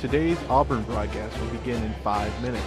Today's Auburn broadcast will begin in 5 minutes.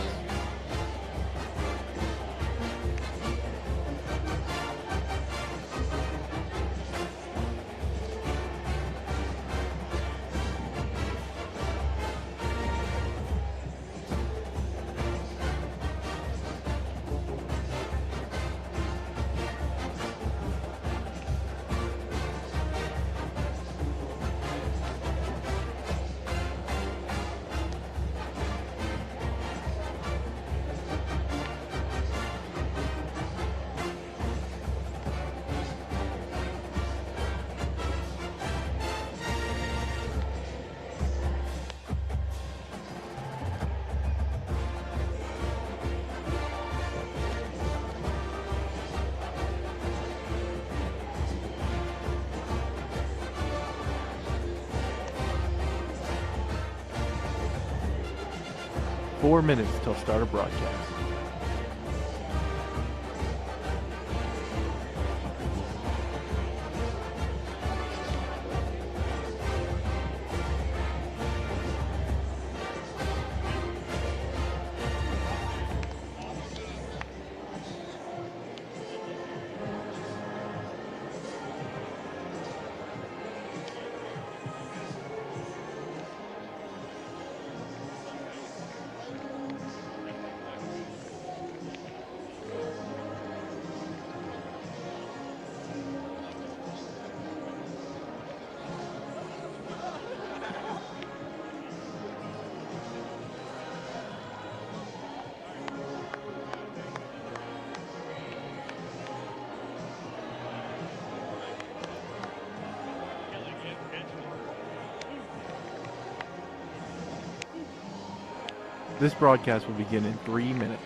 Four minutes till start of broadcast. This broadcast will begin in 3 minutes.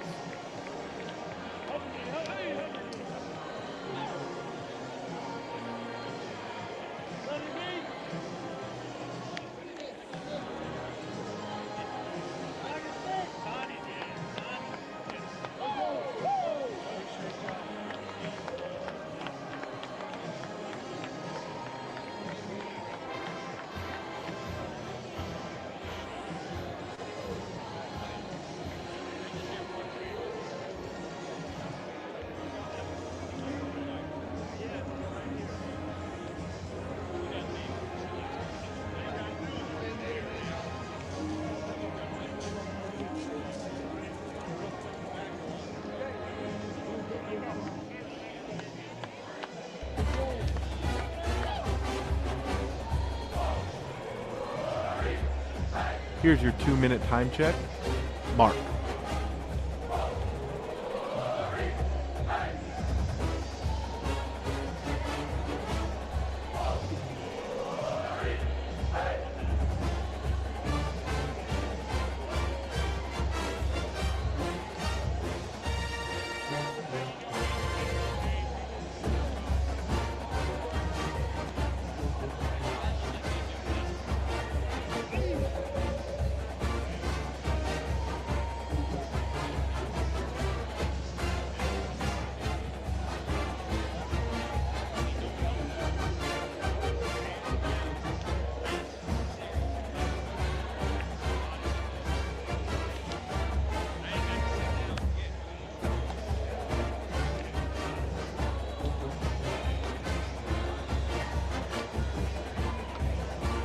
Here's your 2-minute time check. Mark.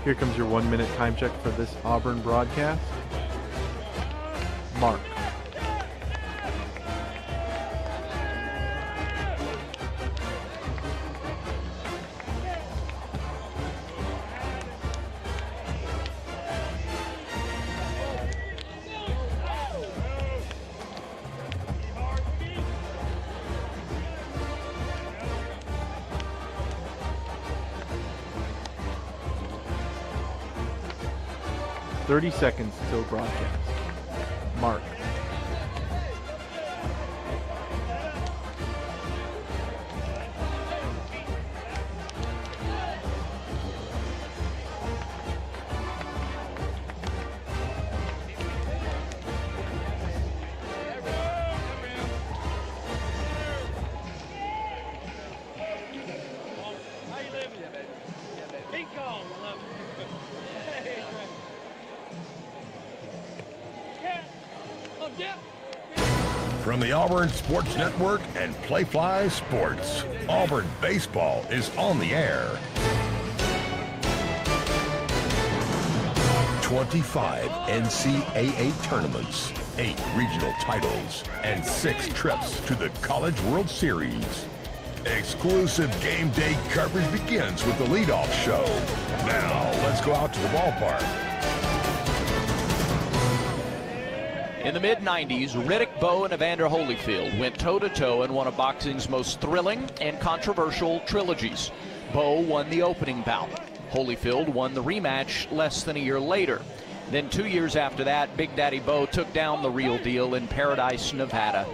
Here comes your 1-minute time check for this Auburn broadcast. Mark. "30 seconds till broadcast. Mark. From the Auburn Sports Network and Playfly Sports, Auburn baseball is on the air. 25 NCAA tournaments, 8 regional titles, and 6 trips to the College World Series. Exclusive game day coverage begins with the leadoff show. Now, let's go out to the ballpark. In the mid-90s, Riddick Bowe and Evander Holyfield went toe-to-toe in one of boxing's most thrilling and controversial trilogies. Bowe won the opening bout. Holyfield won the rematch less than a year later. Then 2 years after that, Big Daddy Bowe took down the real deal in Paradise, Nevada.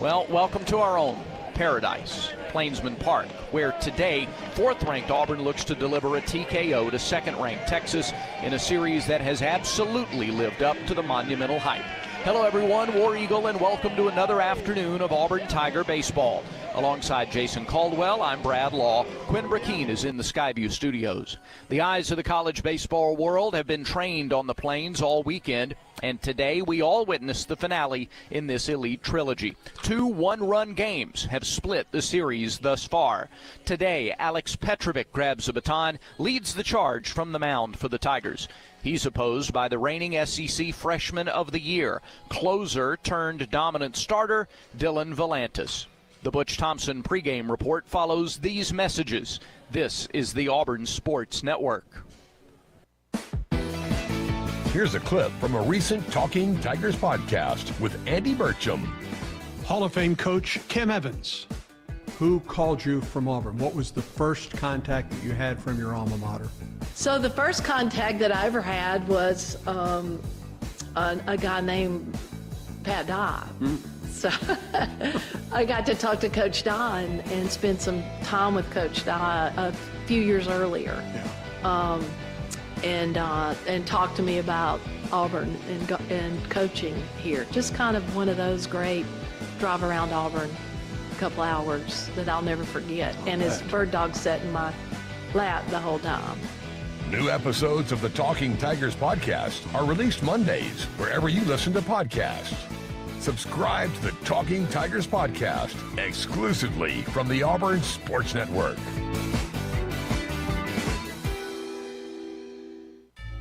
Well, welcome to our own Paradise, Plainsman Park, where today, 4th-ranked Auburn looks to deliver a TKO to 2nd-ranked Texas in a series that has absolutely lived up to the monumental hype. Hello everyone, War Eagle, and welcome to another afternoon of Auburn Tiger baseball. Alongside Jason Caldwell, I'm Brad Law. Quinn Brackeen is in the Skyview studios. The eyes of the college baseball world have been trained on the Plains all weekend, and today we all witnessed the finale in this elite trilogy. 2 one-run games have split the series thus far. Today, Alex Petrovic grabs the baton, leads the charge from the mound for the Tigers. He's opposed by the reigning SEC Freshman of the Year, closer turned dominant starter, Dylan Volantis. The Butch Thompson pregame report follows these messages. This is the Auburn Sports Network. Here's a clip from a recent Talking Tigers podcast with Andy Burcham. Hall of Fame coach Kim Evans. Who called you from Auburn? What was the first contact that you had from your alma mater? So the first contact that I ever had was a guy named Pat Dye. So I got to talk to Coach Dye and spend some time with Coach Dye a few years earlier. And talk to me about Auburn and coaching here. Just kind of one of those great drive around Auburn couple hours that I'll never forget. And his bird dog sat in my lap the whole time. New episodes of the Talking Tigers podcast are released Mondays wherever you listen to podcasts. Subscribe to the Talking Tigers podcast exclusively from the Auburn Sports Network.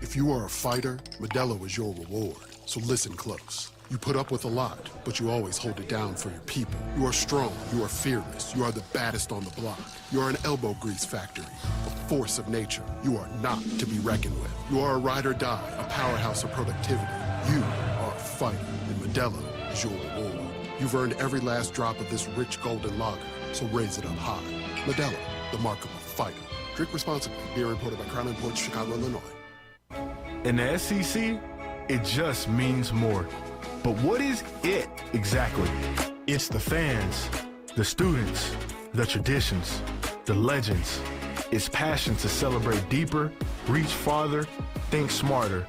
If you are a fighter, Modelo is your reward. So listen close. You put up with a lot, but you always hold it down for your people. You are strong, you are fearless, you are the baddest on the block. You are an elbow grease factory, a force of nature. You are not to be reckoned with. You are a ride or die, a powerhouse of productivity. You are a fighter, and Modelo is your reward. You've earned every last drop of this rich golden lager, so raise it up high. Modelo, the mark of a fighter. Drink responsibly. Beer imported by Crown Imports, Chicago, Illinois. In the SEC, it just means more. But what is it exactly? It's the fans, the students, the traditions, the legends. It's passion to celebrate deeper, reach farther, think smarter,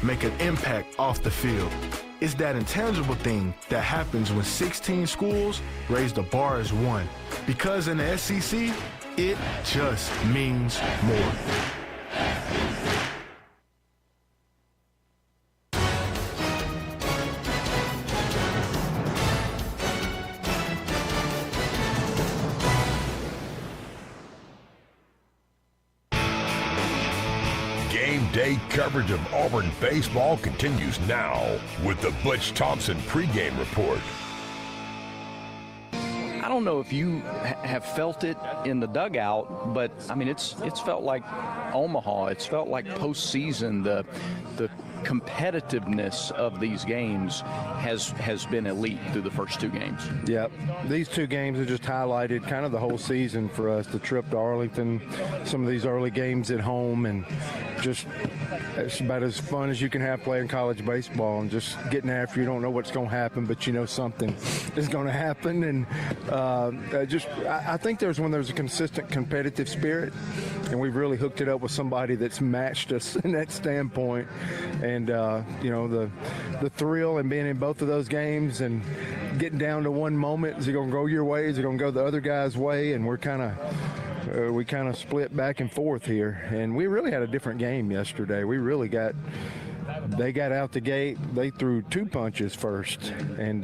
make an impact off the field. It's that intangible thing that happens when 16 schools raise the bar as one. Because in the SEC, it just means more. Day coverage of Auburn baseball continues now with the Butch Thompson pregame report. I don't know if you have felt it in the dugout, but I mean it's felt like Omaha. It's felt like postseason. The competitiveness of these games has been elite through the first 2 games. Yep. These 2 games have just highlighted kind of the whole season for us. The trip to Arlington, some of these early games at home, and just it's about as fun as you can have playing college baseball and just getting after. You don't know what's going to happen, but you know something is going to happen. And I think there's a consistent competitive spirit, and we've really hooked it up with somebody that's matched us in that standpoint. And, the thrill and being in both of those games and getting down to one moment, is it going to go your way? Is it going to go the other guy's way? And we kind of split back and forth here. And we really had a different game yesterday. We really got they got out the gate. They threw 2 punches first, and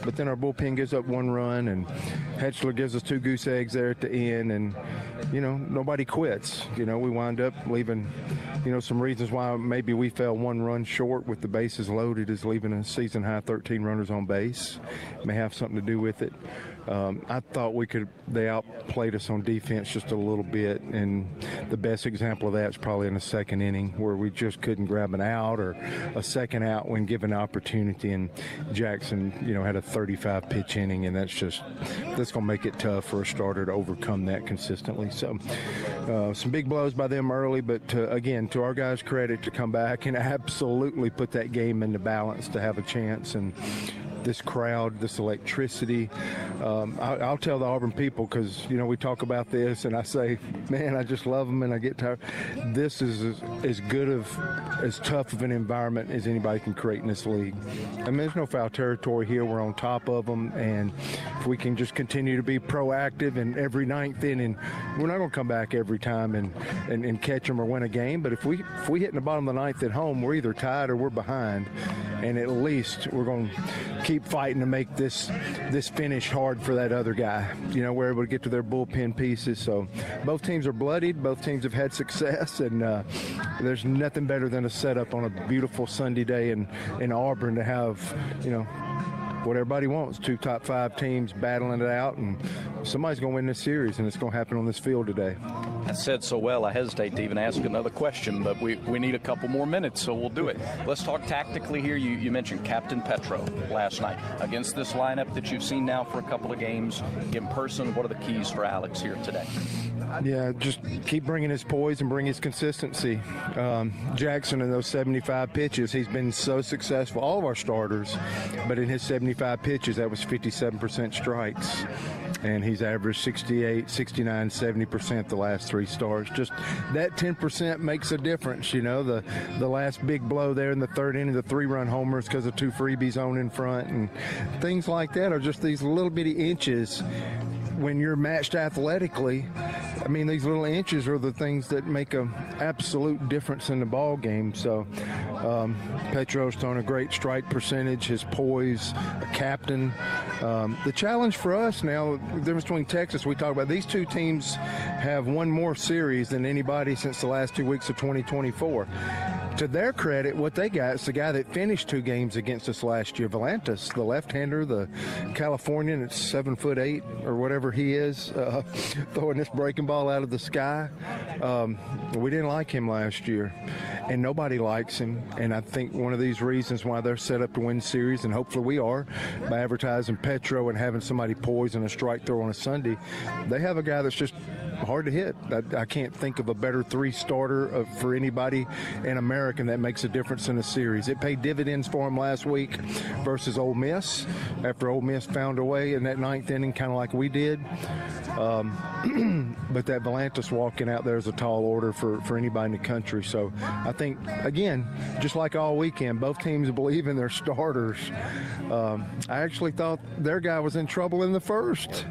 but then our bullpen gives up 1 run, and Hetchler gives us 2 goose eggs there at the end, and nobody quits. We wind up leaving, some reasons why maybe we fell 1 run short with the bases loaded is leaving a season high 13 runners on base. May have something to do with it. I thought they outplayed us on defense just a little bit, and the best example of that is probably in the second inning where we just couldn't grab an out or a second out when given opportunity, and Jackson, had a 35-pitch inning, and that's going to make it tough for a starter to overcome that consistently. So some big blows by them early, but again, to our guys' credit, to come back and absolutely put that game into balance to have a chance. And this crowd, this electricity. I'll tell the Auburn people, because, we talk about this, and I say, man, I just love them, and I get tired. This is as tough of an environment as anybody can create in this league. I mean, there's no foul territory here. We're on top of them, and if we can just continue to be proactive in every 9th inning, we're not going to come back every time and catch them or win a game, but if we hit in the bottom of the 9th at home, we're either tied or we're behind, and at least we're going to keep fighting to make this finish hard for that other guy. We're able to get to their bullpen pieces. So both teams are bloodied. Both teams have had success, and there's nothing better than a setup on a beautiful Sunday day in Auburn to have, what everybody wants, 2 top 5 teams battling it out, and somebody's going to win this series, and it's going to happen on this field today. I said so well, I hesitate to even ask another question, but we need a couple more minutes, so we'll do it. Let's talk tactically here. You mentioned Captain Petro last night. Against this lineup that you've seen now for a couple of games, in person, what are the keys for Alex here today? Yeah, just keep bringing his poise and bring his consistency. Jackson, in those 75 pitches, he's been so successful. All of our starters, but in his 75 pitches, that was 57% strikes. And he's averaged 68, 69, 70% the last 3 starts. Just that 10% makes a difference. The last big blow there in the 3rd inning, the 3-run homers because of 2 freebies on in front, and things like that are just these little bitty inches. When you're matched athletically, I mean, these little inches are the things that make an absolute difference in the ball game. So Petro's thrown a great strike percentage, his poise, a captain. The challenge for us now, the difference between Texas, we talk about, these 2 teams have 1 more series than anybody since the last 2 weeks of 2024. To their credit, what they got is the guy that finished 2 games against us last year, Volantis, the left-hander, the Californian, it's 7'8" or whatever he is, throwing this breaking ball out of the sky. We didn't like him last year, and nobody likes him. And I think one of these reasons why they're set up to win series, and hopefully we are, by advertising Petro and having somebody poison a strike throw on a Sunday, they have a guy that's just hard to hit. I can't think of a better 3 starter for anybody in America that makes a difference in a series. It paid dividends for him last week versus Ole Miss, after Ole Miss found a way in that 9th inning, kind of like we did. But that Volantis walking out there is a tall order for anybody in the country. So I think, again, just like all weekend, both teams believe in their starters. I actually thought their guy was in trouble in the 1st.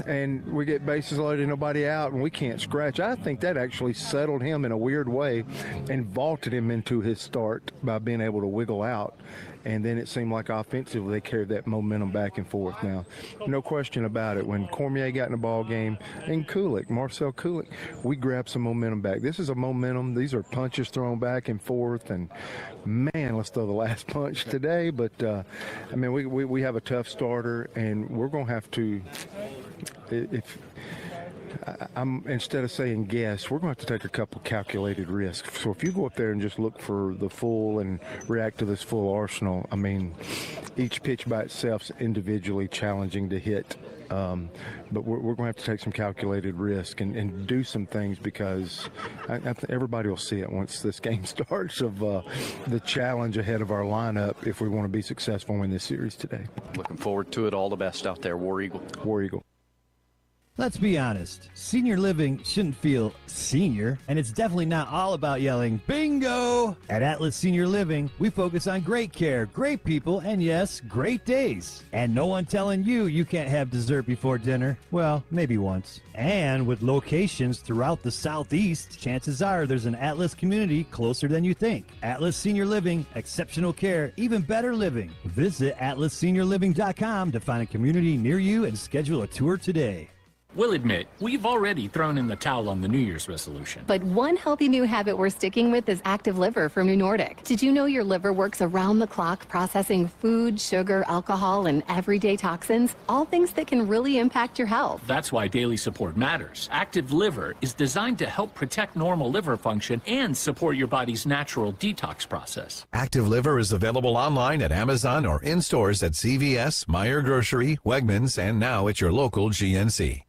And we get bases loaded, nobody out, and we can't scratch. I think that actually settled him in a weird way and vaulted him into his start by being able to wiggle out. And then it seemed like offensively they carried that momentum back and forth. Now, no question about it, when Cormier got in the ball game, and Marcel Kulik, we grabbed some momentum back. This is a momentum. These are punches thrown back and forth, and man, let's throw the last punch today. But, I mean, we have a tough starter, and we're going to have to, instead of saying guess, we're going to have to take a couple calculated risks. So if you go up there and just look for the full and react to this full arsenal, I mean, each pitch by itself is individually challenging to hit. But we're going to have to take some calculated risk and do some things, because I think everybody will see it once this game starts, of the challenge ahead of our lineup if we want to be successful in this series today. Looking forward to it. All the best out there, War Eagle. War Eagle. Let's be honest, senior living shouldn't feel senior, and it's definitely not all about yelling, bingo! At Atlas Senior Living, we focus on great care, great people, and yes, great days. And no one telling you can't have dessert before dinner. Well, maybe once. And with locations throughout the Southeast, chances are there's an Atlas community closer than you think. Atlas Senior Living, exceptional care, even better living. Visit atlasseniorliving.com to find a community near you and schedule a tour today. We'll admit, we've already thrown in the towel on the New Year's resolution. But one healthy new habit we're sticking with is Active Liver from New Nordic. Did you know your liver works around the clock processing food, sugar, alcohol, and everyday toxins? All things that can really impact your health. That's why daily support matters. Active Liver is designed to help protect normal liver function and support your body's natural detox process. Active Liver is available online at Amazon or in stores at CVS, Meijer Grocery, Wegmans, and now at your local GNC.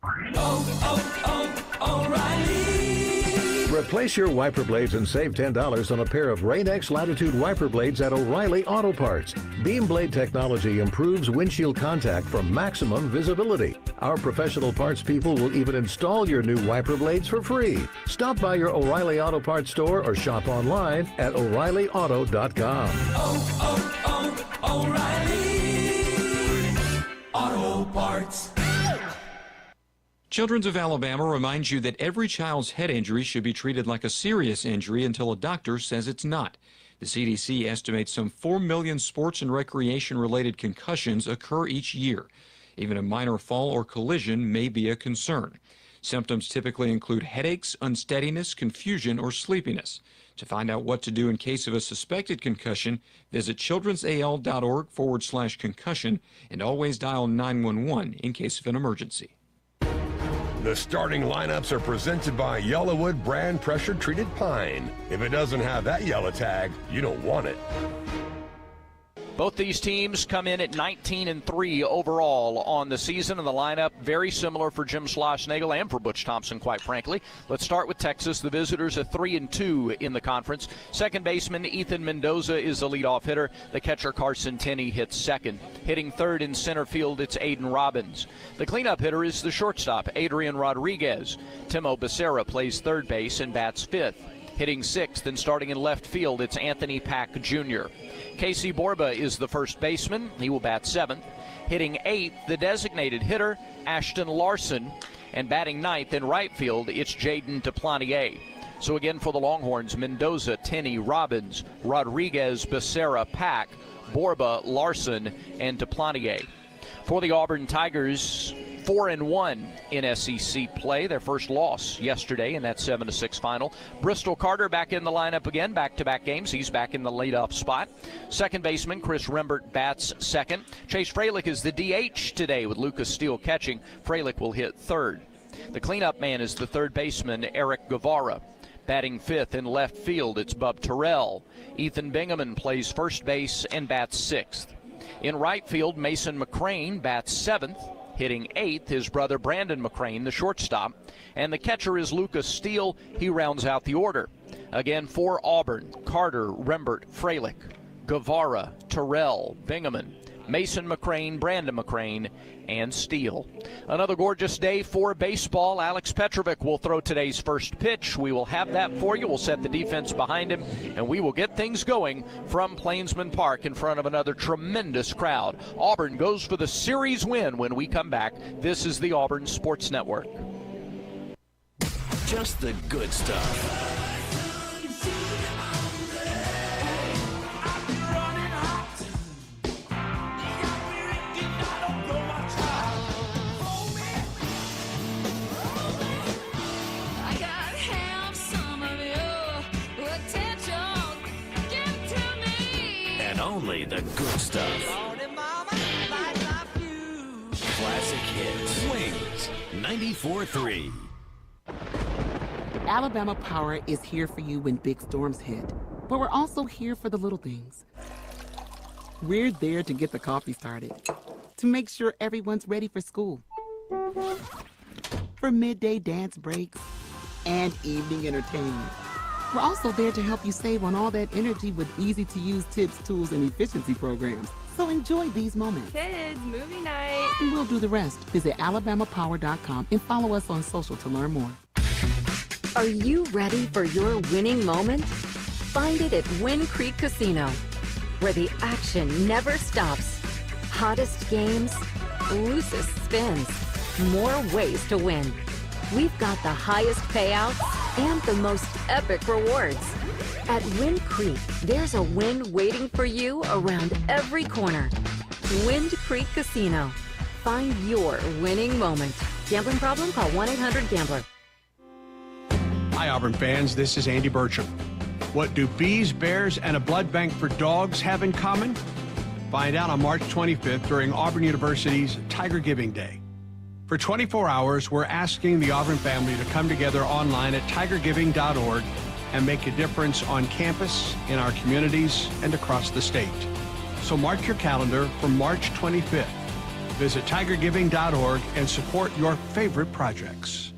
O'Reilly. Replace your wiper blades and save $10 on a pair of Rain-X Latitude wiper blades at O'Reilly Auto Parts. Beam blade technology improves windshield contact for maximum visibility. Our professional parts people will even install your new wiper blades for free. Stop by your O'Reilly Auto Parts store or shop online at O'ReillyAuto.com. O'Reilly Auto Parts. Children's of Alabama reminds you that every child's head injury should be treated like a serious injury until a doctor says it's not. The CDC estimates some 4 million sports and recreation-related concussions occur each year. Even a minor fall or collision may be a concern. Symptoms typically include headaches, unsteadiness, confusion, or sleepiness. To find out what to do in case of a suspected concussion, visit childrensal.org/concussion and always dial 911 in case of an emergency. The starting lineups are presented by Yellowwood brand pressure-treated pine. If it doesn't have that yellow tag, you don't want it. Both these teams come in at 19-3 overall on the season, and the lineup very similar for Jim Schlossnagle and for Butch Thompson, quite frankly. Let's start with Texas. The visitors are 3-2 in the conference. Second baseman Ethan Mendoza is the leadoff hitter. The catcher Carson Tenney hits second. Hitting third in center field, it's Aiden Robbins. The cleanup hitter is the shortstop, Adrian Rodriguez. Timo Becerra plays third base and bats fifth. Hitting sixth and starting in left field, it's Anthony Pack Jr. Casey Borba is the first baseman. He will bat seventh. Hitting eighth, the designated hitter, Ashton Larson. And batting ninth in right field, it's Jaden Duplantier. So again for the Longhorns, Mendoza, Tenney, Robbins, Rodriguez, Becerra, Pack, Borba, Larson, and Duplantier. For the Auburn Tigers, 4-1 in SEC play. Their first loss yesterday in that 7-6 final. Bristol Carter back in the lineup again, back-to-back games. He's back in the leadoff spot. Second baseman Chris Rembert bats second. Chase Fralick is the DH today with Lucas Steele catching. Fralick will hit third. The cleanup man is the third baseman Eric Guevara. Batting fifth in left field, it's Bub Terrell. Ethan Bingaman plays first base and bats sixth. In right field, Mason McCrane bats seventh. Hitting eighth, his brother Brandon McCrane, the shortstop. And the catcher is Lucas Steele. He rounds out the order. Again, for Auburn, Carter, Rembert, Fralick, Guevara, Terrell, Bingaman, Mason McCrane, Brandon McCrane, and Steele. Another gorgeous day for baseball. Alex Petrovic will throw today's first pitch. We will have that for you. We'll set the defense behind him, and we will get things going from Plainsman Park in front of another tremendous crowd. Auburn goes for the series win when we come back. This is the Auburn Sports Network. Just the good stuff. Only the good stuff. Classic hits. Wings 94.3. Alabama Power is here for you when big storms hit. But we're also here for the little things. We're there to get the coffee started. To make sure everyone's ready for school. For midday dance breaks and evening entertainment. We're also there to help you save on all that energy with easy-to-use tips, tools, and efficiency programs. So enjoy these moments. Kids, movie night. And we'll do the rest. Visit alabamapower.com and follow us on social to learn more. Are you ready for your winning moment? Find it at Wind Creek Casino, where the action never stops. Hottest games, loosest spins, more ways to win. We've got the highest payouts and the most epic rewards. At Wind Creek, there's a win waiting for you around every corner. Wind Creek Casino. Find your winning moment. Gambling problem? Call 1-800-GAMBLER. Hi, Auburn fans. This is Andy Burcham. What do bees, bears, and a blood bank for dogs have in common? Find out on March 25th during Auburn University's Tiger Giving Day. For 24 hours, we're asking the Auburn family to come together online at tigergiving.org and make a difference on campus, in our communities, and across the state. So mark your calendar for March 25th. Visit tigergiving.org and support your favorite projects.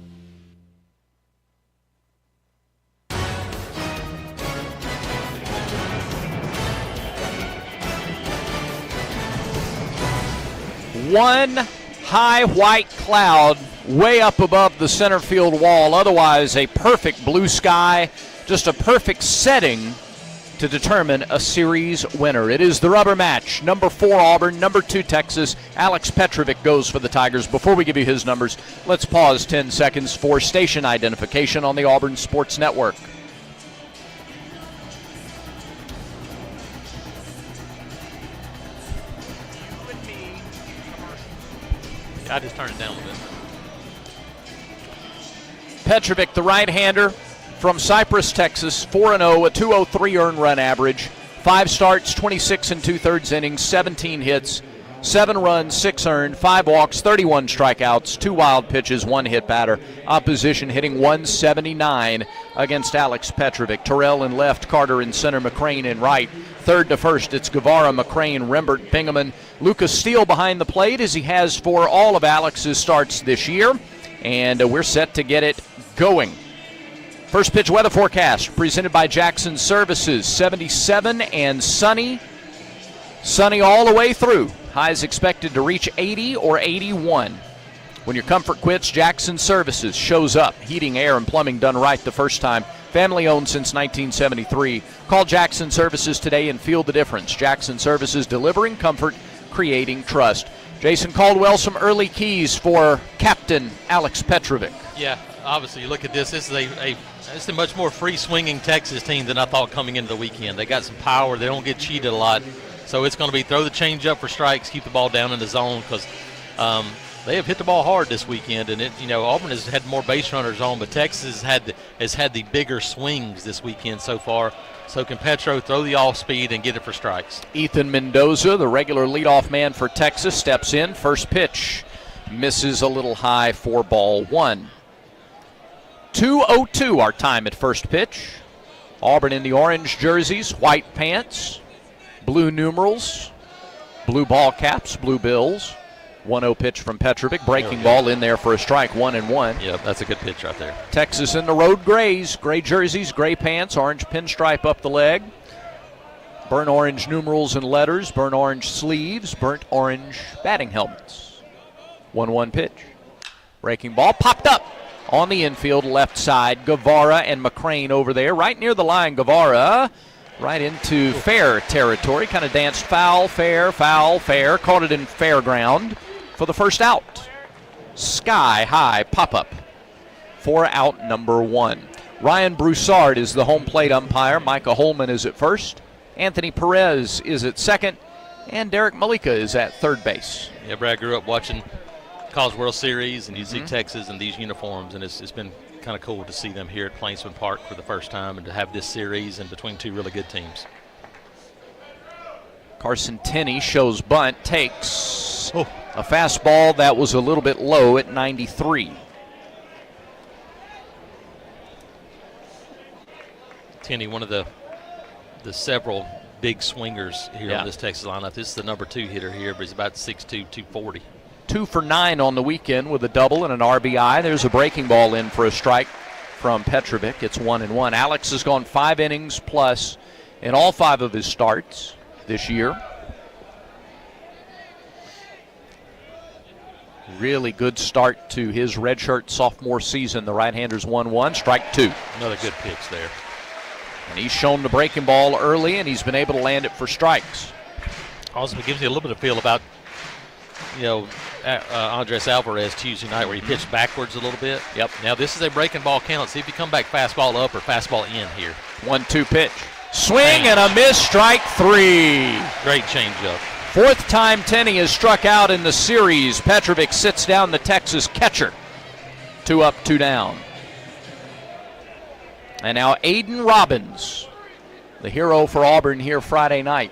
One high white cloud way up above the center field wall. Otherwise, a perfect blue sky, just a perfect setting to determine a series winner. It is the rubber match. Number 4 Auburn, number 2 Texas. Alex Petrovic goes for the Tigers. Before we give you his numbers, let's pause 10 seconds for station identification on the Auburn Sports Network. I just turned it down a little bit. Petrovic, the right-hander from Cypress, Texas, 4-0, a 203 earned run average, 5 starts, 26 2/3 innings, 17 hits, 7 runs, 6 earned, 5 walks, 31 strikeouts, 2 wild pitches, 1 hit batter. Opposition hitting 179 against Alex Petrovic. Terrell in left, Carter in center, McCrane in right. Third to first, it's Guevara, McCrane, Rembert, Bingaman. Lucas Steele behind the plate, as he has for all of Alex's starts this year. And we're set to get it going. First pitch weather forecast presented by Jackson Services. 77 and sunny. Sunny all the way through. Highs expected to reach 80 or 81. When your comfort quits, Jackson Services shows up. Heating, air, and plumbing done right the first time. Family owned since 1973. Call Jackson Services today and feel the difference. Jackson Services, delivering comfort, creating trust. Jason Caldwell, some early keys for Captain Alex Petrovic. Yeah, obviously, you look at this. This is it's a much more free-swinging Texas team than I thought coming into the weekend. They got some power. They don't get cheated a lot. So it's going to be throw the changeup for strikes, keep the ball down in the zone, because they have hit the ball hard this weekend. And Auburn has had more base runners on, but Texas has had the bigger swings this weekend so far. So can Petro throw the off-speed and get it for strikes? Ethan Mendoza, the regular leadoff man for Texas, steps in. First pitch misses a little high for ball 1. 2:02 our time at first pitch. Auburn in the orange jerseys, white pants, blue numerals, blue ball caps, blue bills. 1-0 pitch from Petrovic. Breaking ball in there for a strike, 1-1. Yep, that's a good pitch right there. Texas in the road grays, gray jerseys, gray pants, orange pinstripe up the leg. Burnt orange numerals and letters, burnt orange sleeves, burnt orange batting helmets. 1-1 pitch. Breaking ball popped up on the infield left side. Guevara and McCrane over there, right near the line. Guevara right into fair territory, kind of danced foul, fair, caught it in fair ground for the first out. Sky high pop-up for out number 1. Ryan Broussard is the home plate umpire. Micah Holman is at first. Anthony Perez is at second. And Derek Malika is at third base. Yeah, Brad, grew up watching College World Series, and you see Texas in these uniforms, and it's been kind of cool to see them here at Plainsman Park for the first time and to have this series and between two really good teams. Carson Tenney shows bunt, takes a fastball that was a little bit low at 93. Tenney, one of the several big swingers here on this Texas lineup. This is the number 2 hitter here, but he's about 6'2", 240. 2 for 9 on the weekend with a double and an RBI. There's a breaking ball in for a strike from Petrovic. It's 1-1. Alex has gone 5 innings plus in all 5 of his starts this year. Really good start to his redshirt sophomore season. The right-hander's 1-1, strike 2. Another good pitch there. And he's shown the breaking ball early, and he's been able to land it for strikes. Also, it gives you a little bit of feel about, Andres Alvarez Tuesday night where he pitched backwards a little bit. Yep. Now this is a breaking ball count. See if you come back fastball up or fastball in here. 1-2 pitch. Swing and a miss, strike 3. Great changeup. Fourth time Tenney has struck out in the series. Petrovic sits down the Texas catcher. 2 up, 2 down. And now Aiden Robbins, the hero for Auburn here Friday night.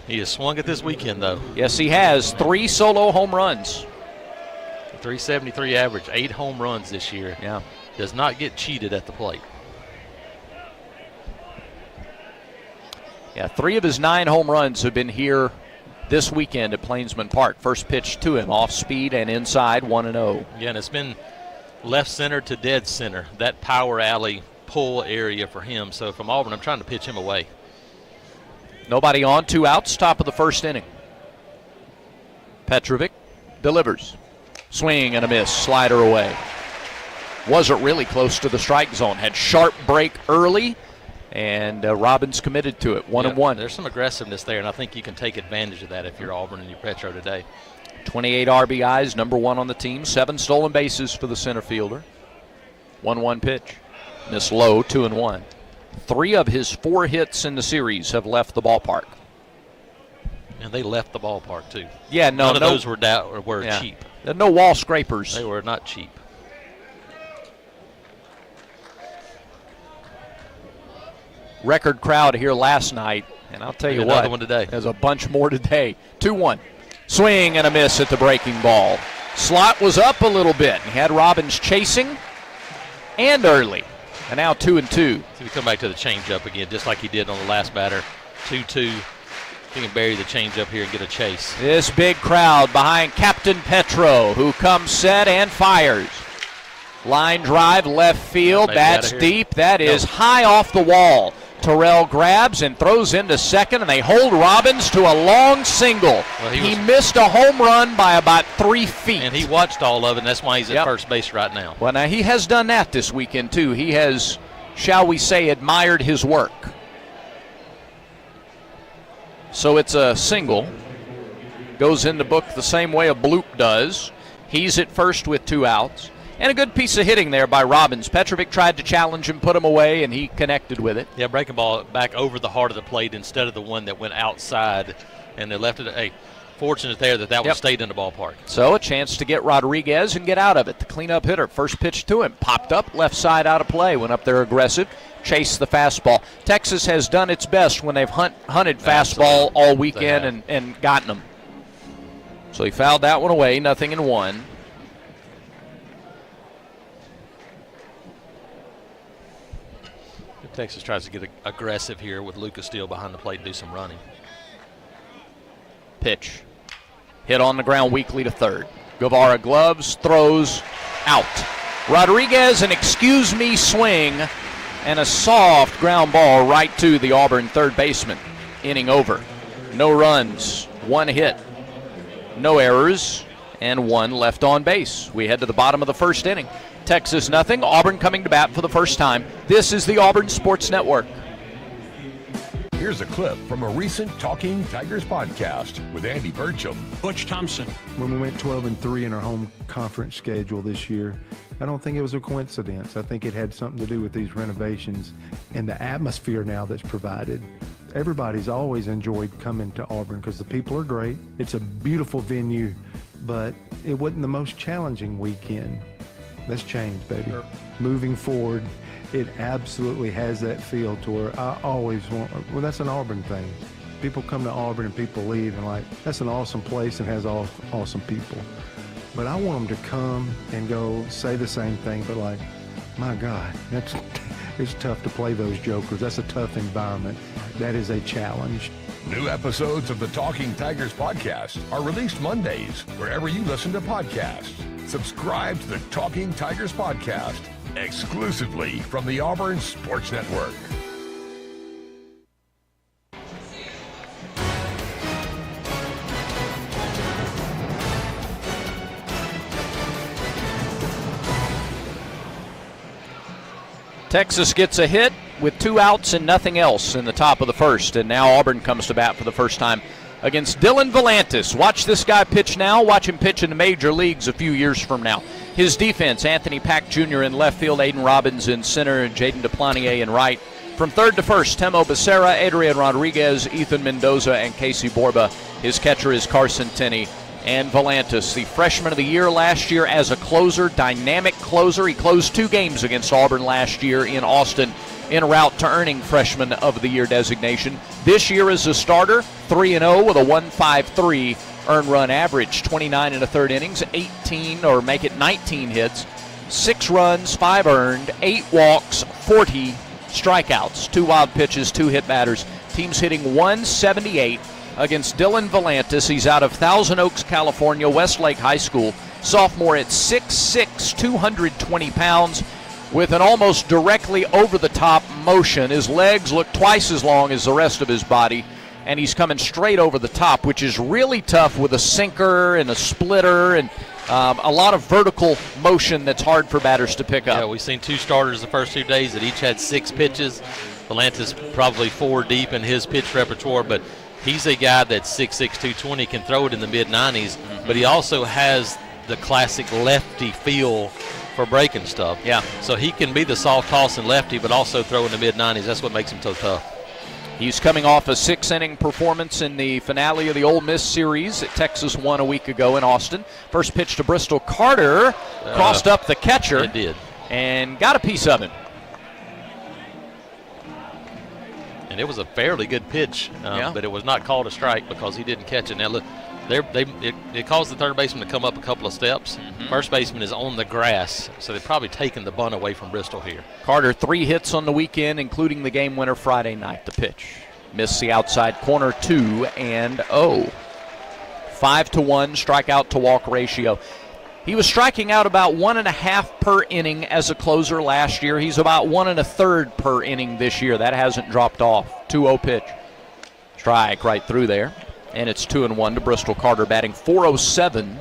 He has swung it this weekend, though. Yes, he has. 3 solo home runs. 373 average, 8 home runs this year. Yeah. Does not get cheated at the plate. Yeah, 3 of his 9 home runs have been here this weekend at Plainsman Park. First pitch to him, off speed and inside, 1-0. Yeah, and it's been left center to dead center, that power alley pull area for him. So from Auburn, I'm trying to pitch him away. Nobody on, 2 outs, top of the first inning. Petrovic delivers. Swing and a miss, slider away. Wasn't really close to the strike zone. Had sharp break early, and Robbins committed to it. 1-1. There's some aggressiveness there, and I think you can take advantage of that if you're Auburn and you're Petro today. 28 RBIs, number 1 on the team. 7 stolen bases for the center fielder. 1-1 pitch. Miss low, 2-1. 3 of his 4 hits in the series have left the ballpark. And they left the ballpark, too. Yeah, None of those were cheap. There are no wall scrapers. They were not cheap. Record crowd here last night, and I'll tell you what. Another one today. There's a bunch more today. 2-1. Swing and a miss at the breaking ball. Slot was up a little bit. He had Robbins chasing and early. And now 2-2. See if we come back to the changeup again, just like he did on the last batter. 2-2. He can bury the changeup here and get a chase. This big crowd behind Captain Petro, who comes set and fires. Line drive, left field. That's deep. That is high off the wall. Terrell grabs and throws into second, and they hold Robbins to a long single. Well, he missed a home run by about 3 feet. And he watched all of it, and that's why he's at first base right now. Well, now he has done that this weekend, too. He has, shall we say, admired his work. So it's a single. Goes in the book the same way a bloop does. He's at first with 2 outs. And a good piece of hitting there by Robbins. Petrovic tried to challenge him, put him away, and he connected with it. Yeah, breaking ball back over the heart of the plate instead of the one that went outside. And they left it, fortunate there that one stayed in the ballpark. So a chance to get Rodriguez and get out of it. The cleanup hitter, first pitch to him. Popped up, left side out of play. Went up there aggressive, chased the fastball. Texas has done its best when they've hunted fastball all weekend and gotten them. So he fouled that one away, 0-1. Texas tries to get aggressive here with Lucas Steele behind the plate and do some running. Pitch. Hit on the ground weakly to third. Guevara gloves, throws, out. Rodriguez, an excuse me swing, and a soft ground ball right to the Auburn third baseman. Inning over. No runs, 1 hit, no errors, and 1 left on base. We head to the bottom of the first inning. Texas 0, Auburn coming to bat for the first time. This is the Auburn Sports Network. Here's a clip from a recent Talking Tigers podcast with Andy Burcham. Butch Thompson. When we went 12-3 in our home conference schedule this year, I don't think it was a coincidence. I think it had something to do with these renovations and the atmosphere now that's provided. Everybody's always enjoyed coming to Auburn because the people are great. It's a beautiful venue, but it wasn't the most challenging weekend. That's changed, baby. Sure. Moving forward, it absolutely has that feel to where I always want, well, that's an Auburn thing. People come to Auburn and people leave and like, that's an awesome place and has awesome people. But I want them to come and go say the same thing, but like, my God, it's tough to play those jokers. That's a tough environment. That is a challenge. New episodes of the Talking Tigers podcast are released Mondays wherever you listen to podcasts. Subscribe to the Talking Tigers podcast exclusively from the Auburn Sports Network. Texas gets a hit with 2 outs and nothing else in the top of the first, and now Auburn comes to bat for the first time against Dylan Volantis. Watch this guy pitch now. Watch him pitch in the major leagues a few years from now. His defense, Anthony Pack Jr. in left field, Aiden Robbins in center, and Jaden Duplantier in right. From third to first, Temo Becerra, Adrian Rodriguez, Ethan Mendoza, and Casey Borba. His catcher is Carson Tenney. And Volantis, the freshman of the year last year as a closer, dynamic closer. He closed 2 games against Auburn last year in Austin en route to earning freshman of the year designation. This year as a starter, 3-0 with a 1.53 earned run average, 29 1/3 innings, 19 hits, 6 runs, 5 earned, 8 walks, 40 strikeouts, 2 wild pitches, 2 hit batters. Team's hitting 178 against Dylan Volantis. He's out of Thousand Oaks, California, Westlake High School. Sophomore at 6'6", 220 pounds, with an almost directly over-the-top motion. His legs look twice as long as the rest of his body, and he's coming straight over the top, which is really tough with a sinker and a splitter and a lot of vertical motion that's hard for batters to pick up. Yeah, we've seen 2 starters the first 2 days that each had 6 pitches. Volantis probably 4 deep in his pitch repertoire, but he's a guy that's 6'6", 220, can throw it in the mid-90s, but he also has the classic lefty feel for breaking stuff. Yeah. So he can be the soft tossing lefty, but also throw in the mid-90s. That's what makes him so tough. He's coming off a 6-inning performance in the finale of the Ole Miss series that Texas won a week ago in Austin. First pitch to Bristol Carter, crossed up the catcher. It did. And got a piece of him. And it was a fairly good pitch, but it was not called a strike because he didn't catch it. Now, look, it caused the third baseman to come up a couple of steps. First baseman is on the grass, so they've probably taken the bunt away from Bristol here. Carter, 3 hits on the weekend, including the game winner Friday night. The pitch. Missed the outside corner, 2-0. 5-1 strikeout to walk ratio. He was striking out about 1.5 per inning as a closer last year. He's about 1 1/3 per inning this year. That hasn't dropped off. 2-0 pitch. Strike right through there. And it's 2-1 to Bristol Carter, batting .407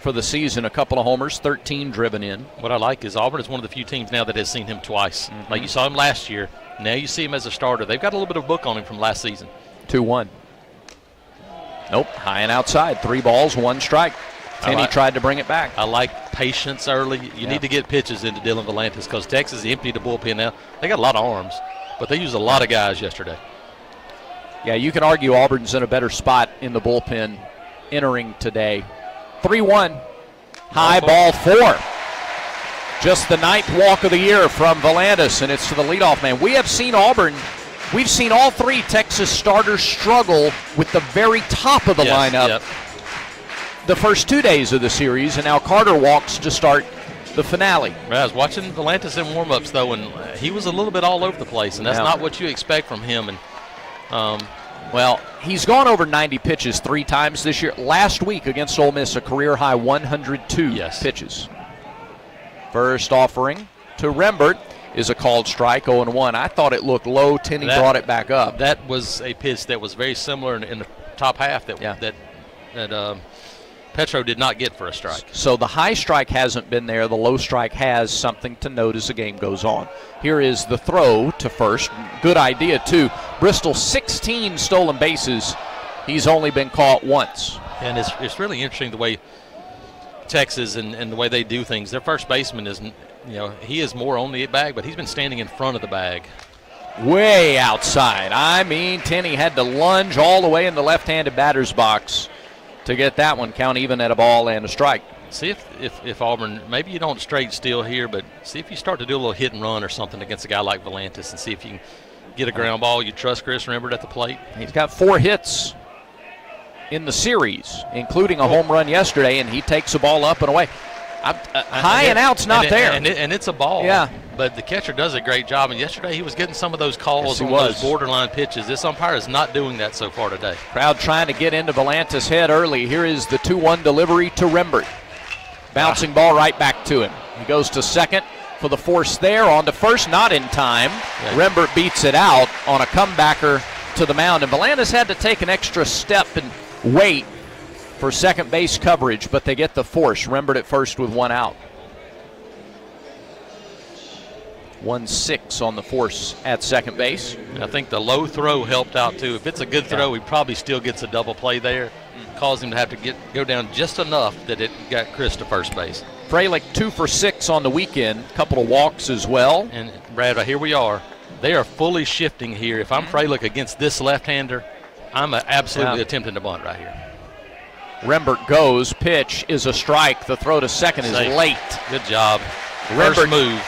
for the season. A couple of homers, 13 driven in. What I like is Auburn is one of the few teams now that has seen him twice. Like you saw him last year. Now you see him as a starter. They've got a little bit of book on him from last season. 2-1. Nope, high and outside. 3 balls, 1 strike. Tenney tried to bring it back. I like patience early. You need to get pitches into Dylan Volantis because Texas emptied the bullpen now. They got a lot of arms, but they used a lot of guys yesterday. Yeah, you can argue Auburn's in a better spot in the bullpen entering today. 3-1. High ball 4. Just the 9th walk of the year from Volantis, and it's to the leadoff man. We have seen Auburn. We've seen all 3 Texas starters struggle with the very top of the lineup the first 2 days of the series, and now Carter walks to start the finale. I was watching Volantis in warm-ups, though, and he was a little bit all over the place, and that's not what you expect from him. And well, he's gone over 90 pitches 3 times this year. Last week against Ole Miss, a career-high 102 pitches. First offering to Rembert is a called strike, 0-1. I thought it looked low. Tenney brought it back up. That was a pitch that was very similar in the top half that Petro did not get for a strike. So the high strike hasn't been there. The low strike has. Something to note as the game goes on. Here is the throw to first. Good idea, too. Bristol, 16 stolen bases. He's only been caught once. And it's really interesting the way Texas and the way they do things. Their first baseman is, he is more on the bag, but he's been standing in front of the bag. Way outside. I mean, Tenney had to lunge all the way in the left-handed batter's box to get that one count even at a ball and a strike. See if Auburn, maybe you don't straight steal here, but see if you start to do a little hit and run or something against a guy like Volantis and see if you can get a ground ball. You trust Chris Rembert at the plate? He's got 4 hits in the series, including a home run yesterday, and he takes the ball up and away. High and out's not there. And it's a ball. Yeah. But the catcher does a great job, and yesterday he was getting some of those calls on those borderline pitches. This umpire is not doing that so far today. Crowd trying to get into Volantis' head early. Here is the 2-1 delivery to Rembert. Bouncing ball right back to him. He goes to second for the force there. On to first, not in time. Yeah. Rembert beats it out on a comebacker to the mound. And Volantis had to take an extra step and wait for second base coverage, but they get the force. Rembert at first with 1 out. 1-6 on the force at second base. I think the low throw helped out too. If it's a good throw, he probably still gets a double play there. Caused him to have to go down just enough that it got Chris to first base. Fralick 2 for 6 on the weekend, couple of walks as well. And Brad, here we are. They are fully shifting here. If I'm Fralick against this left-hander, I'm absolutely attempting to bunt right here. Rembert goes, pitch is a strike. The throw to second is late. Good job. Rembert First move.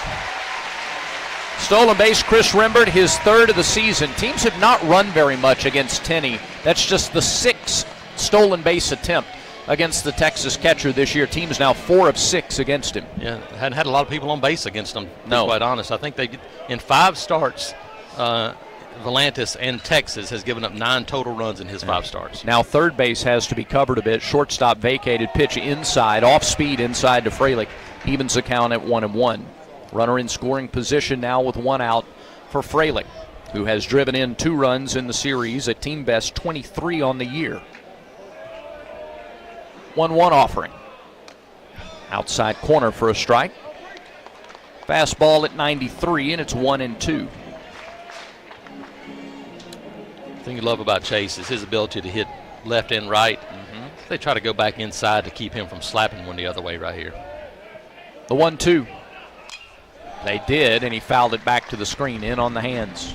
Stolen base, Chris Rembert, his third of the season. Teams have not run very much against Tenney. That's just the 6th stolen base attempt against the Texas catcher this year. Team's now 4 of 6 against him. Yeah, hadn't had a lot of people on base against him, to be quite honest. I think they, in 5 starts, Volantis and Texas has given up 9 total runs in his 5 starts. Now third base has to be covered a bit. Shortstop vacated, pitch inside, off speed inside to Fralick. Evens the count at 1-1. Runner in scoring position now with 1 out for Fralick, who has driven in 2 runs in the series, a team best 23 on the year. 1-1 offering. Outside corner for a strike. Fastball at 93, and it's 1-2. The thing you love about Chase is his ability to hit left and right. They try to go back inside to keep him from slapping one the other way right here. The 1-2. They did, and he fouled it back to the screen, in on the hands.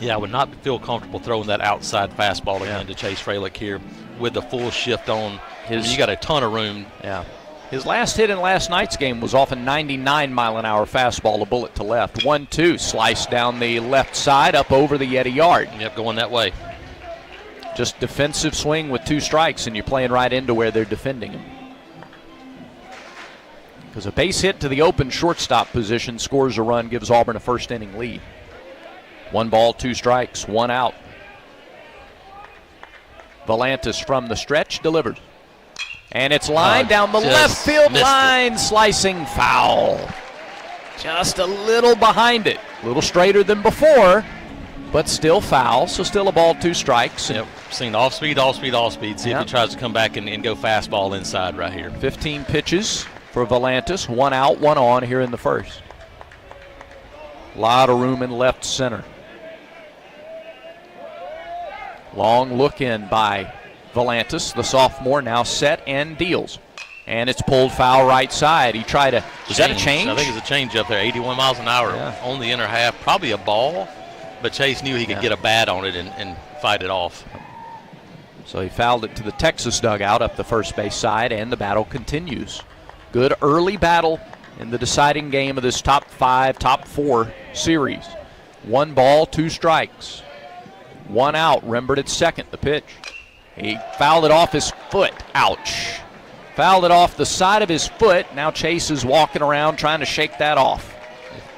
Yeah, I would not feel comfortable throwing that outside fastball again to Chase Fralick here with the full shift on. You got a ton of room. Yeah. His last hit in last night's game was off a 99-mile-an-hour fastball, a bullet to left. 1-2, sliced down the left side, up over the Yeti yard. Yep, going that way. Just defensive swing with 2 strikes, and you're playing right into where they're defending him. Because a base hit to the open shortstop position scores a run, gives Auburn a first inning lead. 1 ball, 2 strikes, 1 out. Volantis from the stretch delivers. And it's lined down the left field line, slicing foul. Just a little behind it. A little straighter than before, but still foul. So still a ball, 2 strikes. Yep, seeing off speed. See if he tries to come back and go fastball inside right here. 15 pitches for Volantis, 1 out, 1 on here in the first. A lot of room in left center. Long look in by Volantis, the sophomore, now set and deals. And it's pulled foul right side. He tried to, is that a change? I think it's a change up there, 81 miles an hour on the inner half. Probably a ball, but Chase knew he could get a bat on it and fight it off. So he fouled it to the Texas dugout up the first base side, and the battle continues. Good early battle in the deciding game of this top 5, top 4 series. 1 ball, 2 strikes. 1 out. Rembert at second. The pitch. He fouled it off his foot. Ouch. Fouled it off the side of his foot. Now Chase is walking around trying to shake that off.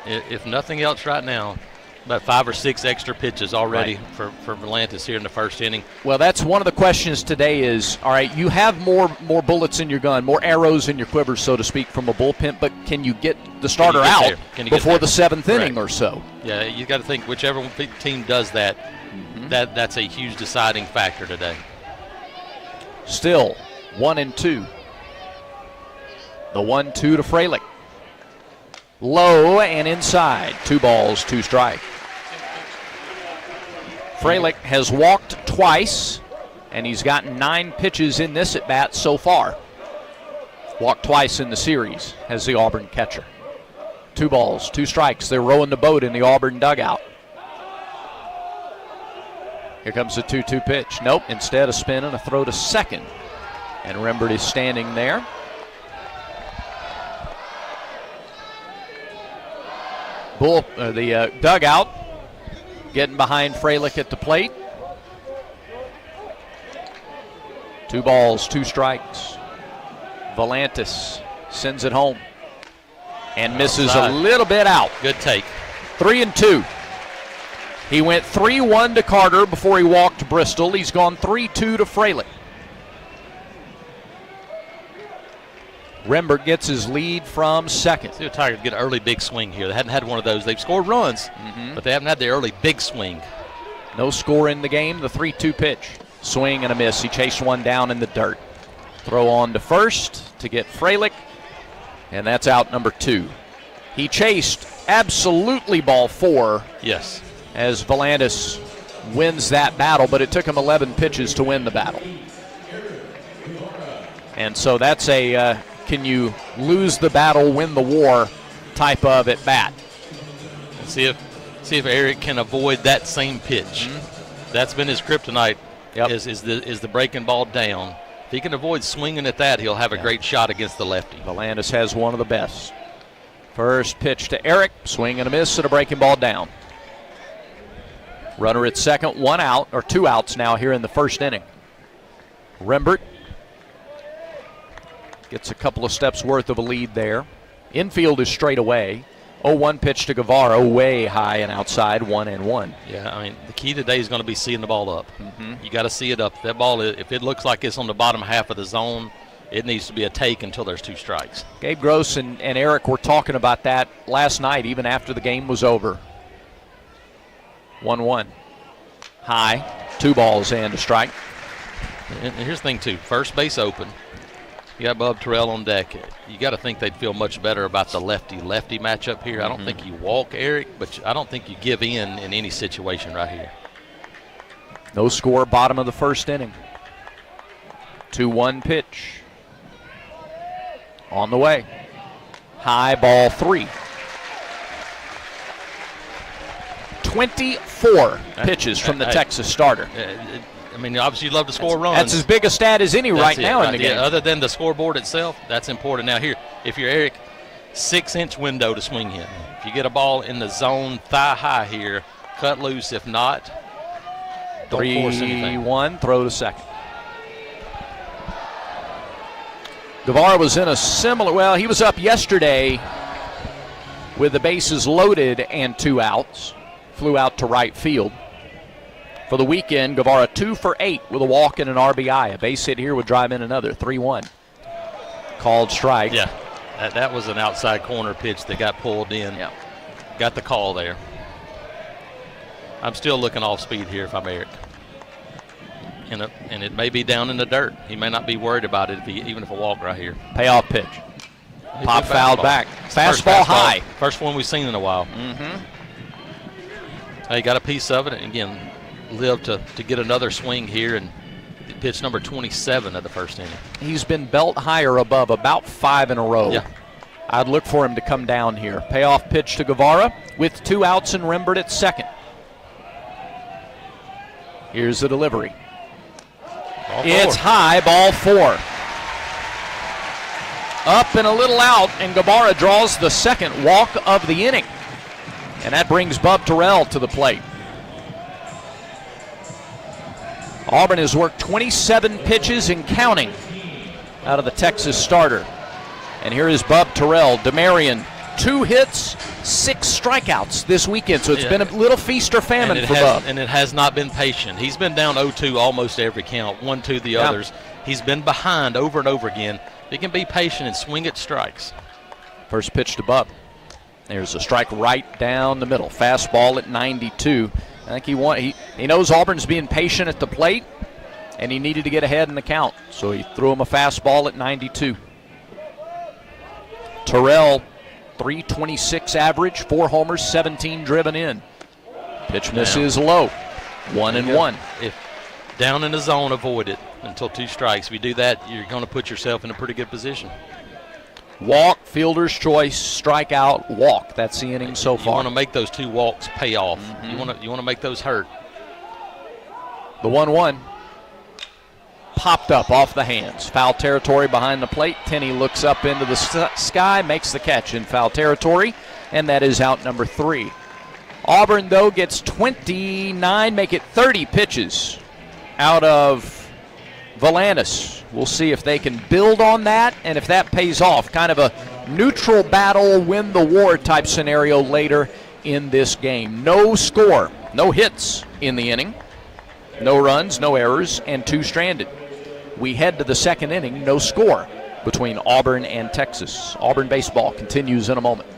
If nothing else right now, about 5 or 6 extra pitches already for Volantis here in the first inning. Well, that's one of the questions today is, all right, you have more bullets in your gun, more arrows in your quiver, so to speak, from a bullpen, but can you get the starter out before the 7th inning or so? Yeah, you got to think whichever team does that, that's a huge deciding factor today. Still 1-2. The 1-2 to Fralick. Low and inside. 2 balls, 2 strikes. Fralick has walked twice, and he's gotten 9 pitches in this at bat so far. Walked twice in the series as the Auburn catcher. 2 balls, 2 strikes. They're rowing the boat in the Auburn dugout. Here comes the 2-2 pitch. Nope, instead a spin and a throw to second. And Rembert is standing there. The dugout getting behind Fralick at the plate. 2 balls, 2 strikes. Volantis sends it home and misses a little bit out. Good take. 3-2. He went 3-1 to Carter before he walked Bristol. He's gone 3-2 to Fralick. Rembert gets his lead from second. See the Tigers get an early big swing here. They hadn't had one of those. They've scored runs, but they haven't had the early big swing. No score in the game. The 3-2 pitch. Swing and a miss. He chased one down in the dirt. Throw on to first to get Fralick. And that's out number 2. He chased absolutely ball 4. Yes. As Volandis wins that battle, but it took him 11 pitches to win the battle. And so that's a can you lose the battle, win the war type of at bat. See if Eric can avoid that same pitch. That's been his kryptonite. Yep. Is the breaking ball down. If he can avoid swinging at that, he'll have a great shot against the lefty. Volandis has one of the best. First pitch to Eric, swing and a miss and a breaking ball down. Runner at second, 1 out, or 2 outs now here in the first inning. Rembert gets a couple of steps worth of a lead there. Infield is straight away. 0-1 pitch to Guevara, way high and outside, 1-1. Yeah, I mean, the key today is going to be seeing the ball up. You got to see it up. That ball, if it looks like it's on the bottom half of the zone, it needs to be a take until there's 2 strikes. Gabe Gross and Eric were talking about that last night, even after the game was over. 1-1. High, 2 balls and a strike. And here's the thing, too. First base open. You got Bub Terrell on deck. You got to think they'd feel much better about the lefty-lefty matchup here. I don't think you walk Eric, but I don't think you give in any situation right here. No score, bottom of the first inning. 2-1 pitch. On the way. High, ball 3. 24 pitches from the Texas starter. I mean, obviously you'd love to score runs. That's as big a stat as any right now in the game. Other than the scoreboard itself, that's important. Now here, if you're Eric, 6-inch window to swing in. If you get a ball in the zone thigh high here, cut loose. If not, don't force anything. 3-1, throw to second. Guevara was in a similar, well, he was up yesterday with the bases loaded and 2 outs. Flew out to right field. For the weekend, Guevara 2 for 8 with a walk and an RBI. A base hit here would drive in another. 3-1. Called strike. Yeah, that was an outside corner pitch that got pulled in. Yeah. Got the call there. I'm still looking off speed here if I'm Eric. And it may be down in the dirt. He may not be worried about it even if a walk right here. Payoff pitch. Pop fouled back. Fastball high. First one we've seen in a while. He got a piece of it, and again, lived to get another swing here, and pitch number 27 of the first inning. He's been belt high or above about 5 in a row. Yeah. I'd look for him to come down here. Payoff pitch to Guevara with 2 outs and Rembert at second. Here's the delivery. It's high, ball 4. Up and a little out, and Guevara draws the second walk of the inning. And that brings Bub Terrell to the plate. Auburn has worked 27 pitches and counting out of the Texas starter. And here is Bub Terrell. DeMarion, 2 hits, 6 strikeouts this weekend. So it's been a little feast or famine for Bub. And it has not been patient. He's been down 0-2 almost every count, 1-2 the others. He's been behind over and over again. He can be patient and swing at strikes. First pitch to Bub. There's a strike right down the middle. Fastball at 92. I think he knows Auburn's being patient at the plate, and he needed to get ahead in the count. So he threw him a fastball at 92. Terrell, 326 average, 4 homers, 17 driven in. Pitch miss is low. 1-1. If down in the zone, avoid it until 2 strikes. If you do that, you're going to put yourself in a pretty good position. Walk, fielder's choice, strikeout, walk. That's the inning so far. You want to make those 2 walks pay off. You want to make those hurt. The 1-1 popped up off the hands. Foul territory behind the plate. Tenney looks up into the sky, makes the catch in foul territory, and that is out number 3. Auburn, though, gets 29, make it 30 pitches out of Volandis. We'll see if they can build on that and if that pays off. Kind of a neutral battle, win the war type scenario later in this game. No score, no hits in the inning, no runs, no errors, and 2 stranded. We head to the second inning, no score between Auburn and Texas. Auburn baseball continues in a moment.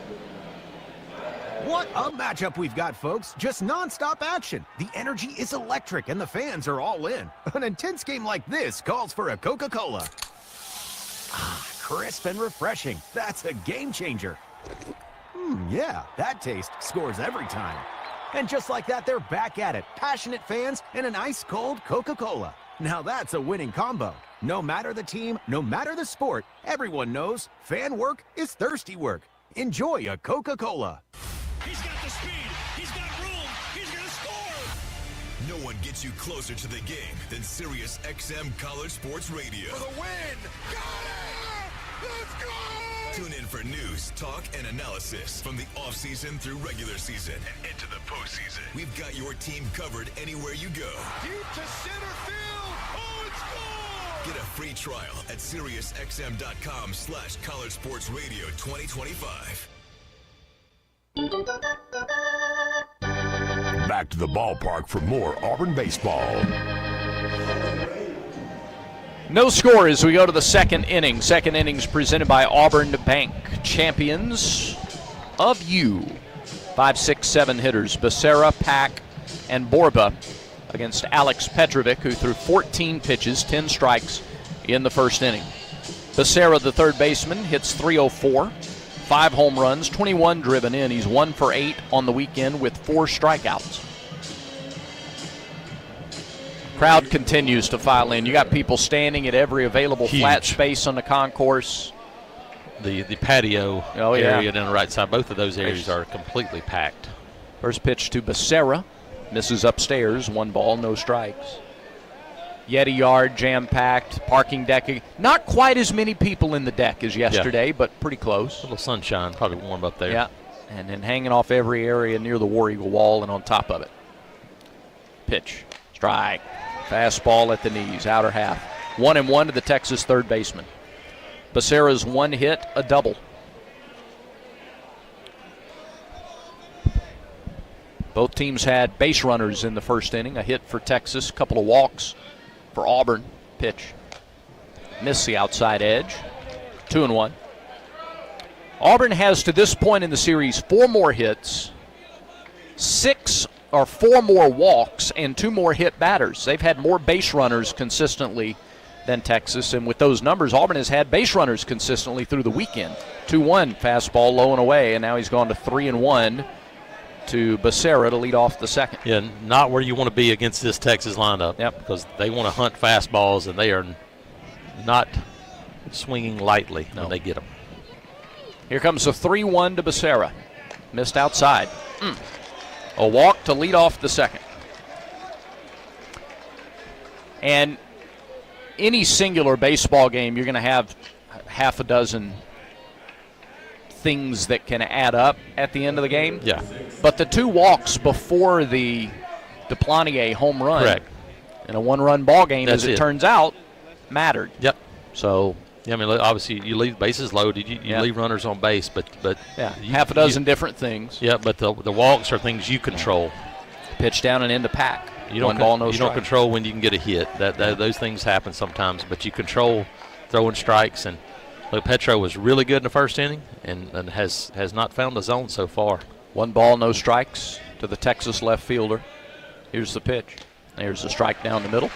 What a matchup we've got, folks. Just nonstop action. The energy is electric and the fans are all in. An intense game like this calls for a Coca-Cola. crisp and refreshing. That's a game changer. Yeah, that taste scores every time. And just like that, they're back at it. Passionate fans and an ice-cold Coca-Cola. Now that's a winning combo. No matter the team, no matter the sport, everyone knows fan work is thirsty work. Enjoy a Coca-Cola. He's got the speed. He's got room. He's going to score. No one gets you closer to the game than Sirius XM College Sports Radio. For the win. Got it! Let's go! Tune in for news, talk, and analysis from the offseason through regular season and into the postseason. We've got your team covered anywhere you go. Deep to center field. Oh, it's gone! Get a free trial at SiriusXM.com/College Sports Radio 2025. Back to the ballpark for more Auburn baseball. No score as we go to the second inning. Second innings presented by Auburn Bank. Champions of you. 5, 6, 7 hitters. Becerra, Pack, and Borba against Alex Petrovic, who threw 14 pitches, 10 strikes in the first inning. Becerra, the third baseman, hits .304, 5 home runs, 21 driven in. He's 1 for 8 on the weekend with 4 strikeouts. Crowd continues to file in. You got people standing at every available flat space on the concourse. The patio area down the right side, both of those areas are completely packed. First pitch to Becerra. Misses upstairs. 1 ball, no strikes. Yeti yard, jam-packed, parking deck. Not quite as many people in the deck as yesterday, but pretty close. A little sunshine, probably warm up there. Yeah, and then hanging off every area near the War Eagle wall and on top of it. Pitch, strike. Fastball at the knees, outer half. 1-1 to the Texas third baseman. Becerra's 1 hit, a double. Both teams had base runners in the first inning. A hit for Texas, a couple of walks for Auburn. Pitch. Missed the outside edge. 2-1. Auburn has to this point in the series 4 more hits, 4 more walks, and 2 more hit batters. They've had more base runners consistently than Texas, and with those numbers, Auburn has had base runners consistently through the weekend. 2-1, fastball low and away, and now he's gone to 3-1 to Becerra to lead off the second. Yeah, not where you want to be against this Texas lineup. Yep. Because they want to hunt fastballs, and they are not swinging lightly when they get them. Here comes a 3-1 to Becerra. Missed outside. A walk to lead off the second. And any singular baseball game, you're going to have half a dozen things that can add up at the end of the game. Yeah. But the 2 walks before the Deplanier home run, correct, in a 1-run ball game, as it turns out, mattered. Yep. So, yeah, I mean, obviously you leave bases loaded, you leave runners on base, but half a dozen different things. Yeah, but the walks are things you control. Pitch down and into Pack. You don't 1 ball, no you strike. don't control when you can get a hit. Those things happen sometimes, but you control throwing strikes. And look, Petro was really good in the first inning and has not found the zone so far. 1 ball, no strikes to the Texas left fielder. Here's the pitch. There's the strike down the middle.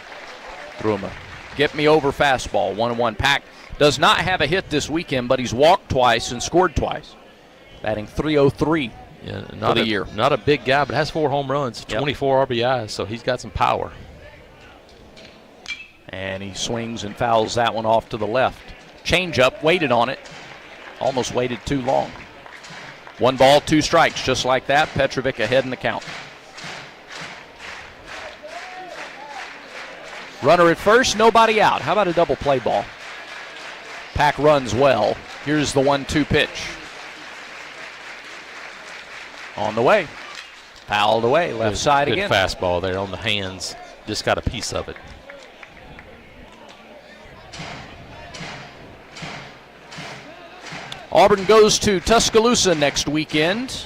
Threw him a get-me-over fastball. 1-1. Pack does not have a hit this weekend, but he's walked twice and scored twice. Batting .303 for the year. Not a big guy, but has 4 home runs, 24 RBIs, so he's got some power. And he swings and fouls that one off to the left. Changeup, waited on it. Almost waited too long. 1 ball, 2 strikes, just like that. Petrovic ahead in the count. Runner at first, nobody out. How about a double play ball? Pack runs well. Here's the 1-2 pitch. On the way. Fouled away, left side good again. Fastball there on the hands. Just got a piece of it. Auburn goes to Tuscaloosa next weekend.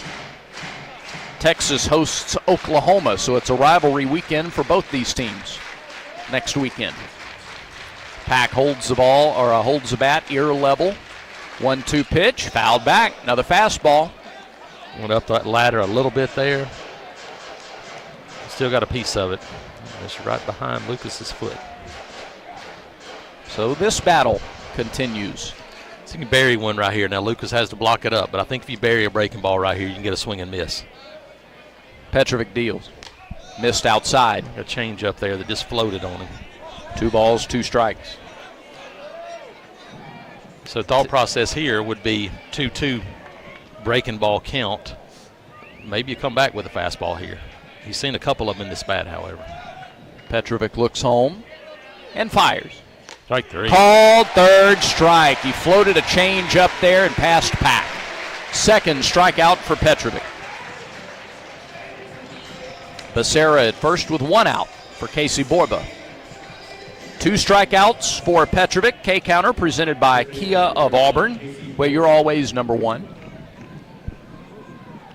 Texas hosts Oklahoma, so it's a rivalry weekend for both these teams next weekend. Pack holds the ball, or holds the bat, ear level. 1-2 pitch, fouled back, another fastball. Went up that ladder a little bit there. Still got a piece of it. It's right behind Lucas's foot. So this battle continues. you can bury one right here. Now Lucas has to block it up, but I think if you bury a breaking ball right here, you can get a swing and miss. Petrovic deals. Missed outside. A change up there that just floated on him. 2 balls, 2 strikes. So thought process here would be 2-2 breaking ball count. Maybe you come back with a fastball here. He's seen a couple of them in this bat, however. Petrovic looks home and fires. Strike 3. Called third strike. He floated a change up there and passed Pack. Second strikeout for Petrovic. Becerra at first with 1 out for Casey Borba. 2 strikeouts for Petrovic. K-counter presented by Kia of Auburn, where you're always number 1.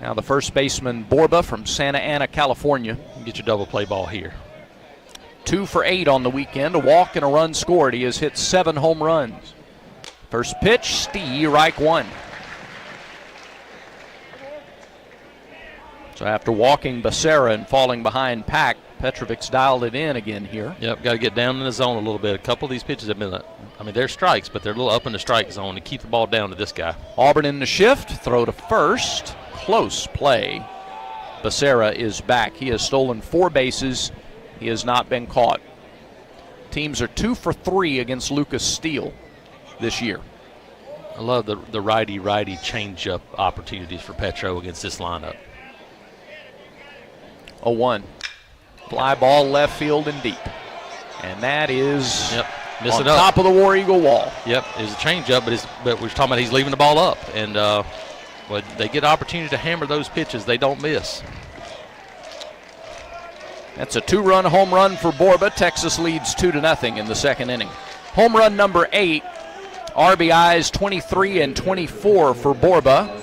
Now the first baseman, Borba from Santa Ana, California. Get your double play ball here. 2 for 8 on the weekend, a walk and a run scored. He has hit 7 home runs. First pitch, strike 1. So after walking Becerra and falling behind Pack, Petrovic's dialed it in again here. Yep, got to get down in the zone a little bit. A couple of these pitches have been, they're strikes, but they're a little up in the strike zone to keep the ball down to this guy. Auburn in the shift, throw to first. Close play. Becerra is back. He has stolen 4 bases. He has not been caught. Teams are 2 for 3 against Lucas Steele this year. I love the righty-righty change-up opportunities for Petro against this lineup. 0-1. Fly ball left field and deep. And that is on top of the War Eagle wall. Yep, it's a change-up, but we're talking about he's leaving the ball up. And when they get opportunity to hammer those pitches, they don't miss. That's a 2-run home run for Borba. Texas leads 2-0 in the second inning. Home run number 8. RBIs 23 and 24 for Borba.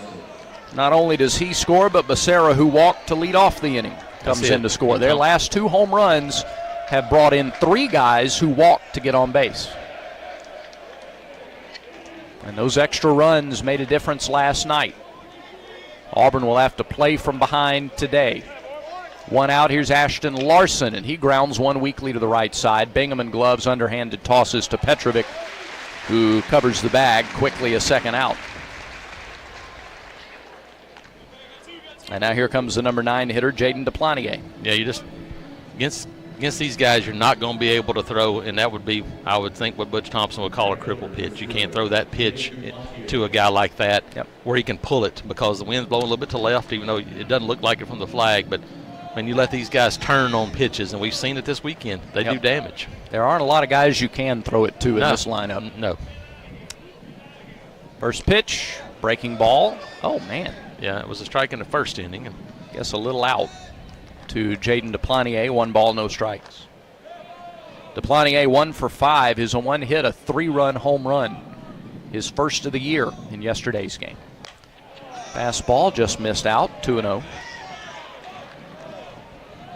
Not only does he score, but Becerra, who walked to lead off the inning, comes in to score. Their last 2 home runs have brought in 3 guys who walked to get on base. And those extra runs made a difference last night. Auburn will have to play from behind today. 1 out, here's Ashton Larson, and he grounds one weakly to the right side. Bingham and Gloves underhanded tosses to Petrovic, who covers the bag, quickly a second out. And now here comes the number 9 hitter, Jaden Duplantier. Yeah, you just, against these guys, you're not going to be able to throw, and that would be, I would think, what Butch Thompson would call a cripple pitch. You can't throw that pitch to a guy like that where he can pull it because the wind's blowing a little bit to left, even though it doesn't look like it from the flag. But when you let these guys turn on pitches, and we've seen it this weekend, they do damage. There aren't a lot of guys you can throw it to in this lineup. No. First pitch, breaking ball. Oh, man. Yeah, it was a strike in the first inning. Guess a little out to Jaden Duplantier. 1 ball, no strikes. Duplantier 1 for 5. His 1 hit, a 3-run home run. His first of the year in yesterday's game. Fastball just missed out, 2-0.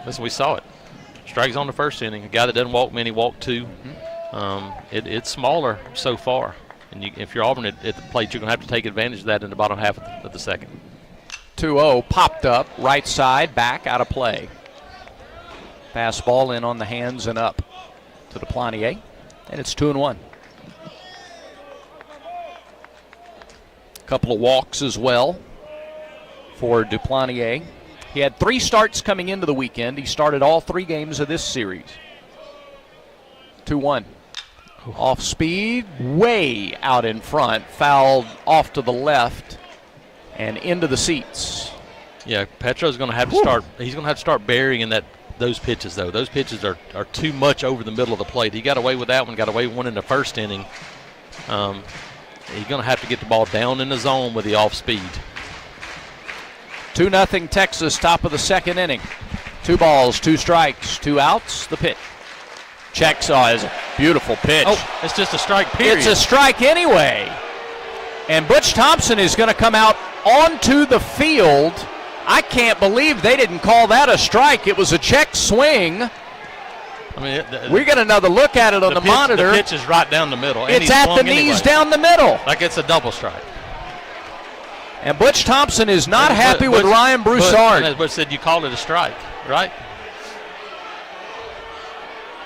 Listen, we saw it. Strikes on the first inning. A guy that doesn't walk many, walked 2. It's smaller so far. And if you're Auburn at the plate, you're going to have to take advantage of that in the bottom half of the second. 2-0, popped up, right side, back, out of play. Fastball in on the hands and up to Duplantier, and it's 2-1. Couple of walks as well for Duplantier. He had 3 starts coming into the weekend. He started all 3 games of this series. 2-1. Off speed, way out in front, fouled off to the left and into the seats. Yeah, Petro's going to have to start. He's going to have to start burying those pitches, though. Those pitches are too much over the middle of the plate. He got away with that one. Got away with one in the first inning. He's going to have to get the ball down in the zone with the off speed. 2-0 Texas, top of the second inning. 2 balls, 2 strikes, 2 outs. The pitch. Checks is a beautiful pitch. Oh, it's just a strike, period. It's a strike anyway. And Butch Thompson is going to come out onto the field. I can't believe they didn't call that a strike. It was a check swing. We get another look at it on the monitor. The pitch is right down the middle. It's at the knees down the middle. Like it's a double strike. And Butch Thompson is not happy with Ryan Broussard. As Butch said, you called it a strike, right?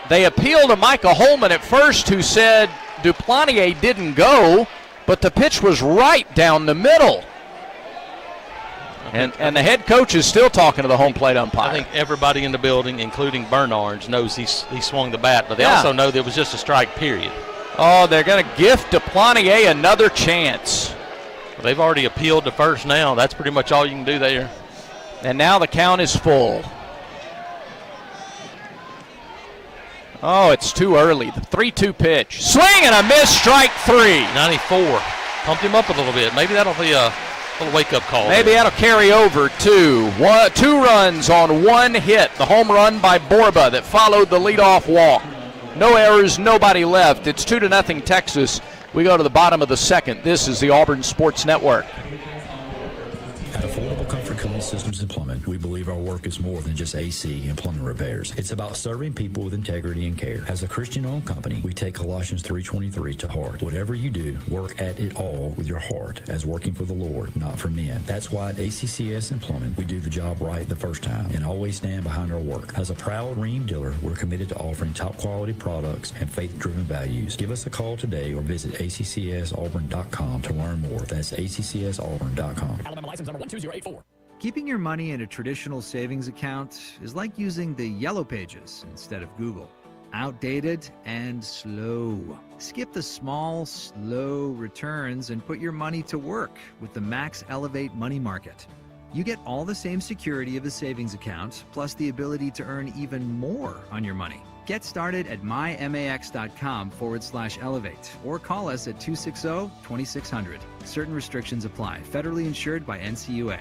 They appealed to Micah Holman at first, who said Duplantier didn't go, but the pitch was right down the middle. And the head coach is still talking to the home plate umpire. I think everybody in the building, including Bernards, knows he swung the bat, but they also know that it was just a strike, period. Oh, they're going to gift Deplanier another chance. Well, they've already appealed to first now. That's pretty much all you can do there. And now the count is full. Oh, it's too early. The 3-2 pitch. Swing and a miss, strike 3. 94. Pumped him up a little bit. Maybe that'll be a little wake-up call. Maybe that'll carry over too. 2 runs on 1 hit. The home run by Borba that followed the leadoff walk. No errors, nobody left. It's 2-0 Texas. We go to the bottom of the second. This is the Auburn Sports Network. At Affordable Comfort Cooling Systems and Plumbing, we believe our work is more than just AC and plumbing repairs. It's about serving people with integrity and care. As a Christian-owned company, we take Colossians 3:23 to heart. Whatever you do, work at it all with your heart as working for the Lord, not for men. That's why at ACCS and Plumbing, we do the job right the first time and always stand behind our work. As a proud Ream dealer, we're committed to offering top-quality products and faith-driven values. Give us a call today or visit accsauburn.com to learn more. That's accsauburn.com. Alabama license number 12084. Keeping your money in a traditional savings account is like using the Yellow Pages instead of Google. Outdated and slow. Skip the small, slow returns and put your money to work with the Max Elevate Money Market. You get all the same security of a savings account, plus the ability to earn even more on your money. Get started at mymax.com/elevate or call us at 260-2600. Certain restrictions apply. Federally insured by NCUA.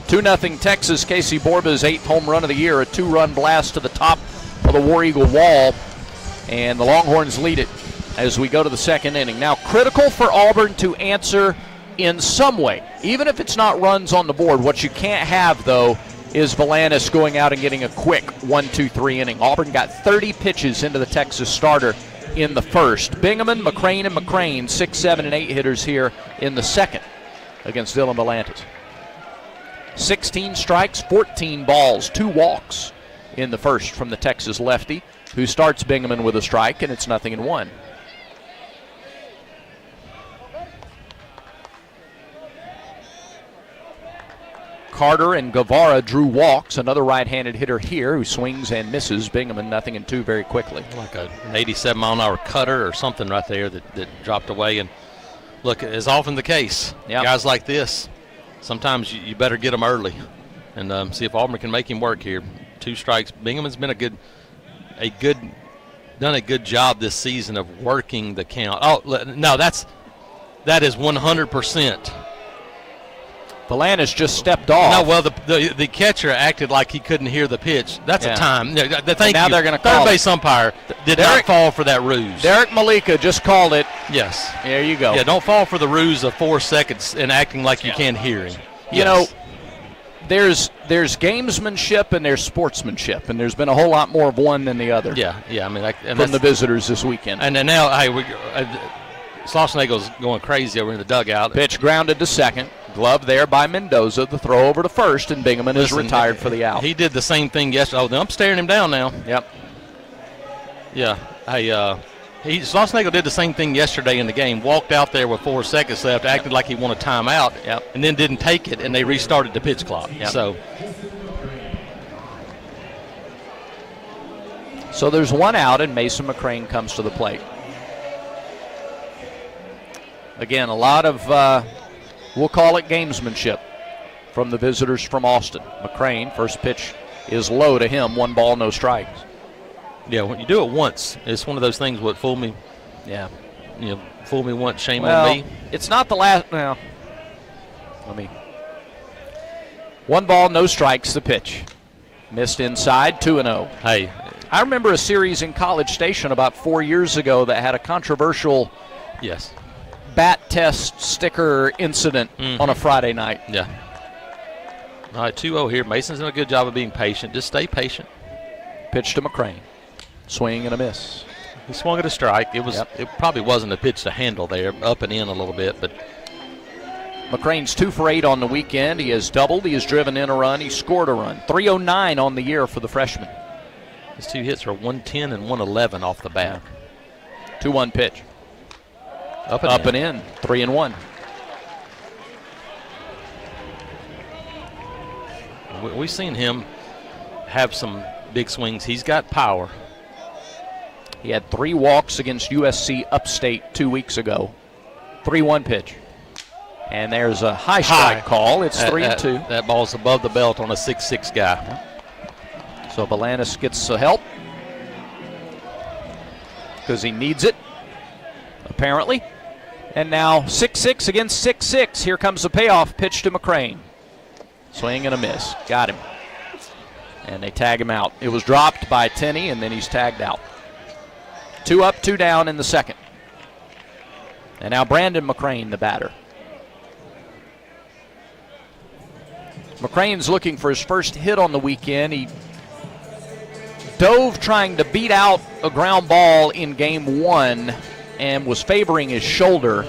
Two 2-0 Texas. Casey Borba's 8th home run of the year, a 2-run blast to the top of the War Eagle wall, and the Longhorns lead it as we go to the second inning. Now, critical for Auburn to answer in some way, even if it's not runs on the board. What you can't have, though, is Valanis going out and getting a quick 1-2-3 inning. Auburn got 30 pitches into the Texas starter in the first. Bingaman, McCrane, and McCrane, 6, 7, and 8 hitters here in the second against Dylan Volantis. 16 strikes, 14 balls, 2 walks in the first from the Texas lefty, who starts Bingaman with a strike, and it's 0-1. Carter and Guevara drew walks. Another right-handed hitter here who swings and misses. Bingaman 0-2 very quickly. Like an 87-mile-an-hour cutter or something right there that dropped away. And look, as often the case, guys like this, sometimes you better get them early and see if Auburn can make him work here. 2 strikes. Bingaman's been done a good job this season of working the count. Oh no, that is 100%. Valanis just stepped off. No, well, the catcher acted like he couldn't hear the pitch. That's a time. Now they're going to call it. Third base umpire did not fall for that ruse. Derek Malika just called it. Yes. There you go. Yeah, don't fall for the ruse of 4 seconds and acting like you can't hear him. You know, there's gamesmanship and there's sportsmanship, and there's been a whole lot more of one than the other. Yeah. I mean, from the visitors this weekend. And then now, Schlossnagel's going crazy over in the dugout. Pitch grounded to second. Glove there by Mendoza. The throw over to first, and Bingaman is retired for the out. He did the same thing yesterday. Oh, I'm staring him down now. Yep. Yeah. Schlossnagel did the same thing yesterday in the game. Walked out there with 4 seconds left, acted like he wanted a timeout, and then didn't take it, and they restarted the pitch clock. Yep. So there's 1 out, and Mason McCrane comes to the plate. Again, a lot of, we'll call it gamesmanship from the visitors from Austin. McCrane, first pitch is low to him, 1 ball, no strikes. Yeah, when you do it once, it's one of those things, what, fool me? Yeah. Fool me once, shame on me. It's not the last, 1 ball, no strikes, the pitch. Missed inside, 2-0. Hey. I remember a series in College Station about 4 years ago that had a controversial bat test sticker incident on a Friday night. Yeah. All right, 2-0 here. Mason's done a good job of being patient. Just stay patient. Pitch to McCrane. Swing and a miss. He swung at a strike. It probably wasn't a pitch to handle there, up and in a little bit, but McCrane's 2 for 8 on the weekend. He has doubled. He has driven in a run. He scored a run. 309 on the year for the freshman. His 2 hits are 110 and 111 off the bat. 2-1 pitch. Up and in. 3-1. We've seen him have some big swings. He's got power. He had 3 walks against USC Upstate 2 weeks ago. 3-1 pitch. And there's a high strike call. It's 3-2. That ball's above the belt on a 6'6" guy. So Belanis gets the help because he needs it, apparently. And now 6-6 against 6-6. Here comes the payoff pitch to McCrane. Swing and a miss. Got him. And they tag him out. It was dropped by Tenney, and then he's tagged out. 2 up, 2 down in the second. And now Brandon McCrane, the batter. McCrane's looking for his first hit on the weekend. He dove trying to beat out a ground ball in game 1 and was favoring his shoulder.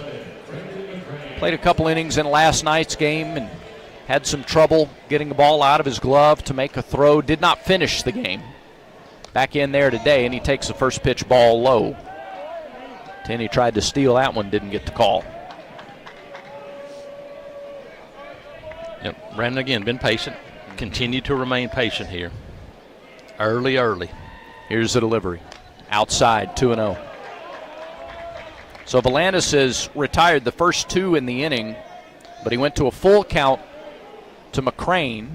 Played a couple innings in last night's game and had some trouble getting the ball out of his glove to make a throw. Did not finish the game. Back in there today, and he takes the first pitch ball low. Tenney tried to steal that one, didn't get the call. Yep, Brandon again, been patient. Continue to remain patient here. Early. Here's the delivery. Outside, 2-0. So Belanis has retired the first 2 in the inning, but he went to a full count to McCrane.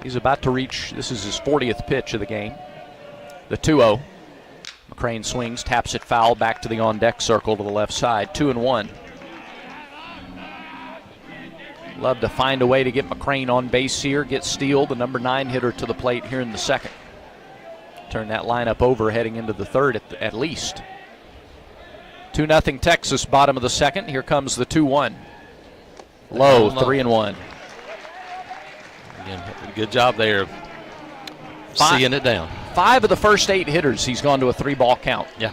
He's about to reach, this is his 40th pitch of the game. The 2-0. McCrane swings, taps it foul, back to the on-deck circle to the left side. 2-1. Love to find a way to get McCrane on base here, get Steele, the number 9 hitter, to the plate here in the second. Turn that lineup over heading into the third at least. 2-0 Texas, bottom of the second. Here comes the 2-1. Low, 3-1. Again, good job there. Seeing it down. 5 of the first 8 hitters, he's gone to a 3-ball count. Yeah.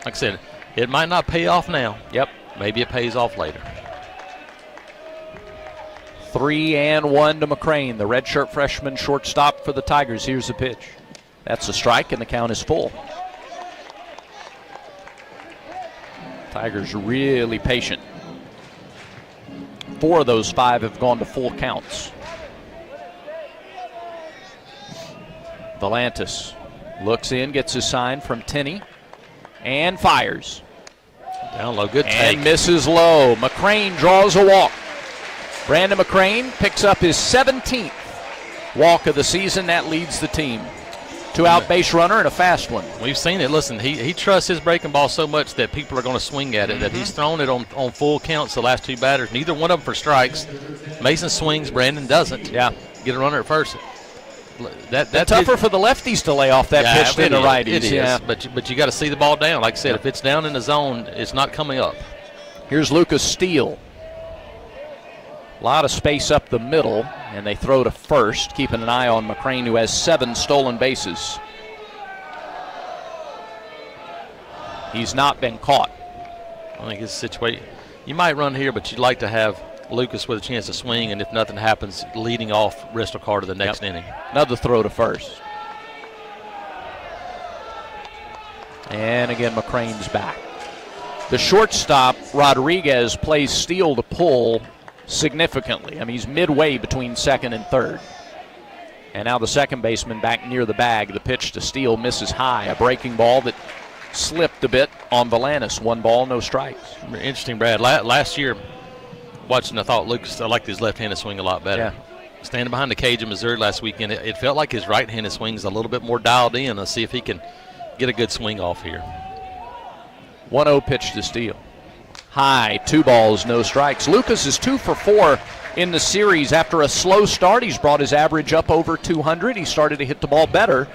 Like I said, it might not pay off now. Yep. Maybe it pays off later. 3-1 to McCrane, the redshirt freshman shortstop for the Tigers. Here's the pitch. That's a strike, and the count is full. Tigers really patient. 4 of those 5 have gone to full counts. Volantis looks in, gets his sign from Tenney, and fires. Down low, good take. And misses low. McCrane draws a walk. Brandon McCrane picks up his 17th walk of the season. That leads the team. 2-out base runner and a fast one. We've seen it. Listen, he trusts his breaking ball so much that people are going to swing at it, that he's thrown it on full counts the last 2 batters. Neither one of them for strikes. Mason swings, Brandon doesn't. Yeah. Get a runner at first. That's tougher for the lefties to lay off that pitch than the righties. It is, yeah. but you got to see the ball down. Like I said, if it's down in the zone, it's not coming up. Here's Lucas Steele. A lot of space up the middle, and they throw to first, keeping an eye on McCrane, who has 7 stolen bases. He's not been caught. I think it's a situation. You might run here, but you'd like to have Lucas with a chance to swing, and if nothing happens, leading off Bristol Carter the next inning. Another throw to first. And again, McCrane's back. The shortstop, Rodriguez, plays Steele to pull significantly. I mean, he's midway between second and third. And now the second baseman back near the bag. The pitch to Steele misses high. A breaking ball that slipped a bit on Belanis. 1 ball, no strikes. Interesting, Brad. Last year, watching, I thought Lucas, I liked his left-handed swing a lot better. Yeah. Standing behind the cage in Missouri last weekend, it felt like his right-handed swing's a little bit more dialed in. Let's see if he can get a good swing off here. 1-0 pitch to Steele. High, 2 balls, no strikes. Lucas is 2 for 4 in the series. After a slow start, he's brought his average up over 200. He started to hit the ball better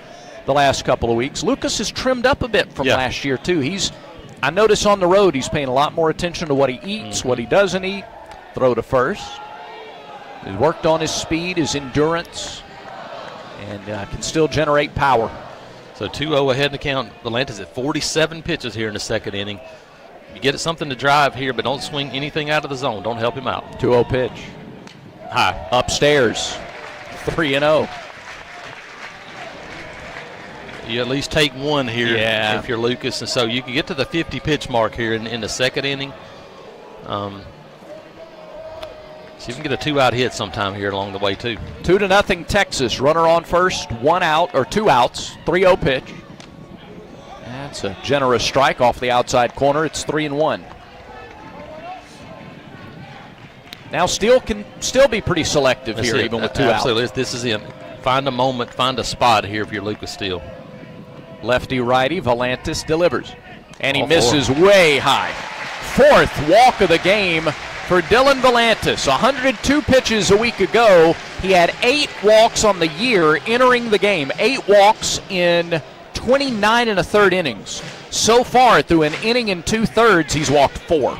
the last couple of weeks. Lucas has trimmed up a bit from last year, too. I notice on the road he's paying a lot more attention to what he eats, what he doesn't eat. Throw to first. He's worked on his speed, his endurance, and can still generate power. So 2-0 ahead in the count. Volantis at 47 pitches here in the second inning. You get something to drive here, but don't swing anything out of the zone. Don't help him out. 2-0 pitch. High. Upstairs. 3-0. You at least take one here if you're Lucas. And so you can get to the 50 pitch mark here in the second inning. So you can get a 2-out hit sometime here along the way, too. 2-0 Texas. Runner on first, 1 out, or 2 outs. 3-0 pitch. That's a generous strike off the outside corner. It's 3-1. Now Steele can still be pretty selective here, even with 2 outs. Absolutely. This is it. Find a moment, find a spot here if you're Lucas Steele. Lefty-righty, Volantis delivers. And he misses way high. 4th walk of the game for Dylan Volantis. 102 pitches a week ago. He had 8 walks on the year entering the game. 8 walks in 29 1/3 innings. So far, through an inning and 2/3, he's walked 4.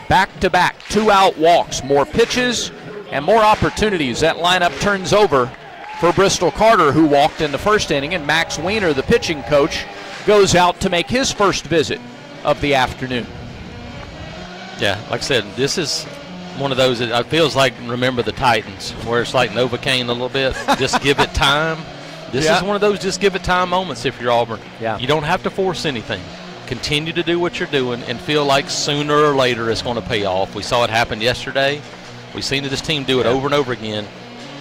Back-to-back 2-out walks. More pitches and more opportunities. That lineup turns over for Bristol Carter, who walked in the first inning, and Max Weiner, the pitching coach, goes out to make his first visit of the afternoon. Yeah, like I said, this is one of those that it feels like Remember the Titans, where it's like Novocaine a little bit. Just give it time. This is one of those just give it time moments if you're Auburn. Yeah. You don't have to force anything. Continue to do what you're doing and feel like sooner or later it's going to pay off. We saw it happen yesterday. We've seen this team do it over and over again.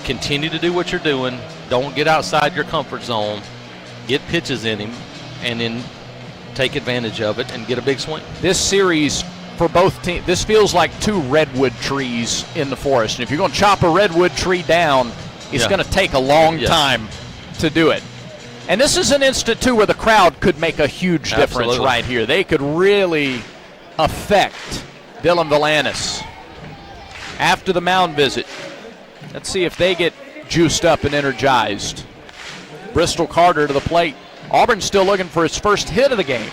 Continue to do what you're doing. Don't get outside your comfort zone. Get pitches in him, and then take advantage of it and get a big swing. This series for both teams, this feels like 2 redwood trees in the forest. And if you're going to chop a redwood tree down, it's going to take a long time to do it. And this is an instant, too, where the crowd could make a huge difference right here. They could really affect Dylan Volantis after the mound visit. Let's see if they get juiced up and energized. Bristol Carter to the plate. Auburn still looking for his first hit of the game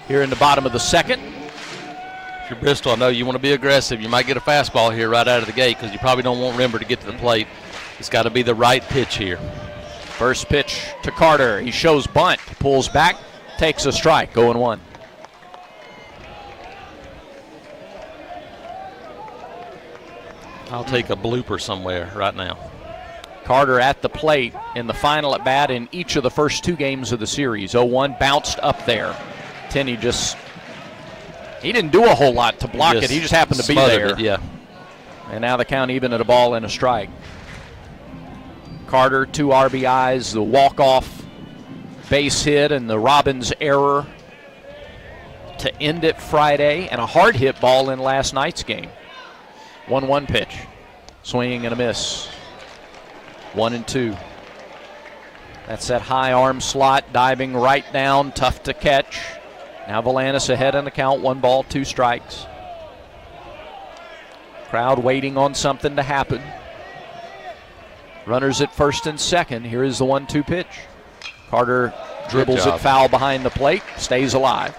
here in the bottom of the second. If you're Bristol, I know you want to be aggressive. You might get a fastball here right out of the gate because you probably don't want Rember to get to the plate. It's got to be the right pitch here. First pitch to Carter. He shows bunt, pulls back, takes a strike, 0-1. I'll take a blooper somewhere right now. Carter at the plate in the final at bat in each of the first 2 games of the series. 0-1, bounced up there. Tenney he didn't do a whole lot to block it. He just happened to be there. And now the count even at a ball and a strike. Carter, 2 RBIs, the walk-off base hit and the Robbins error to end it Friday, and a hard hit ball in last night's game. 1-1 pitch. Swing and a miss. 1-2. That's that high arm slot, diving right down, tough to catch. Now Volantis ahead in the count, 1 ball, 2 strikes. Crowd waiting on something to happen. Runners at first and second. Here is the 1-2 pitch. Carter dribbles it foul behind the plate, stays alive.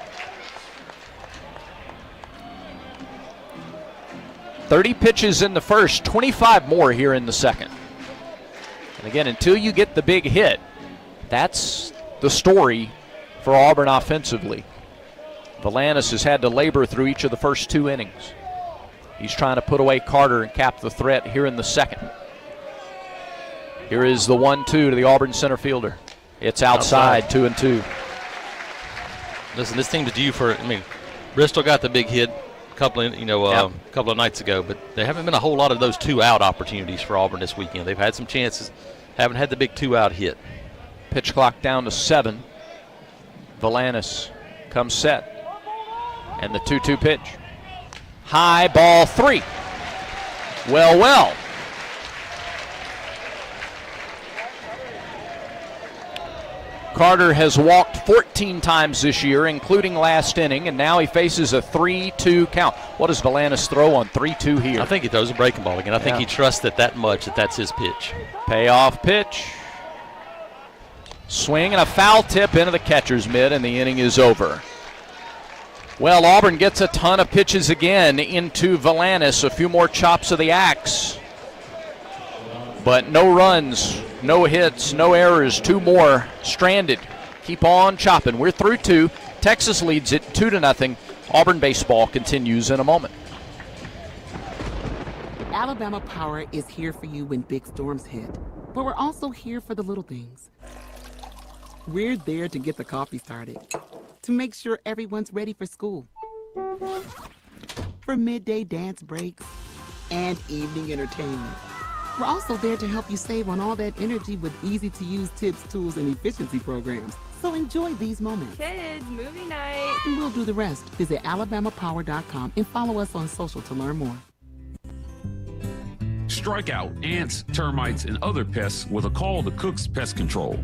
30 pitches in the first, 25 more here in the second. And again, until you get the big hit, that's the story for Auburn offensively. Volantis has had to labor through each of the first 2 innings. He's trying to put away Carter and cap the threat here in the second. Here is the 1-2 to the Auburn center fielder. It's outside. 2-2. Listen, this team is due for, Bristol got the big hit a couple of nights ago, but there haven't been a whole lot of those 2-out opportunities for Auburn this weekend. They've had some chances, haven't had the big 2-out hit. Pitch clock down to 7. Volantis comes set. And the 2-2 pitch. High, ball 3. Well. Carter has walked 14 times this year, including last inning, and now he faces a 3-2 count. What does Volantis throw on 3-2 here? I think he throws a breaking ball again. I think he trusts that much, that's his pitch. Payoff pitch. Swing and a foul tip into the catcher's mitt, and the inning is over. Well, Auburn gets a ton of pitches again into Volantis. A few more chops of the axe. But no runs, no hits, no errors. 2 more stranded. Keep on chopping. We're through 2. Texas leads it 2-0. Auburn baseball continues in a moment. Alabama Power is here for you when big storms hit, but we're also here for the little things. We're there to get the coffee started, to make sure everyone's ready for school, for midday dance breaks and evening entertainment. We're also there to help you save on all that energy with easy-to-use tips, tools, and efficiency programs. So enjoy these moments. Kids, movie night. And we'll do the rest. Visit alabamapower.com and follow us on social to learn more. Strike out ants, termites, and other pests with a call to Cook's Pest Control.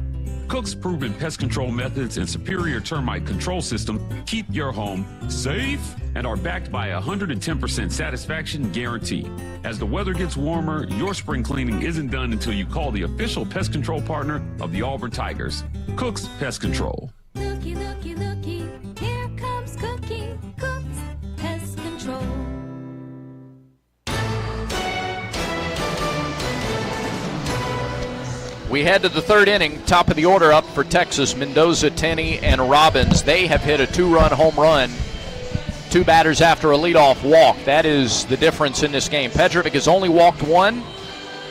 Cook's proven pest control methods and superior termite control system keep your home safe and are backed by a 110% satisfaction guarantee. As the weather gets warmer, your spring cleaning isn't done until you call the official pest control partner of the Auburn Tigers, Cook's Pest Control. Looky, looky, looky, here comes Cookie, Cook's Pest Control. We head to the third inning, top of the order up for Texas. Mendoza, Tenney, and Robbins. They have hit a 2-run home run. 2 batters after a leadoff walk. That is the difference in this game. Petrovic has only walked 1,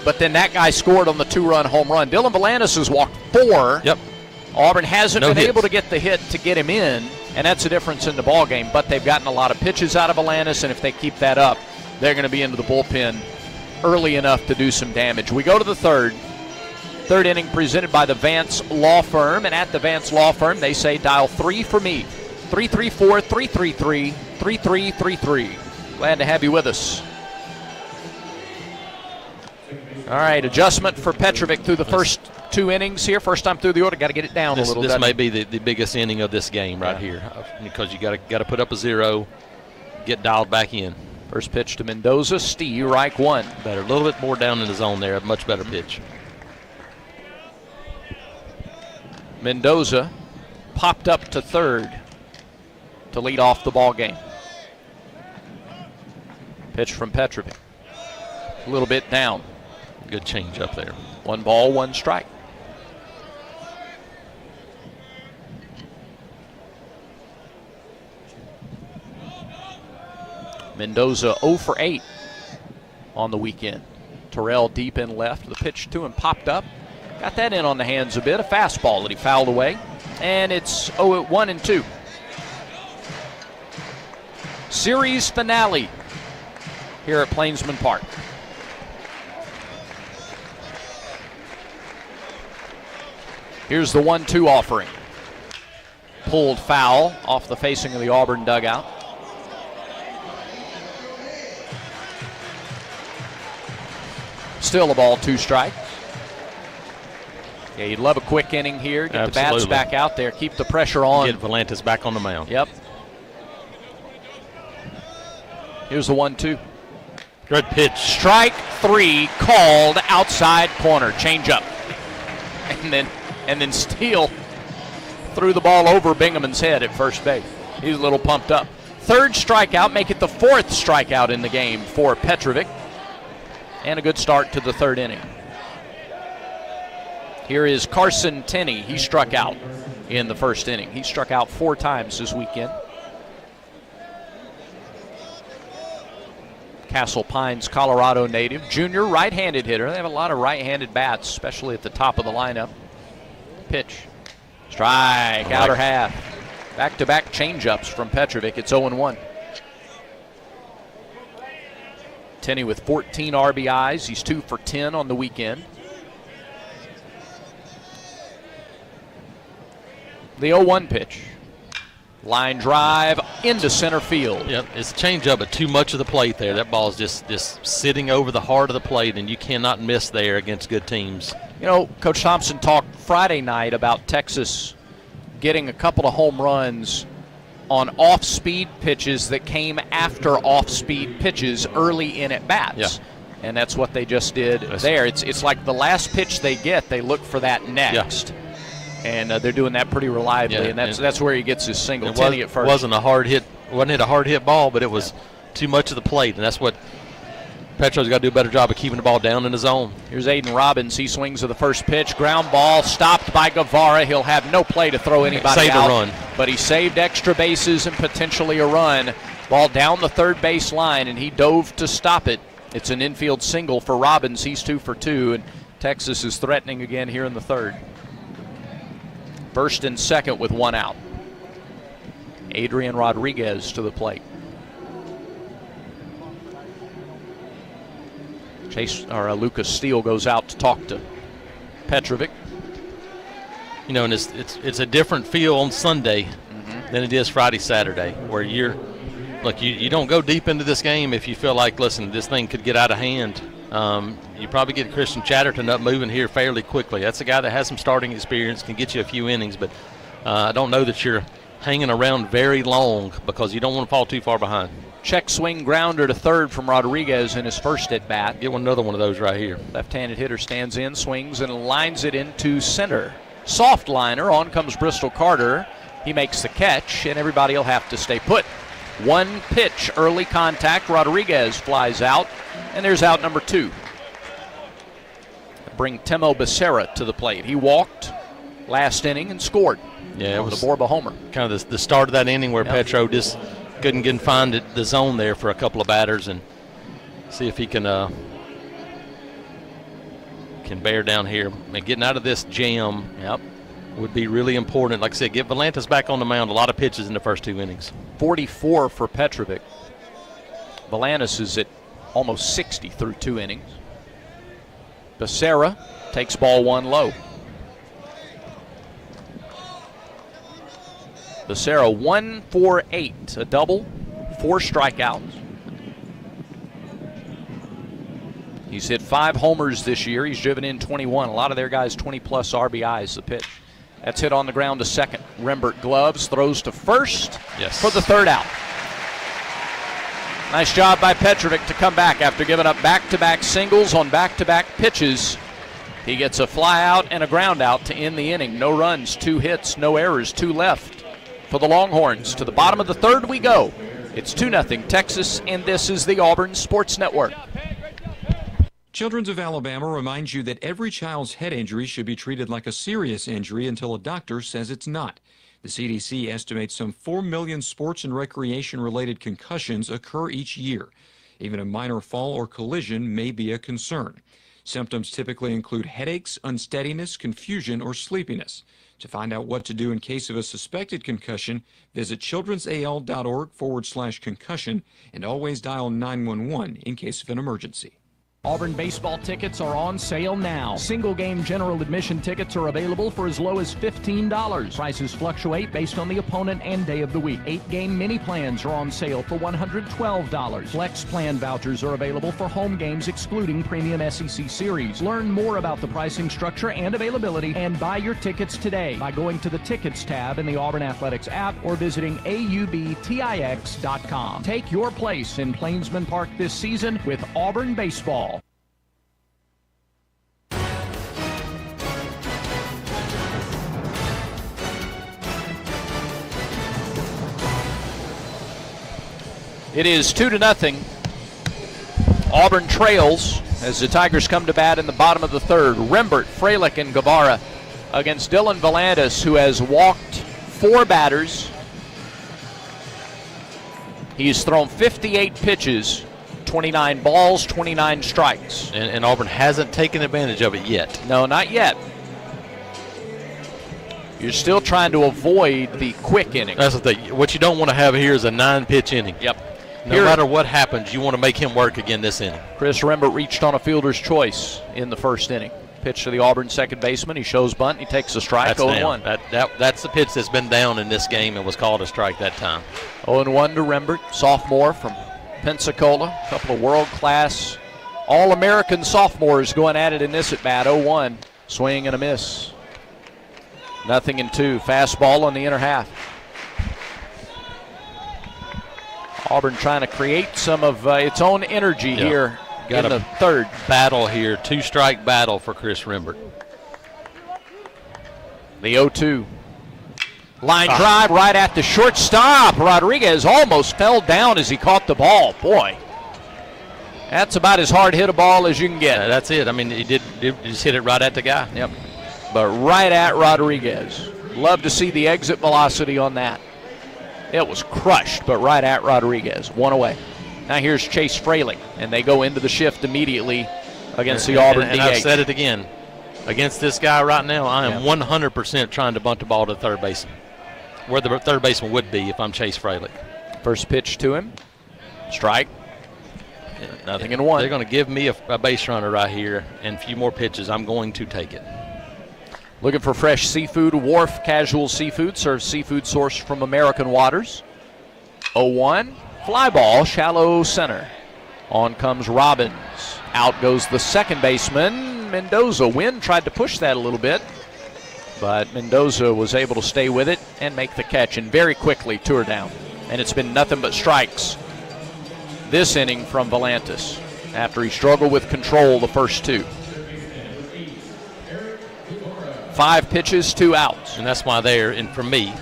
but then that guy scored on the 2-run home run. Dylan Valandis has walked 4. Yep. Auburn hasn't No been hits. able to get the hit to get him in, and that's the difference in the ball game. But they've gotten a lot of pitches out of Valandis, and if they keep that up, they're going to be into the bullpen early enough to do some damage. We go to the third. Third inning presented by the Vance Law Firm. And at the Vance Law Firm, they say dial 3 for me. 334-333-3333. Glad to have you with us. All right, adjustment for Petrovic through the first 2 innings here. First time through the order. Got to get it down a little. This may be the biggest inning of this game right here, because you got to put up a 0, get dialed back in. First pitch to Mendoza. Steve, Reich 1. Better, a little bit more down in the zone there. A much better pitch. Mendoza popped up to third to lead off the ball game. Pitch from Petrovic. A little bit down. Good change up there. 1 ball, 1 strike. Mendoza 0 for 8 on the weekend. Terrell deep in left. The pitch to him popped up. Got that in on the hands a bit. A fastball that he fouled away. And it's 0-1-2. Series finale here at Plainsman Park. Here's the 1-2 offering. Pulled foul off the facing of the Auburn dugout. Still a ball, 2 strikes. Yeah, you'd love a quick inning here. Get Absolutely. the bats back out there. Keep the pressure on. Get Valandis back on the mound. Yep. Here's the 1-2. Good pitch. Strike 3 called outside corner. Change up. And then Steele threw the ball over Bingham's head at first base. He's a little pumped up. Third strikeout, make it the 4th strikeout in the game for Petrovic. And a good start to the third inning. Here is Carson Tenney. He struck out in the first inning. He struck out 4 times this weekend. Castle Pines, Colorado native. Junior right-handed hitter. They have a lot of right-handed bats, especially at the top of the lineup. Pitch. Strike, outer half. Back-to-back changeups from Petrovic. It's 0-1. Tenney with 14 RBIs. He's 2 for 10 on the weekend. The 0-1 pitch. Line drive into center field. Yep, it's a changeup, but too much of the plate there. That ball's just sitting over the heart of the plate, and you cannot miss there against good teams. You know, Coach Thompson talked Friday night about Texas getting a couple of home runs on off-speed pitches that came after off-speed pitches early in at-bats. Yeah. And that's what they just did there. It's like the last pitch they get, they look for that next. Yeah. And they're doing that pretty reliably, and that's where he gets his single. Tenney at first. Wasn't a hard hit ball, but it was too much of the plate, and that's what Petro's got to do a better job of keeping the ball down in the zone. Here's Aiden Robbins. He swings to the first pitch. Ground ball stopped by Guevara. He'll have no play to throw anybody out. Save the run. but he saved extra bases and potentially a run. Ball down the third base line, and he dove to stop it. It's an infield single for Robbins. He's 2 for 2, and Texas is threatening again here in the third. First and second with 1 out. Adrian Rodriguez to the plate. Lucas Steele goes out to talk to Petrovic. You know, and it's a different feel on Sunday than it is Friday, Saturday, where you don't go deep into this game if you feel like, listen, this thing could get out of hand. You probably get Christian Chatterton up moving here fairly quickly. That's a guy that has some starting experience, can get you a few innings, but I don't know that you're hanging around very long because you don't want to fall too far behind. Check swing grounder to third from Rodriguez in his first at bat. Get another one of those right here. Left-handed hitter stands in, swings, and lines it into center. Soft liner. On comes Bristol Carter. He makes the catch, and everybody will have to stay put. 1 pitch, early contact. Rodriguez flies out, and there's out number 2. Bring Timo Becerra to the plate. He walked last inning and scored. Yeah, it was the Borba homer. Kind of the start of that inning where Petro just couldn't find the zone there for a couple of batters, and see if he can bear down here. And getting out of this jam would be really important. Like I said, get Volantis back on the mound. A lot of pitches in the first 2 innings. 44 for Petrovic. Volantis is at almost 60 through 2 innings. Becerra takes ball 1 low. Becerra 1 for 8, a double, 4 strikeouts. He's hit 5 homers this year. He's driven in 21. A lot of their guys 20-plus RBIs. The pitch. That's hit on the ground to second. Rembert gloves, throws to first for the 3rd out. Nice job by Petrovic to come back after giving up back-to-back singles on back-to-back pitches. He gets a fly out and a ground out to end the inning. No runs, 2 hits, no errors, 2 left for the Longhorns. To the bottom of the 3rd we go. It's 2-0 Texas, and this is the Auburn Sports Network. Children's of Alabama reminds you that every child's head injury should be treated like a serious injury until a doctor says it's not. The CDC estimates some 4 million sports and recreation-related concussions occur each year. Even a minor fall or collision may be a concern. Symptoms typically include headaches, unsteadiness, confusion, or sleepiness. To find out what to do in case of a suspected concussion, visit childrensal.org/concussion and always dial 911 in case of an emergency. Auburn baseball tickets are on sale now. Single game general admission tickets are available for as low as $15. Prices fluctuate based on the opponent and day of the week. 8-game mini plans are on sale for $112. Flex plan vouchers are available for home games excluding premium SEC series. Learn more about the pricing structure and availability and buy your tickets today by going to the Tickets tab in the Auburn Athletics app or visiting aubtix.com. Take your place in Plainsman Park this season with Auburn baseball. It is 2-0. Auburn trails as the Tigers come to bat in the bottom of the 3rd. Rembert, Freilich, and Guevara against Dylan Volantis, who has walked 4 batters. He's thrown 58 pitches, 29 balls, 29 strikes. And Auburn hasn't taken advantage of it yet. No, not yet. You're still trying to avoid the quick inning. That's the thing. What you don't want to have here is a 9-pitch inning. Yep. No matter what happens, you want to make him work again this inning. Chris Rembert reached on a fielder's choice in the 1st inning. Pitch to the Auburn second baseman. He shows bunt. He takes a strike. 0-1. That's the pitch that's been down in this game and was called a strike that time. 0-1 to Rembert, sophomore from Pensacola. A couple of world-class All-American sophomores going at it in this at-bat. 0-1. Swing and a miss. 0-2. Fastball on the inner half. Auburn trying to create some of its own energy here in the 3rd. Battle here, 2-strike battle for Chris Rembert. The 0-2. Line drive right at the shortstop. Rodriguez almost fell down as he caught the ball. Boy, that's about as hard hit a ball as you can get. Yeah, that's it. I mean, he just hit it right at the guy. Yep. But right at Rodriguez. Love to see the exit velocity on that. It was crushed, but right at Rodriguez. One away. Now here's Chase Fralick, and they go into the shift immediately against the Auburn and DH. I've said it again. Against this guy right now, I am 100% trying to bunt the ball to the third baseman, where the third baseman would be if I'm Chase Fralick. First pitch to him. Strike. Nothing in one. They're going to give me a base runner right here, and a few more pitches. I'm going to take it. Looking for fresh seafood. Wharf Casual Seafood serves seafood sourced from American waters. 0-1. Fly ball, shallow center. On comes Robbins. Out goes the second baseman, Mendoza. Wind tried to push that a little bit, but Mendoza was able to stay with it and make the catch, and very quickly 2 are down. And it's been nothing but strikes this inning from Volantis after he struggled with control the first 2. 5 pitches, 2 outs. And that's why and for me,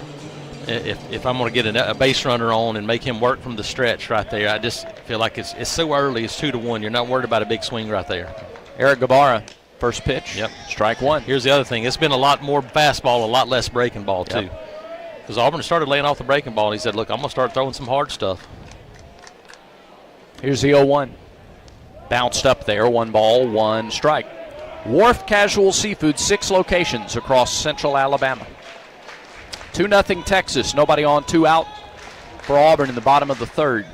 if I'm going to get a base runner on and make him work from the stretch right there, I just feel like it's so early. It's 2-1. You're not worried about a big swing right there. Eric Guevara, first pitch. Yep. Strike 1. Here's the other thing. It's been a lot more fastball, a lot less breaking ball, too. Because Auburn started laying off the breaking ball, and he said, look, I'm going to start throwing some hard stuff. Here's the 0-1. Bounced up there. 1 ball, 1 strike. Wharf Casual Seafood, 6 locations across central Alabama. 2-0 Texas. Nobody on, 2 out for Auburn in the bottom of the 3rd.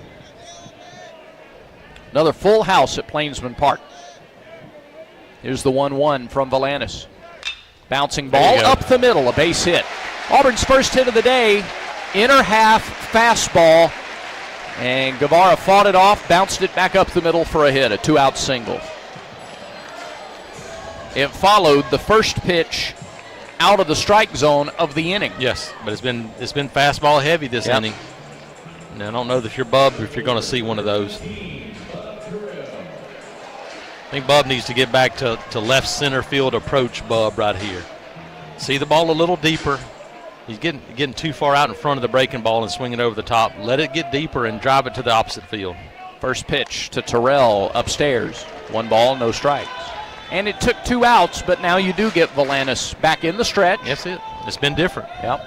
Another full house at Plainsman Park. Here's the 1-1 from Volantis. Bouncing ball up the middle, a base hit. Auburn's first hit of the day, inner half fastball, and Guevara fought it off, bounced it back up the middle for a hit, a 2-out single. It followed the first pitch out of the strike zone of the inning. Yes, but it's been fastball heavy this inning. Now, I don't know if you're Bub or if you're going to see one of those. I think Bub needs to get back to left center field approach Bub right here. See the ball a little deeper. He's getting too far out in front of the breaking ball and swinging over the top. Let it get deeper and drive it to the opposite field. First pitch to Terrell upstairs. 1 ball, no strikes. And it took 2 outs, but now you do get Volantis back in the stretch. That's it. It's been different. Yep.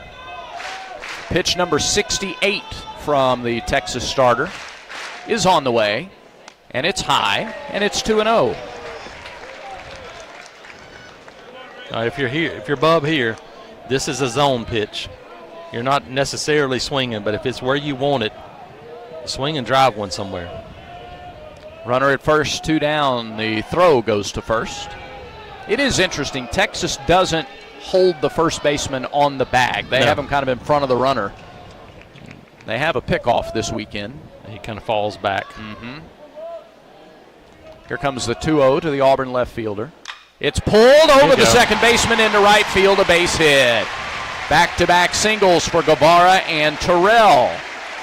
Pitch number 68 from the Texas starter is on the way, and it's high, and it's 2-0. If you're Bub here, this is a zone pitch. You're not necessarily swinging, but if it's where you want it, swing and drive one somewhere. Runner at first, 2 down. The throw goes to first. It is interesting. Texas doesn't hold the first baseman on the bag. They have him kind of in front of the runner. They have a pickoff this weekend. He kind of falls back. Here comes the 2-0 to the Auburn left fielder. It's pulled over the second baseman into right field, a base hit. Back-to-back singles for Guevara and Terrell.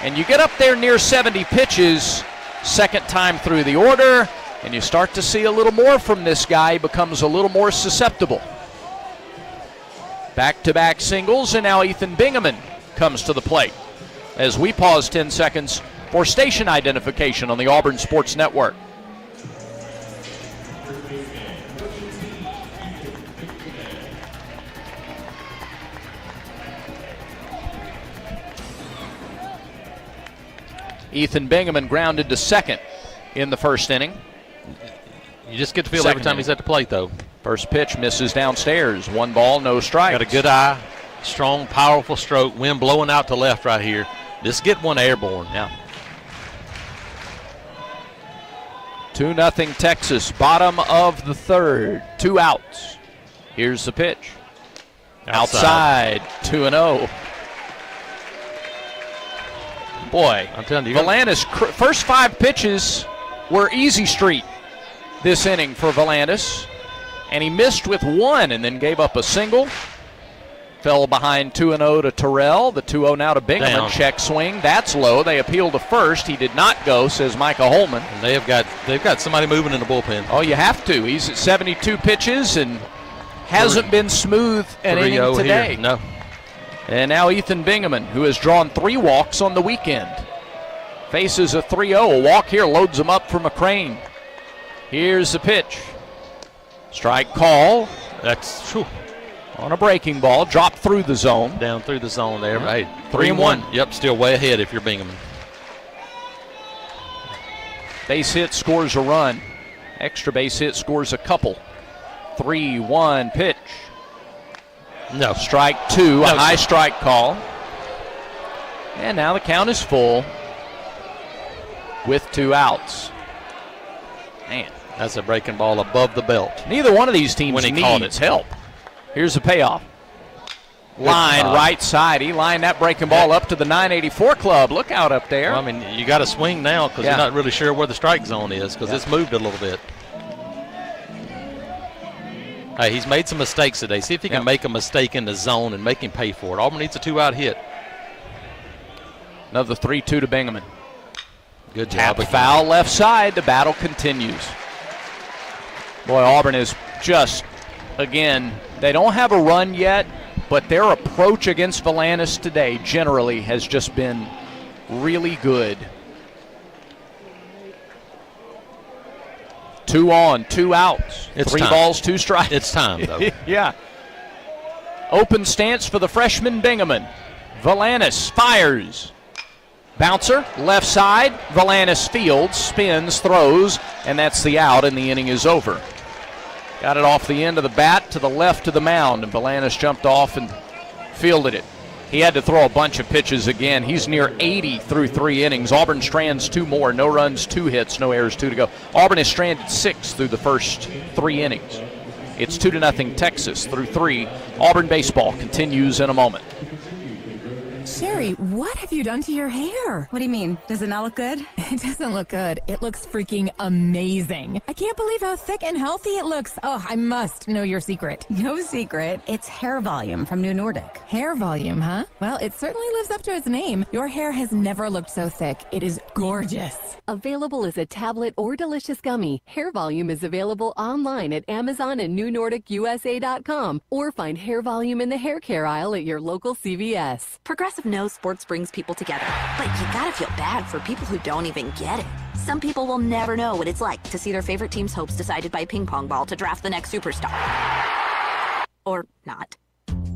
And you get up there near 70 pitches, second time through the order, and you start to see a little more from this guy. He becomes a little more susceptible. Back-to-back singles, and now Ethan Bingaman comes to the plate. As we pause 10 seconds for station identification on the Auburn Sports Network. Ethan Bingaman grounded to second in the first inning. You just get the feel every time he's at the plate, though. First pitch misses downstairs. 1 ball, no strikes. Got a good eye, strong, powerful stroke. Wind blowing out to left right here. Just get one airborne. Yeah. 2-0 Texas, bottom of the 3rd. 2 outs. Here's the pitch. Outside 2-0. Boy, I'm telling you, Volantis, first 5 pitches were easy street this inning for Volantis, and he missed with 1 and then gave up a single. Fell behind 2-0 to Terrell. The 2-0 now to Bingaman. Down. Check swing. That's low. They appeal to first. He did not go, says Micah Holman. And they've got somebody moving in the bullpen. Oh, you have to. He's at 72 pitches and hasn't been smooth an inning today. Here. No. And now Ethan Bingaman, who has drawn 3 walks on the weekend, faces a 3-0. A walk here loads him up for McCrane. Here's the pitch. Strike call. That's true. On a breaking ball, dropped through the zone. Down through the zone there. Yeah. Hey, 3-1. Yep, still way ahead if you're Bingham. Base hit scores a run. Extra base hit scores a couple. 3-1 pitch. No. Strike two, a high strike call. And now the count is full with 2 outs. Man. That's a breaking ball above the belt. Neither one of these teams needs help. Here's the payoff. Line right side. He lined that breaking ball up to the 984 club. Look out up there. Well, I mean, you got to swing now because you're not really sure where the strike zone is because it's moved a little bit. Hey, he's made some mistakes today. See if he can make a mistake in the zone and make him pay for it. Auburn needs a 2-out hit. Another 3-2 to Bingaman. Good job. Tap foul left side. The battle continues. Boy, Auburn is just, again, they don't have a run yet, but their approach against Valanis today generally has just been really good. 2 on, 2 outs. It's 3 time. balls, 2 strikes. It's time, though. Yeah. Open stance for the freshman Bingaman. Valanis fires. Bouncer, left side. Valanis fields, spins, throws, and that's the out, and the inning is over. Got it off the end of the bat to the left of the mound, and Valanis jumped off and fielded it. He had to throw a bunch of pitches again. He's near 80 through 3 innings. Auburn strands 2 more. No runs, 2 hits, no errors, 2 to go. Auburn has stranded 6 through the first 3 innings. It's 2-0 Texas through 3. Auburn baseball continues in a moment. Sherry, what have you done to your hair? What do you mean? Does it not look good? It doesn't look good. It looks freaking amazing. I can't believe how thick and healthy it looks. Oh, I must know your secret. No secret. It's hair volume from New Nordic. Hair volume, huh? Well, it certainly lives up to its name. Your hair has never looked so thick. It is gorgeous. Available as a tablet or delicious gummy, Hair Volume is available online at Amazon and NewNordicUSA.com, or find Hair Volume in the hair care aisle at your local CVS. Progressive knows sports brings people together, but you gotta feel bad for people who don't even get it. Some people will never know what it's like to see their favorite team's hopes decided by a ping pong ball to draft the next superstar. Or not.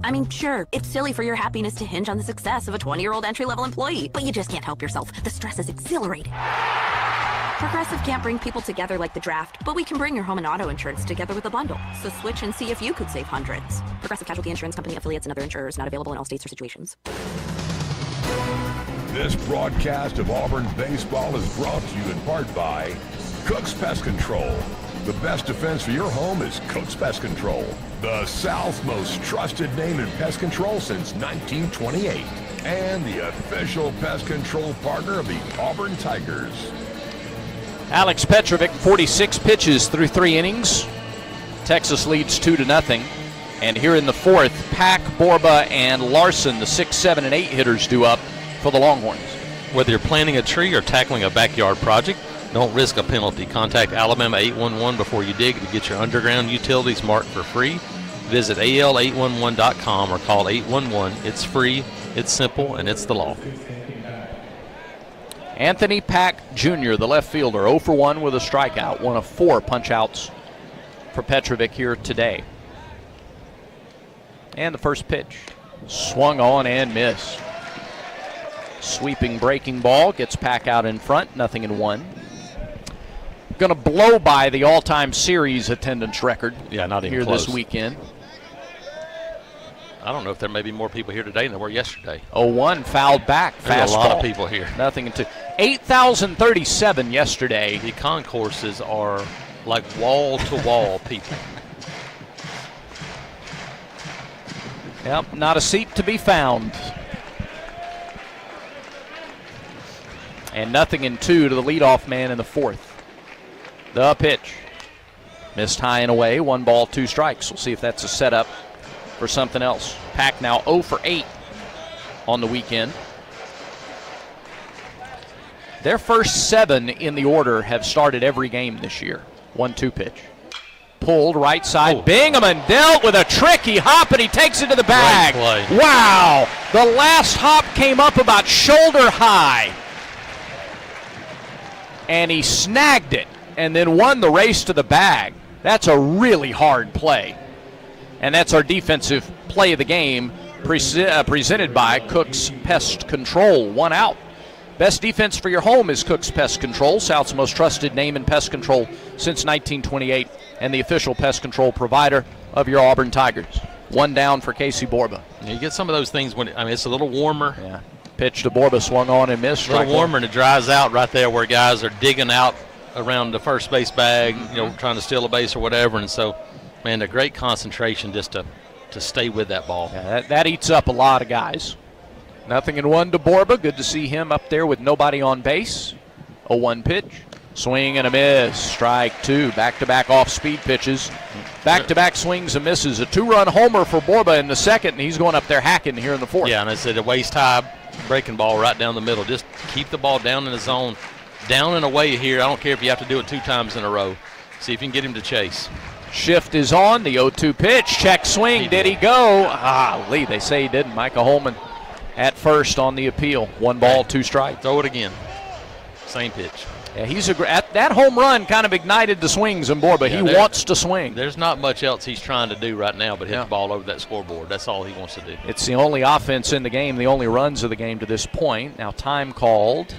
I mean, sure, it's silly for your happiness to hinge on the success of a 20-year-old entry-level employee, but you just can't help yourself. The stress is exhilarating. Progressive can't bring people together like the draft, but we can bring your home and auto insurance together with a bundle. So switch and see if you could save hundreds. Progressive Casualty Insurance Company, affiliates, and other insurers not available in all states or situations. This broadcast of Auburn baseball is brought to you in part by Cook's Pest Control. The best defense for your home is Cook's Pest Control, the South's most trusted name in pest control since 1928, and the official pest control partner of the Auburn Tigers. Alex Petrovic, 46 pitches through 3 innings. Texas leads 2-0. And here in the 4th, Pack, Borba, and Larson, the 6, 7, and 8 hitters, due up for the Longhorns. Whether you're planting a tree or tackling a backyard project, don't risk a penalty. Contact Alabama 811 before you dig to get your underground utilities marked for free. Visit al811.com or call 811. It's free, it's simple, and it's the law. Anthony Pack Jr., the left fielder, 0 for 1 with a strikeout. 1 of 4 punch-outs for Petrovic here today. And the first pitch. Swung on and missed. Sweeping breaking ball gets Pack out in front, 0-1. Going to blow by the all-time series attendance record. Yeah, not even here close. this weekend. I don't know if there may be more people here today than there were yesterday. 0-1 fouled back. There's Fastball. a lot of people here. 0-2. 8,037 yesterday. The concourses are like wall-to-wall people. Yep, not a seat to be found. And 0-2 to the leadoff man in the 4th. The pitch. Missed high and away. 1 ball, 2 strikes. We'll see if that's a setup for something else. Pack now 0 for 8 on the weekend. Their first 7 in the order have started every game this year. 1-2 pitch. Pulled right side. Bingaman dealt with a tricky hop, and he takes it to the bag. Great play. Wow. The last hop came up about shoulder high. And he snagged it and then won the race to the bag. That's a really hard play. And that's our defensive play of the game, presented by Cook's Pest Control. 1 out. Best defense for your home is Cook's Pest Control, South's most trusted name in pest control since 1928, and the official pest control provider of your Auburn Tigers. 1 down for Casey Borba. You get some of those things when it's a little warmer. Yeah. Pitch to Borba, swung on and missed. A little warmer, and it dries out right there where guys are digging out around the first base bag, trying to steal a base or whatever. And so, man, a great concentration just to stay with that ball. Yeah, that eats up a lot of guys. 0-1 to Borba. Good to see him up there with nobody on base. 0-1 pitch. Swing and a miss. Strike 2. Back-to-back off-speed pitches. Back-to-back swings and misses. A 2-run homer for Borba in the second, and he's going up there hacking here in the fourth. Yeah, and I said a waist-high breaking ball right down the middle. Just keep the ball down in the zone. Down and away here. I don't care if you have to do it 2 times in a row. See if you can get him to chase. Shift is on. The 0-2 pitch. Check swing. Did he go? Lee, they say he didn't. Micah Holman at first on the appeal. 1 ball, 2 strikes. Throw it again. Same pitch. Yeah, that home run kind of ignited the swings in Borba. He wants to swing. There's not much else he's trying to do right now but hit the ball over that scoreboard. That's all he wants to do. It's the only offense in the game, the only runs of the game to this point. Now time called.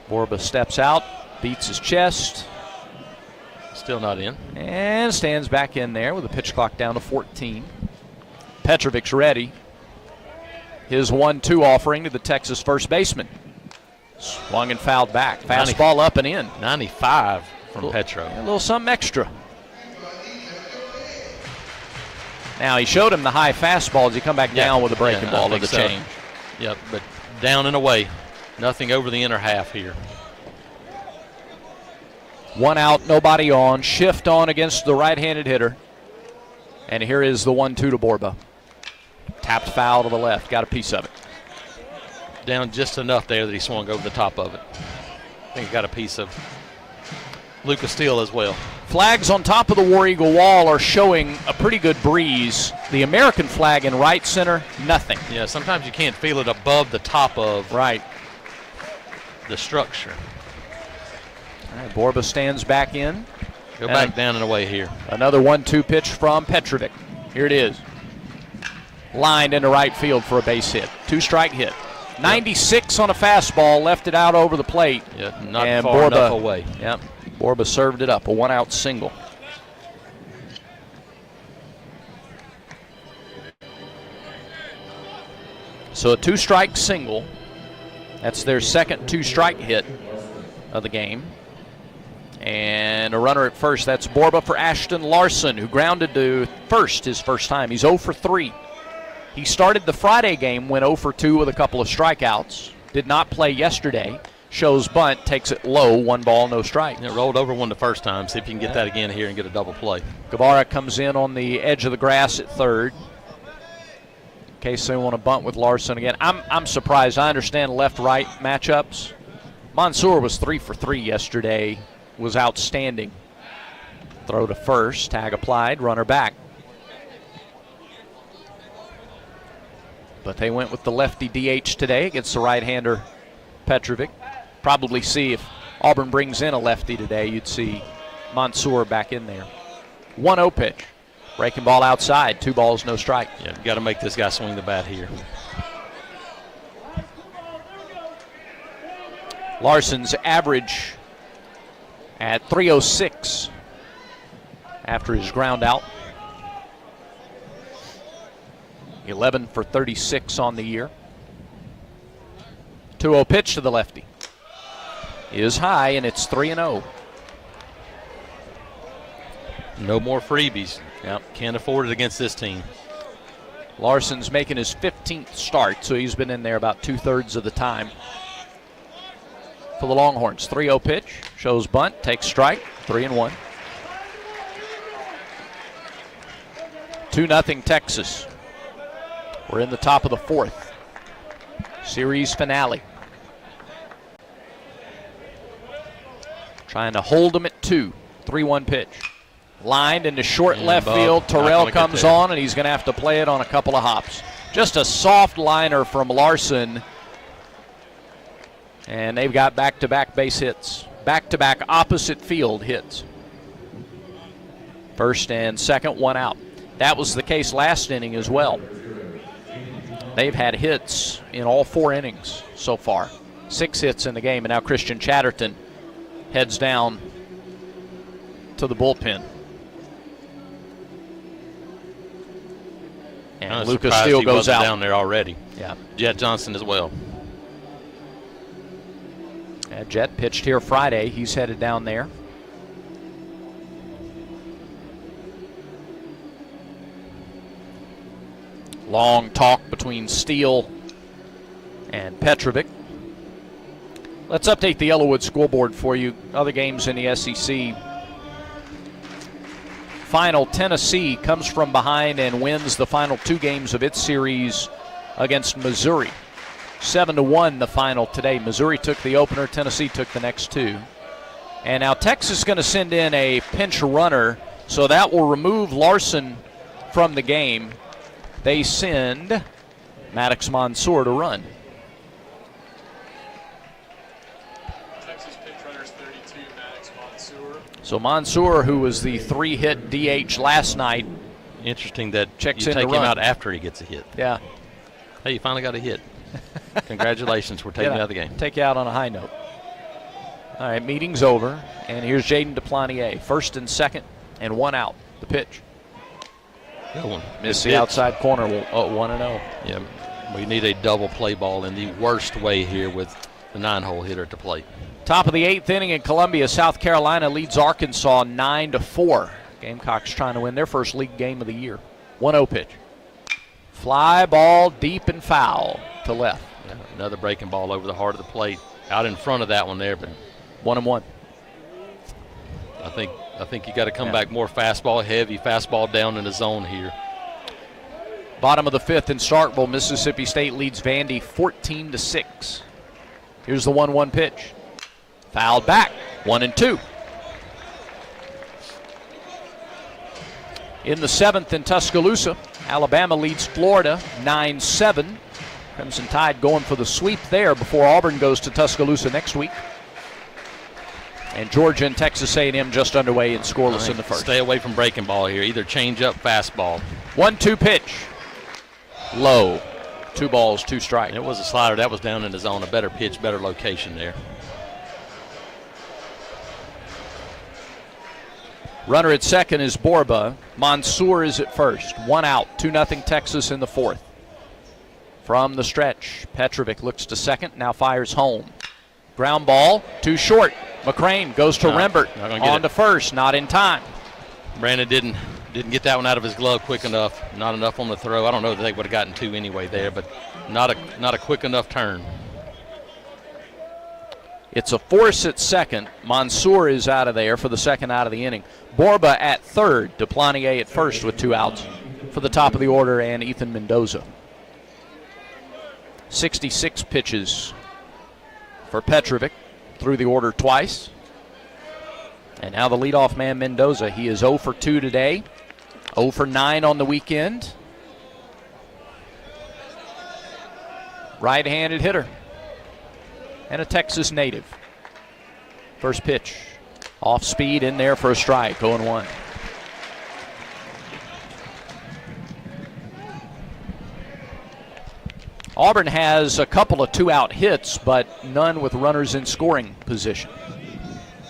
Borba steps out, beats his chest. Still not in. And stands back in there with the pitch clock down to 14. Petrovic's ready. His 1-2 offering to the Texas first baseman. Swung and fouled back. Fastball up and in. 95 from Petro. A little something extra. Now he showed him the high fastball as he come back down with a breaking ball of the change. Yep, but down and away. Nothing over the inner half here. 1 out, nobody on. Shift on against the right-handed hitter. And here is the 1-2 to Borba. Tapped foul to the left. Got a piece of it. Down just enough there that he swung over the top of it. I think he got a piece of Lucas Steele as well. Flags on top of the War Eagle wall are showing a pretty good breeze. The American flag in right center, nothing. Yeah, sometimes you can't feel it above the top of the structure. All right, Borba stands back in. Go back down and away here. Another 1-2 pitch from Petrovic. Here it is. Lined into right field for a base hit. 2-strike hit. 96 on a fastball, left it out over the plate. Yeah, not far enough away. Yep. Borba served it up, a 1-out single. So a 2-strike single. That's their second 2-strike hit of the game. And a runner at first. That's Borba for Ashton Larson, who grounded to first his first time. He's 0 for 3. He started the Friday game, went 0 for 2 with a couple of strikeouts. Did not play yesterday. Shows bunt, takes it low, 1 ball, no strike. It rolled over one the first time. See if you can get that again here and get a double play. Guevara comes in on the edge of the grass at third. In case they want to bunt with Larson again. I'm surprised. I understand left-right matchups. Mansour was 3 for 3 yesterday. Was outstanding. Throw to first. Tag applied. Runner back. But they went with the lefty DH today against the right-hander Petrovic. Probably see if Auburn brings in a lefty today, you'd see Mansour back in there. 1-0 pitch. Breaking ball outside. 2 balls, no strike. Yeah, got to make this guy swing the bat here. Larson's average at 306 after his ground out. 11 for 36 on the year. 2-0 pitch to the lefty. Is high, and it's 3-0. No more freebies. Yep, can't afford it against this team. Larson's making his 15th start, so he's been in there about 2/3 of the time. For the Longhorns, 3-0 pitch. Shows bunt, takes strike, 3-1. 2-0 Texas. We're in the top of the 4th. Series finale. Trying to hold them at 2. 3-1 pitch. Lined into short left field. Terrell comes on, and he's going to have to play it on a couple of hops. Just a soft liner from Larson. And they've got back-to-back base hits. back-to-back opposite field hits. First and second, one out. That was the case last inning as well. They've had hits in all 4 innings so far. 6 hits in the game, and now Christian Chatterton heads down to the bullpen. And Lucas Steele goes out. Down there already. Yeah. Jet Johnson as well. Jet pitched here Friday. He's headed down there. Long talk between Steele and Petrovic. Let's update the Yellowwood scoreboard for you. Other games in the SEC. Final, Tennessee comes from behind and wins the final 2 games of its series against Missouri. 7-1 the final today. Missouri took the opener. Tennessee took the next 2. And now Texas is going to send in a pinch runner, so that will remove Larson from the game. They send Maddox Mansour to run. Texas pinch runner's 32, Maddox Mansour. So Mansour, who was the 3-hit DH last night. Interesting that checks you in take to him run. out after he gets a hit. Yeah. Hey, you finally got a hit. Congratulations, we're taking you out of the game. Take you out on a high note. All right, meeting's over, and here's Jaden Deplanier. First and second, and 1 out. The pitch. Good one. Missed Good the pitch. outside corner, 1-0. Yeah, we need a double play ball in the worst way here with the 9-hole hitter at the plate. Top of the 8th inning in Columbia, South Carolina leads Arkansas 9-4. Gamecocks trying to win their first league game of the year. 1-0 pitch. Fly ball deep and foul to left. Yeah, another breaking ball over the heart of the plate. Out in front of that one there, but 1-1. I think you got to come back more fastball heavy, fastball down in the zone here. Bottom of the 5th in Starkville, Mississippi State leads Vandy 14-6. Here's the 1-1 pitch. Fouled back, 1-2. In the 7th in Tuscaloosa, Alabama leads Florida 9-7. Crimson Tide going for the sweep there before Auburn goes to Tuscaloosa next week. And Georgia and Texas A&M just underway and scoreless in the first. Stay away from breaking ball here. Either change up, fastball. 1-2 pitch. Low. 2 balls, 2 strikes. It was a slider. That was down in the zone. A better pitch, better location there. Runner at second is Borba. Mansour is at first. 1 out. 2-0 Texas in the 4th. From the stretch, Petrovic looks to second, now fires home. Ground ball, too short. McCrane goes to Rembert, on to first, not in time. Brandon didn't get that one out of his glove quick enough. Not enough on the throw. I don't know that they would have gotten 2 anyway there, but not a quick enough turn. It's a force at second. Mansour is out of there for the second out of the inning. Borba at third. Deplanier at first with 2 outs for the top of the order and Ethan Mendoza. 66 pitches for Petrovic through the order twice. And now the leadoff man, Mendoza. He is 0 for 2 today, 0 for 9 on the weekend. Right-handed hitter and a Texas native. First pitch, off speed in there for a strike, 0-1. Auburn has a couple of 2-out hits, but none with runners in scoring position.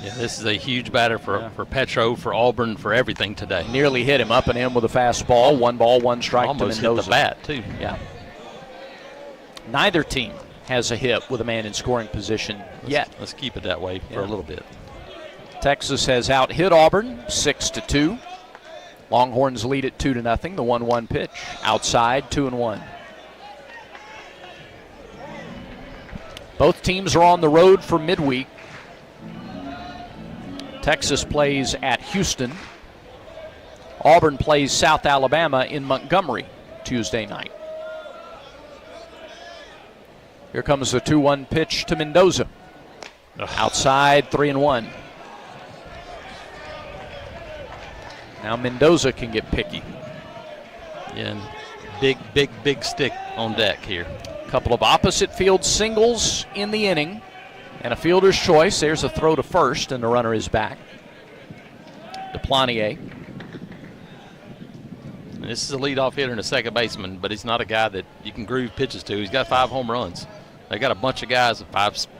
Yeah, this is a huge batter for Petro, for Auburn, for everything today. Nearly hit him up and in with a fastball. 1 ball, 1 strike Almost to Mendoza. hit the bat, too. Yeah. Neither team has a hit with a man in scoring position yet. Let's keep it that way for a little bit. Texas has out-hit Auburn 6-2. Longhorns lead it 2-0. The 1-1 pitch. Outside, 2-1. Both teams are on the road for midweek. Texas plays at Houston. Auburn plays South Alabama in Montgomery Tuesday night. Here comes the 2-1 pitch to Mendoza. Outside, 3-1. Now Mendoza can get picky. Yeah, and big stick on deck here. Couple of opposite field singles in the inning, And a fielder's choice. There's a throw to first, and the runner is back. Deplanier. This is a leadoff hitter and a second baseman, but he's not a guy that you can groove pitches to. He's got 5 home runs. They got a bunch of guys with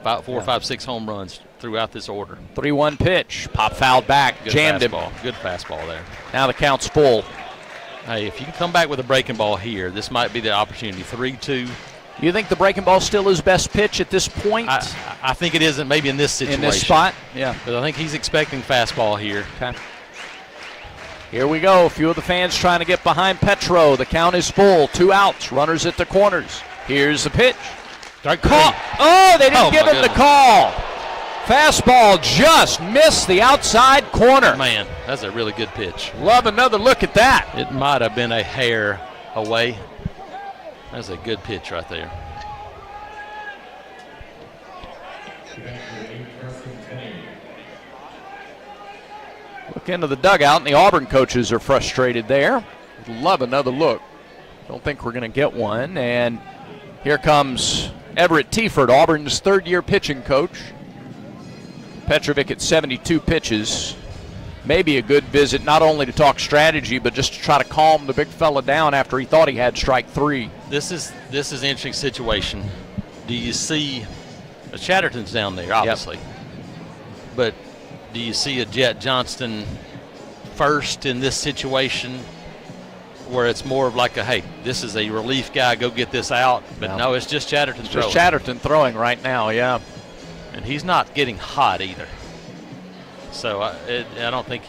4, 5, 6 home runs throughout this order. 3-1 pitch. Pop fouled back. Good jammed fastball. him. Good fastball there. Now the count's full. Hey, if you can come back with a breaking ball here, this might be the opportunity. 3-2. You think the breaking ball still his best pitch at this point? I think it isn't, maybe in this situation. In this spot? Yeah. But I think he's expecting fastball here. Okay. Here we go. A few of the fans trying to get behind Petro. The count is full. 2 outs. Runners at the corners. Here's the pitch. Call. Oh, they didn't give him the call. Fastball just missed the outside corner. Man, that's a really good pitch. Love another look at that. It might have been a hair away. That's a good pitch right there. Look into the dugout, and the Auburn coaches are frustrated there. Love another look. Don't think we're going to get one. And here comes Everett Tiefert, Auburn's third-year pitching coach. Petrovic at 72 pitches. Maybe a good visit, not only to talk strategy, but just to try to calm the big fella down after he thought he had strike 3. This is an interesting situation. Do you see Chatterton's down there, obviously, but do you see a Jet Johnston first in this situation, where it's more of like a, hey, this is a relief guy, go get this out? But no, it's just Chatterton throwing. Just Chatterton throwing right now, yeah. And he's not getting hot either. So I don't think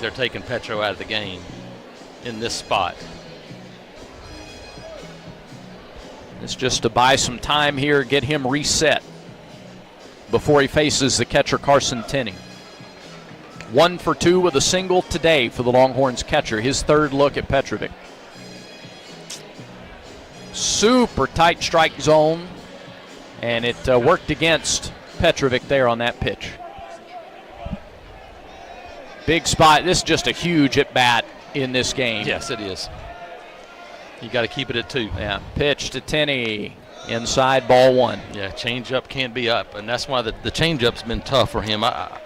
they're taking Petro out of the game in this spot. It's just to buy some time here, get him reset before he faces the catcher Carson Tenney. 1 for 2 with a single today for the Longhorns catcher. His third look at Petrovic. Super tight strike zone, and it worked against Petrovic there on that pitch. Big spot. This is just a huge at-bat in this game. Yes, it is. You got to keep it at 2. Yeah, pitch to Tenney. Inside, ball 1. Yeah, changeup can't be up, and that's why the changeup's been tough for him. I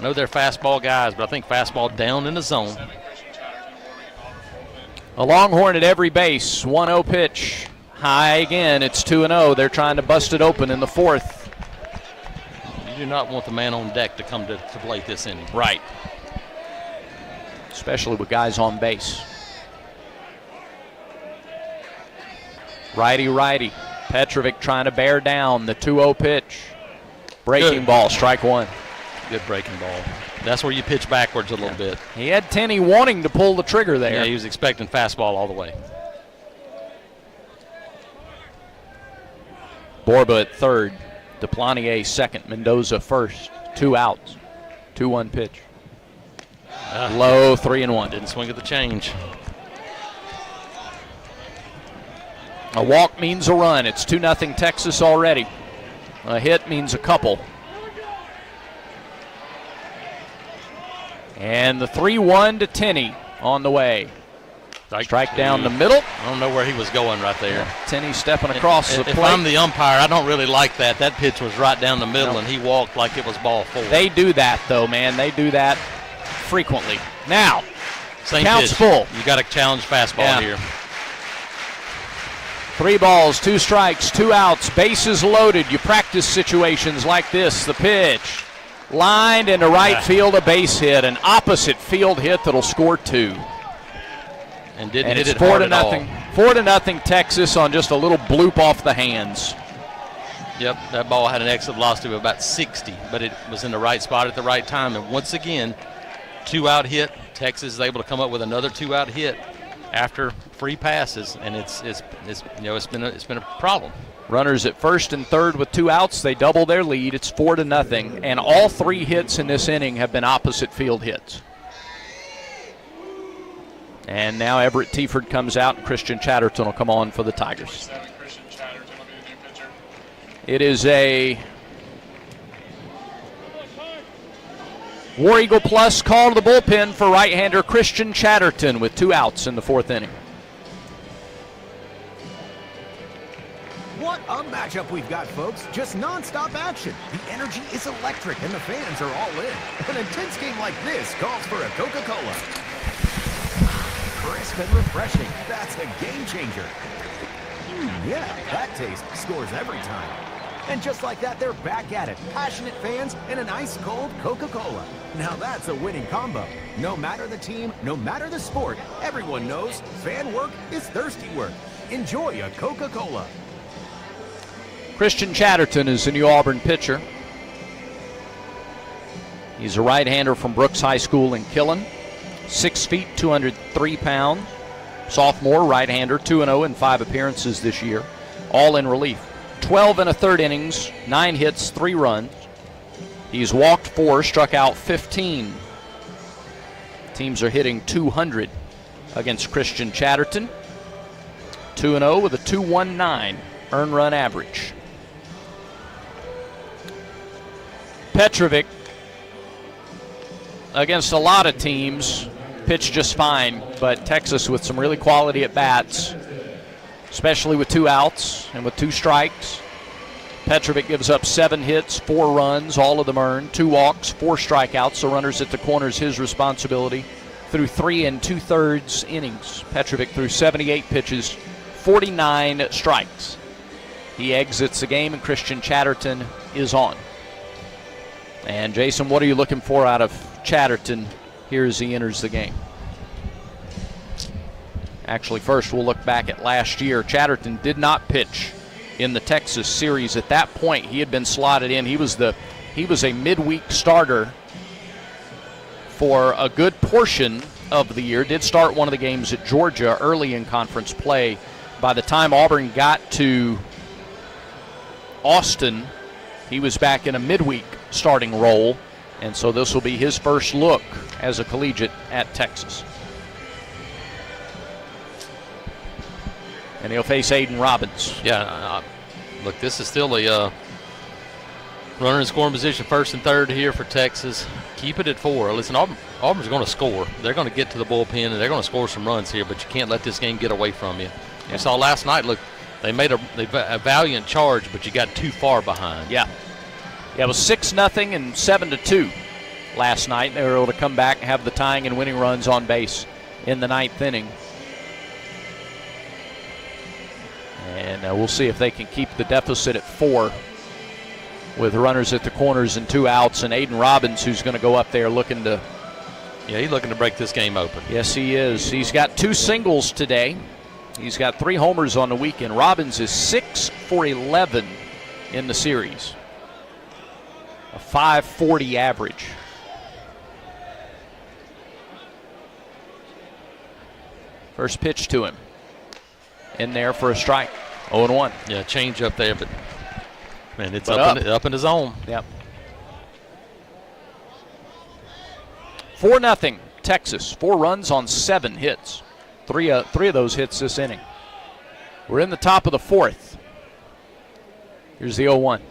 know they're fastball guys, but I think fastball down in the zone. A Longhorn at every base. 1-0 pitch. High again. It's 2-0. They're trying to bust it open in the 4th. You do not want the man on deck to come to plate this inning. Right. Especially with guys on base. Righty. Petrovic trying to bear down the 2-0 pitch. Breaking ball, strike 1. Good breaking ball. That's where you pitch backwards a little bit. He had Tenney wanting to pull the trigger there. Yeah, he was expecting fastball all the way. Borba at third. Deplanier second. Mendoza first. 2 outs. 2-1 pitch. Low, 3-1. Didn't swing at the change. A walk means a run. It's 2-0 Texas already. A hit means a couple. And the 3-1 to Tenney on the way. Strike down the middle. I don't know where he was going right there. Tenney stepping across the plate. If I'm the umpire, I don't really like that. That pitch was right down the middle, and he walked like it was ball 4. They do that, though, man. They do that frequently. Now, same count's pitch. full. You got to challenge fastball here. 3 balls, 2 strikes, 2 outs, bases loaded. You practice situations like this. The pitch lined into right field, a base hit, an opposite field hit that'll score 2. And didn't and hit it's it 4-0. hard at all. 4-0 Texas on just a little bloop off the hands. Yep, that ball had an exit velocity of about 60, but it was in the right spot at the right time. And once again, 2-out hit. Texas is able to come up with another 2-out hit after free passes, and it's been a problem. Runners at first and third with 2 outs. They double their lead. It's 4-0, and all 3 hits in this inning have been opposite field hits. And now Everett Tiefert comes out, and Christian Chatterton will come on for the Tigers. It is a War Eagle Plus call to the bullpen for right-hander Christian Chatterton with 2 outs in the 4th inning. What a matchup we've got, folks. Just non-stop action. The energy is electric and the fans are all in. An intense game like this calls for a Coca-Cola. Crisp and refreshing. That's a game changer. Yeah, that taste scores every time. And just like that, they're back at it. Passionate fans and an ice-cold Coca-Cola. Now that's a winning combo. No matter the team, no matter the sport, everyone knows fan work is thirsty work. Enjoy a Coca-Cola. Christian Chatterton is the new Auburn pitcher. He's a right-hander from Brooks High School in Killen. 6 feet, 203 pounds. Sophomore, right-hander, 2-0 in 5 appearances this year. All in relief. 12 1/3 innings, 9 hits, 3 runs. He's walked 4, struck out 15. Teams are hitting 200 against Christian Chatterton. 2-0 with a 2.19 earned run average. Petrovic, against a lot of teams, pitched just fine, but Texas with some really quality at-bats, especially with 2 outs and with 2 strikes. Petrovic gives up 7 hits, 4 runs, all of them earned, 2 walks, 4 strikeouts, so runners at the corner is his responsibility. Through 3 2/3 innings, Petrovic threw 78 pitches, 49 strikes. He exits the game, and Christian Chatterton is on. And Jason, what are you looking for out of Chatterton here as he enters the game? Actually, first we'll look back at last year. Chatterton did not pitch in the Texas series. At that point, he had been slotted in. He was a midweek starter for a good portion of the year. Did start one of the games at Georgia early in conference play. By the time Auburn got to Austin, he was back in a midweek starting role, and so this will be his first look as a collegiate at Texas. And he'll face Aiden Robbins. Yeah, look, this is still a runner in scoring position, 1st and 3rd here for Texas. Keep it at 4. Listen, Auburn's going to score. They're going to get to the bullpen, and they're going to score some runs here, but you can't let this game get away from you. Yeah. We saw last night, look, they made a valiant charge, but you got too far behind. Yeah. Yeah, it was 6-0 and 7-2 last night. They were able to come back and have the tying and winning runs on base in the 9th inning. And we'll see if they can keep the deficit at 4 with runners at the corners and 2 outs, and Aiden Robbins, who's going to go up there looking to... Yeah, he's looking to break this game open. Yes, he is. He's got 2 singles today. He's got 3 homers on the weekend. Robbins is 6 for 11 in the series. A .540 average. First pitch to him. In there for a strike. 0-1. Yeah, change up there, but man, it's up in the zone. Yep. 4-0 Texas. 4 runs on 7 hits. 3 of those hits this inning. We're in the top of the 4th. Here's the 0-1.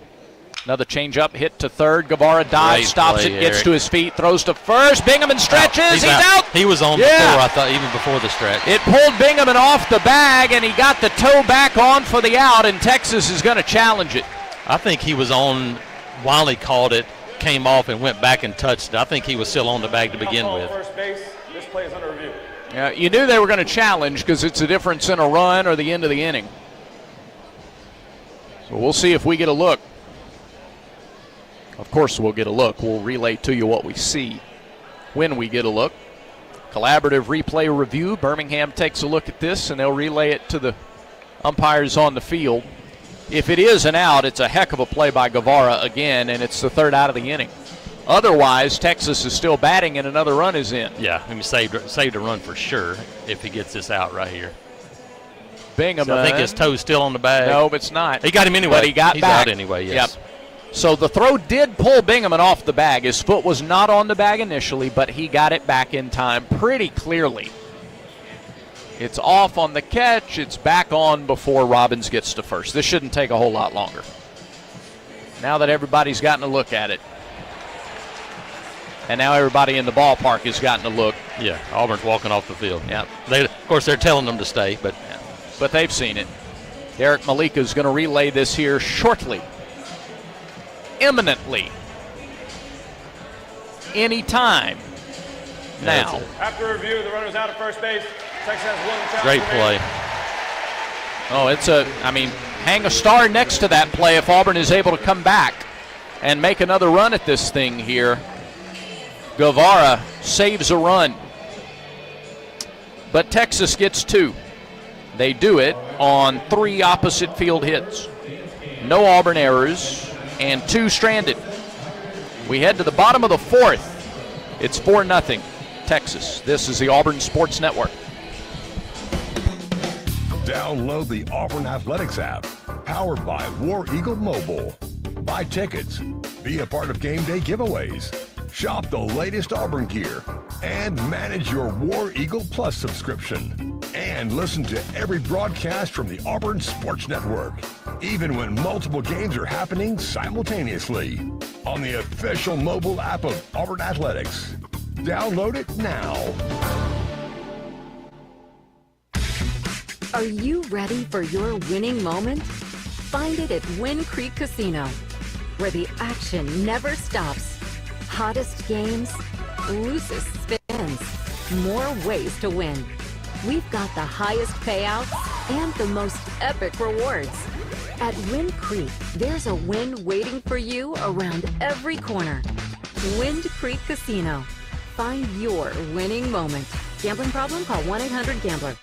Another changeup, hit to 3rd. Guevara dives, stops it, gets to his feet, throws to 1st. Binghamon stretches. He's out. He was on before, I thought, even before the stretch. It pulled Binghamon off the bag, and he got the toe back on for the out, and Texas is going to challenge it. I think he was on while he called it, came off, and went back and touched it. I think he was still on the bag to begin with. First base. This play is under review. Yeah, you knew they were going to challenge because it's a difference in a run or the end of the inning. So we'll see if we get a look. Of course we'll get a look. We'll relay to you what we see when we get a look. Collaborative replay review. Birmingham takes a look at this, and they'll relay it to the umpires on the field. If it is an out, it's a heck of a play by Guevara again, and it's the 3rd out of the inning. Otherwise, Texas is still batting, and another run is in. Yeah, I mean, saved a run for sure if he gets this out right here. Binghamon. So I think his toe's still on the bag. No, it's not. He got him anyway. But he got He's back. out anyway, yes. Yep. So the throw did pull Binghamon off the bag. His foot was not on the bag initially, but he got it back in time pretty clearly. It's off on the catch. It's back on before Robbins gets to 1st. This shouldn't take a whole lot longer. Now that everybody's gotten a look at it. And now everybody in the ballpark has gotten a look. Yeah, Auburn's walking off the field. Yeah. Of course, they're telling them to stay, but they've seen it. Derek Malika is going to relay this here shortly. Imminently. Anytime. Now. After review, the runner's out at first base. Texas has one challenge. Great play. Oh, hang a star next to that play if Auburn is able to come back and make another run at this thing here. Guevara saves a run. But Texas gets 2. They do it on 3 opposite field hits. No Auburn errors and 2 stranded. We head to the bottom of the 4th. It's 4-0 Texas. This is the Auburn Sports Network. Download the Auburn Athletics app, powered by War Eagle Mobile. Buy tickets, be a part of game day giveaways, shop the latest Auburn gear, and manage your War Eagle Plus subscription. And listen to every broadcast from the Auburn Sports Network, even when multiple games are happening simultaneously on the official mobile app of Auburn Athletics. Download it now. Are you ready for your winning moment? Find it at Wind Creek Casino, where the action never stops. Hottest games, loosest spins, more ways to win. We've got the highest payouts and the most epic rewards. At Wind Creek, there's a win waiting for you around every corner. Wind Creek Casino. Find your winning moment. Gambling problem? Call 1-800-GAMBLER.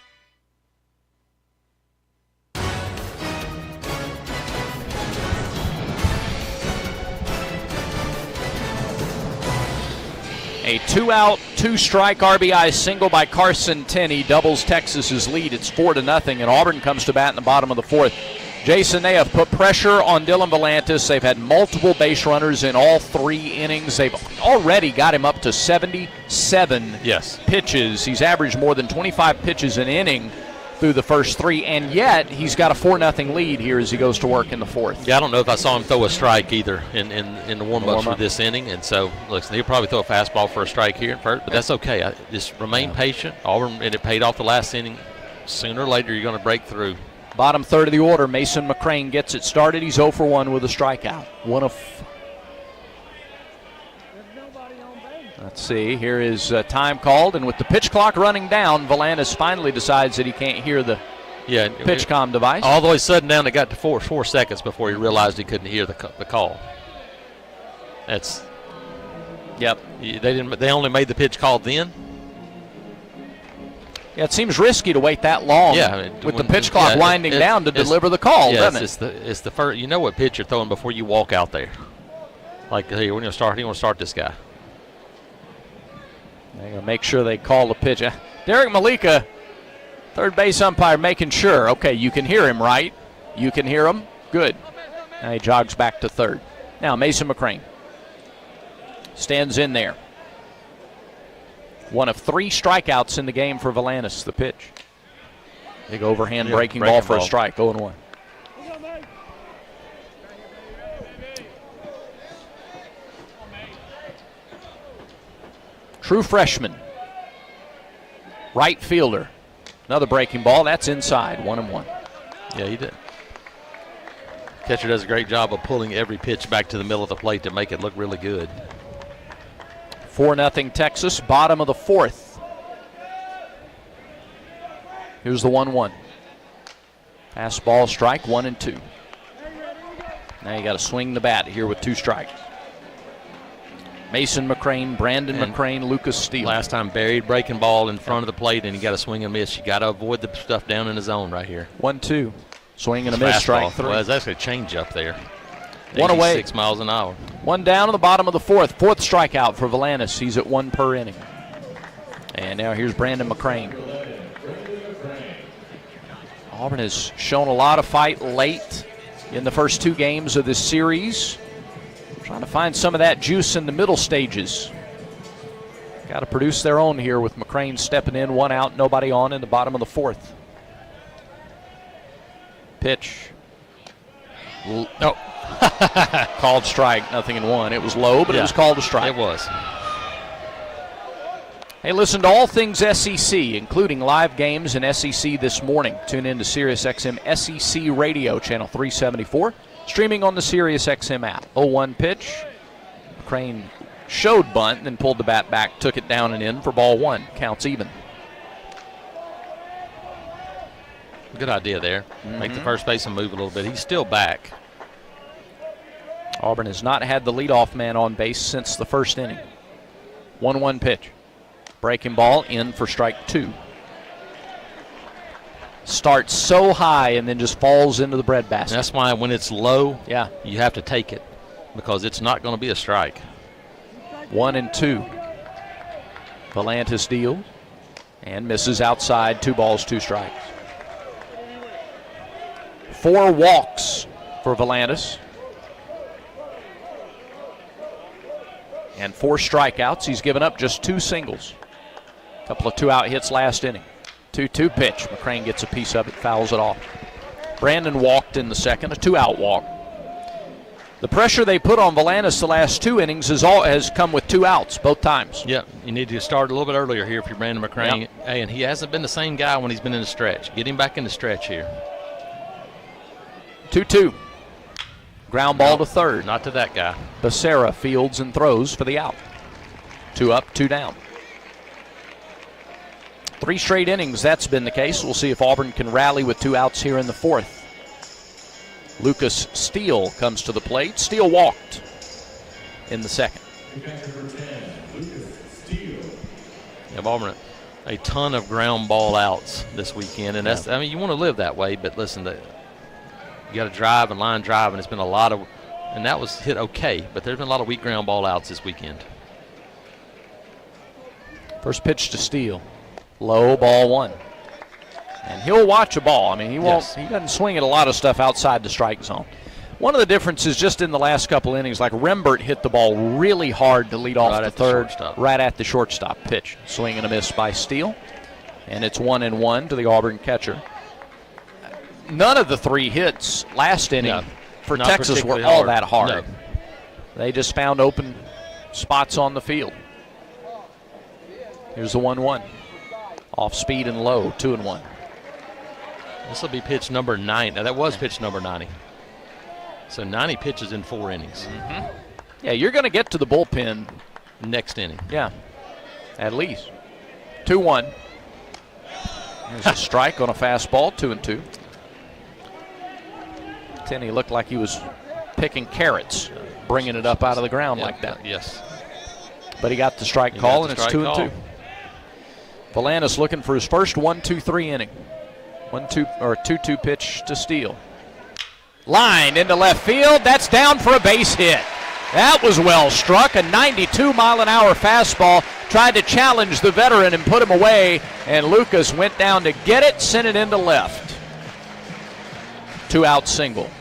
A 2-out, 2-strike RBI single by Carson Tenney doubles Texas's lead. It's 4-0, and Auburn comes to bat in the bottom of the 4th. Jason, they have put pressure on Dylan Volantis. They've had multiple base runners in all 3 innings. They've already got him up to 77 pitches. He's averaged more than 25 pitches an inning through the first 3, and yet he's got a 4-0 lead here as he goes to work in the 4th. Yeah, I don't know if I saw him throw a strike either in the warm-ups for this inning, and so looks he'll probably throw a fastball for a strike here at first, but that's okay. Just remain patient. Auburn, and it paid off the last inning. Sooner or later, you're going to break through. Bottom 3rd of the order, Mason McCrane gets it started. He's 0 for 1 with a strikeout. Let's see, here is time called, and with the pitch clock running down, Volantis finally decides that he can't hear the pitch comm device. All the way sudden down, it got to 4 seconds before he realized he couldn't hear the call. That's They only made the pitch call then. Yeah, it seems risky to wait that long with the pitch clock winding down to deliver the call, doesn't it? It's the first. You know what pitch you're throwing before you walk out there. Like, hey, we're going to start. You want to start this guy. They're going to make sure they call the pitch. Derek Malika, third base umpire, making sure. Okay, you can hear him, right? You can hear him? Good. Now he jogs back to 3rd. Now Mason McCrane stands in there. One of 3 strikeouts in the game for Volantis, the pitch. Big overhand breaking ball for a strike, 0-1. True freshman. Right fielder. Another breaking ball. That's inside. 1-1. Yeah, he did. Catcher does a great job of pulling every pitch back to the middle of the plate to make it look really good. 4-0 Texas. Bottom of the 4th. Here's the 1-1. Fastball strike, 1-2. Now you got to swing the bat here with 2 strikes. Mason McCrane, Brandon McCrane, Lucas Steele. Last time buried breaking ball in front of the plate, and you got to swing and miss. You got to avoid the stuff down in the zone right here. 1-2. Swing and a miss, strike 3. Well, it's actually a change up there. 1 away. 6 miles an hour. 1 down to the bottom of the 4th. 4th strikeout for Volantis. He's at 1 per inning. And now here's Brandon McCrane. Auburn has shown a lot of fight late in the first 2 games of this series. Trying to find some of that juice in the middle stages. Got to produce their own here with McCrane stepping in, 1 out, nobody on in the bottom of the 4th. Pitch. No. Called strike, nothing in 1. It was low, but it was called a strike. It was. Hey, listen to all things SEC, including live games in SEC this morning. Tune in to SiriusXM SEC Radio, channel 374, streaming on the SiriusXM app. 0-1 pitch. McCrane showed bunt, then pulled the bat back, took it down and in for ball one. Counts even. Good idea there. Make the first baseman move a little bit. He's still back. Auburn has not had the leadoff man on base since the first inning. 1-1 pitch. Breaking ball in for strike two. Starts so high and then just falls into the breadbasket. That's why when it's low, yeah, you have to take it because it's not going to be a strike. 1-2. Volantis deals and misses outside. 2 balls, 2 strikes. 4 walks for Volantis. And 4 strikeouts. He's given up just 2 singles. A couple of 2-out hits last inning. 2-2 pitch. McCrane gets a piece of it, fouls it off. Brandon walked in the second, a 2-out walk. The pressure they put on Volantis the last 2 innings has come with 2 outs both times. Yep, you need to start a little bit earlier here if you're Brandon McCrane. Yep. And he hasn't been the same guy when he's been in the stretch. Get him back in the stretch here. 2-2. Ground ball to third. Not to that guy. Becerra fields and throws for the out. 2 up, 2 down. 3 straight innings, that's been the case. We'll see if Auburn can rally with 2 outs here in the 4th. Lucas Steele comes to the plate. Steele walked in the second. Yeah, Auburn, a ton of ground ball outs this weekend. And that's, I mean, you want to live that way, but listen, you got to drive and line drive, and it's been a lot of, and that was hit okay, but there's been a lot of weak ground ball outs this weekend. First pitch to Steele. Low, ball 1. And he'll watch a ball. I mean, he won't. Yes. He doesn't swing at a lot of stuff outside the strike zone. One of the differences just in the last couple innings, like Rembert hit the ball really hard to lead off the third, right at the shortstop pitch. Swing and a miss by Steele. And it's 1-1 to the Auburn catcher. None of the 3 hits last inning for Texas were all that hard. No. They just found open spots on the field. Here's the 1-1. Off speed and low, 2-1. This will be pitch number 9. Now, that was pitch number 90. So 90 pitches in 4 innings. Yeah, you're going to get to the bullpen next inning. Yeah, at least. 2-1. There's a strike on a fastball, 2-2. Tenney looked like he was picking carrots, bringing it up out of the ground like that. Yes. But he got the strike call, and it's 2-2. Volantis looking for his first 1-2-3 inning. 2-2 pitch to Steele. Line into left field. That's down for a base hit. That was well struck. A 92-mile-an-hour fastball. Tried to challenge the veteran and put him away, and Lucas went down to get it, sent it into left. 2-out single.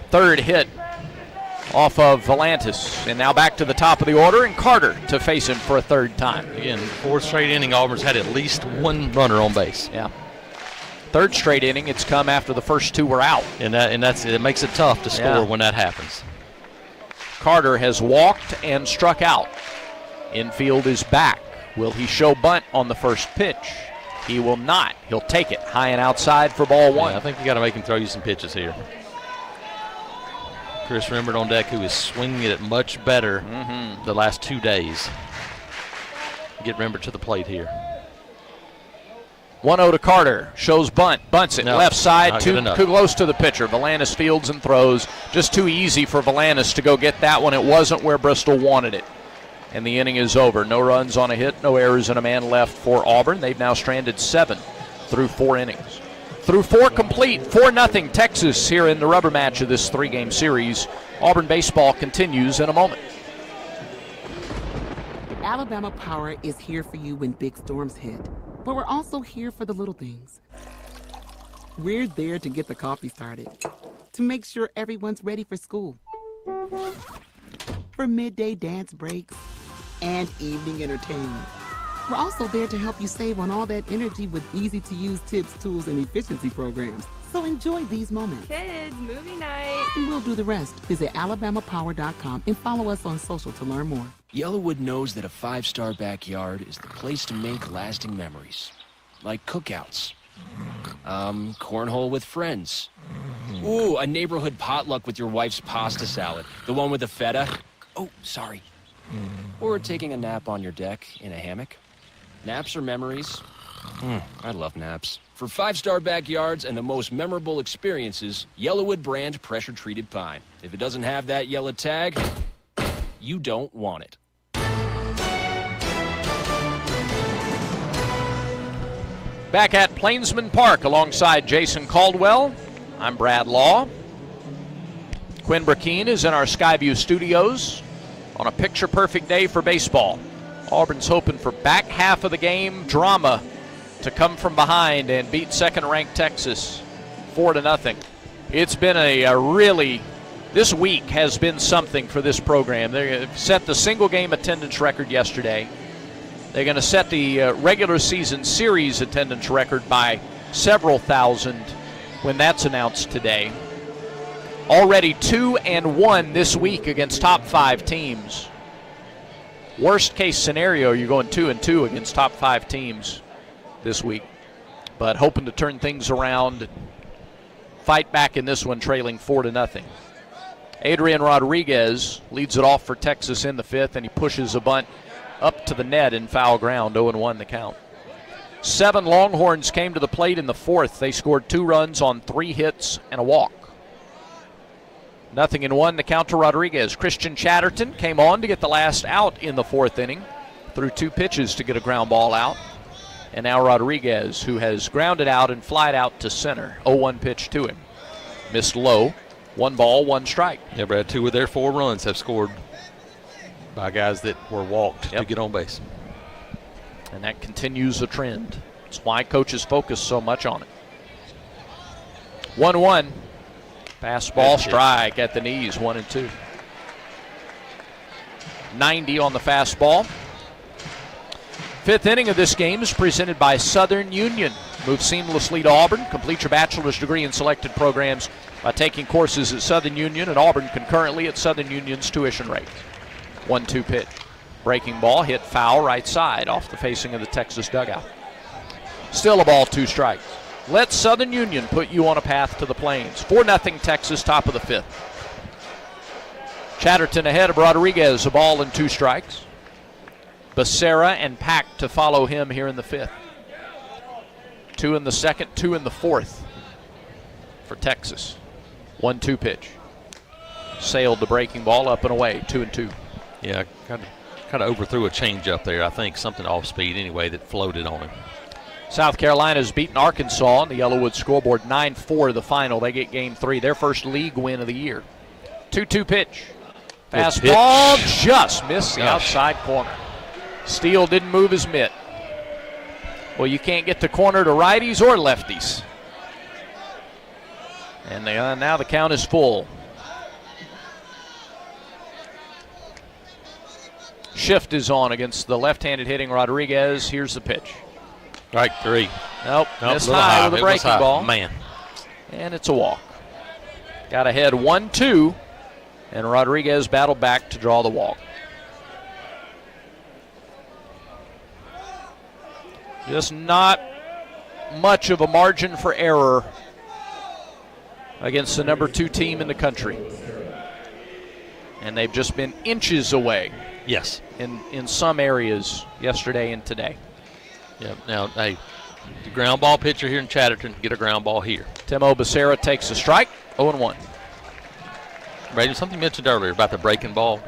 Third hit off of Volantis. And now back to the top of the order, and Carter to face him for a 3rd time. Again, 4th straight inning, Auburn's had at least 1 runner on base. Yeah. 3rd straight inning, it's come after the first 2 were out. And it makes it tough to score when that happens. Carter has walked and struck out. Infield is back. Will he show bunt on the first pitch? He will not. He'll take it high and outside for ball 1. Yeah, I think you got to make him throw you some pitches here. Chris Rembert on deck, who is swinging it much better the last 2 days. Get Rembert to the plate here. 1-0 to Carter. Shows bunt. Bunts it. Left side. Too close to the pitcher. Volantis fields and throws. Just too easy for Volantis to go get that one. It wasn't where Bristol wanted it. And the inning is over. No runs on a hit. No errors and a man left for Auburn. They've now stranded 7 through 4 innings. Through 4 complete, 4-0 Texas here in the rubber match of this 3-game series. Auburn baseball continues in a moment. Alabama Power is here for you when big storms hit, but we're also here for the little things. We're there to get the coffee started, to make sure everyone's ready for school, for midday dance breaks and evening entertainment. We're also there to help you save on all that energy with easy-to-use tips, tools, and efficiency programs. So enjoy these moments. Kids, movie night. And we'll do the rest. Visit alabamapower.com and follow us on social to learn more. Yellowwood knows that a 5-star backyard is the place to make lasting memories. Like cookouts. Cornhole with friends. Ooh, a neighborhood potluck with your wife's pasta salad. The one with the feta. Oh, sorry. Or taking a nap on your deck in a hammock. Naps are memories. I love naps. For 5-star backyards and the most memorable experiences, Yellowwood brand pressure-treated pine. If it doesn't have that yellow tag, you don't want it. Back at Plainsman Park alongside Jason Caldwell, I'm Brad Law. Quinn Burkeen is in our Skyview studios on a picture-perfect day for baseball. Auburn's hoping for back half of the game drama to come from behind and beat second-ranked Texas 4-0. It's been this week has been something for this program. They set the single-game attendance record yesterday. They're going to set the regular season series attendance record by several thousand when that's announced today. Already 2-1 this week against top 5 teams. Worst case scenario, you're going 2-2 against top 5 teams this week. But hoping to turn things around and fight back in this one, trailing 4-0. Adrian Rodriguez leads it off for Texas in the 5th, and he pushes a bunt up to the net in foul ground, 0-1 the count. 7 Longhorns came to the plate in the 4th. They scored 2 runs on 3 hits and a walk. 0-1 the count to Rodriguez. Christian Chatterton came on to get the last out in the 4th inning. Threw 2 pitches to get a ground ball out. And now Rodriguez, who has grounded out and flied out to center. 0-1 pitch to him. Missed low. 1 ball, 1 strike. Yeah, Brad, 2 of their 4 runs have scored by guys that were walked to get on base. And that continues a trend. That's why coaches focus so much on it. 1-1. Fastball, strike at the knees, 1-2. 90 on the fastball. 5th inning of this game is presented by Southern Union. Move seamlessly to Auburn. Complete your bachelor's degree in selected programs by taking courses at Southern Union and Auburn concurrently at Southern Union's tuition rate. 1-2 pitch. Breaking ball hit foul right side off the facing of the Texas dugout. Still a ball, 2 strikes. Let Southern Union put you on a path to the Plains. 4-0 Texas, top of the 5th. Chatterton ahead of Rodriguez, a ball and 2 strikes. Becerra and Pack to follow him here in the 5th. 2 in the 2nd, 2 in the 4th for Texas. 1-2 pitch. Sailed the breaking ball up and away, 2-2. Yeah, kind of overthrew a changeup there. I think something off speed anyway that floated on him. South Carolina's beaten Arkansas on the Yellowwood scoreboard, 9-4 the final. They get game 3, their first league win of the year. 2-2 pitch. Fastball just missed the outside corner. Steele didn't move his mitt. Well, you can't get the corner to righties or lefties. And now the count is full. Shift is on against the left-handed hitting Rodriguez. Here's the pitch. Strike 3. Nope, missed high with a breaking ball. Man. And it's a walk. Got ahead 1-2, and Rodriguez battled back to draw the walk. Just not much of a margin for error against the number 2 team in the country. And they've just been inches away. Yes. In some areas yesterday and today. Yeah. Now, hey, the ground ball pitcher here in Chatterton get a ground ball here. Timo Becerra takes a strike, 0-1. Brady, something you mentioned earlier about the breaking ball.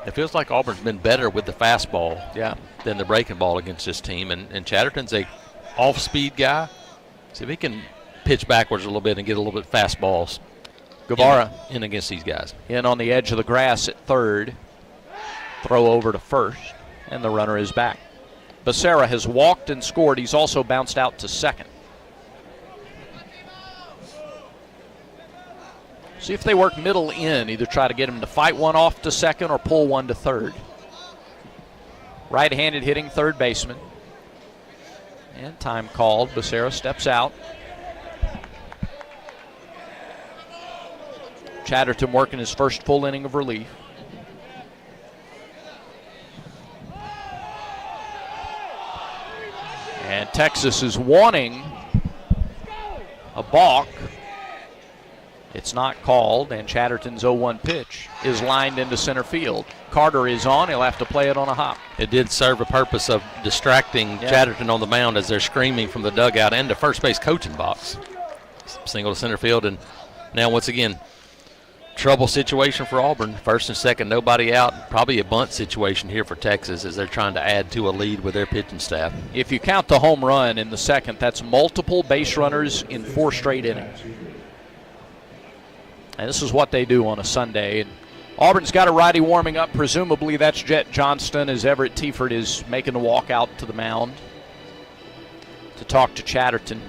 It feels like Auburn's been better with the fastball than the breaking ball against this team. And Chatterton's a off-speed guy. See if he can pitch backwards a little bit and get a little bit fastballs. Guevara in against these guys. In on the edge of the grass at third. Throw over to first, and the runner is back. Becerra has walked and scored. He's also bounced out to second. See if they work middle in, either try to get him to fight one off to second or pull one to third. Right-handed hitting third baseman. And time called. Becerra steps out. Chatterton working his first full inning of relief. And Texas is wanting a balk. It's not called, and Chatterton's 0-1 pitch is lined into center field. Carter is on. He'll have to play it on a hop. It did serve a purpose of distracting Chatterton on the mound as they're screaming from the dugout and the first base coaching box. Single to center field, and now once again, trouble situation for Auburn. First and second, nobody out. Probably a bunt situation here for Texas as they're trying to add to a lead with their pitching staff. If you count the home run in the second, that's multiple base runners in 4 straight innings. And this is what they do on a Sunday. And Auburn's got a righty warming up. Presumably that's Jet Johnston as Everett Tiefert is making the walk out to the mound to talk to Chatterton.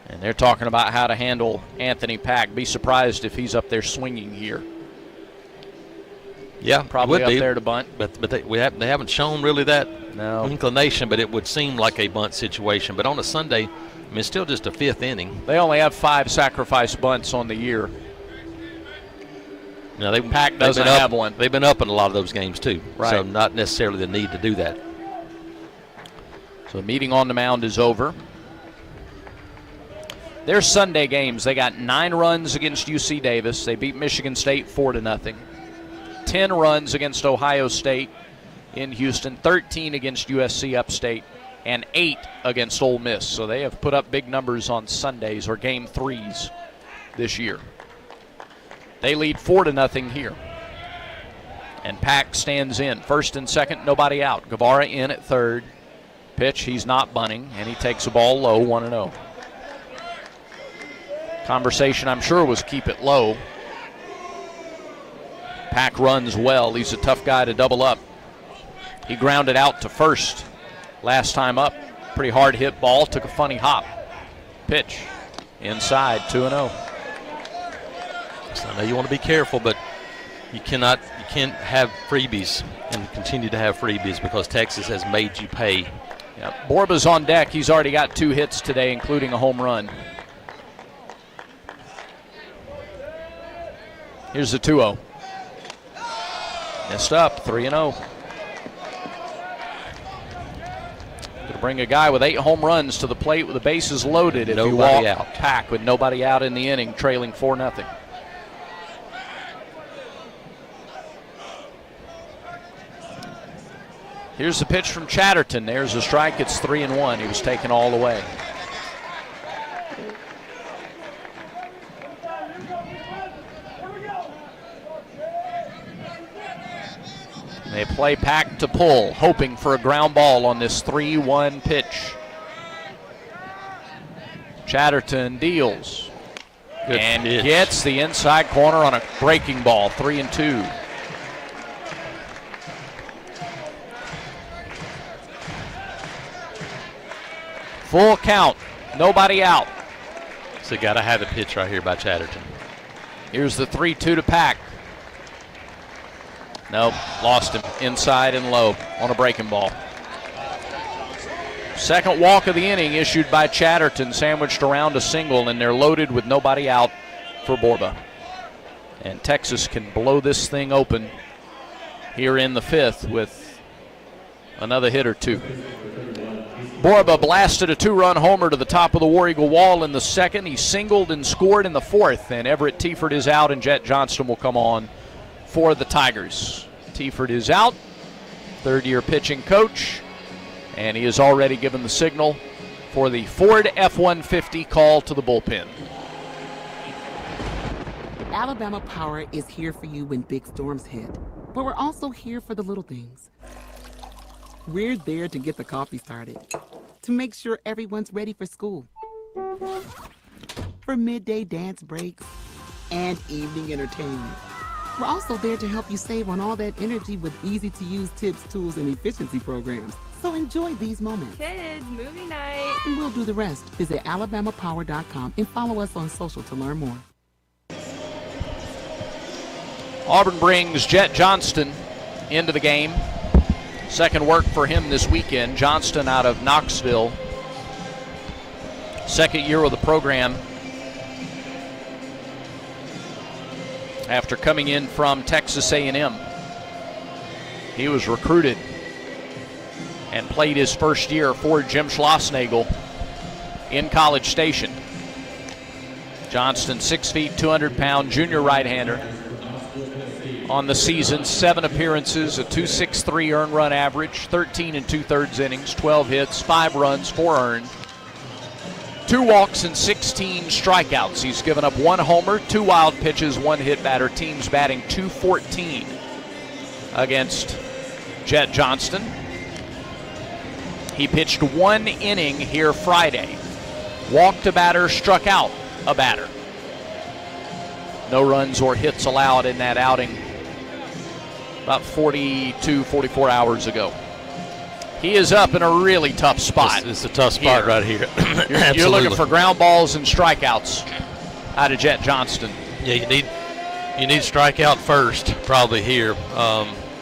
And they're talking about how to handle Anthony Pack. Be surprised if he's up there swinging here. Yeah, probably up there to bunt. But they haven't shown really that inclination, but it would seem like a bunt situation. But on a Sunday, I mean, it's still just a 5th inning. They only have 5 sacrifice bunts on the year. Now Pack doesn't have one. They've been up in a lot of those games too, right. So not necessarily the need to do that. So the meeting on the mound is over. Their Sunday games, they got 9 runs against UC Davis. They beat Michigan State 4-0. 10 runs against Ohio State in Houston, 13 against USC Upstate, and 8 against Ole Miss. So they have put up big numbers on Sundays or game 3s this year. They lead 4-0 here. And Pack stands in. First and second, nobody out. Guevara in at third. Pitch, he's not bunting, and he takes a ball low, 1-0. Conversation, I'm sure, was keep it low. Pack runs well. He's a tough guy to double up. He grounded out to first last time up. Pretty hard hit ball. Took a funny hop. Pitch inside, 2-0. So I know you want to be careful, but you can't have freebies and continue to have freebies because Texas has made you pay. Yep. Borba's on deck. He's already got 2 hits today, including a home run. Here's the 2-0. Missed up, 3-0. Going to bring a guy with 8 home runs to the plate with the bases loaded. If you walk out. Pack with nobody out in the inning, trailing 4-0. Here's the pitch from Chatterton. There's a strike. It's 3-1. He was taken all the way. They play Pack to pull, hoping for a ground ball on this 3-1 pitch. Chatterton deals and gets the inside corner on a breaking ball, 3-2. Full count, nobody out. So got to have a pitch right here by Chatterton. Here's the 3-2 to Pack. Nope, lost him inside and low on a breaking ball. Second walk of the inning issued by Chatterton, sandwiched around a single, and they're loaded with nobody out for Borba. And Texas can blow this thing open here in the 5th with another hit or 2. Borba blasted a 2-run homer to the top of the War Eagle wall in the second. He singled and scored in the 4th, and Everett Tiefert is out, and Jet Johnston will come on for the Tigers. Tiefert is out, third-year pitching coach, and he has already given the signal for the Ford F-150 call to the bullpen. Alabama Power is here for you when big storms hit, but we're also here for the little things. We're there to get the coffee started, to make sure everyone's ready for school, for midday dance breaks, and evening entertainment. We're also there to help you save on all that energy with easy-to-use tips, tools, and efficiency programs. So enjoy these moments. Kids, movie night. And we'll do the rest. Visit alabamapower.com and follow us on social to learn more. Auburn brings Jet Johnston into the game. Second work for him this weekend. Johnston out of Knoxville. Second year of the program after coming in from Texas A&M. He was recruited and played his first year for Jim Schlossnagel in College Station. Johnston, 6 feet, 200-pound junior right-hander. On the season, 7 appearances, a .263 earned run average, 13 2/3 innings, 12 hits, 5 runs, 4 earned, 2 walks and 16 strikeouts. He's given up 1 homer, 2 wild pitches, 1 hit batter. Team's batting .214 against Jet Johnston. He pitched 1 inning here Friday. Walked a batter, struck out a batter. No runs or hits allowed in that outing about 44 hours ago. He is up in a really tough spot. It's a tough spot right here. You're looking for ground balls and strikeouts out of Jet Johnston. Yeah, you need strikeout first probably here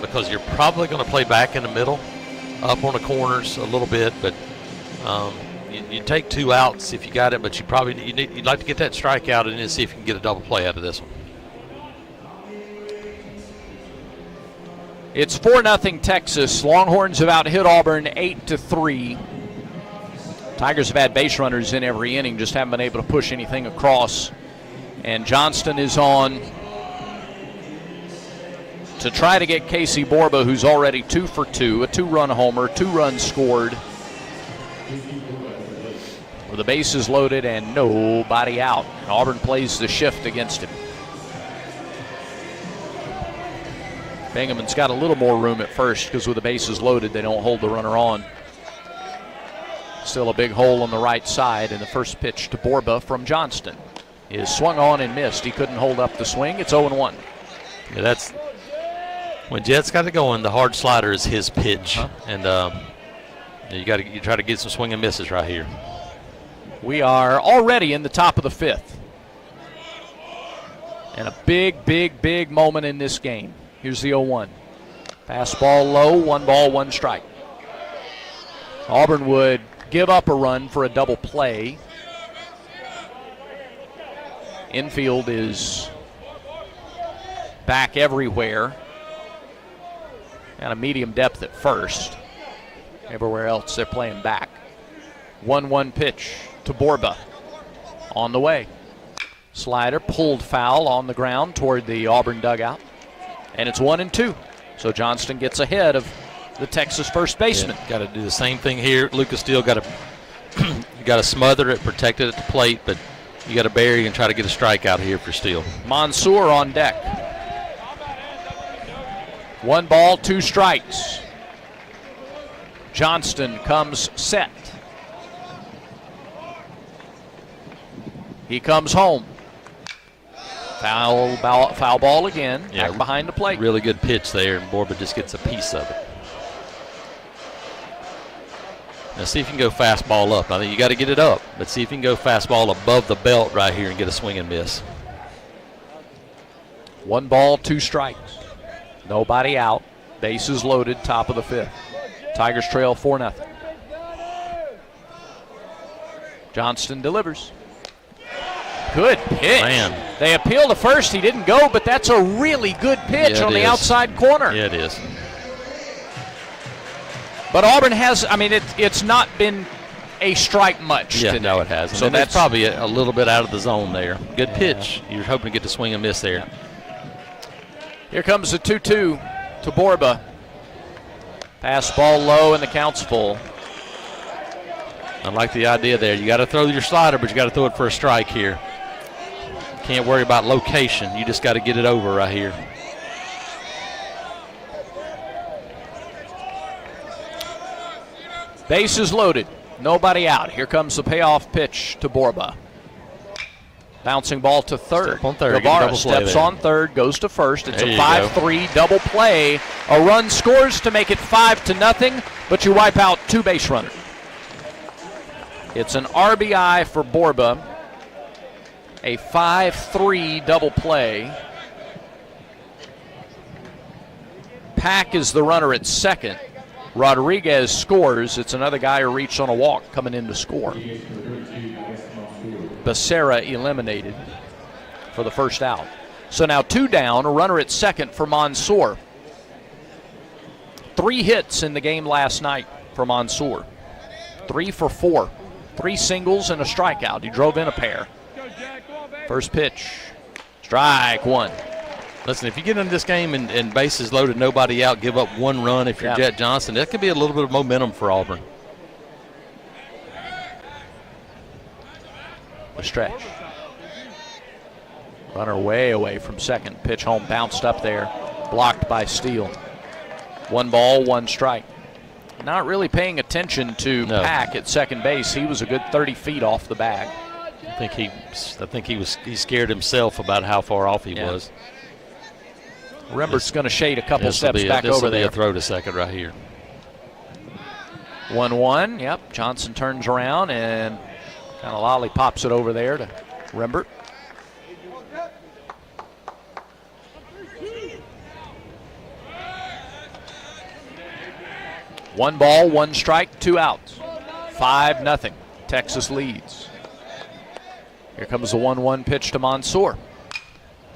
because you're probably going to play back in the middle, up on the corners a little bit, but you take 2 outs if you got it, but you'd like to get that strikeout and then see if you can get a double play out of this one. It's 4-0 Texas. Longhorns have out-hit Auburn 8-3. Tigers have had base runners in every inning, just haven't been able to push anything across. And Johnston is on to try to get Casey Borba, who's already 2 for 2, a 2-run homer, 2 runs scored, with the bases loaded and nobody out. And Auburn plays the shift against him. Bingham's got a little more room at first because with the bases loaded, they don't hold the runner on. Still a big hole on the right side, and the first pitch to Borba from Johnston is swung on and missed. He couldn't hold up the swing. It's 0-1. Yeah, that's when Jet's got it going. The hard slider is his pitch, and you try to get some swing and misses right here. We are already in the top of the 5th, and a big moment in this game. Here's the 0-1. Fastball low, 1 ball, 1 strike. Auburn would give up a run for a double play. Infield is back everywhere. And a medium depth at first. Everywhere else they're playing back. 1-1 pitch to Borba. On the way. Slider pulled foul on the ground toward the Auburn dugout. And it's 1-2. So Johnston gets ahead of the Texas first baseman. Got to do the same thing here. Lucas Steele got to smother it, protect it at the plate, but you got to bury and try to get a strikeout here for Steele. Mansour on deck. 1 ball, 2 strikes. Johnston comes set. He comes home. Foul ball again, back behind the plate. Really good pitch there, and Borba just gets a piece of it. Now see if you can go fastball up. I think you got to get it up, but see if you can go fastball above the belt right here and get a swing and miss. 1 ball, 2 strikes. Nobody out. Bases loaded, top of the 5th. Tigers trail 4-0. Johnston delivers. Good pitch. Man. They appeal to first. He didn't go, but that's a really good pitch on the outside corner. Yeah, it is. But Auburn has, it's not been a strike much today. No, it hasn't. So that's probably a little bit out of the zone there. Good pitch. You're hoping to get the swing and miss there. Here comes the 2-2 to Borba. Fastball low and the count's full. I like the idea there. You got to throw your slider, but you got to throw it for a strike here. Can't worry about location. You just got to get it over right here. Bases loaded. Nobody out. Here comes the payoff pitch to Borba. Bouncing ball to third. Step on third. Guevara steps on third, goes to first. It's There a you 5-3 double play. A run scores to make it 5-0, but you wipe out 2 base runners. It's an RBI for Borba. A 5-3 double play. Pack is the runner at second. Rodriguez scores. It's another guy who reached on a walk coming in to score. Becerra eliminated for the first out. So now 2 down, a runner at second for Mansour. 3 hits in the game last night for Mansour. 3 for 4. 3 singles and a strikeout. He drove in a pair. First pitch. Strike 1. Listen, if you get into this game and bases loaded, nobody out, give up 1 run if you're Jet Johnson, that could be a little bit of momentum for Auburn. The stretch. Runner way away from second. Pitch home, bounced up there. Blocked by Steele. 1 ball, 1 strike. Not really paying attention to Pack at second base. He was a good 30 feet off the bag. I think he scared himself about how far off he was. Rembert's going to shade a couple steps back over there. This will be a throw to second right here. 1-1. Yep. Johnson turns around and kind of lollipops it over there to Rembert. One ball, 1 strike, 2 outs. 5-0. Texas leads. Here comes the 1-1 pitch to Mansour.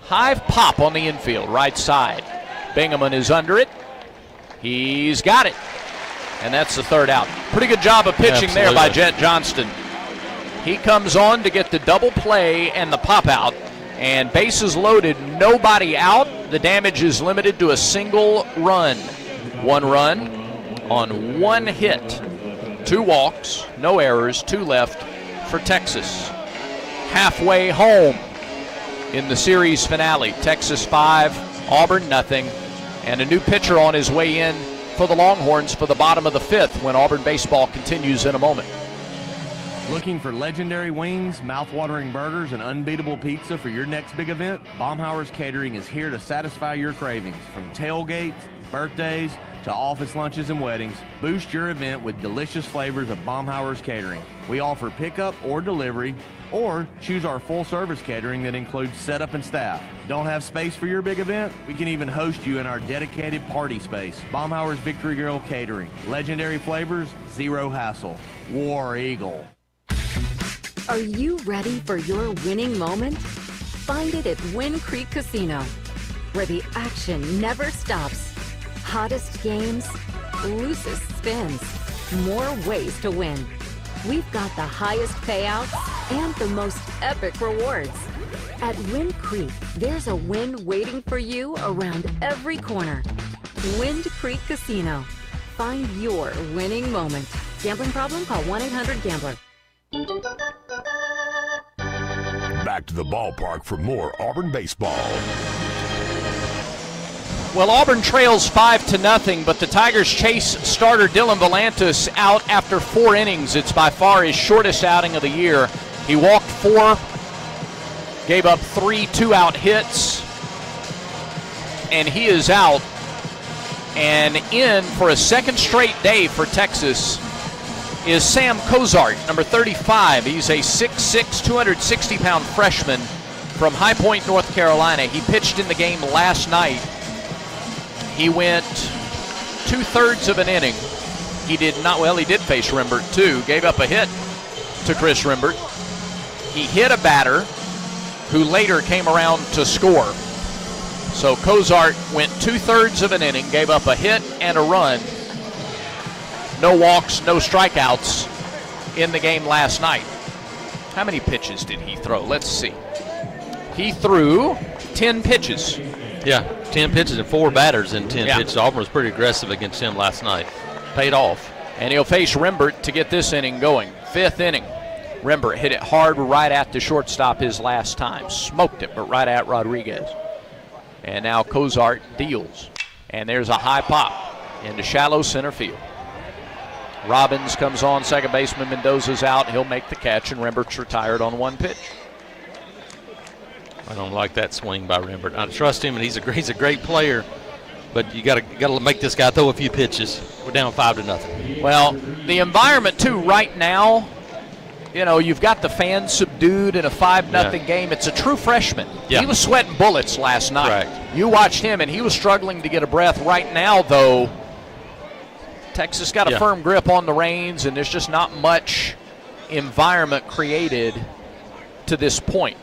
High pop on the infield, right side. Bingaman is under it. He's got it. And that's the 3rd out. Pretty good job of pitching there by Jet Johnston. He comes on to get the double play and the pop out. And bases loaded, nobody out. The damage is limited to a single run. 1 run on 1 hit. 2 walks, no errors, 2 left for Texas. Halfway home in the series finale. Texas 5, Auburn nothing, and a new pitcher on his way in for the Longhorns for the bottom of the 5th when Auburn baseball continues in a moment. Looking for legendary wings, mouth-watering burgers, and unbeatable pizza for your next big event? Baumhauer's Catering is here to satisfy your cravings. From tailgates, birthdays, to office lunches and weddings, boost your event with delicious flavors of Baumhauer's Catering. We offer pickup or delivery, or choose our full-service catering that includes setup and staff. Don't have space for your big event? We can even host you in our dedicated party space. Baumhauer's Victory Grill Catering. Legendary flavors, zero hassle. War Eagle. Are you ready for your winning moment? Find it at Wind Creek Casino, where the action never stops. Hottest games, loosest spins, more ways to win. We've got the highest payouts and the most epic rewards. At Wind Creek, there's a win waiting for you around every corner. Wind Creek Casino. Find your winning moment. Gambling problem? Call 1-800-GAMBLER. Back to the ballpark for more Auburn baseball. Well, Auburn trails 5-0, but the Tigers chase starter Dylan Volantis out after 4 innings. It's by far his shortest outing of the year. He walked 4, gave up 3 2-out hits, and he is out. And in for a second straight day for Texas is Sam Cozart, number 35. He's a 6'6", 260-pound freshman from High Point, North Carolina. He pitched in the game last night. He went 2/3 of an inning. He did face Rembert too. Gave up a hit to Chris Rembert. He hit a batter who later came around to score. So Cozart went 2/3 of an inning, gave up a hit and a run. No walks, no strikeouts in the game last night. How many pitches did he throw? Let's see. He threw 10 pitches. Yeah, 10 pitches and 4 batters in 10 pitches. Auburn was pretty aggressive against him last night. Paid off. And he'll face Rembert to get this inning going. 5th inning. Rembert hit it hard right at the shortstop his last time. Smoked it, but right at Rodriguez. And now Cozart deals. And there's a high pop into shallow center field. Robbins comes on, second baseman Mendoza's out. He'll make the catch, and Rembert's retired on 1 pitch. I don't like that swing by Rembert. I trust him, and he's a great player, but you got to make this guy throw a few pitches. We're down 5-0. Well, the environment too right now, you know, you've got the fans subdued in a 5-0 game. It's a true freshman. Yeah. He was sweating bullets last night. Correct. You watched him, and he was struggling to get a breath. Right now, though, Texas got a firm grip on the reins, and there's just not much environment created to this point.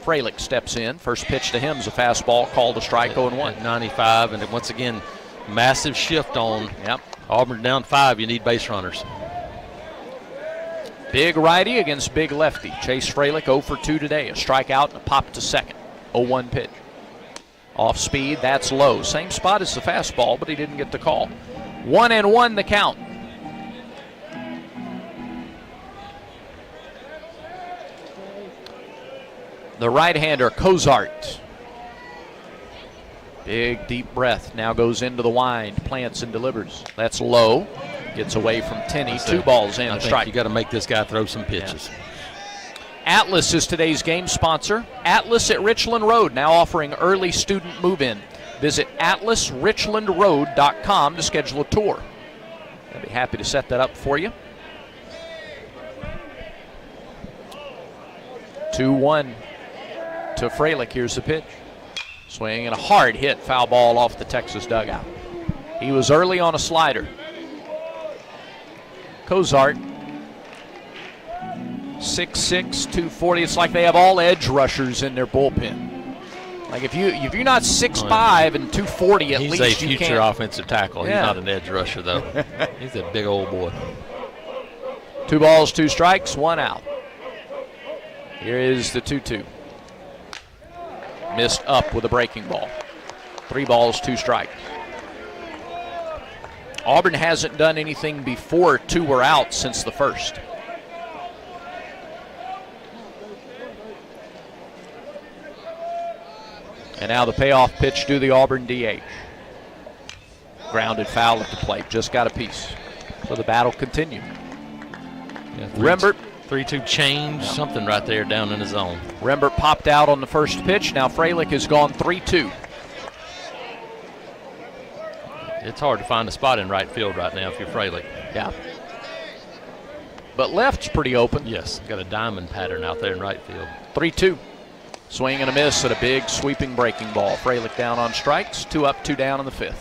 Fralick steps in. First pitch to him is a fastball, called a strike, 0-1. At 95, and once again, Massive shift on. Yep. Auburn down 5. You need base runners. Big righty against big lefty. Chase Freilich 0 for 2 today. A strikeout and a pop to second. 0-1 pitch. Off speed, that's low. Same spot as the fastball, but he didn't get the call. 1-1 the count. The right-hander, Cozart. Big deep breath. Now goes into the wind. Plants and delivers. That's low. Gets away from Tenney. 2 balls in. I think strike. you got to make this guy throw some pitches. Yeah. Atlas is today's game sponsor. Atlas at Richland Road now offering early student move-in. Visit atlasrichlandroad.com to schedule a tour. I'd be happy to set that up for you. 2-1 to Freilich. Here's the pitch. Swing and a hard hit. Foul ball off the Texas dugout. He was early on a slider. Cozart, 6'6", 240. It's like they have all edge rushers in their bullpen. Like if you're not 6'5" and 240, at least you can't. He's a future offensive tackle. Yeah. He's not an edge rusher, though. He's a big old boy. 2 balls, 2 strikes, 1 out. Here is the 2-2. Missed up with a breaking ball. 3 balls, 2 strikes. Auburn hasn't done anything before 2 were out since the first. And now the payoff pitch to the Auburn DH. Grounded foul at the plate. Just got a piece. So the battle continued. Yeah, Rembert. 3-2 change, something right there down in the zone. Rembert popped out on the first pitch. Now Freilich has gone 3-2. It's hard to find a spot in right field right now if you're Freilich. Yeah. But left's pretty open. Yes, got a diamond pattern out there in right field. 3-2. Swing and a miss at a big sweeping breaking ball. Freilich down on strikes. 2 up, 2 down in the 5th.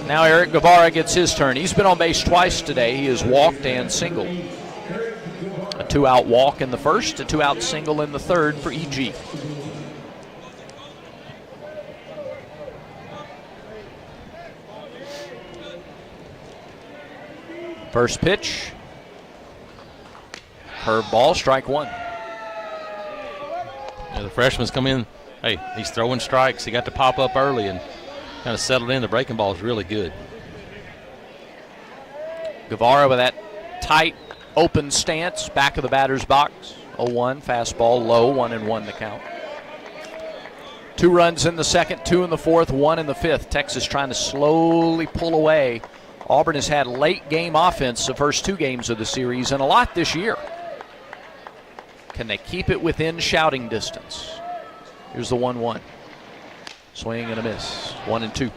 Now Eric Guevara gets his turn. He's been on base twice today. He has walked and singled. A 2-out walk in the first, a 2-out single in the third for EG. First pitch. Curveball, strike 1. Yeah, the freshman's come in. Hey, he's throwing strikes. He got to pop up early and kind of settled in. The breaking ball is really good. Guevara with that tight, open stance, back of the batter's box. 0-1, fastball low, 1-1 the count. 2 runs in the second, 2 in the fourth, 1 in the 5th. Texas trying to slowly pull away. Auburn has had late game offense the first 2 games of the series and a lot this year. Can they keep it within shouting distance? Here's the 1-1. Swing and a miss. 1-2.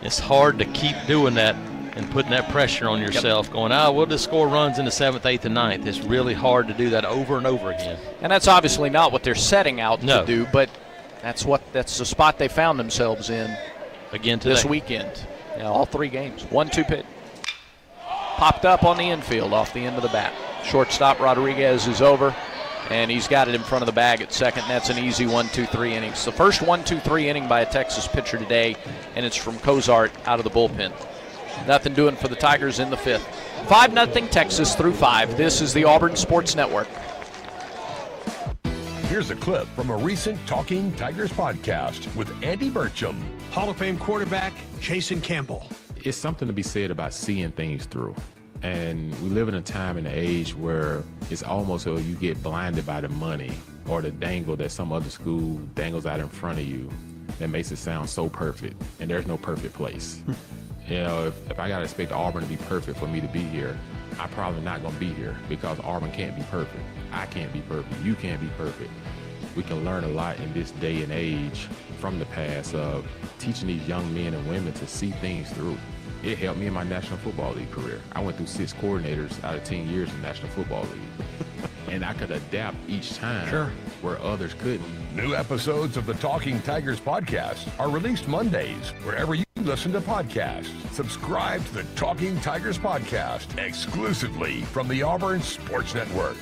It's hard to keep doing that and putting that pressure on yourself, going, we'll just score runs in the 7th, 8th, and 9th. It's really hard to do that over and over again. And that's obviously not what they're setting out No. to do, but that's the spot they found themselves in again today. This weekend. Yeah, all 3 games. 1-2 pitch. Popped up on the infield off the end of the bat. Shortstop Rodriguez is over, and he's got it in front of the bag at second. And that's an easy 1-2-3 inning. It's the first 1-2-3 inning by a Texas pitcher today, and it's from Cozart out of the bullpen. Nothing doing for the Tigers in the 5th. 5-0 Texas through 5. This is the Auburn Sports Network. Here's a clip from a recent Talking Tigers podcast with Andy Burcham. Hall of Fame quarterback Jason Campbell. It's something to be said about seeing things through. And we live in a time and age where it's almost so you get blinded by the money or the dangle that some other school dangles out in front of you that makes it sound so perfect. And there's no perfect place. You know, if I got to expect Auburn to be perfect for me to be here, I'm probably not going to be here because Auburn can't be perfect. I can't be perfect. You can't be perfect. We can learn a lot in this day and age from the past of teaching these young men and women to see things through. It helped me in my National Football League career. I went through 6 coordinators out of 10 years in the National Football League. And I could adapt each time where others couldn't. New episodes of the Talking Tigers podcast are released Mondays wherever you listen to podcasts. Subscribe to the Talking Tigers podcast exclusively from the Auburn Sports Network.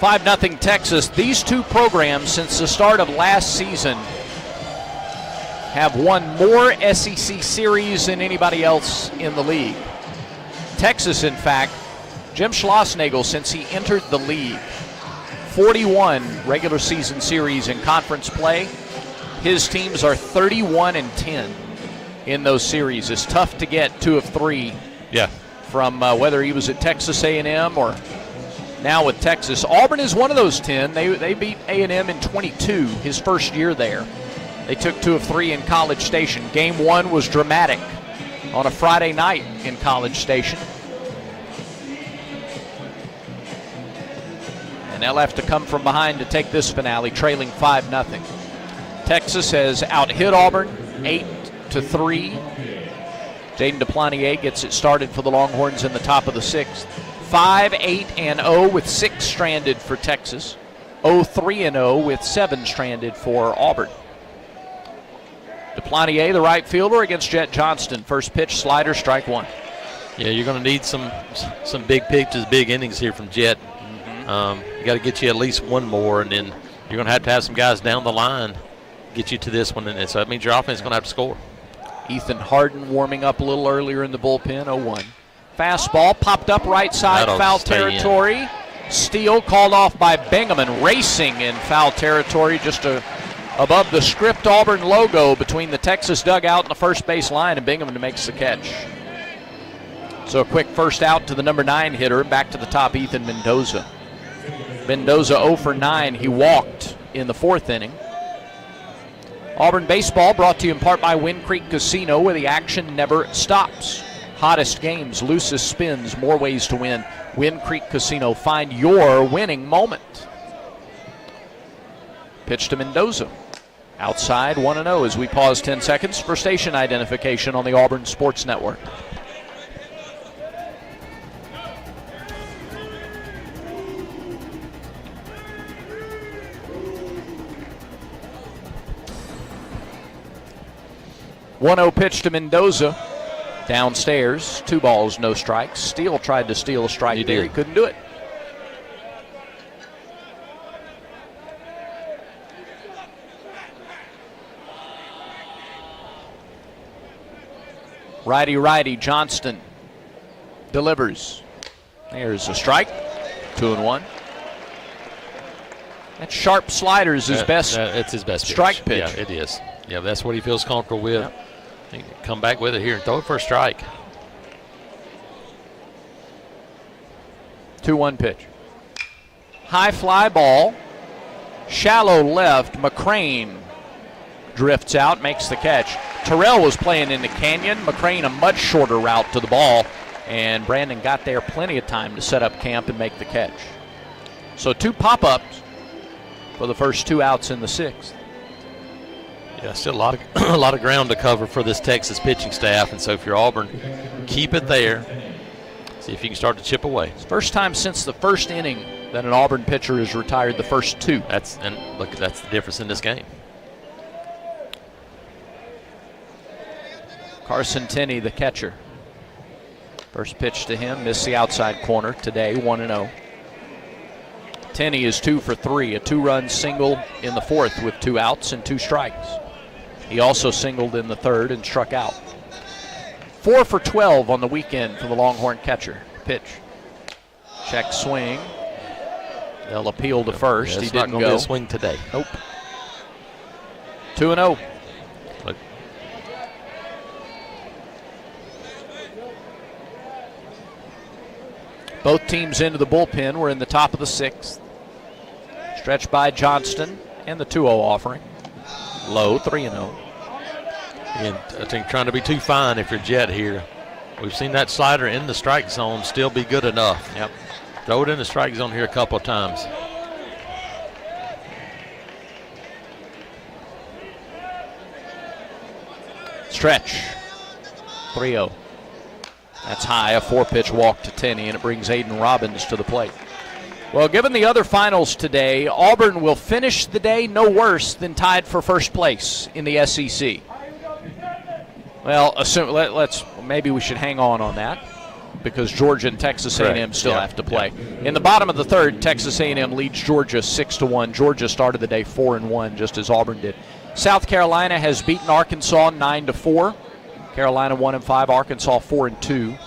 5-0 Texas. These two programs, since the start of last season, have won more SEC series than anybody else in the league. Texas, in fact, Jim Schlossnagle, since he entered the league, 41 regular season series in conference play. His teams are 31-10 in those series. It's tough to get 2 of 3 from whether he was at Texas A&M or now with Texas. Auburn is one of those 10. They beat A&M in 22, his first year there. They took 2 of 3 in College Station. Game 1 was dramatic on a Friday night in College Station. And they'll have to come from behind to take this finale, trailing 5-0. Texas has out-hit Auburn 8-3. Jaden DePlanier gets it started for the Longhorns in the top of the 6th. 5-8-0 with 6 stranded for Texas. 0-3-0 with 7 stranded for Auburn. DePlanier, the right fielder, against Jet Johnston. First pitch, slider, strike 1. Yeah, you're going to need some big pitches, big innings here from Jet. You got to get you at least one more, and then you're going to have some guys down the line get you to this one, and so that means your offense is going to have to score. Ethan Harden warming up a little earlier in the bullpen, 0-1. Fastball popped up right side, foul territory. Steal called off by Bingaman, racing in foul territory just above the script Auburn logo between the Texas dugout and the first base line, and Bingaman makes the catch. So a quick first out to the number 9 hitter, back to the top, Ethan Mendoza. Mendoza 0 for 9. He walked in the 4th inning. Auburn baseball brought to you in part by Wind Creek Casino, where the action never stops. Hottest games, loosest spins, more ways to win. Wind Creek Casino, find your winning moment. Pitch to Mendoza. Outside, 1-0 as we pause 10 seconds for station identification on the Auburn Sports Network. One-0 pitch to Mendoza. Downstairs, 2 balls, no strikes. Steele tried to steal a strike there. He couldn't do it. Righty, Johnston delivers. There's a strike. 2-1. That sharp slider is his best. It's his best strike pitch. Yeah, it is. Yeah, that's what he feels comfortable with. Yep. He can come back with it here and throw it for a strike. 2-1 pitch. High fly ball. Shallow left. McCrane drifts out, makes the catch. Terrell was playing in the canyon. McCrane a much shorter route to the ball. And Brandon got there plenty of time to set up camp and make the catch. So 2 pop-ups for the first 2 outs in the 6th. Yeah, still a lot of ground to cover for this Texas pitching staff, and so if you're Auburn, keep it there. See if you can start to chip away. It's the first time since the first inning that an Auburn pitcher has retired the first 2. That's the difference in this game. Carson Tenney, the catcher. First pitch to him, missed the outside corner today, 1-0. Tenney is 2 for 3, a 2-run single in the 4th with 2 outs and 2 strikes. He also singled in the 3rd and struck out. 4 for 12 on the weekend for the Longhorn catcher. Pitch. Check swing. They'll appeal to first. He didn't go. Be a swing today. Nope. 2-0. Look. Both teams into the bullpen. We're in the top of the 6th. Stretched by Johnston and the 2-0 offering. Low, 3-0. Again, I think trying to be too fine if you're Jet here. We've seen that slider in the strike zone still be good enough. Yep. Throw it in the strike zone here a couple of times. Stretch. 3-0. That's high, a 4-pitch walk to Tenney, and it brings Aiden Robbins to the plate. Well, given the other finals today, Auburn will finish the day no worse than tied for first place in the SEC. Well, maybe we should hang on that. because Georgia and Texas A&M still have to play. In the bottom of the third, Texas A&M leads Georgia 6-1. Georgia started the day 4-1, just as Auburn did. South Carolina has beaten Arkansas 9-4. Carolina 1-5, Arkansas 4-2.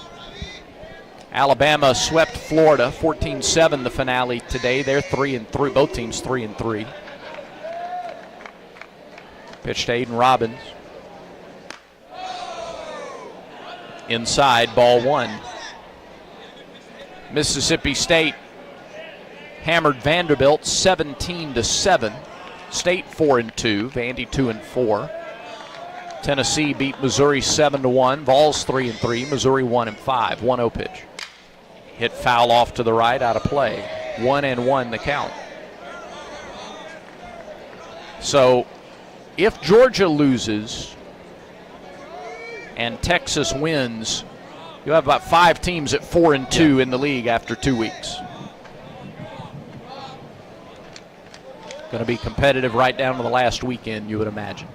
Alabama swept Florida 14-7 the finale today. They're 3-3. Both teams 3-3. Pitch to Aiden Robbins. Inside, ball one. Mississippi State hammered Vanderbilt 17-7. State 4-2, Vandy 2-4. Tennessee beat Missouri 7-1. Vols 3-3. Missouri 1-5. 1-0 pitch. Hit foul off to the right, out of play. 1-1 the count. So if Georgia loses and Texas wins, you have about 5 teams at 4-2 in the league after 2 weeks. Going to be competitive right down to the last weekend, you would imagine.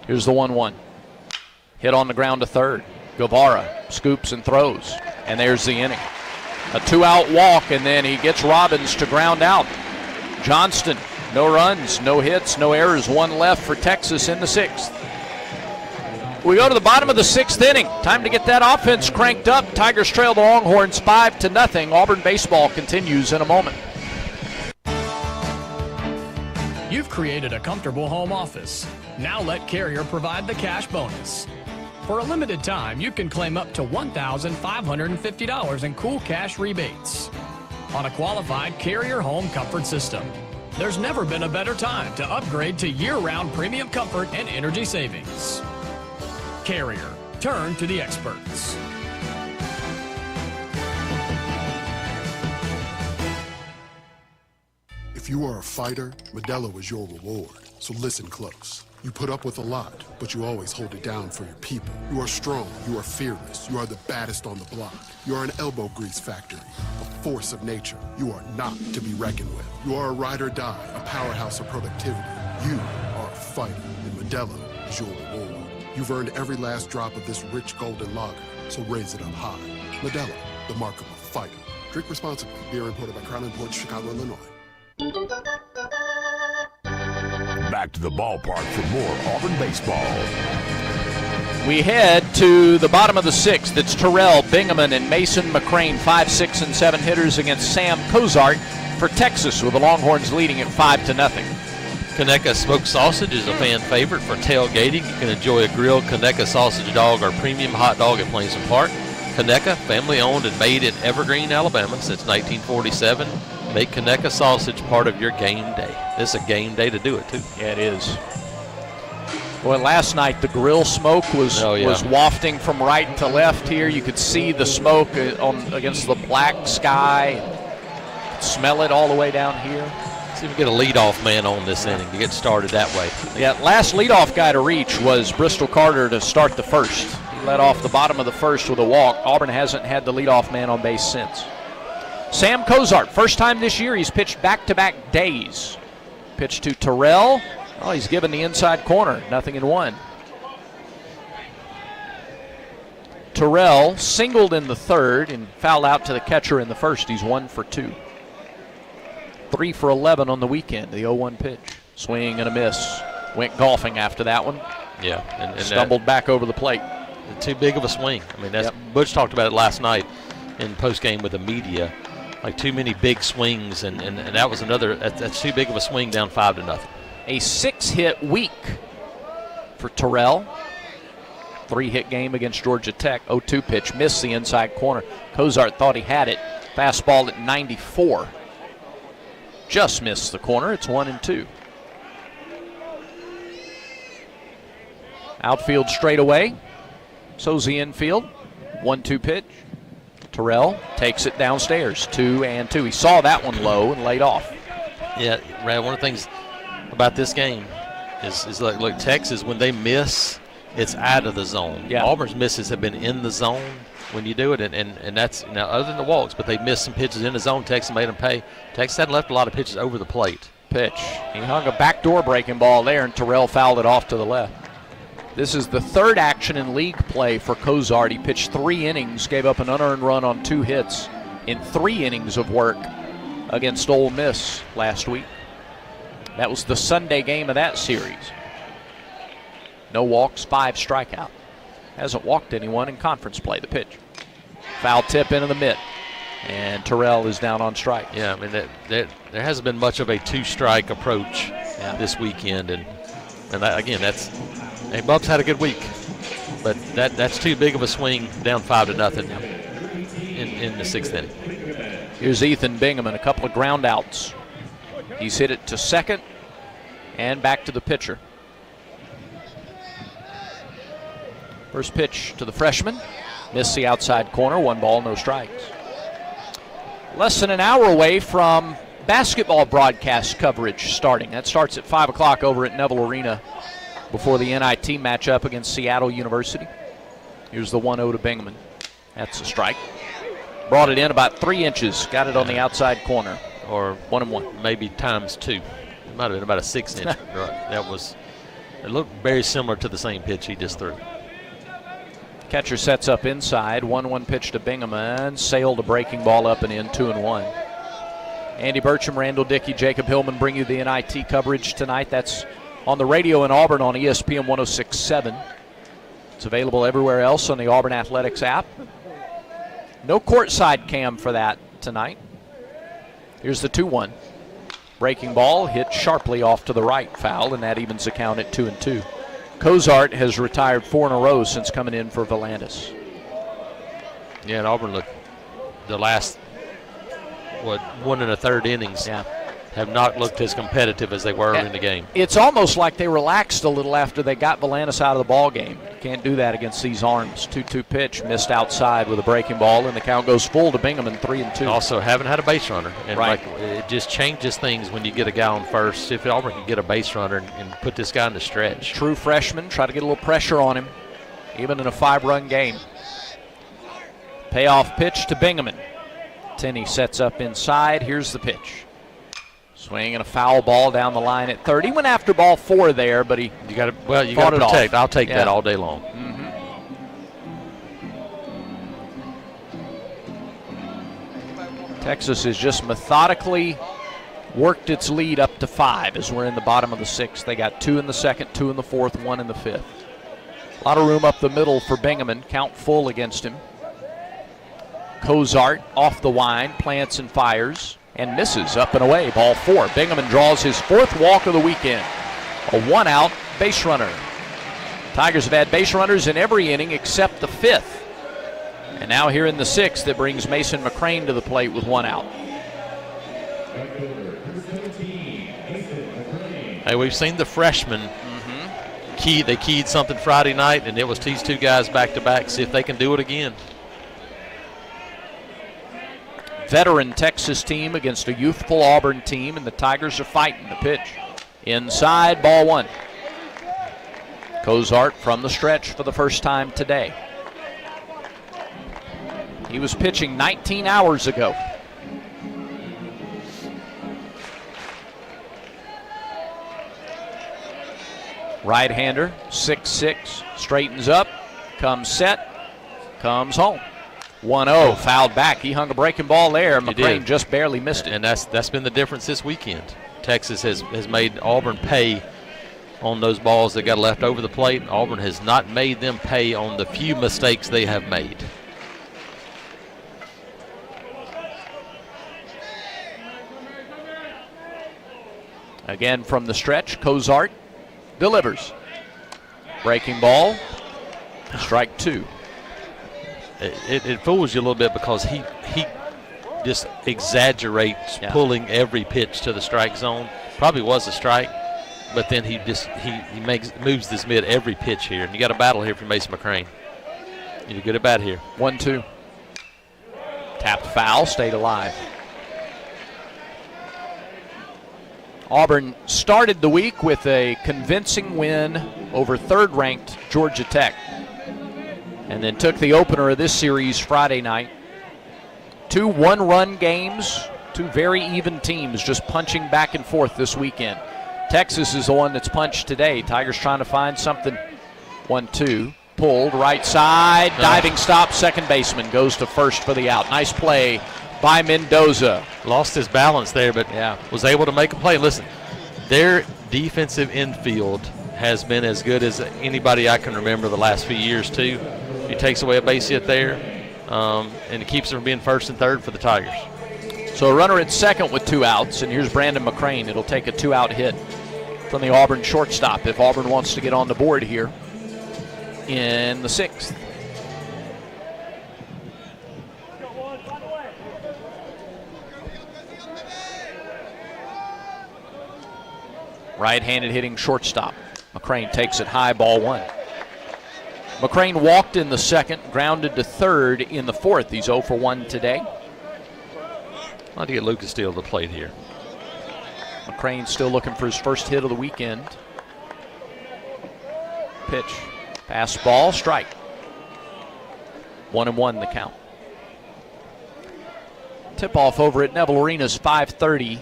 Here's the 1-1. Hit on the ground to third. Guevara scoops and throws, and there's the inning. A 2-out walk, and then he gets Robbins to ground out. Johnston, no runs, no hits, no errors, 1 left for Texas in the 6th. We go to the bottom of the 6th inning. Time to get that offense cranked up. Tigers trail the Longhorns 5-0. Auburn baseball continues in a moment. You've created a comfortable home office. Now let Carrier provide the cash bonus. For a limited time, you can claim up to $1,550 in cool cash rebates on a qualified Carrier home comfort system. There's never been a better time to upgrade to year-round premium comfort and energy savings. Carrier, turn to the experts. If you are a fighter, Modelo is your reward. So listen close. You put up with a lot, but you always hold it down for your people. You are strong, you are fearless, you are the baddest on the block. You are an elbow grease factory, a force of nature. You are not to be reckoned with. You are a ride or die, a powerhouse of productivity. You are a fighter, and Modelo is your reward. You've earned every last drop of this rich golden lager, so raise it up high. Modelo, the mark of a fighter. Drink responsibly. Beer imported by Crown Imports, Chicago, Illinois. Back to the ballpark for more Auburn baseball. We head to the bottom of the 6th. It's Terrell, Bingaman, and Mason McCrane, 5, 6, and 7 hitters against Sam Cozart for Texas, with the Longhorns leading at 5-0. Conecuh smoked sausage is a fan favorite for tailgating. You can enjoy a grilled Conecuh sausage dog or premium hot dog at Plainsman Park. Conecuh, family owned and made in Evergreen, Alabama since 1947. Make Conecuh sausage part of your game day. This is a game day to do it, too. Yeah, it is. Boy, last night the grill smoke was wafting from right to left here. You could see the smoke against the black sky. Smell it all the way down here. See if we get a leadoff man on this inning to get started that way. Yeah, last leadoff guy to reach was Bristol Carter to start the first. He led off the bottom of the first with a walk. Auburn hasn't had the leadoff man on base since. Sam Cozart, first time this year, he's pitched back-to-back days. Pitch to Terrell. Oh, he's given the inside corner, 0-1. Terrell singled in the third and fouled out to the catcher in the first. He's 1 for 2. 3 for 11 on the weekend, the 0-1 pitch. Swing and a miss. Went golfing after that one. Yeah. And stumbled back over the plate. Too big of a swing. I mean, that's Butch talked about it last night in postgame with the media. Like too many big swings, and that was another, that's too big of a swing down 5-0. A 6-hit week for Terrell. 3-hit game against Georgia Tech. 0-2 pitch, missed the inside corner. Cozart thought he had it. Fastball at 94. Just missed the corner. It's 1-2. Outfield straightaway. So's the infield. 1-2 pitch. Terrell takes it downstairs, 2-2. He saw that one low and laid off. Yeah, Brad, one of the things about this game is look, Texas, when they miss, it's out of the zone. Yeah. Auburn's misses have been in the zone when you do it, and that's, now, other than the walks, but they missed some pitches in the zone. Texas made them pay. Texas hadn't left a lot of pitches over the plate. Pitch. He hung a backdoor breaking ball there, and Terrell fouled it off to the left. This is the third action in league play for Cozart. He pitched 3 innings, gave up an unearned run on 2 hits in 3 innings of work against Ole Miss last week. That was the Sunday game of that series. No walks, 5 strikeouts. Hasn't walked anyone in conference play. The pitch. Foul tip into the mitt. And Terrell is down on strike. Yeah, I mean, there hasn't been much of a 2-strike approach this weekend. And that, again, Bub's had a good week. But that's too big of a swing down 5-0 in the 6th inning. Here's Ethan Bingaman, a couple of ground outs. He's hit it to second and back to the pitcher. First pitch to the freshman. Missed the outside corner. 1 ball, no strikes. Less than an hour away from basketball broadcast coverage starting. That starts at 5 o'clock over at Neville Arena before the NIT matchup against Seattle University. Here's the 1-0 to Bingaman. That's a strike. Brought it in about 3 inches. Got it on the outside corner. Or 1-1. Maybe times 2. It might have been about a 6-inch. It looked very similar to the same pitch he just threw. Catcher sets up inside. 1-1 pitch to Bingaman. Sailed a breaking ball up and in. 2-1. Andy Burcham, Randall Dickey, Jacob Hillman bring you the NIT coverage tonight. That's on the radio in Auburn on ESPN 106.7. It's available everywhere else on the Auburn Athletics app. No courtside cam for that tonight. Here's the 2-1. Breaking ball hit sharply off to the right, foul, and that evens the count at 2-2. Cozart has retired 4 in a row since coming in for Volandis. Yeah, and Auburn looked the last 1 1/3 innings have not looked as competitive as they were in the game. It's almost like they relaxed a little after they got Volandis out of the ball game. Can't do that against these arms. 2-2 pitch missed outside with a breaking ball, and the count goes full to Bingaman, 3-2. Also, haven't had a base runner, and right. It just changes things when you get a guy on first. If Auburn can get a base runner and put this guy in the stretch. True freshman, try to get a little pressure on him, even in a 5-run game. Payoff pitch to Bingaman. Tenney sets up inside. Here's the pitch. Swing and a foul ball down the line at third. He went after ball 4 there, but you got to protect. I'll take that all day long. Texas has just methodically worked its lead up to 5 as we're in the bottom of the 6th. They got 2 in the 2nd, 2 in the 4th, 1 in the 5th. A lot of room up the middle for Bingaman. Count full against him. Cozart off the wind, plants and fires. And misses up and away. Ball 4. Bingaman draws his 4th walk of the weekend. A 1-out base runner. Tigers have had base runners in every inning except the 5th. And now here in the 6th, that brings Mason McCrane to the plate with 1 out. Hey, we've seen the freshmen they keyed something Friday night, and it was these 2 guys back-to-back. See if they can do it again. Veteran Texas team against a youthful Auburn team, and the Tigers are fighting the pitch. Inside, ball 1. Cozart from the stretch for the first time today. He was pitching 19 hours ago. Right-hander, 6'6", straightens up, comes set, comes home. 1-0, fouled back. He hung a breaking ball there. McCrane just barely missed it. And that's been the difference this weekend. Texas has made Auburn pay on those balls that got left over the plate. Auburn has not made them pay on the few mistakes they have made. Again from the stretch, Cozart delivers. Breaking ball, strike 2. It fools you a little bit because he just exaggerates pulling every pitch to the strike zone. Probably was a strike, but then he moves this mid every pitch here. And you got a battle here for Mason McCrane. You did good at bat here. 1-2. Tapped foul, stayed alive. Auburn started the week with a convincing win over third-ranked Georgia Tech, and then took the opener of this series Friday night. 2 one-run games, 2 very even teams just punching back and forth this weekend. Texas is the one that's punched today. Tigers trying to find something 1-2. Pulled right side. Diving stop. Second baseman goes to first for the out. Nice play by Mendoza. Lost his balance there, but was able to make a play. Listen, their defensive infield has been as good as anybody I can remember the last few years, too. He takes away a base hit there, and it keeps them from being first and third for the Tigers. So a runner at second with 2 outs, and here's Brandon McCrane. It'll take a 2-out hit from the Auburn shortstop if Auburn wants to get on the board here in the 6th. Right-handed hitting shortstop. McCrane takes it high, ball 1. McCrane walked in the 2nd, grounded to 3rd in the 4th. He's 0 for 1 today. I'd like to get Lucas Steele to the plate here. McCrane still looking for his first hit of the weekend. Pitch. Pass ball, strike. 1-1 the count. Tip-off over at Neville Arena is 5:30.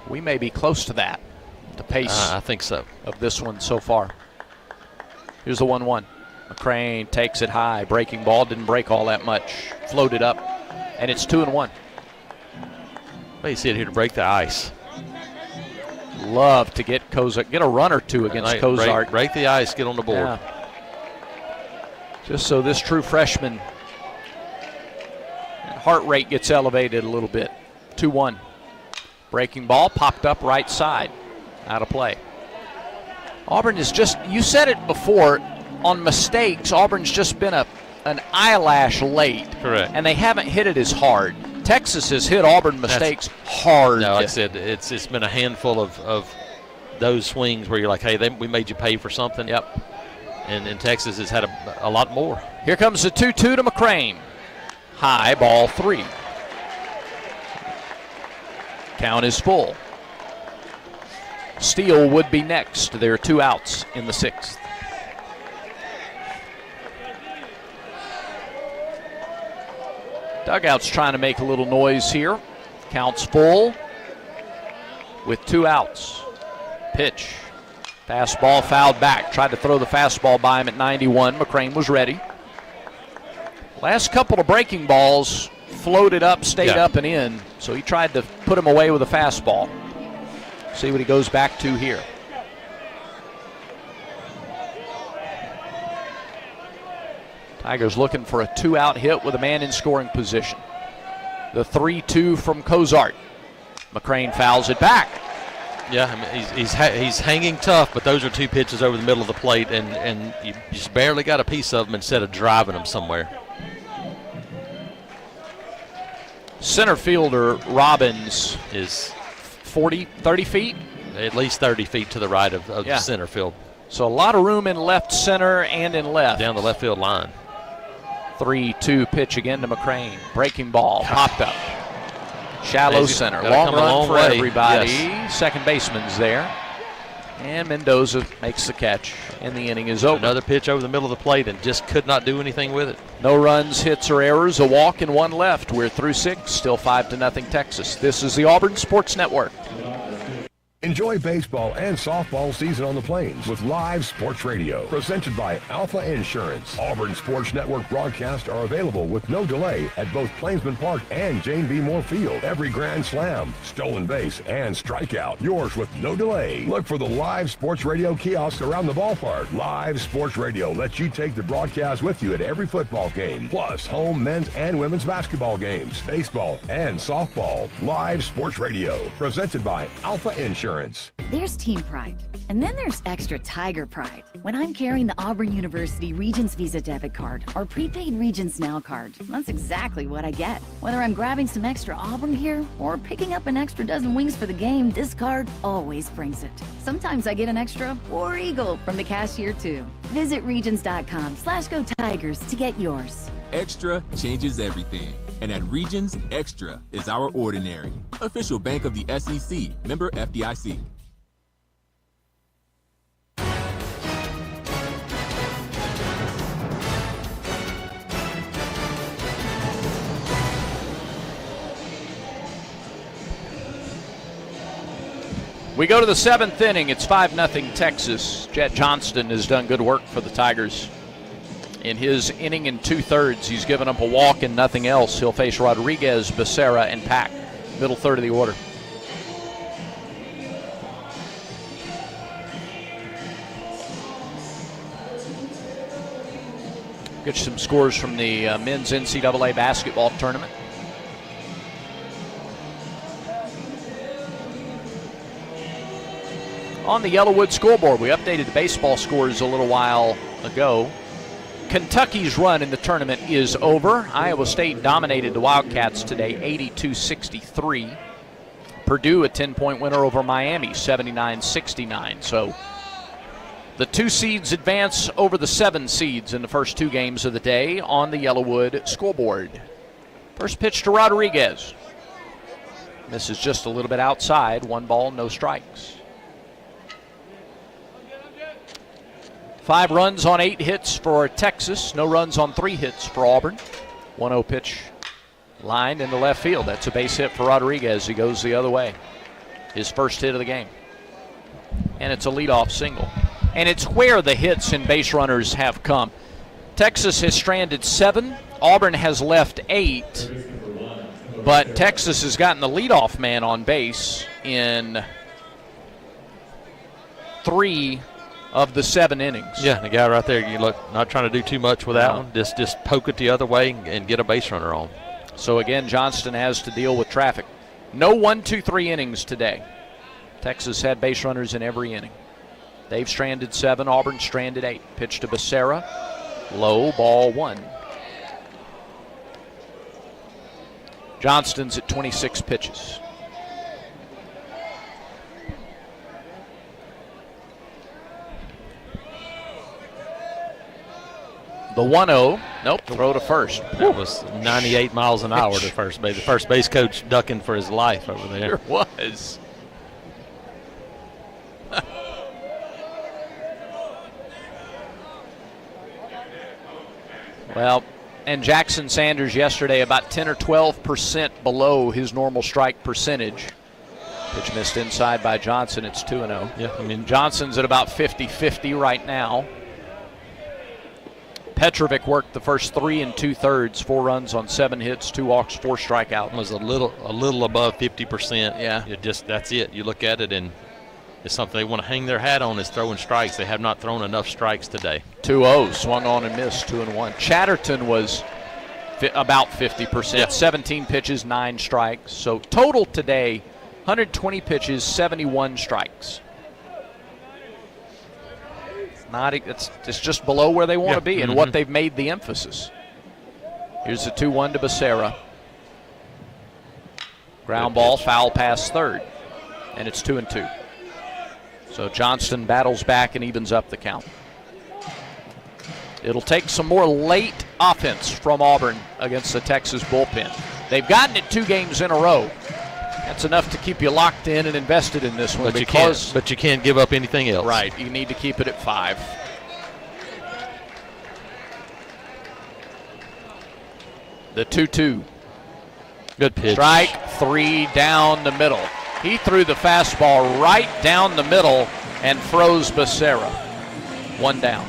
We may be close to that. The pace I think so. Of this one so far. Here's the 1-1. McCrane takes it high. Breaking ball, didn't break all that much. Floated up, and it's 2-1. Well, you see it here to break the ice. Love to get Kozart, get a run or two against Kozart. Break the ice, get on the board. Yeah. Just so this true freshman heart rate gets elevated a little bit. 2-1. Breaking ball popped up right side. Out of play. Auburn is just, you said it before, on mistakes, Auburn's just been an eyelash late. Correct. And they haven't hit it as hard. Texas has hit Auburn mistakes hard. No, like I said, it's been a handful of those swings where you're like, hey, we made you pay for something. Yep. And Texas has had a lot more. Here comes the 2-2 to McCrane. High, ball 3. Count is full. Steele would be next. There are 2 outs in the 6th. Dugout's trying to make a little noise here. Counts full with 2 outs. Pitch. Fastball fouled back. Tried to throw the fastball by him at 91. McCrane was ready. Last couple of breaking balls floated up, stayed up and in. So he tried to put him away with a fastball. See what he goes back to here. Tigers looking for a 2-out hit with a man in scoring position. The 3-2 from Kozart. McCrane fouls it back. Yeah, I mean, he's hanging tough, but those are 2 pitches over the middle of the plate, and you just barely got a piece of them instead of driving them somewhere. Center fielder Robbins is 30 feet? At least 30 feet to the right of the center field. So a lot of room in left center and in left. Down the left field line. 3-2 pitch again to McCrane. Breaking ball, popped up. Shallow center. Long run for everybody. Yes. Second baseman's there. And Mendoza makes the catch, and the inning is over. Another pitch over the middle of the plate and just could not do anything with it. No runs, hits, or errors. A walk and 1 left. We're through 6. Still 5-0 Texas. This is the Auburn Sports Network. Enjoy baseball and softball season on the Plains with live sports radio. Presented by Alpha Insurance. Auburn Sports Network broadcasts are available with no delay at both Plainsman Park and Jane B. Moore Field. Every grand slam, stolen base, and strikeout. Yours with no delay. Look for the live sports radio kiosks around the ballpark. Live sports radio lets you take the broadcast with you at every football game. Plus, home men's and women's basketball games, baseball, and softball. Live sports radio. Presented by Alpha Insurance. There's team pride, and then there's extra Tiger pride. When I'm carrying the Auburn University Regents Visa debit card or prepaid Regents Now card, that's exactly what I get. Whether I'm grabbing some extra Auburn gear or picking up an extra dozen wings for the game, this card always brings it. Sometimes I get an extra War Eagle from the cashier too. Visit Regions.com/Go Tigers to get yours. Extra changes everything. And at Regions, Extra is our ordinary. Official bank of the SEC, member FDIC. We go to the 7th inning. It's 5-0 Texas. Jet Johnston has done good work for the Tigers. In his inning and 2/3, he's given up a walk and nothing else. He'll face Rodriguez, Becerra, and Pack. Middle third of the order. Get you some scores from the men's NCAA basketball tournament. On the Yellowwood scoreboard, we updated the baseball scores a little while ago. Kentucky's run in the tournament is over. Iowa State dominated the Wildcats today, 82-63. Purdue, a 10-point winner over Miami, 79-69. So the 2 seeds advance over the 7 seeds in the first 2 games of the day on the Yellowwood scoreboard. First pitch to Rodriguez. Misses just a little bit outside. 1 ball, no strikes. 5 runs on 8 hits for Texas. No runs on 3 hits for Auburn. 1-0 pitch lined into left field. That's a base hit for Rodriguez. He goes the other way. His first hit of the game. And it's a leadoff single. And it's where the hits and base runners have come. Texas has stranded 7. Auburn has left 8. But Texas has gotten the leadoff man on base in 3 of the 7 innings. Yeah, the guy right there, you look, not trying to do too much with that one. Just poke it the other way and get a base runner on. So again, Johnston has to deal with traffic. No 1-2-3 innings today. Texas had base runners in every inning. They've stranded 7, Auburn stranded 8. Pitch to Becerra, low, ball 1. Johnston's at 26 pitches. The 1-0, nope, throw to first. That was 98 miles an hour to first base. The first base coach ducking for his life over there. There was. Well, and Jackson Sanders yesterday about 10 or 12% below his normal strike percentage. Pitch missed inside by Johnson. It's 2-0. Yeah, I mean, Johnson's at about 50-50 right now. Petrovic worked the first 3 2/3, 4 runs on 7 hits, 2 walks, 4 strikeouts. Was a little above 50%. Yeah, that's it. You look at it, and it's something they want to hang their hat on is throwing strikes. They have not thrown enough strikes today. 2-0, swung on and missed, 2-1. Chatterton was about 50%, Yeah. 17 pitches, 9 strikes. So total today, 120 pitches, 71 strikes. It's just below where they want to be and what they've made the emphasis. Here's the 2-1 to Becerra. Ground ball, foul pass third. And it's 2-2. So Johnston battles back and evens up the count. It'll take some more late offense from Auburn against the Texas bullpen. They've gotten it 2 games in a row. That's enough to keep you locked in and invested in this one. But you can't give up anything else. Right. You need to keep it at 5. The 2-2. Good pitch. Strike 3 down the middle. He threw the fastball right down the middle and froze Becerra. 1 down.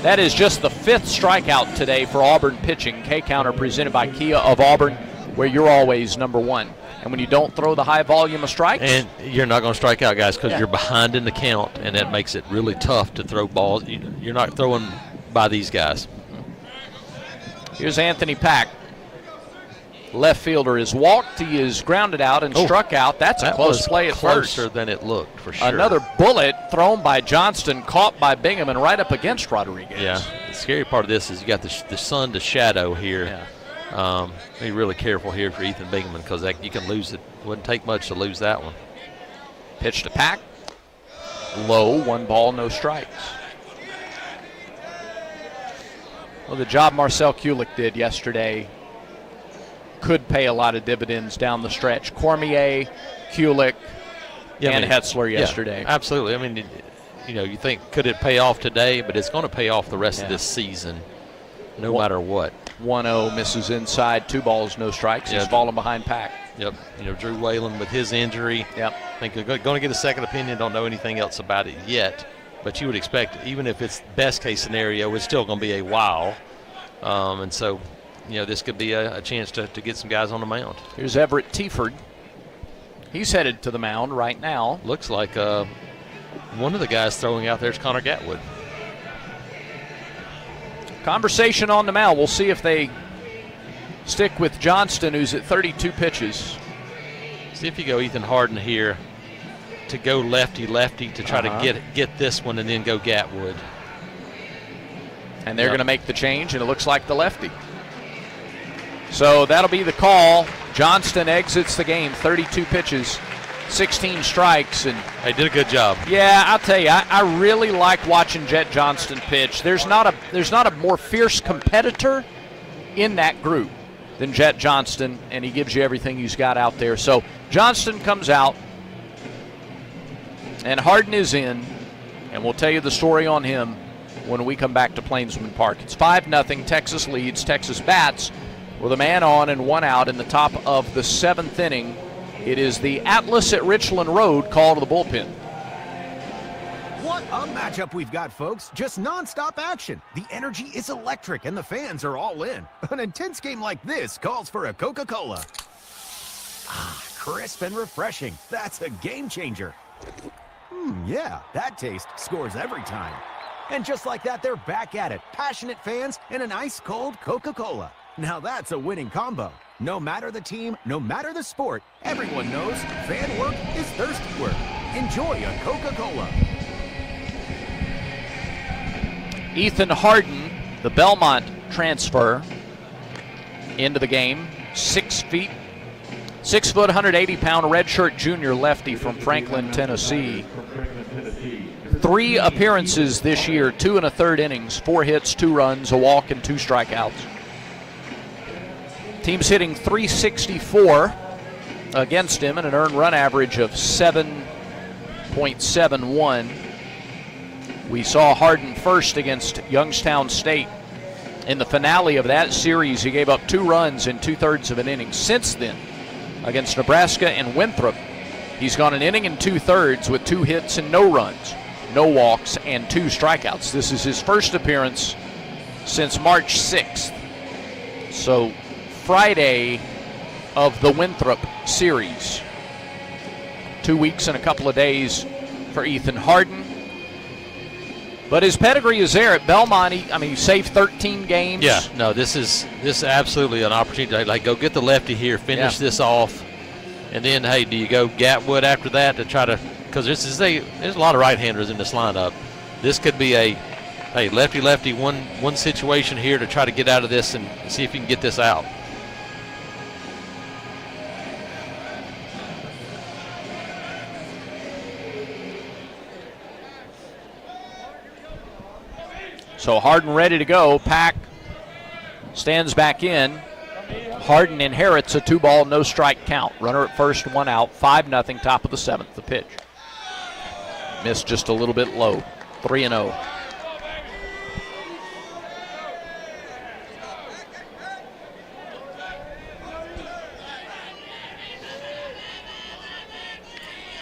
That is just the 5th strikeout today for Auburn pitching. K-Counter presented by Kia of Auburn, where you're always number 1. And when you don't throw the high volume of strikes. And you're not going to strike out, guys, because you're behind in the count, and that makes it really tough to throw balls. You're not throwing by these guys. Here's Anthony Pack. Left fielder is walked. He is grounded out and struck out. That's a close play at first. Closer than it looked, for sure. Another bullet thrown by Johnston, caught by Bingham, and right up against Rodriguez. Yeah. The scary part of this is you got the sun to shadow here. Yeah. Be really careful here for Ethan Bingham because you can lose it. Wouldn't take much to lose that one. Pitch to Pack. Low, 1 ball, no strikes. Well, the job Marcel Kulik did yesterday could pay a lot of dividends down the stretch. Cormier, Kulik, and Hetzler yesterday. Yeah, absolutely. I mean, you think, could it pay off today? But it's going to pay off the rest of this season, no matter what. 1-0, misses inside, 2 balls, no strikes. He's falling behind Pack. Yep. Drew Whalen with his injury. Yep. I think they're going to get a second opinion. Don't know anything else about it yet. But you would expect, even if it's best case scenario, it's still going to be a while. And so, this could be a chance to get some guys on the mound. Here's Everett Teaford. He's headed to the mound right now. Looks like one of the guys throwing out there is Connor Gatwood. Conversation on the mound. We'll see if they stick with Johnston, who's at 32 pitches. See if you go Ethan Harden here to go lefty-lefty to try to get this one and then go Gatwood. And they're going to make the change, and it looks like the lefty. So that'll be the call. Johnston exits the game, 32 pitches, 16 strikes. And they did a good job. Yeah, I'll tell you, I really like watching Jet Johnston pitch. There's not a more fierce competitor in that group than Jet Johnston, and he gives you everything he's got out there. So Johnston comes out, and Harden is in, and we'll tell you the story on him when we come back to Plainsman Park. It's 5-0. Texas leads. Texas bats with a man on and one out in the top of the 7th inning. It is the Atlas at Richland Road call to the bullpen. What a matchup we've got, folks. Just nonstop action. The energy is electric and the fans are all in. An intense game like this calls for a Coca-Cola. Ah, crisp and refreshing. That's a game changer. Yeah, that taste scores every time. And just like that, they're back at it. Passionate fans and an ice-cold Coca-Cola. Now that's a winning combo. No matter the team, no matter the sport, everyone knows fan work is thirsty work. Enjoy a Coca-Cola. Ethan Harden, the Belmont transfer, into the game. 6 foot, 180-pound redshirt junior lefty from Franklin, Tennessee. 3 appearances this year, 2 1/3 innings, 4 hits, 2 runs, a walk, and 2 strikeouts. Team's hitting .364 against him and an earned run average of 7.71. We saw Harden first against Youngstown State. In the finale of that series, he gave up 2 runs in 2/3 of an inning. Since then, against Nebraska and Winthrop, he's gone an inning and 2/3 with 2 hits and no runs, no walks, and 2 strikeouts. This is his first appearance since March 6th. So Friday of the Winthrop series. 2 weeks and a couple of days for Ethan Harden. But his pedigree is there at Belmont. He saved 13 games. Yeah, no, this is absolutely an opportunity to go get the lefty here, finish this off, and then, hey, do you go Gatwood after that to try to, because there's a lot of right-handers in this lineup. This could be a, hey, lefty-lefty one situation here to try to get out of this and see if you can get this out. So Harden ready to go. Pack stands back in. Harden inherits a 2-ball, no strike count. Runner at first, 1 out. 5-0, top of the 7th, the pitch. Missed just a little bit low. 3-0.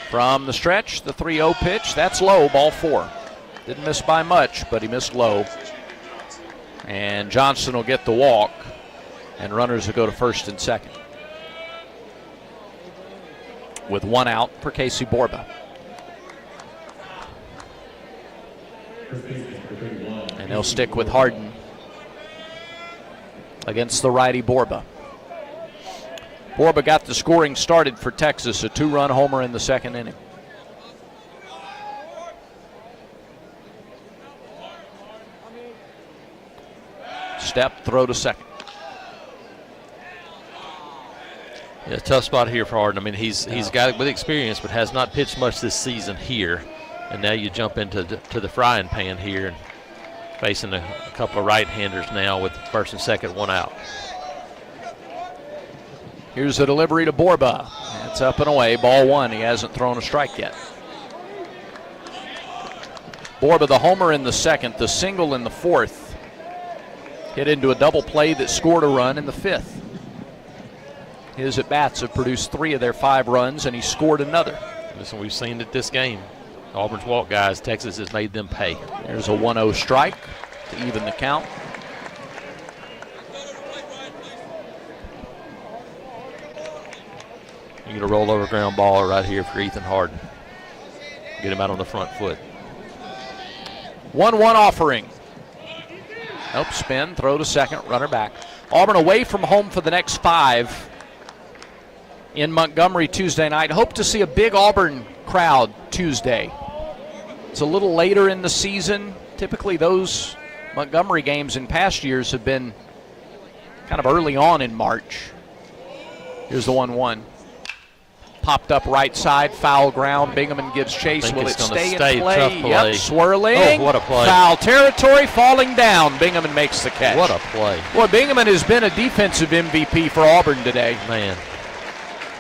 From the stretch, the 3-0 pitch. That's low, ball 4. Didn't miss by much, but he missed low. And Johnston will get the walk, and runners will go to first and second. With 1 out for Casey Borba. And they'll stick with Harden against the righty Borba. Borba got the scoring started for Texas, a 2-run homer in the 2nd inning. Step, throw to second. Yeah, tough spot here for Harden. He's got it with experience, but has not pitched much this season here. And now you jump into the frying pan here, and facing a couple of right-handers now with first and second, 1 out. Here's the delivery to Borba. It's up and away, ball 1. He hasn't thrown a strike yet. Borba, the homer in the 2nd, the single in the 4th. Hit into a double play that scored a run in the 5th. His at-bats have produced 3 of their 5 runs, and he scored another. Listen, we've seen it this game. Auburn's walk guys, Texas has made them pay. There's a 1-0 strike to even the count. You get a rollover ground ball right here for Ethan Harden. Get him out on the front foot. 1-1 offering. Nope, spin, throw to second, runner back. Auburn away from home for the next 5 in Montgomery Tuesday night. Hope to see a big Auburn crowd Tuesday. It's a little later in the season. Typically those Montgomery games in past years have been kind of early on in March. Here's the 1-1. Popped up right side, foul ground. Bingaman gives chase. Will it stay in play? Tough play. Yep, swirling. Oh, what a play. Foul territory, falling down. Bingaman makes the catch. What a play. Boy, Bingaman has been a defensive MVP for Auburn today. Man.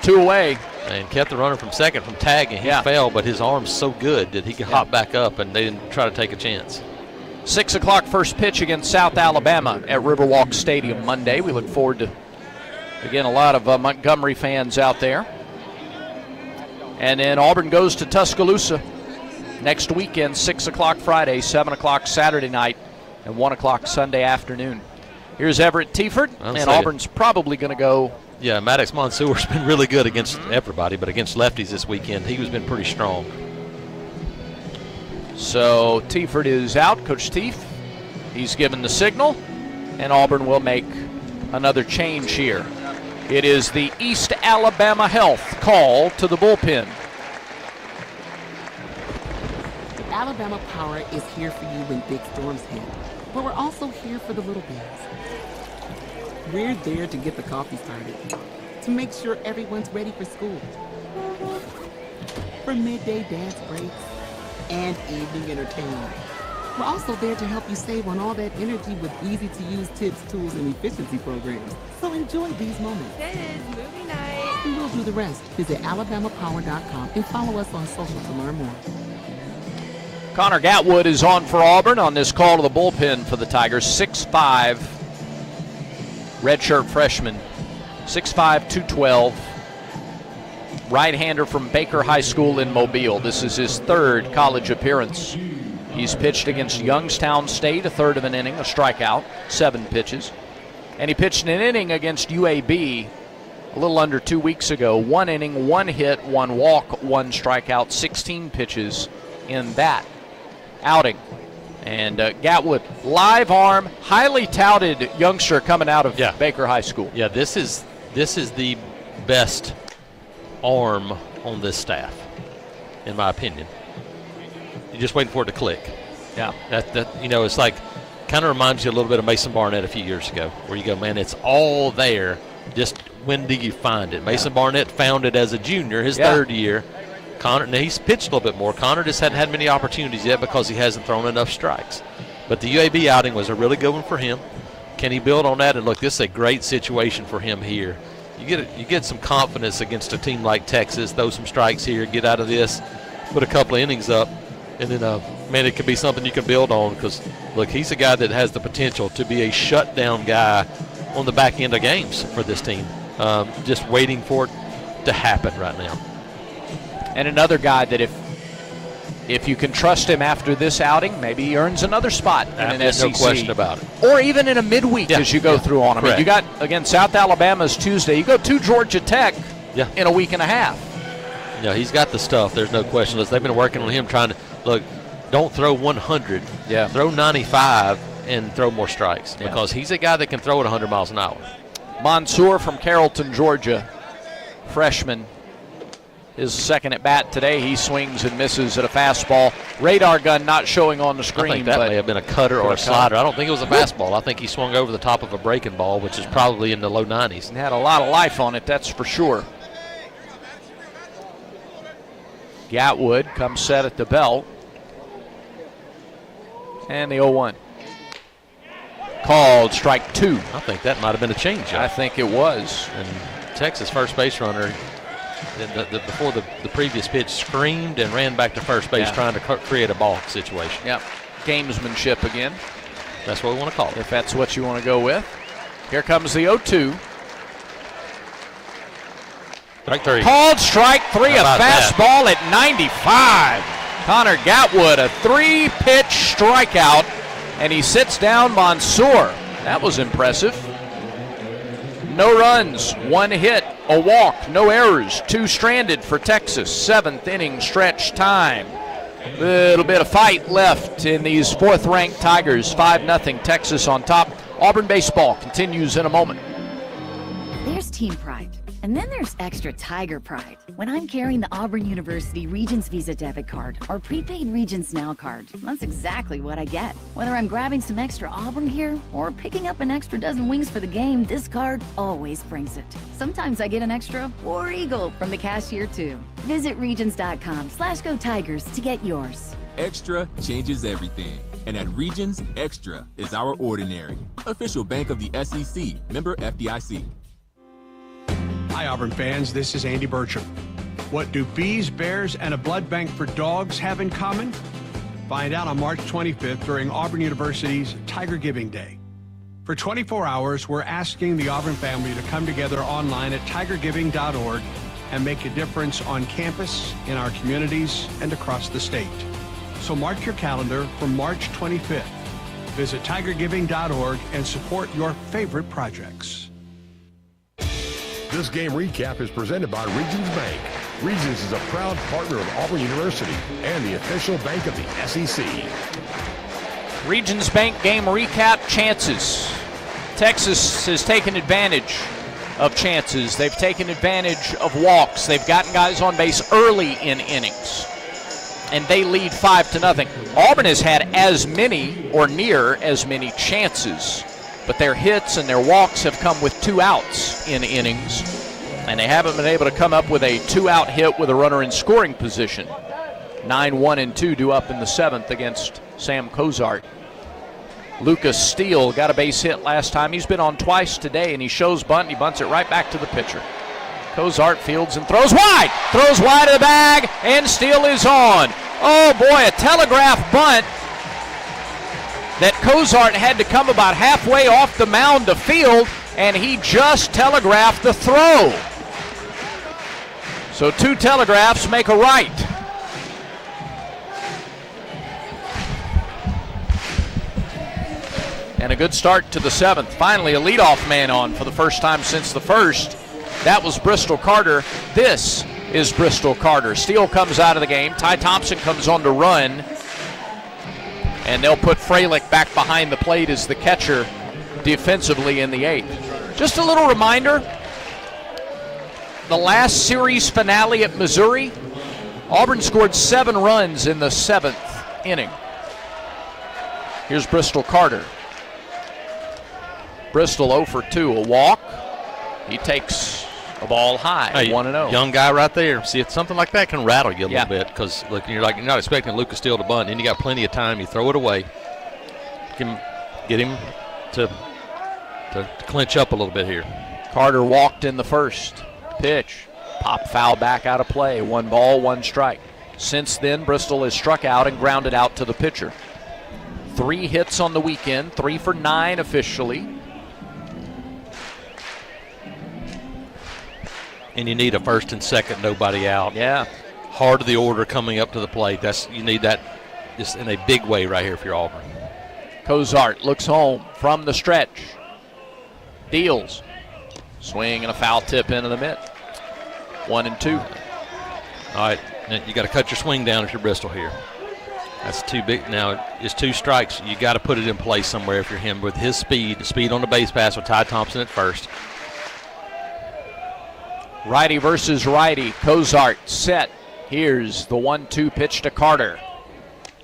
2 away. And kept the runner from second from tagging. He fell, but his arm's so good that he could hop back up, and they didn't try to take a chance. 6 o'clock first pitch against South Alabama at Riverwalk Stadium Monday. We look forward to, again, a lot of Montgomery fans out there. And then Auburn goes to Tuscaloosa next weekend, 6 o'clock Friday, 7 o'clock Saturday night, and 1 o'clock Sunday afternoon. Here's Everett Tiefert, and Auburn's probably going to go. Yeah, Maddox Monsoor's been really good against everybody, but against lefties this weekend, he has been pretty strong. So Tiefert is out, Coach Tief. He's given the signal, and Auburn will make another change here. It is the East Alabama Health call to the bullpen. Alabama Power is here for you when big storms hit, but we're also here for the little things. We're there to get the coffee started, to make sure everyone's ready for school, for midday dance breaks and evening entertainment. We're also there to help you save on all that energy with easy-to-use tips, tools, and efficiency programs. So enjoy these moments. Kids, movie night. And we'll do the rest. Visit alabamapower.com and follow us on social to learn more. Connor Gatwood is on for Auburn on this call to the bullpen for the Tigers. 6'5", redshirt freshman, 6'5", 212, right-hander from Baker High School in Mobile. This is his 3rd college appearance. He's pitched against Youngstown State, a 1/3 of an inning, a strikeout, 7 pitches. And he pitched an inning against UAB a little under 2 weeks ago. 1 inning, 1 hit, 1 walk, 1 strikeout, 16 pitches in that outing. And Gatwood, live arm, highly touted youngster coming out of Baker High School. Yeah, this is the best arm on this staff, in my opinion. You're just waiting for it to click. Yeah. That it's like, kind of reminds you a little bit of Mason Barnett a few years ago, where you go, man, it's all there. Just when do you find it? Mason Barnett found it as a junior, his 3rd year. Connor, now he's pitched a little bit more. Connor just hadn't had many opportunities yet because he hasn't thrown enough strikes. But the UAB outing was a really good one for him. Can he build on that? And look, this is a great situation for him here. You get some confidence against a team like Texas. Throw some strikes here, get out of this, put a couple of innings up, and then man, it could be something you can build on. Because look, he's a guy that has the potential to be a shutdown guy on the back end of games for this team. Just waiting for it to happen right now. And another guy that if you can trust him after this outing, maybe he earns another spot in an SEC. No question about it. Or even in a midweek as you go through on. I mean, you got, again, South Alabama's Tuesday. You go to Georgia Tech in a week and a half. Yeah, he's got the stuff. There's no question. They've been working on him trying to, look, don't throw 100. Yeah. Throw 95 and throw more strikes because he's a guy that can throw it 100 miles an hour. Mansour from Carrollton, Georgia, freshman. His 2nd at bat today, he swings and misses at a fastball. Radar gun not showing on the screen. I think that may have been a cutter or a slider. I don't think it was a fastball. I think he swung over the top of a breaking ball, which is probably in the low 90s. And had a lot of life on it, that's for sure. Gatwood comes set at the belt. And the 0-1. Called strike 2. I think that might have been a change. I think it was. And Texas first base runner, before the previous pitch, screamed and ran back to first base trying to create a balk situation. Yep. Gamesmanship again. That's what we want to call it. If that's what you want to go with. Here comes the 0-2. Strike three. Called strike three, a fastball at 95. Connor Gatwood, a 3-pitch strikeout, and he sits down Mansour. That was impressive. No runs, 1 hit, a walk, no errors, 2 stranded for Texas. 7th inning stretch time. Little bit of fight left in these 4th-ranked Tigers. 5-0 Texas on top. Auburn baseball continues in a moment. There's team pride. And then there's extra Tiger pride. When I'm carrying the Auburn University Regents Visa debit card or prepaid Regents Now card, that's exactly what I get. Whether I'm grabbing some extra Auburn gear or picking up an extra dozen wings for the game, this card always brings it. Sometimes I get an extra War Eagle from the cashier too. Visit Regions.com/Go Tigers to get yours. Extra changes everything. And at Regions, Extra is our ordinary. Official bank of the SEC, member FDIC. Hi, Auburn fans. This is Andy Burcham. What do bees, bears, and a blood bank for dogs have in common? Find out on March 25th during Auburn University's Tiger Giving Day. For 24 hours, we're asking the Auburn family to come together online at tigergiving.org and make a difference on campus, in our communities, and across the state. So mark your calendar for March 25th. Visit tigergiving.org and support your favorite projects. This game recap is presented by Regions Bank. Regions is a proud partner of Auburn University and the official bank of the SEC. Regions Bank game recap, chances. Texas has taken advantage of chances. They've taken advantage of walks. They've gotten guys on base early in innings, and they lead 5-0. Auburn has had as many or near as many chances, but their hits and their walks have come with 2 outs in innings, and they haven't been able to come up with a 2-out hit with a runner in scoring position. 9-1-2 due up in the 7th against Sam Cozart. Lucas Steele got a base hit last time. He's been on twice today, and he shows bunt. He bunts it right back to the pitcher. Cozart fields and throws wide. Throws wide of the bag, and Steele is on. Oh boy, a telegraph bunt that Cozart had to come about halfway off the mound to field, and he just telegraphed the throw. So 2 telegraphs make a right. And a good start to the 7th. Finally, a leadoff man on for the first time since the 1st. That was Bristol Carter. This is Bristol Carter. Steele comes out of the game. Ty Thompson comes on to run. And they'll put Freilich back behind the plate as the catcher defensively in the 8th. Just a little reminder, the last series finale at Missouri, Auburn scored 7 runs in the 7th inning. Here's Bristol Carter. Bristol 0 for 2, a walk. He takes a ball high, 1-0. Young guy right there. See, if something like that can rattle you a little bit, because look, you're not expecting Lucas Steele to bunt, and you got plenty of time. You throw it away, get him to clinch up a little bit here. Carter walked in the 1st. Pitch, pop foul back out of play. 1 ball, 1 strike. Since then, Bristol has struck out and grounded out to the pitcher. 3 hits on the weekend, 3 for 9 officially. And you need a 1st and 2nd, nobody out. Yeah. Heart of the order coming up to the plate. You need that just in a big way right here for your Auburn. Cozart looks home from the stretch. Deals. Swing and a foul tip into the mitt. 1-2. All right, you got to cut your swing down if you're Bristol here. That's too big. Now it's 2 strikes. You got to put it in place somewhere if you're him with his speed on the base pass with Ty Thompson at 1st. Righty versus righty. Cozart set. Here's the 1-2 pitch to Carter.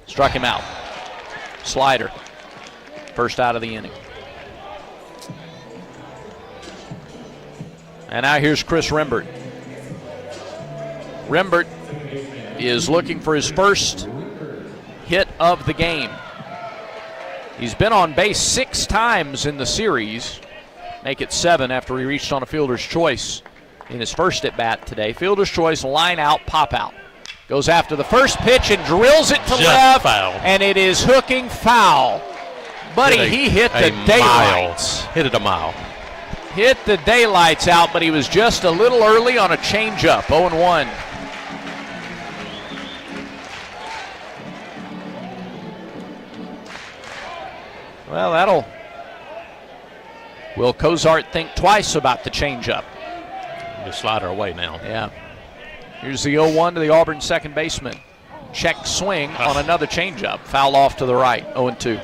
Struck him out. Slider. First out of the inning. And now here's Chris Rembert. Rembert is looking for his first hit of the game. He's been on base 6 times in the series. Make it 7 after he reached on a fielder's choice in his first at bat today. Fielder's choice, line out, pop out. Goes after the first pitch and drills it to left. Foul. And it is hooking foul. Buddy, he hit the daylights. Hit it a mile. hit the daylights out, but he was just a little early on a changeup. 0-1. Well, will Cozart think twice about the changeup? Just slide her away now. Yeah. Here's the 0-1 to the Auburn second baseman. Check swing on another changeup. Foul off to the right. 0-2.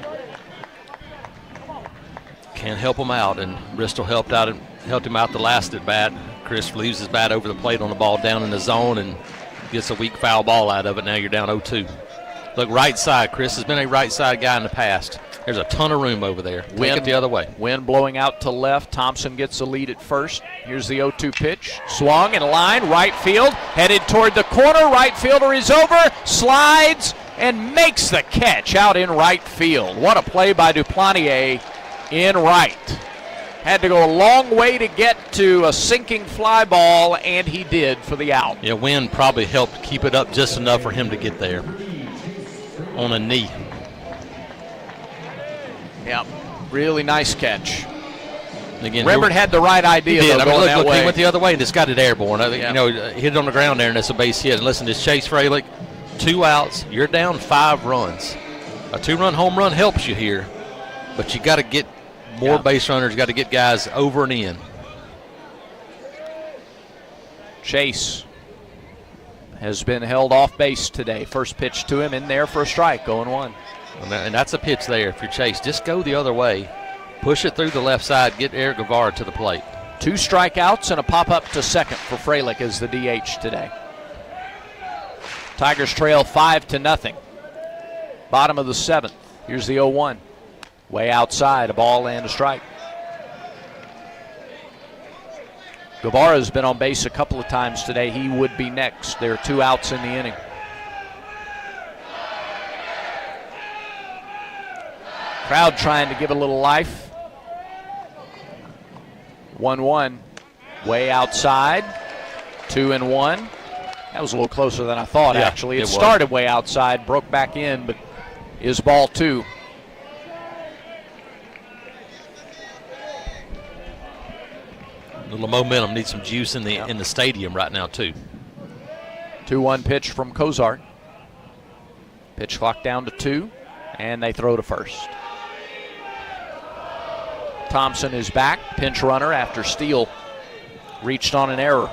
Can't help him out, and Bristol helped him out the last at bat. Chris leaves his bat over the plate on the ball down in the zone and gets a weak foul ball out of it. Now you're down 0-2. Look, right side. Chris has been a right side guy in the past. There's a ton of room over there. Take it the other way. Wind blowing out to left. Thompson gets the lead at first. Here's the 0-2 pitch. Swung in line, right field. Headed toward the corner. Right fielder is over. Slides and makes the catch out in right field. What a play by Duplantier in right. Had to go a long way to get to a sinking fly ball, and he did for the out. Yeah, wind probably helped keep it up just enough for him to get there on a knee. Yeah, really nice catch. Again, Rembert had the right idea. He did. Though, going that way. He went the other way and just got it airborne. Hit it on the ground there, and it's a base hit. And listen, this Chase Freilich, 2 outs. You're down 5 runs. A 2-run home run helps you here, but you got to get more base runners. You got to get guys over and in. Chase has been held off base today. First pitch to him in there for a strike. 0-1. And that's a pitch there. If you're Chase, just go the other way. Push it through the left side. Get Eric Guevara to the plate. 2 strikeouts and a pop-up to second for Freilich as the DH today. Tigers trail 5-0. Bottom of the 7th. Here's the 0-1. Way outside, a ball and a strike. Guevara's been on base a couple of times today. He would be next. There are 2 outs in the inning. Crowd trying to give a little life. 1-1. Way outside. 2-1. That was a little closer than I thought, actually. It started way outside, broke back in, but is ball 2. A little momentum. Needs some juice in the stadium right now, too. 2-1 pitch from Cozart. Pitch clock down to 2, and they throw to first. Thompson is back, pinch runner after Steele reached on an error.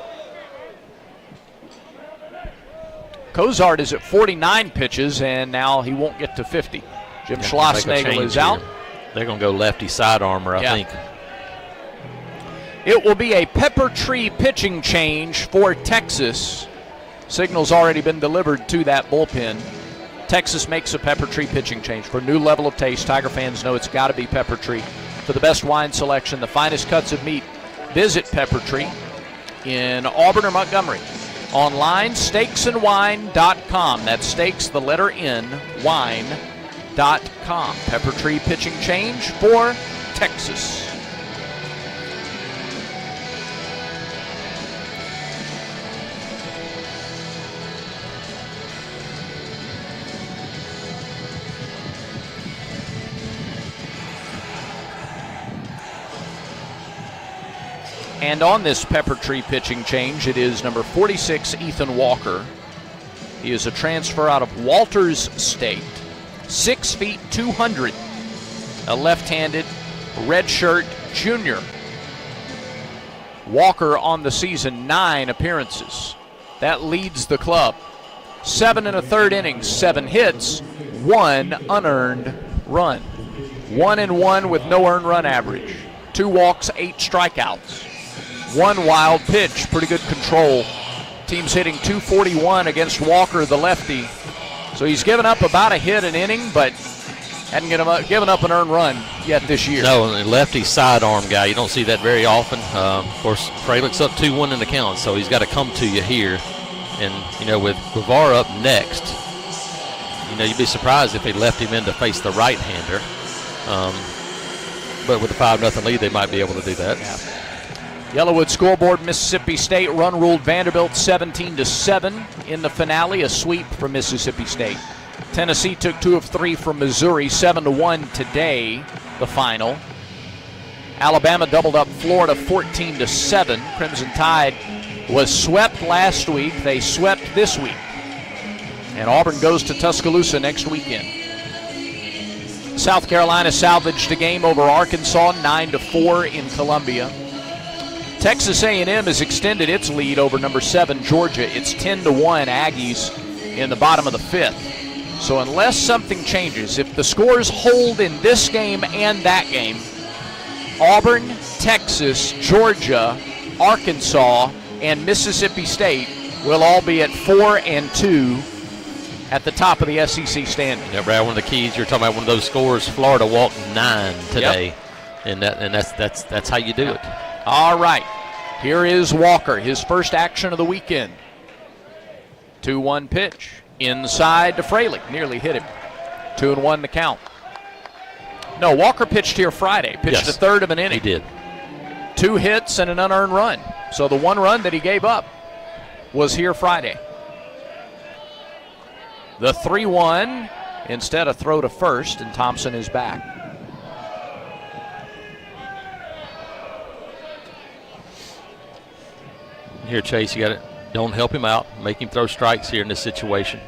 Cozart is at 49 pitches, and now he won't get to 50. Jim Schlossnagle is out. They're going to go lefty side armor, I think. It will be a Pepper Tree pitching change for Texas. Signal's already been delivered to that bullpen. Texas makes a Pepper Tree pitching change for a new level of taste. Tiger fans know it's got to be Pepper Tree. For the best wine selection, the finest cuts of meat, visit Pepper Tree in Auburn or Montgomery. Online, steaksandwine.com. That's steaks, the letter N, wine.com. Pepper Tree pitching change for Texas. And on this Pepper Tree pitching change, it is number 46, Ethan Walker. He is a transfer out of Walters State. 6 feet 200. A left-handed redshirt junior. Walker on the season, 9 appearances. That leads the club. 7 1/3 innings, 7 hits, 1 unearned run. 1-1 with no earned run average. 2 walks, 8 strikeouts. 1 wild pitch, pretty good control. Team's hitting .241 against Walker, the lefty. So he's given up about a hit an inning, but hadn't given up an earned run yet this year. No, a lefty sidearm guy. You don't see that very often. Of course, Freilich's up 2-1 in the count, so he's got to come to you here. And, with Guevara up next, you'd be surprised if they left him in to face the right-hander. But with a 5-0 lead, they might be able to do that. Yeah. Yellowwood scoreboard, Mississippi State run-ruled Vanderbilt 17-7 in the finale, a sweep from Mississippi State. Tennessee took 2 of 3 from Missouri, 7-1 today, the final. Alabama doubled up Florida 14-7. Crimson Tide was swept last week. They swept this week. And Auburn goes to Tuscaloosa next weekend. South Carolina salvaged a game over Arkansas 9-4 in Columbia. Texas A&M has extended its lead over number 7 Georgia. It's 10-1 Aggies in the bottom of the 5th. So unless something changes, if the scores hold in this game and that game, Auburn, Texas, Georgia, Arkansas, and Mississippi State will all be at 4-2 at the top of the SEC standing. Yeah, Brad, one of the keys, you're talking about one of those scores, Florida walked 9 today. Yep. And that's how you do it. All right, here is Walker, his first action of the weekend. 2-1 pitch, inside to Fralick, nearly hit him. 2-1 the count. No, Walker pitched here Friday, pitched a third of an inning. He did. 2 hits and an unearned run. So the 1 run that he gave up was here Friday. The 3-1, instead a throw to first, and Thompson is back. Here, Chase, you got it. Don't help him out. Make him throw strikes here in this situation.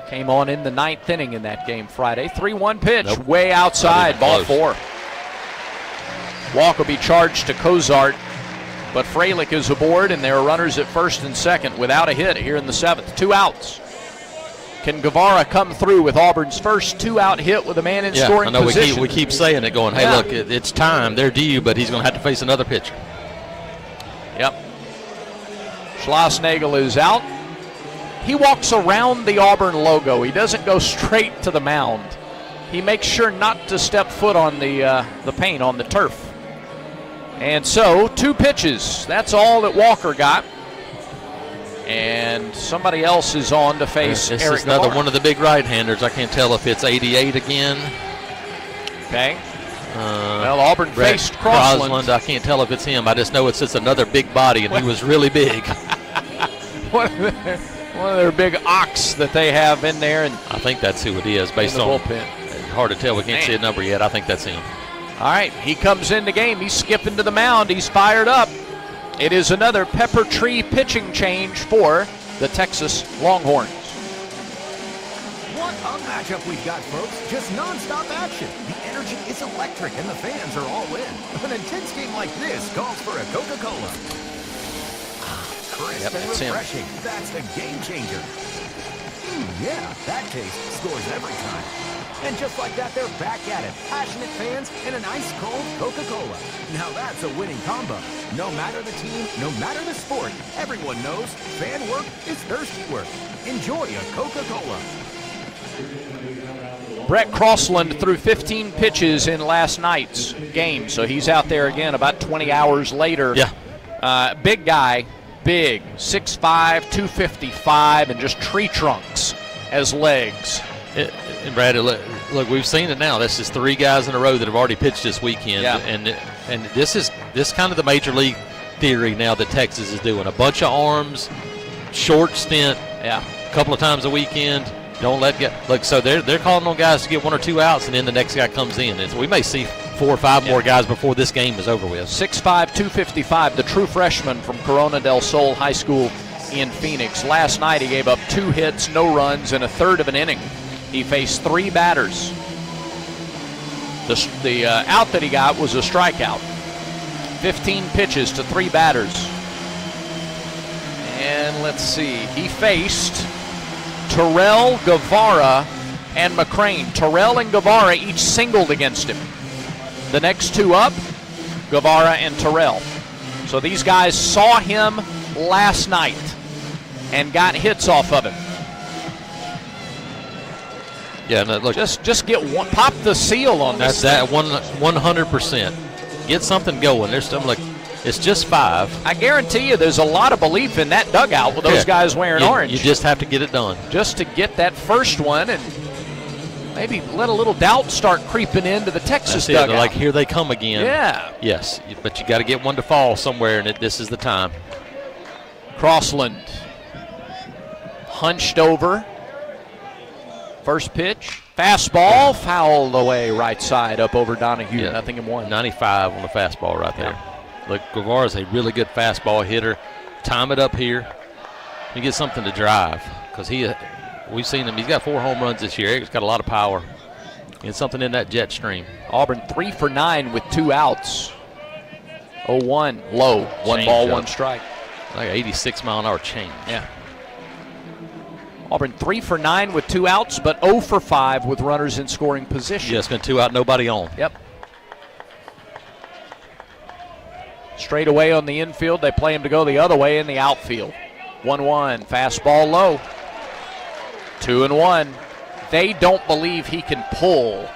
Came on in the 9th inning in that game Friday. 3-1 pitch, way outside, ball 4. Walk will be charged to Cozart, but Fralick is aboard, and there are runners at first and second without a hit here in the 7th. 2 outs. Can Guevara come through with Auburn's first 2-out hit with a man in scoring position? We keep saying it, going, hey, look, it's time. They're due, but he's going to have to face another pitcher. Yep. Schlossnagel is out. He walks around the Auburn logo. He doesn't go straight to the mound. He makes sure not to step foot on the paint, on the turf. And so, 2 pitches. That's all that Walker got. And somebody else is on to face This Eric is another Guevara. one of the big right-handers. I can't tell if it's 88 again. Okay. Well, Auburn faced Crossland. I can't tell if it's him. I just know it's just another big body, and he was really big. One of their big ox that they have in there. And I think that's who it is based the on bullpen. Hard to tell. We can't see a number yet. I think that's him. All right, he comes in the game. He's skipping to the mound. He's fired up. It is another Pepper Tree pitching change for the Texas Longhorns. What a matchup we've got, folks. Just nonstop action. The energy is electric and the fans are all in. An intense game like this calls for a Coca-Cola. Crisp and refreshing. That's a game changer. Yeah, that taste scores every time. And just like that, they're back at it. Passionate fans and an ice-cold Coca-Cola. Now that's a winning combo. No matter the team, no matter the sport, everyone knows fan work is thirsty work. Enjoy a Coca-Cola. Brett Crossland threw 15 pitches in last night's game, so he's out there again about 20 hours later. Yeah. Big guy, big, 6'5", 255, and just tree trunks as legs. And Brad, look, we've seen it now. This is 3 guys in a row that have already pitched this weekend, and this is kind of the major league theory now that Texas is doing. A bunch of arms, short stint, a couple of times a weekend. Don't let get look. So they're calling on guys to get 1 or 2 outs, and then the next guy comes in. And so we may see 4 or 5 more guys before this game is over with. 6'5", 255, the true freshman from Corona del Sol High School in Phoenix. Last night he gave up 2 hits, no runs, in a third of an inning. He faced 3 batters. The out that he got was a strikeout. 15 pitches to 3 batters. And let's see, he faced Terrell, Guevara, and McCrane. Terrell and Guevara each singled against him. The next 2 up, Guevara and Terrell. So these guys saw him last night and got hits off of him. Yeah, no, look, just get one, pop the seal on this. That's that 100%. Get something going. There's something like it's just 5. I guarantee you, there's a lot of belief in that dugout with those guys wearing orange. You just have to get it done. Just to get that first one and maybe let a little doubt start creeping into the Texas dugout. They're like, here they come again. Yeah. Yes, but you got to get one to fall somewhere, and this is the time. Crossland hunched over. First pitch, fastball, fouled away right side up over Donahue. Yeah. Nothing in one. 95 on the fastball right there. Look, Guevara's a really good fastball hitter. Time it up here. You get something to drive because we've seen him. He's got 4 home runs this year. He's got a lot of power. Get something in that jet stream. Auburn 3 for 9 with 2 outs. 0-1, low. 1 ball, 1 strike. Like an 86-mile-an-hour change. Yeah. Auburn 3 for 9 with 2 outs, but 0 for 5 with runners in scoring position. Yeah, it's been 2 out, nobody on. Yep. Straight away on the infield. They play him to go the other way in the outfield. 1-1, fastball low. 2-1. They don't believe he can pull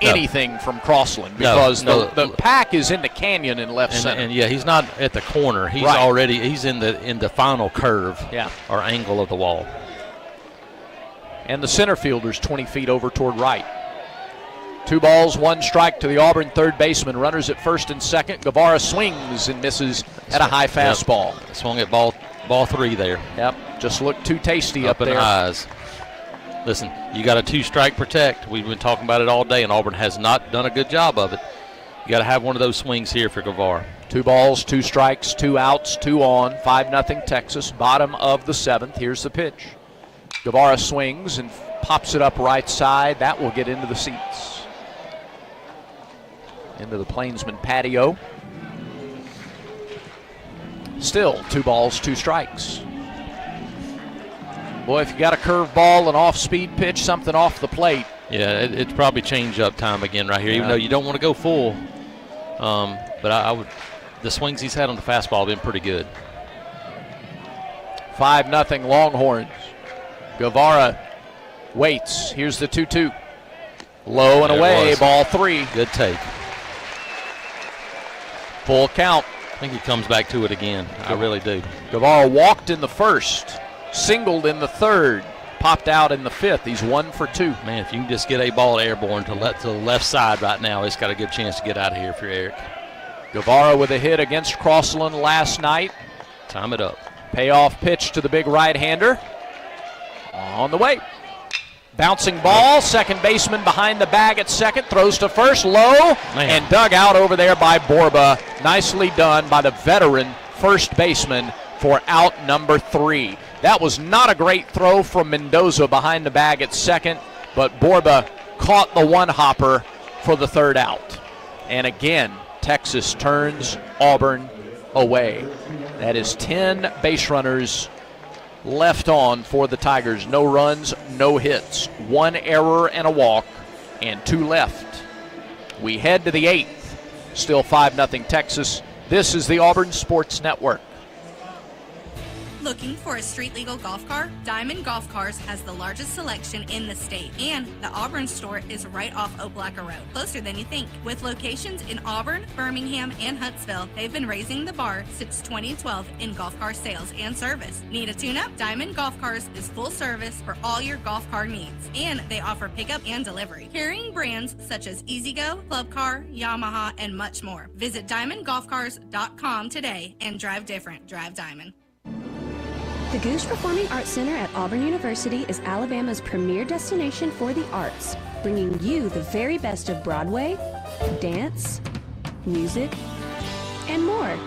anything from Crossland because the pack is in the canyon in left center. And yeah, he's not at the corner. He's he's in the final curve or angle of the wall. And the center fielder's 20 feet over toward right. 2 balls, 1 strike to the Auburn third baseman. Runners at first and second. Guevara swings and misses at a high fastball. Yep. Swung at ball 3 there. Yep, just looked too tasty up in there. The eyes. Listen, you got a 2-strike protect. We've been talking about it all day, and Auburn has not done a good job of it. You got to have one of those swings here for Guevara. 2 balls, 2 strikes, 2 outs, 2 on. 5-0 Texas, bottom of the 7th. Here's the pitch. Guevara swings and pops it up right side. That will get into the seats. Into the Plainsman patio. Still 2 balls, 2 strikes. Boy, if you got a curveball, an off-speed pitch, something off the plate. Yeah, it's probably change-up time again right here, even though you don't want to go full. But I would. The swings he's had on the fastball have been pretty good. 5-0 Longhorns. Guevara waits. Here's the 2-2. Low and away, ball 3. Good take. Full count. I think he comes back to it again. I really do. Guevara walked in the first, singled in the third, popped out in the 5th. He's 1 for 2. Man, if you can just get a ball airborne to the left side right now, it's got a good chance to get out of here if you're Eric. Guevara with a hit against Crossland last night. Time it up. Payoff pitch to the big right-hander. On the way. Bouncing ball, second baseman behind the bag at second, throws to first, low, and dug out over there by Borba. Nicely done by the veteran first baseman for out number 3. That was not a great throw from Mendoza behind the bag at second, but Borba caught the one-hopper for the 3rd out. And again, Texas turns Auburn away. That is 10 base runners left on for the Tigers. No runs, no hits. 1 error and a walk, and 2 left. We head to the 8th. Still 5-0 Texas. This is the Auburn Sports Network. Looking for a street legal golf car? Diamond Golf Cars has the largest selection in the state, and the Auburn store is right off Oplacker Road, closer than you think. With locations in Auburn, Birmingham, and Huntsville, they've been raising the bar since 2012 in golf car sales and service. Need a tune-up? Diamond Golf Cars is full service for all your golf car needs, and they offer pickup and delivery. Carrying brands such as EasyGo, Club Car, Yamaha, and much more. Visit DiamondGolfCars.com today and drive different. Drive Diamond. The Goose Performing Arts Center at Auburn University is Alabama's premier destination for the arts, bringing you the very best of Broadway, dance, music, and more.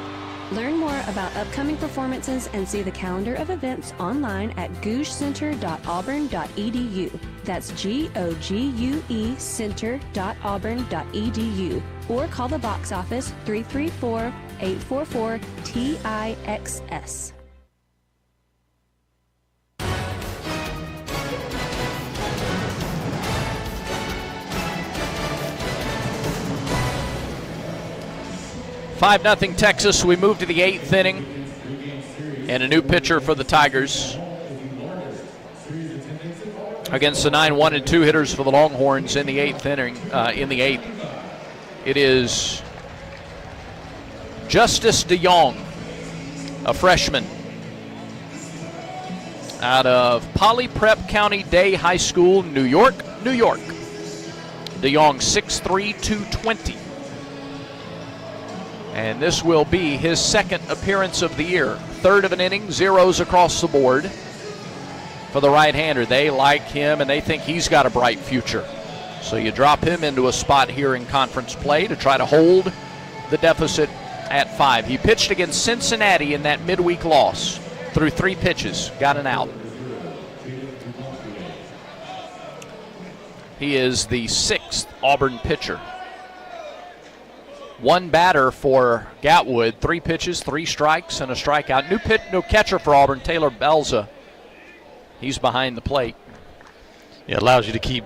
Learn more about upcoming performances and see the calendar of events online at gougecenter.auburn.edu. That's GOGUE center.auburn.edu, or call the box office 334-844-TIXS. Five 5-0 Texas. We move to the 8th inning, and a new pitcher for the Tigers against the 9-1 and 2 hitters for the Longhorns in the 8th inning. It is Justice DeYoung, a freshman out of Poly Prep County Day High School, New York, New York. DeYoung 6'3", 220. And this will be his 2nd appearance of the year. 3rd of an inning, zeros across the board. for the right-hander. They like him, and they think he's got a bright future. So you drop him into a spot here in conference play to try to hold the deficit at 5. He pitched against Cincinnati in that midweek loss. Threw 3 pitches, got an out. He is the 6th Auburn pitcher. 1 batter for Gatwood, 3 pitches, 3 strikes, and a strikeout. New catcher for Auburn, Taylor Belza. He's behind the plate. Yeah, it allows you to keep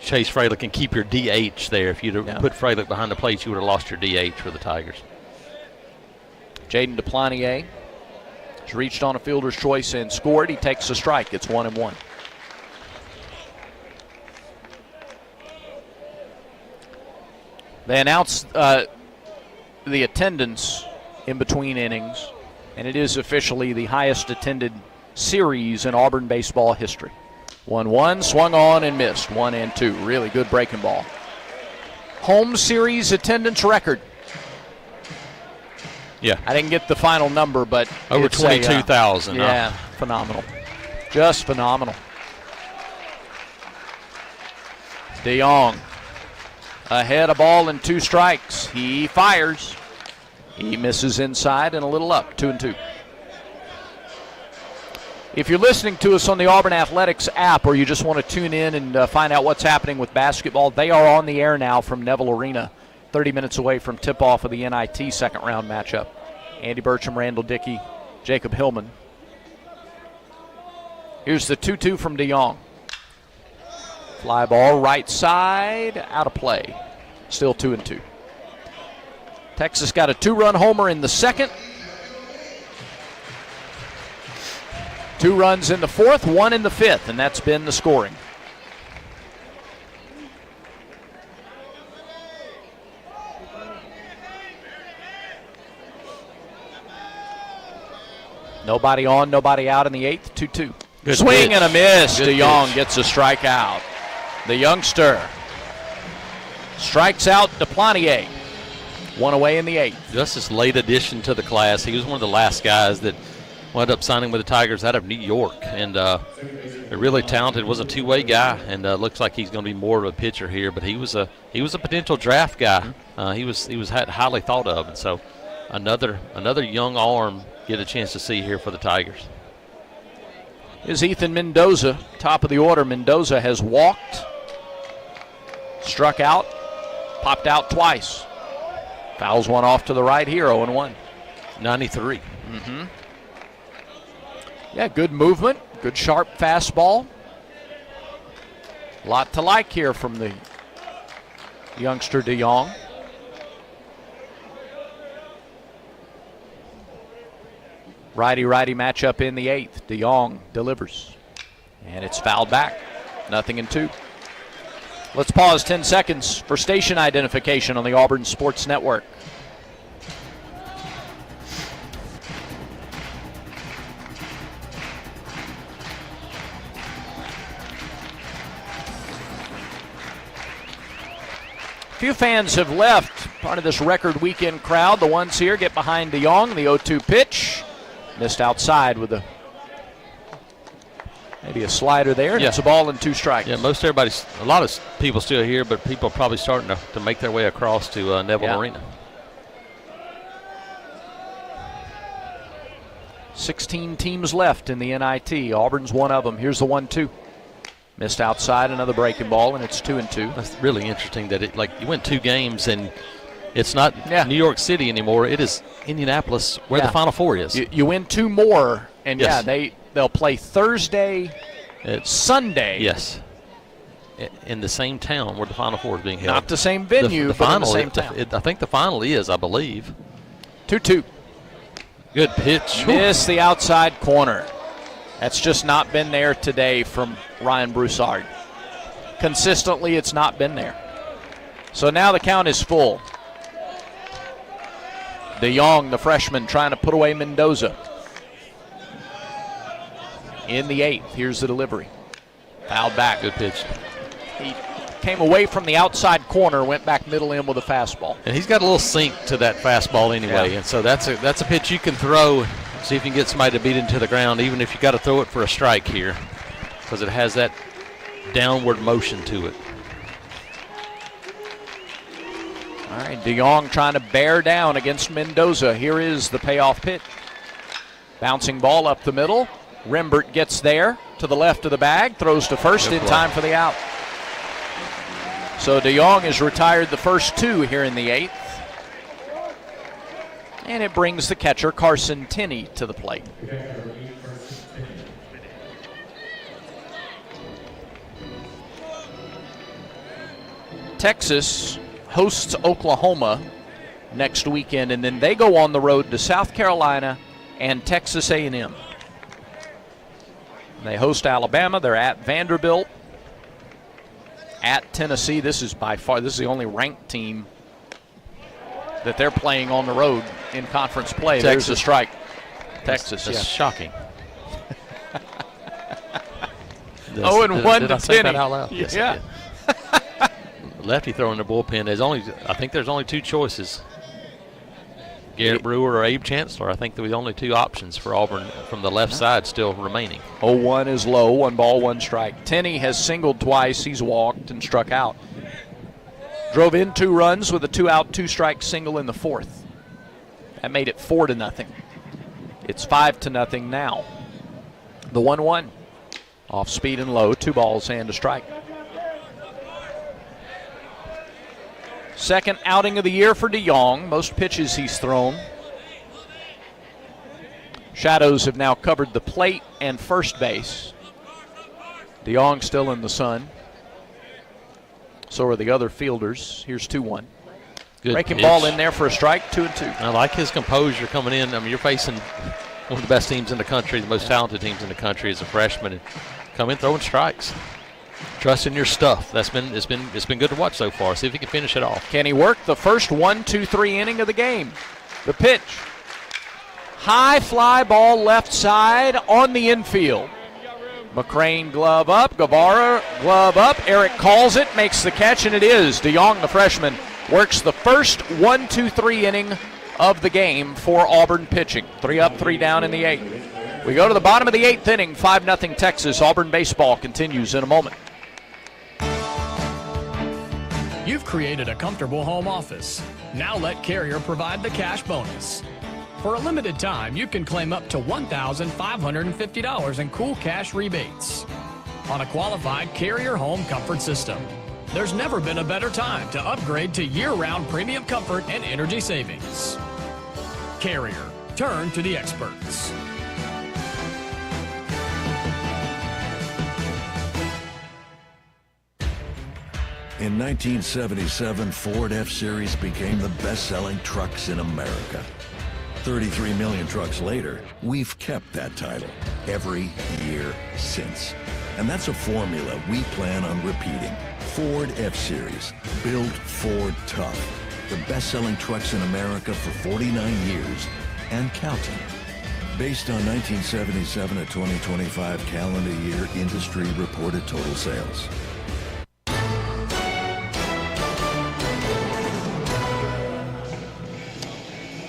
Chase Freilich and keep your DH there. If you'd put Freilich behind the plate, you would have lost your DH for the Tigers. Jaden Duplantier has reached on a fielder's choice and scored. He takes a strike. It's 1-1. They announced the attendance in between innings, and it is officially the highest attended series in Auburn baseball history. 1-1, swung on and missed. 1-2. Really good breaking ball. Home series attendance record. Yeah. I didn't get the final number, but over 22,000. Yeah, phenomenal. Just phenomenal. DeYoung ahead, a ball and 2 strikes. He fires. He misses inside and a little up. 2-2. If you're listening to us on the Auburn Athletics app, or you just want to tune in and find out what's happening with basketball, they are on the air now from Neville Arena, 30 minutes away from tip-off of the NIT second-round matchup. Andy Burcham, Randall Dickey, Jacob Hillman. Here's the 2-2 from DeYoung. Fly ball right side, out of play. Still 2-2. Texas got a 2-run homer in the second. 2 runs in the 4th, 1 in the 5th, and that's been the scoring. Nobody on, nobody out in the 8th, 2-2. Good swing pitch. And a miss. Good DeYoung pitch. gets a strikeout. The youngster strikes out Duplantier. 1 away in the 8th. Just this late addition to the class. He was one of the last guys that wound up signing with the Tigers out of New York, and really talented. Was a two-way guy, and looks like he's going to be more of a pitcher here. But he was a potential draft guy. He was highly thought of, and so another young arm get a chance to see here for the Tigers. Is Ethan Mendoza, top of the order. Mendoza has walked, struck out, popped out twice. Fouls one off to the right here, 0-1. 93. Mm-hmm. Yeah, good movement, good sharp fastball. A lot to like here from the youngster DeYoung. Righty-righty matchup in the 8th. DeYoung delivers. And it's fouled back. 0-2. Let's pause 10 seconds for station identification on the Auburn Sports Network. Few fans have left part of this record weekend crowd. The ones here get behind DeYoung. The 0-2 pitch. Missed outside with maybe a slider there, and it's a ball and 2 strikes. Yeah, a lot of people still here, but people are probably starting to make their way across to Neville Arena. 16 teams left in the NIT. Auburn's one of them. Here's the 1-2. Missed outside, another breaking ball, and it's 2-2. That's really interesting that you win 2 games and it's not New York City anymore. It is Indianapolis, where the Final Four is. You win 2 more, and they'll play Thursday, Sunday. Yes, in the same town where the Final Four is being held. Not the same venue, the but final, in the same town. I think the final is, I believe. 2-2. Good pitch. Miss the outside corner. That's just not been there today from Ryan Broussard. Consistently, it's not been there. So now the count is full. DeYoung, the freshman, trying to put away Mendoza. In the 8th, here's the delivery. Fouled back. Good pitch. He came away from the outside corner, went back middle in with a fastball. And he's got a little sink to that fastball anyway, and so that's a pitch you can throw, see if you can get somebody to beat it into the ground, even if you got to throw it for a strike here. because it has that downward motion to it. All right, DeYoung trying to bear down against Mendoza. Here is the payoff pitch. Bouncing ball up the middle. Rembert gets there to the left of the bag, throws to first in time for the out. So DeYoung has retired the first two here in the 8th. And it brings the catcher, Carson Tenney, to the plate. Texas hosts Oklahoma next weekend, and then they go on the road to South Carolina and Texas A&M. They host Alabama. They're at Vanderbilt, at Tennessee. This is the only ranked team that they're playing on the road in conference play. Texas. There's a strike. Texas, That's yeah. shocking. 0-1 did to I say that Tenney. out loud? Yes, Yeah. Lefty throwing the bullpen. I think there's only two choices. Garrett Brewer or Abe Chancellor. I think they're the only two options for Auburn from the left side still remaining. 0-1 is low, 1 ball, 1 strike. Tenney has singled twice. He's walked and struck out. Drove in 2 runs with a 2-out, 2-strike single in the 4th. That made it 4-0. It's 5-0 now. The 1-1. Off speed and low, 2 balls and a strike. Second outing of the year for DeYoung. Most pitches he's thrown. Shadows have now covered the plate and first base. DeYoung still in the sun. So are the other fielders. Here's 2-1. Good Breaking pitch. ball in there for a strike, 2-2. I like his composure coming in. I mean, you're facing one of the best teams in the country, the most talented teams in the country as a freshman, and come in throwing strikes. Trusting your stuff. It's been good to watch so far. See if he can finish it off. Can he work the first 1-2-3 inning of the game? The pitch. High fly ball left side on the infield. McCrane glove up. Guevara glove up. Eric calls it, makes the catch, and it is. DeYoung, the freshman, works the first 1-2-3 inning of the game for Auburn pitching. 3 up, 3 down in the 8th. We go to the bottom of the 8th inning. 5-0 Texas. Auburn baseball continues in a moment. You've created a comfortable home office. Now let Carrier provide the cash bonus. For a limited time, you can claim up to $1,550 in cool cash rebates on a qualified Carrier home comfort system. There's never been a better time to upgrade to year-round premium comfort and energy savings. Carrier, turn to the experts. In 1977, Ford F-Series became the best-selling trucks in America. 33 million trucks later, we've kept that title every year since. And that's a formula we plan on repeating. Ford F-Series, built Ford tough. The best-selling trucks in America for 49 years and counting. Based on 1977 to 2025 calendar year industry reported total sales.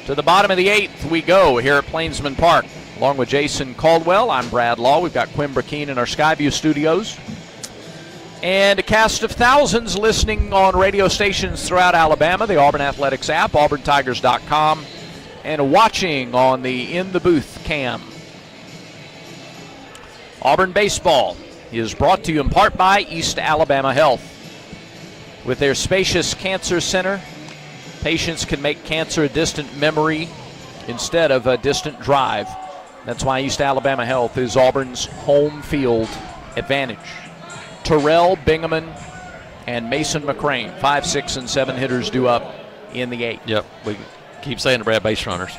To the bottom of the 8th we go here at Plainsman Park. Along with Jason Caldwell, I'm Brad Law. We've got Quinn Burkeen in our Skyview studios. And a cast of thousands listening on radio stations throughout Alabama, the Auburn Athletics app, auburntigers.com, and watching on the In the Booth cam. Auburn baseball is brought to you in part by East Alabama Health. With their spacious cancer center, patients can make cancer a distant memory instead of a distant drive. That's why East Alabama Health is Auburn's home field advantage. Terrell Bingaman and Mason McCrane, 5, 6, and 7 hitters due up in the 8th. Yep, we keep saying to Brad, base runners.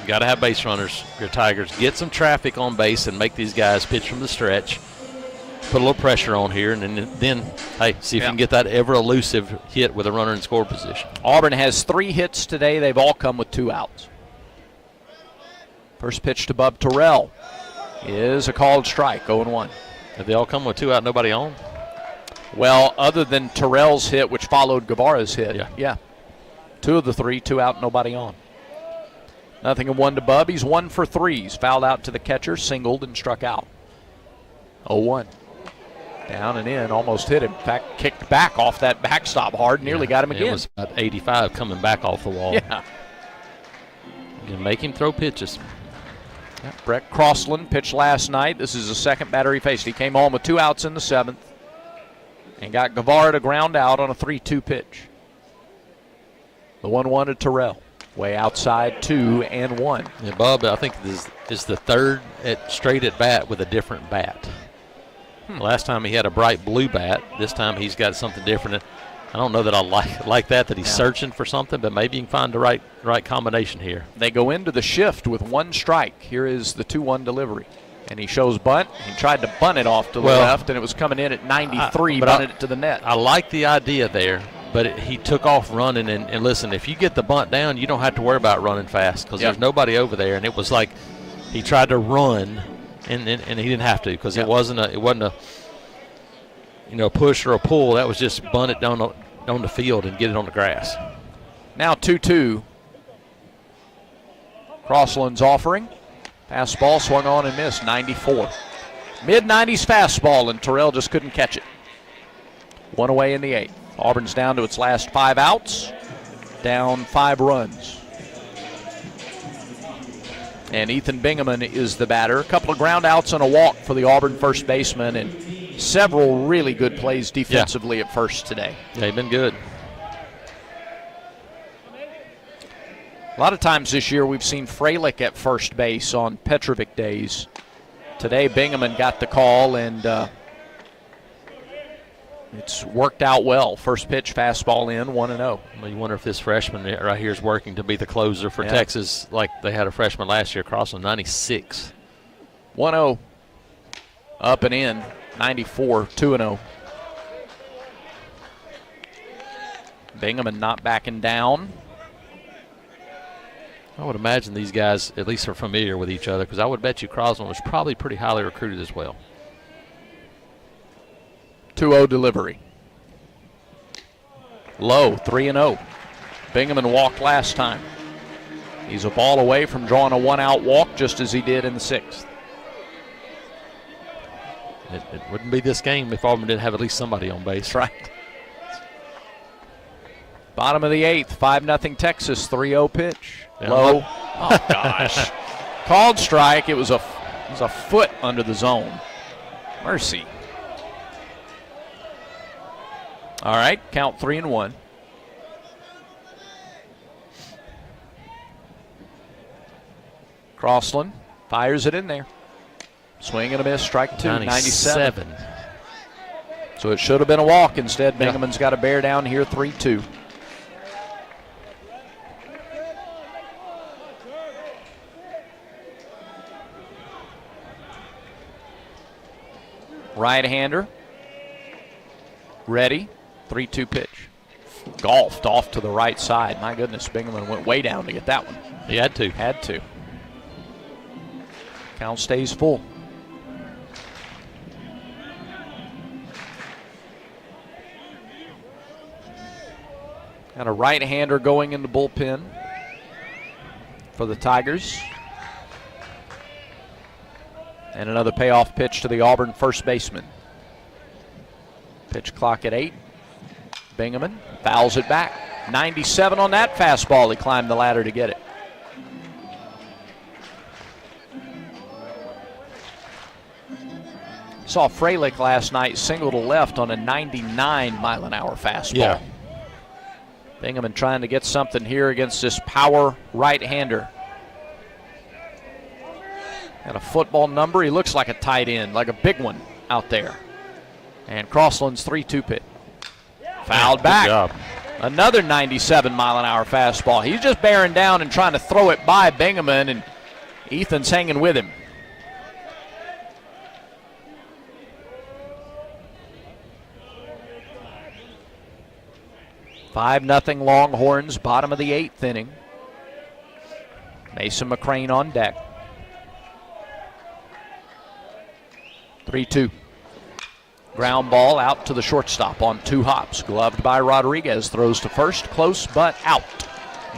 You got to have base runners. Your Tigers get some traffic on base and make these guys pitch from the stretch. Put a little pressure on here, and then hey, see if you can get that ever elusive hit with a runner in score position. Auburn has 3 hits today. They've all come with 2 outs. First pitch to Bub Terrell is a called strike, 0-1. Have they all come with 2 out, nobody on? Well, other than Terrell's hit, which followed Guevara's hit. Yeah. 2 of the 3, 2 out, nobody on. Nothing in 1 to Bub. He's 1 for 3. He's fouled out to the catcher, singled, and struck out. 0-1. Down and in, almost hit him. In fact, kicked back off that backstop hard, nearly got him again. It was about 85 coming back off the wall. Yeah. You can make him throw pitches. Yeah, Brett Crossland pitched last night. This is the second batter he faced. He came on with 2 outs in the 7th and got Guevara to ground out on a 3-2 pitch. The 1-1 to Terrell. Way outside, 2-1. Yeah, Bob, I think this is the third straight at bat with a different bat. Last time he had a bright blue bat. This time he's got something different. I don't know that I like that he's searching for something, but maybe you can find the right combination here. They go into the shift with 1 strike. Here is the 2-1 delivery. And he shows bunt. He tried to bunt it off to the left, and it was coming in at 93, bunted it to the net. I like the idea there, but he took off running. And listen, if you get the bunt down, you don't have to worry about running fast because there's nobody over there. And it was like he tried to run, and he didn't have to because it wasn't a push or a pull. That was just bunt it down the field and get it on the grass. Now 2-2. Crossland's offering. Fastball swung on and missed, 94. Mid-90s fastball, and Terrell just couldn't catch it. 1 away in the 8th. Auburn's down to its last 5 outs, down 5 runs. And Ethan Bingaman is the batter. A couple of ground outs and a walk for the Auburn first baseman, and several really good plays defensively at first today. Yeah, they've been good. A lot of times this year we've seen Freilich at first base on Petrovic days. Today Bingaman got the call, and it's worked out well. First pitch, fastball in, 1-0. Well, you wonder if this freshman right here is working to be the closer for Texas like they had a freshman last year, Crossland, 96. 1-0, up and in, 94, 2-0. Bingaman not backing down. I would imagine these guys at least are familiar with each other because I would bet you Crossland was probably pretty highly recruited as well. 2-0 delivery. Low, 3-0. Bingaman walked last time. He's a ball away from drawing a 1-out walk just as he did in the 6th. It wouldn't be this game if Auburn didn't have at least somebody on base. Right. Bottom of the 8th, 5-0 Texas, 3-0 pitch. Low. Oh, gosh. Called strike. It was a foot under the zone. Mercy. All right, count 3-1. Crossland fires it in there. Swing and a miss, strike 2, 97. So it should have been a walk. Instead, Bingaman's got a bear down here, 3-2. Right-hander. Ready. 3-2 pitch. Golfed off to the right side. My goodness, Bingaman went way down to get that one. He had to. Had to. Count stays full. Got a right-hander going in the bullpen for the Tigers. And another payoff pitch to the Auburn first baseman. Pitch clock at 8. Bingaman fouls it back. 97 on that fastball. He climbed the ladder to get it. Saw Freilich last night single to left on a 99-mile-an-hour fastball. Yeah. Bingaman trying to get something here against this power right-hander. Got a football number. He looks like a tight end, like a big one out there. And Crossland's 3-2 pitch. Fouled back. Good job. Another 97-mile-an-hour fastball. He's just bearing down and trying to throw it by Bingaman, and Ethan's hanging with him. Five 0 Longhorns, bottom of the 8th inning. Mason McCrane on deck. 3-2. Ground ball out to the shortstop on 2 hops. Gloved by Rodriguez. Throws to first. Close, but out.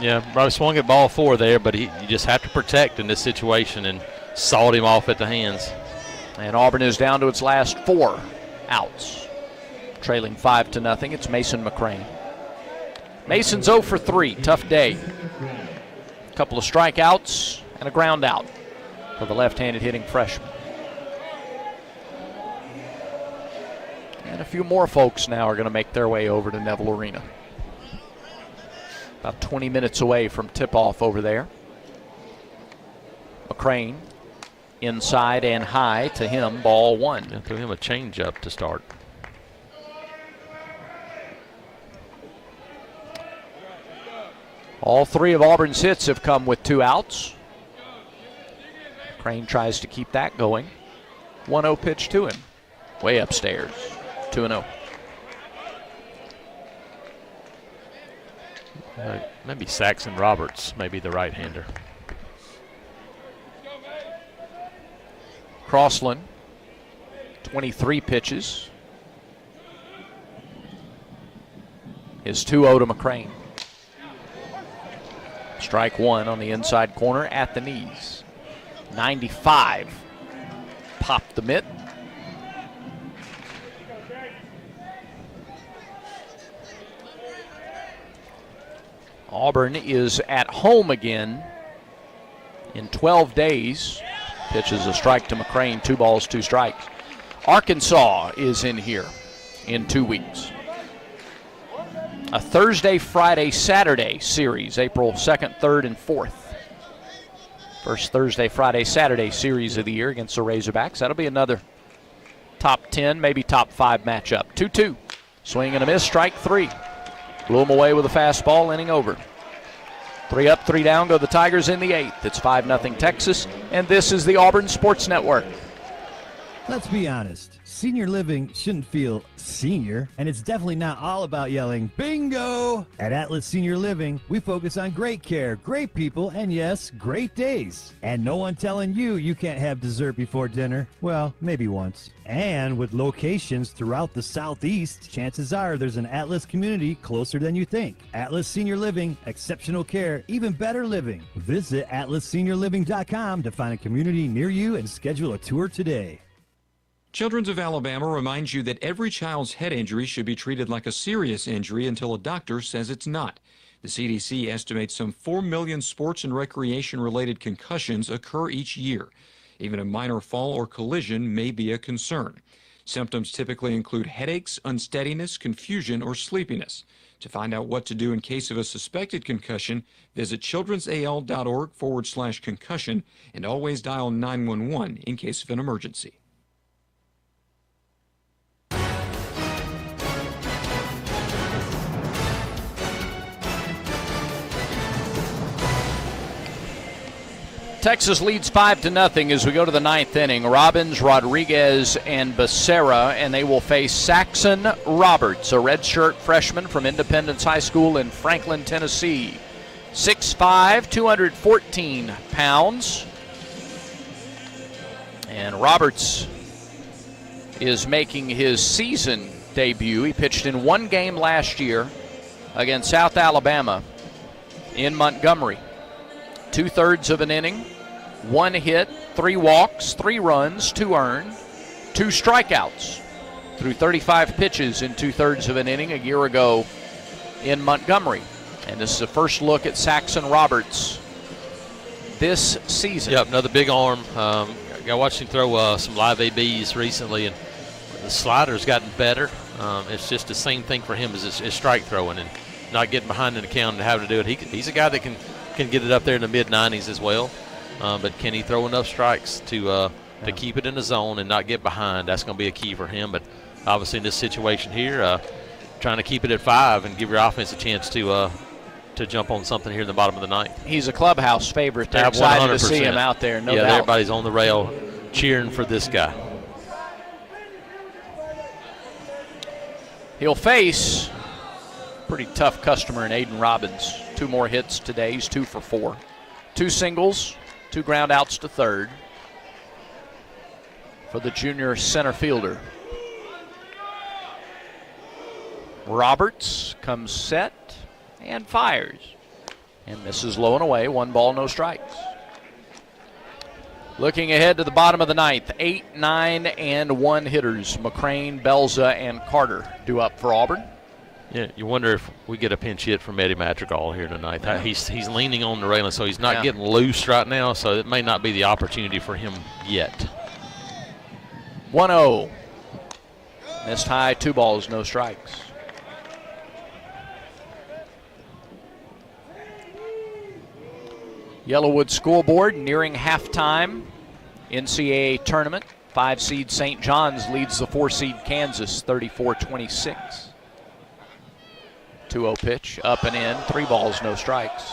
Yeah, probably swung at ball 4 there, but you just have to protect in this situation and sawed him off at the hands. And Auburn is down to its last 4. outs. Trailing 5-0, it's Mason McCrane. Mason's 0 for 3, tough day. A couple of strikeouts and a ground out for the left-handed hitting freshman. And a few more folks now are going to make their way over to Neville Arena. About 20 minutes away from tip-off over there. McCrane inside and high to him, ball 1. And threw him a changeup to start. All 3 of Auburn's hits have come with 2 outs. McCrane tries to keep that going. 1-0 pitch to him. Way upstairs. 2-0. Maybe Saxon Roberts may be the right-hander. Crossland, 23 pitches. Is 2-0 to McCrane. Strike 1 on the inside corner at the knees. 95. Popped the mitt. Auburn is at home again in 12 days. Pitches a strike to McCrane, 2 balls, 2 strikes. Arkansas is in here in 2 weeks. A Thursday, Friday, Saturday series, April 2nd, 3rd, and 4th. First Thursday, Friday, Saturday series of the year against the Razorbacks. That'll be another top 10, maybe top 5 matchup. 2-2. Swing and a miss, strike 3. Blew him away with a fastball, inning over. 3 up, 3 down, go the Tigers in the 8th. It's 5-0 Texas, and this is the Auburn Sports Network. Let's be honest. Senior living shouldn't feel senior, and it's definitely not all about yelling, bingo! At Atlas Senior Living, we focus on great care, great people, and yes, great days. And no one telling you you can't have dessert before dinner. Well, maybe once. And with locations throughout the Southeast, chances are there's an Atlas community closer than you think. Atlas Senior Living, exceptional care, even better living. Visit atlasseniorliving.com to find a community near you and schedule a tour today. Children's of Alabama reminds you that every child's head injury should be treated like a serious injury until a doctor says it's not. The CDC estimates some 4 million sports and recreation-related concussions occur each year. Even a minor fall or collision may be a concern. Symptoms typically include headaches, unsteadiness, confusion, or sleepiness. To find out what to do in case of a suspected concussion, visit childrensal.org/concussion and always dial 911 in case of an emergency. Texas leads 5-0 as we go to the 9th inning. Robbins, Rodriguez, and Becerra, and they will face Saxon Roberts, a redshirt freshman from Independence High School in Franklin, Tennessee. 6'5", 214 pounds. And Roberts is making his season debut. He pitched in 1 game last year against South Alabama in Montgomery. 2/3 of an inning, 1 hit, 3 walks, 3 runs, 2 earned, 2 strikeouts through 35 pitches in 2/3 of an inning a year ago in Montgomery. And this is the first look at Saxon Roberts this season. Yep, another big arm. I watched him throw some live ABs recently, and the slider's gotten better. It's just the same thing for him as his strike throwing and not getting behind in the count and having to do it. He's a guy that can get it up there in the mid-90s as well, but can he throw enough strikes to keep it in the zone and not get behind? That's going to be a key for him. But obviously in this situation here, trying to keep it at 5 and give your offense a chance to jump on something here in the bottom of the ninth. He's a clubhouse favorite. They're excited 100%. To see him out there, no doubt. Everybody's on the rail cheering for this guy. He'll face pretty tough customer in Aiden Robbins. 2 more hits today. He's 2 for 4. 2 singles, 2 ground outs to third for the junior center fielder. Roberts comes set and fires. And misses low and away. 1 ball, no strikes. Looking ahead to the bottom of the ninth, 8, 9, and 1 hitters. McCrane, Belza, and Carter due up for Auburn. Yeah, you wonder if we get a pinch hit from Eddie Madrigal here tonight. He's leaning on the railing, so he's not getting loose right now, so it may not be the opportunity for him yet. 1-0. Missed high, 2 balls, no strikes. Yellowwood scoreboard nearing halftime. NCAA tournament. 5-seed St. John's leads the 4-seed Kansas 34-26. 2-0 pitch, up and in, 3 balls, no strikes.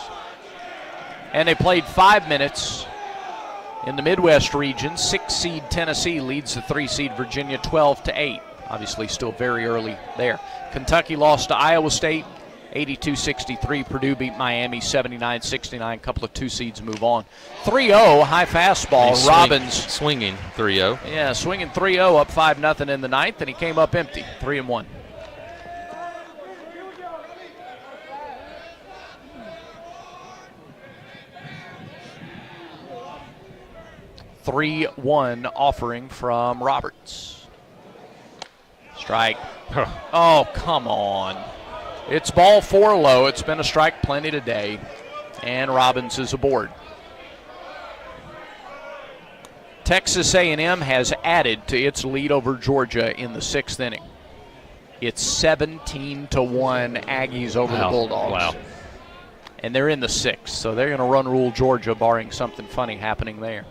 And they played 5 minutes in the Midwest region. 6-seed Tennessee leads the 3-seed Virginia 12-8. Obviously still very early there. Kentucky lost to Iowa State 82-63. Purdue beat Miami 79-69. Couple of 2-seeds move on. 3-0, high fastball. Robbins swinging 3-0. Yeah, swinging 3-0, up 5-0 in the ninth, and he came up empty, 3-1. (3-1) offering from Roberts. Strike. Oh, come on. It's ball 4 low. It's been a strike plenty today, and Robbins is aboard. Texas A&M has added to its lead over Georgia in the 6th inning. It's 17-1 Aggies over the Bulldogs. Wow. And they're in the 6th, so they're going to run rule Georgia, barring something funny happening there.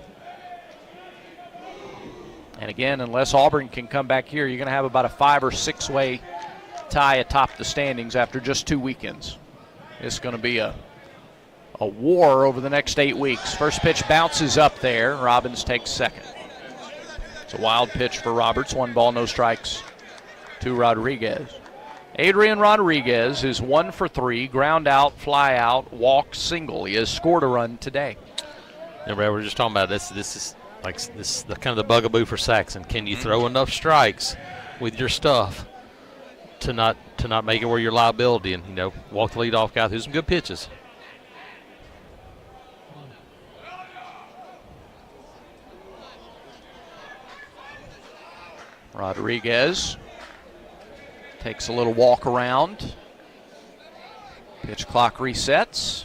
And again, unless Auburn can come back here, you're going to have about a 5 or 6 way tie atop the standings after just 2 weekends. It's going to be a war over the next 8 weeks. First pitch bounces up there. Robbins takes second. It's a wild pitch for Roberts. 1 ball, no strikes to Rodriguez. Adrian Rodriguez is 1 for 3. Ground out, fly out, walk, single. He has scored a run today. Yeah, Brad, we're just talking about this. This is like this the kind of the bugaboo for Saxon. Can you throw enough strikes with your stuff to not make it where your liability and walk the leadoff guy through some good pitches? Rodriguez takes a little walk around. Pitch clock resets.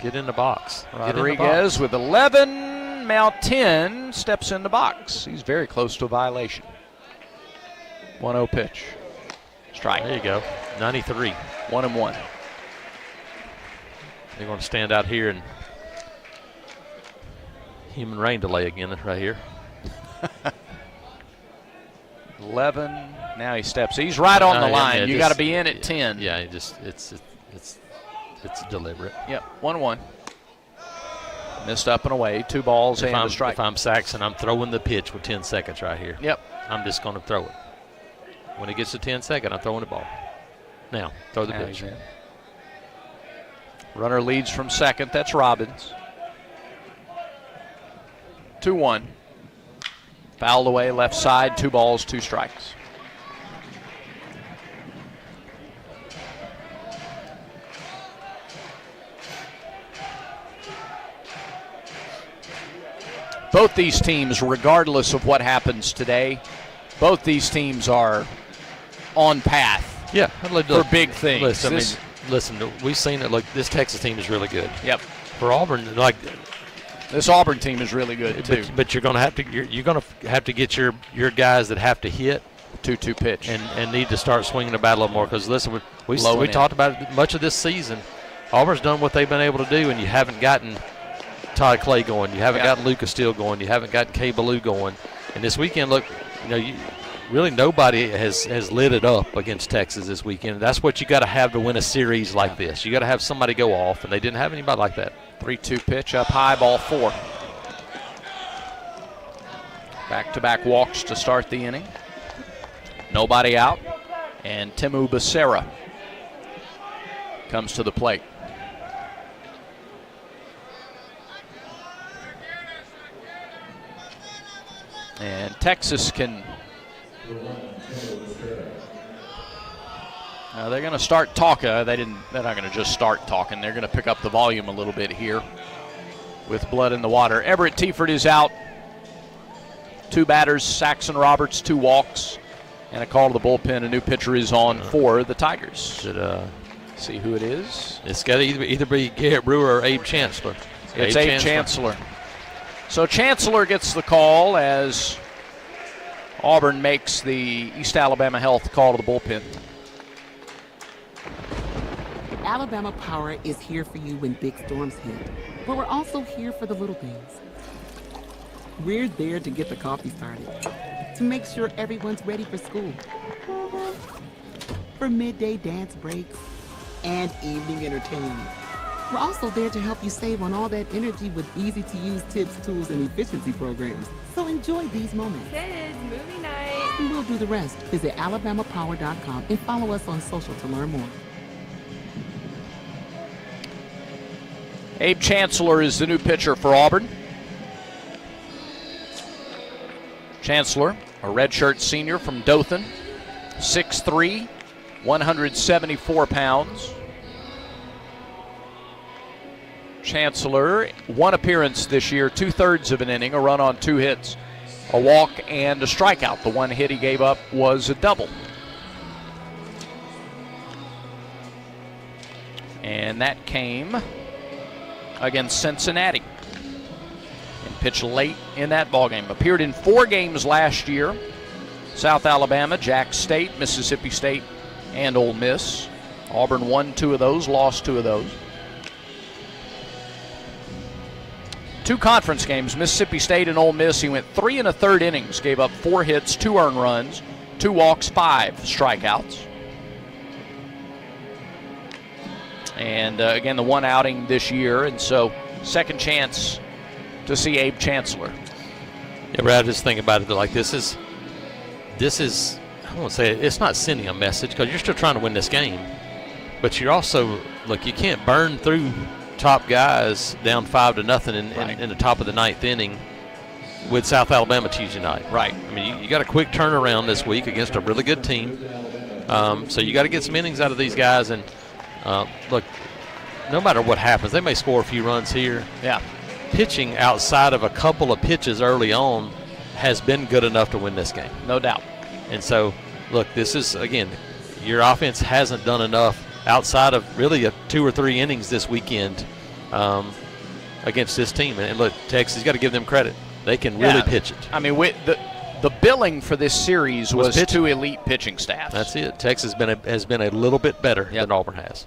Get in the box. Rodriguez with 11, now 10, steps in the box. He's very close to a violation. 1-0 pitch. Strike. There you go. 93. 1-1. They're going to stand out here and human rain delay again right here. 11. Now he steps. He's right on the line. You got to be in at 10. Yeah, it's deliberate. Yep, 1-1. Missed up and away. 2 balls and a strike. If I'm Saxon, I'm throwing the pitch with 10 seconds right here. Yep. I'm just going to throw it. When it gets to 10 seconds, I'm throwing the ball. Now, throw the pitch. Runner leads from second. That's Robbins. 2-1. Fouled away left side. 2 balls, 2 strikes. Both these teams, regardless of what happens today, both these teams are on path for big things. Listen, we've seen it. Look, this Texas team is really good. Yep. For Auburn, this Auburn team is really good too. But you're going to have to get your guys that have to hit 2-2 pitch and need to start swinging the bat a little more. Because listen, we talked about it much of this season. Auburn's done what they've been able to do, and you haven't gotten Todd Clay going. You haven't gotten Lucas Steele going. You haven't gotten Kay Ballou going. And this weekend, look, really nobody has lit it up against Texas this weekend. That's what you got to have to win a series like this. You got to have somebody go off, and they didn't have anybody like that. 3-2 pitch up high, ball 4. Back-to-back walks to start the inning. Nobody out, and Timu Becerra comes to the plate. And Texas can They're going to start talking. They're not going to just start talking. They're going to pick up the volume a little bit here with blood in the water. Everett Teaford is out. 2 batters, Saxon Roberts, 2 walks, and a call to the bullpen. A new pitcher is on for the Tigers. Should see who it is. It's got to either be Garrett Brewer or Abe Chancellor. It's Abe Chancellor. So Chancellor gets the call as Auburn makes the East Alabama Health call to the bullpen. Alabama Power is here for you when big storms hit, but we're also here for the little things. We're there to get the coffee started, to make sure everyone's ready for school, for midday dance breaks, and evening entertainment. We're also there to help you save on all that energy with easy-to-use tips, tools, and efficiency programs. So enjoy these moments. Kids, movie night. And we'll do the rest. Visit alabamapower.com and follow us on social to learn more. Abe Chancellor is the new pitcher for Auburn. Chancellor, a redshirt senior from Dothan, 6'3", 174 pounds. Chancellor, 1 appearance this year, 2/3 of an inning, a run on 2 hits, a walk and a strikeout. The 1 hit he gave up was a double. And that came against Cincinnati. And pitched late in that ballgame. Appeared in 4 games last year. South Alabama, Jack State, Mississippi State, and Ole Miss. Auburn won 2 of those, lost 2 of those. 2 conference games, Mississippi State and Ole Miss. He went 3 1/3 innings, gave up 4 hits, 2 earned runs, 2 walks, 5 strikeouts. And again, the 1 outing this year, and so second chance to see Abe Chancellor. Yeah, Brad, just think about it like this is, I won't say it's not sending a message because you're still trying to win this game, but you're also, look, you can't burn through top guys down 5-0 in the top of the 9th inning with South Alabama Tuesday night. Right. I mean, you got a quick turnaround this week against a really good team, so you got to get some innings out of these guys. And look, no matter what happens, they may score a few runs here. Yeah. Pitching outside of a couple of pitches early on has been good enough to win this game. No doubt. And so, look, this is, again, your offense hasn't done enough outside of really 2 or 3 innings this weekend against this team. And look, Texas, got to give them credit. They can really pitch it. I mean, the billing for this series was 2 elite pitching staffs. That's it. Texas has been a little bit better than Auburn has.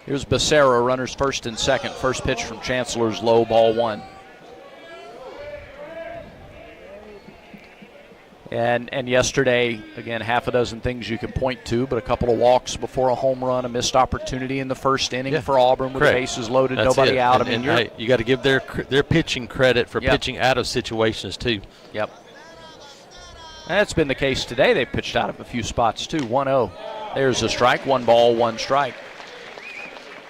Here's Becerra, runners first and second. First pitch from Chancellor's low, ball 1. And yesterday, again, half a dozen things you can point to, but a couple of walks before a home run, a missed opportunity in the first inning for Auburn with the bases loaded, nobody out. And hey, you got to give their pitching credit for pitching out of situations too. Yep. And that's been the case today. They pitched out of a few spots too. 1-0. There's a strike. 1 ball, 1 strike.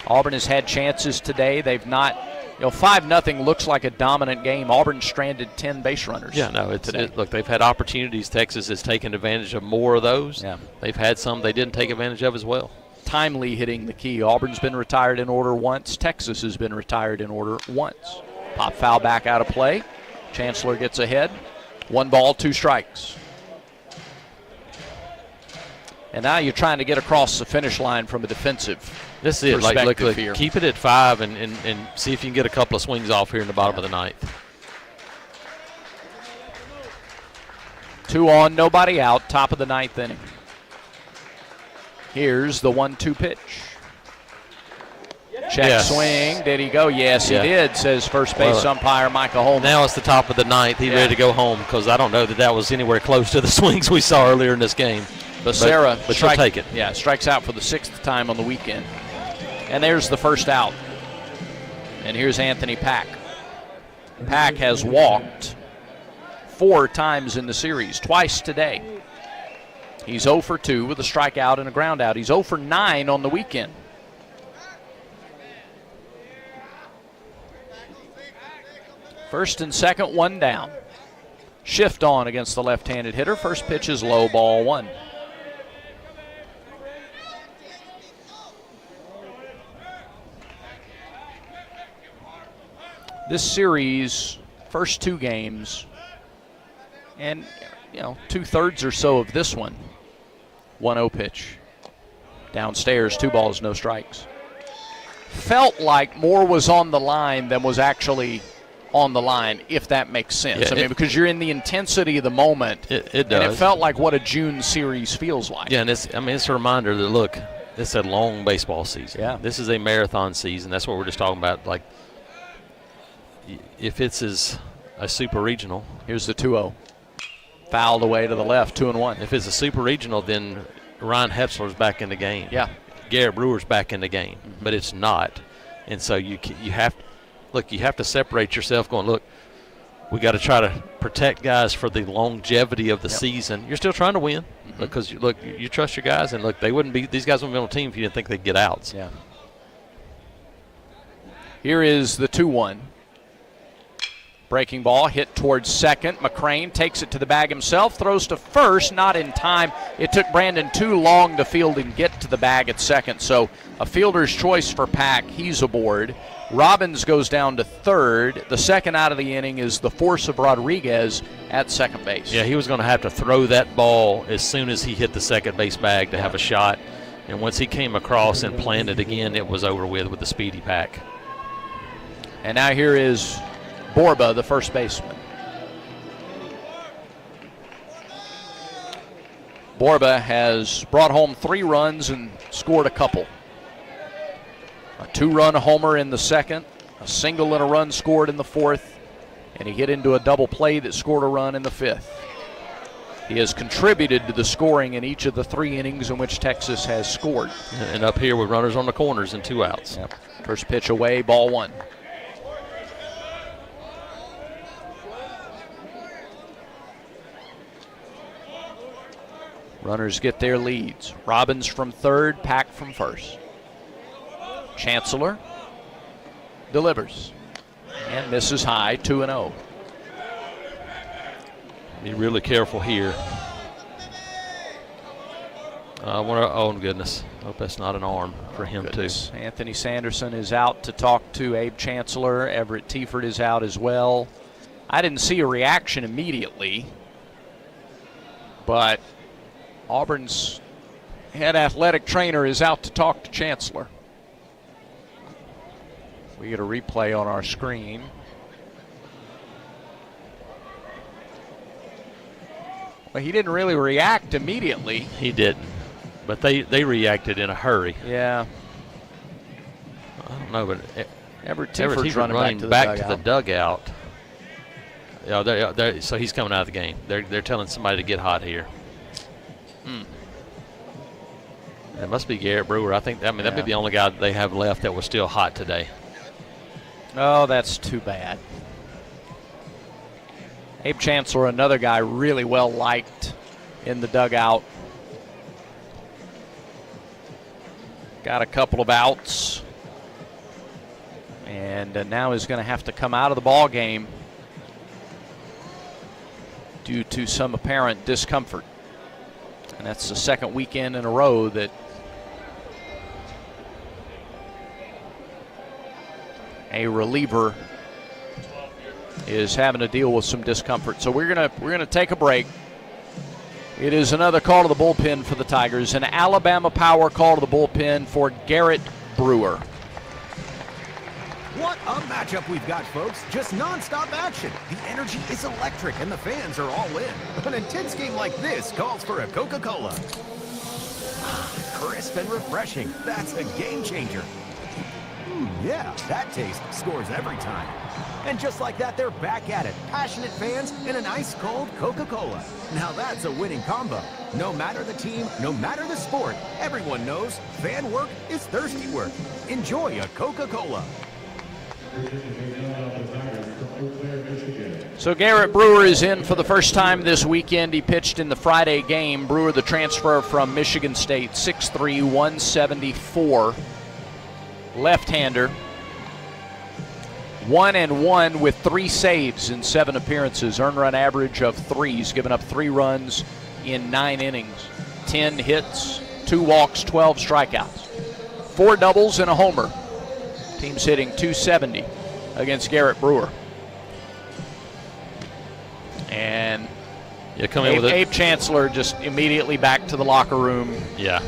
Auburn has had chances today. They've not. 5-0 looks like a dominant game. Auburn stranded 10 base runners. Yeah, no, look, they've had opportunities. Texas has taken advantage of more of those. Yeah. They've had some they didn't take advantage of as well. Timely hitting the key. Auburn's been retired in order once. Texas has been retired in order once. Pop foul back out of play. Chancellor gets ahead. 1 ball, 2 strikes. And now you're trying to get across the finish line from a defensive This is it. perspective Like, keep it at 5 and see if you can get a couple of swings off here in the bottom of the 9th. 2 on, nobody out, top of the 9th inning. Here's the 1-2 pitch. Check swing. Did he go? Yes, he did, says first base umpire Micah Holmes. Now it's the top of the 9th. He's ready to go home because I don't know that was anywhere close to the swings we saw earlier in this game. Becerra, but she'll take it. Yeah, strikes out for the 6th time on the weekend. And there's the first out. And here's Anthony Pack. Pack has walked 4 times in the series, twice today. He's 0 for 2 with a strikeout and a ground out. He's 0 for 9 on the weekend. First and second, 1 down. Shift on against the left-handed hitter. First pitch is low, ball 1. this series, first 2 games, and 2/3 or so of this one, 1-0 pitch. Downstairs, 2 balls, no strikes. Felt like more was on the line than was actually on the line, if that makes sense. Yeah, because you're in the intensity of the moment. It does. And it felt like what a June series feels like. Yeah, and it's a reminder that, look, it's a long baseball season. Yeah. This is a marathon season. That's what we're just talking about. Like, if it's a super regional. Here's the 2-0. Fouled away to the left, 2-1. If it's a super regional, then Ryan Hetzler's back in the game. Yeah. Garrett Brewer's back in the game. But it's not. And so you have to separate yourself going, look, we got to try to protect guys for the longevity of the season. You're still trying to win because, you trust your guys. And, look, these guys wouldn't be on the team if you didn't think they'd get outs. Yeah. Here is the 2-1. Breaking ball hit towards second. McCrane takes it to the bag himself, throws to first, not in time. It took Brandon too long to field and get to the bag at second. So a fielder's choice for Pack. He's aboard. Robbins goes down to third. The second out of the inning is the force of Rodriguez at second base. Yeah, he was going to have to throw that ball as soon as he hit the second base bag to have a shot. And once he came across and planted again, it was over with the speedy Pack. And now here is Borba, the first baseman. Borba has brought home 3 runs and scored a couple. A 2-run homer in the second, a single and a run scored in the fourth, and he hit into a double play that scored a run in the fifth. He has contributed to the scoring in each of the 3 innings in which Texas has scored. And up here with runners on the corners and 2 outs. Yep. First pitch away, ball 1. Runners get their leads. Robbins from third, Pack from first. Chancellor delivers and misses high, 2-0. Be really careful here. Oh, goodness. I hope that's not an arm for him, too. Anthony Sanderson is out to talk to Abe Chancellor. Everett Tiefert is out as well. I didn't see a reaction immediately, but Auburn's head athletic trainer is out to talk to Chancellor. We get a replay on our screen. Well, he didn't really react immediately. He didn't, but they reacted in a hurry. Yeah. I don't know, but Everett Tiefert running back to the dugout. Yeah, so he's coming out of the game. They're telling somebody to get hot here. It must be Garrett Brewer. That'd be the only guy they have left that was still hot today. Oh, that's too bad. Abe Chancellor, another guy really well liked in the dugout. Got a couple of outs. And now is going to have to come out of the ball game due to some apparent discomfort. And that's the second weekend in a row that a reliever is having to deal with some discomfort. So we're gonna take a break. It is another call to the bullpen for the Tigers, an Alabama power call to the bullpen for Garrett Brewer. What a matchup we've got, folks. Just non-stop action. The energy is electric and the fans are all in. An intense game like this calls for a Coca-Cola. Crisp and refreshing. That's a game changer. Yeah, that taste scores every time. And just like that, they're back at it. Passionate fans and an ice-cold Coca-Cola. Now that's a winning combo. No matter the team, no matter the sport, everyone knows fan work is thirsty work. Enjoy a Coca-Cola. So Garrett Brewer is in for the first time this weekend. He pitched in the Friday game. Brewer, the transfer from Michigan State, 6'3", 174. Left-hander. 1-1 with 3 saves in 7 appearances. Earned run average of 3. He's given up 3 runs in 9 innings. 10 hits, 2 walks, 12 strikeouts. 4 doubles and a homer. Team's hitting .270. against Garrett Brewer. And Abe Chancellor just immediately back to the locker room. Yeah.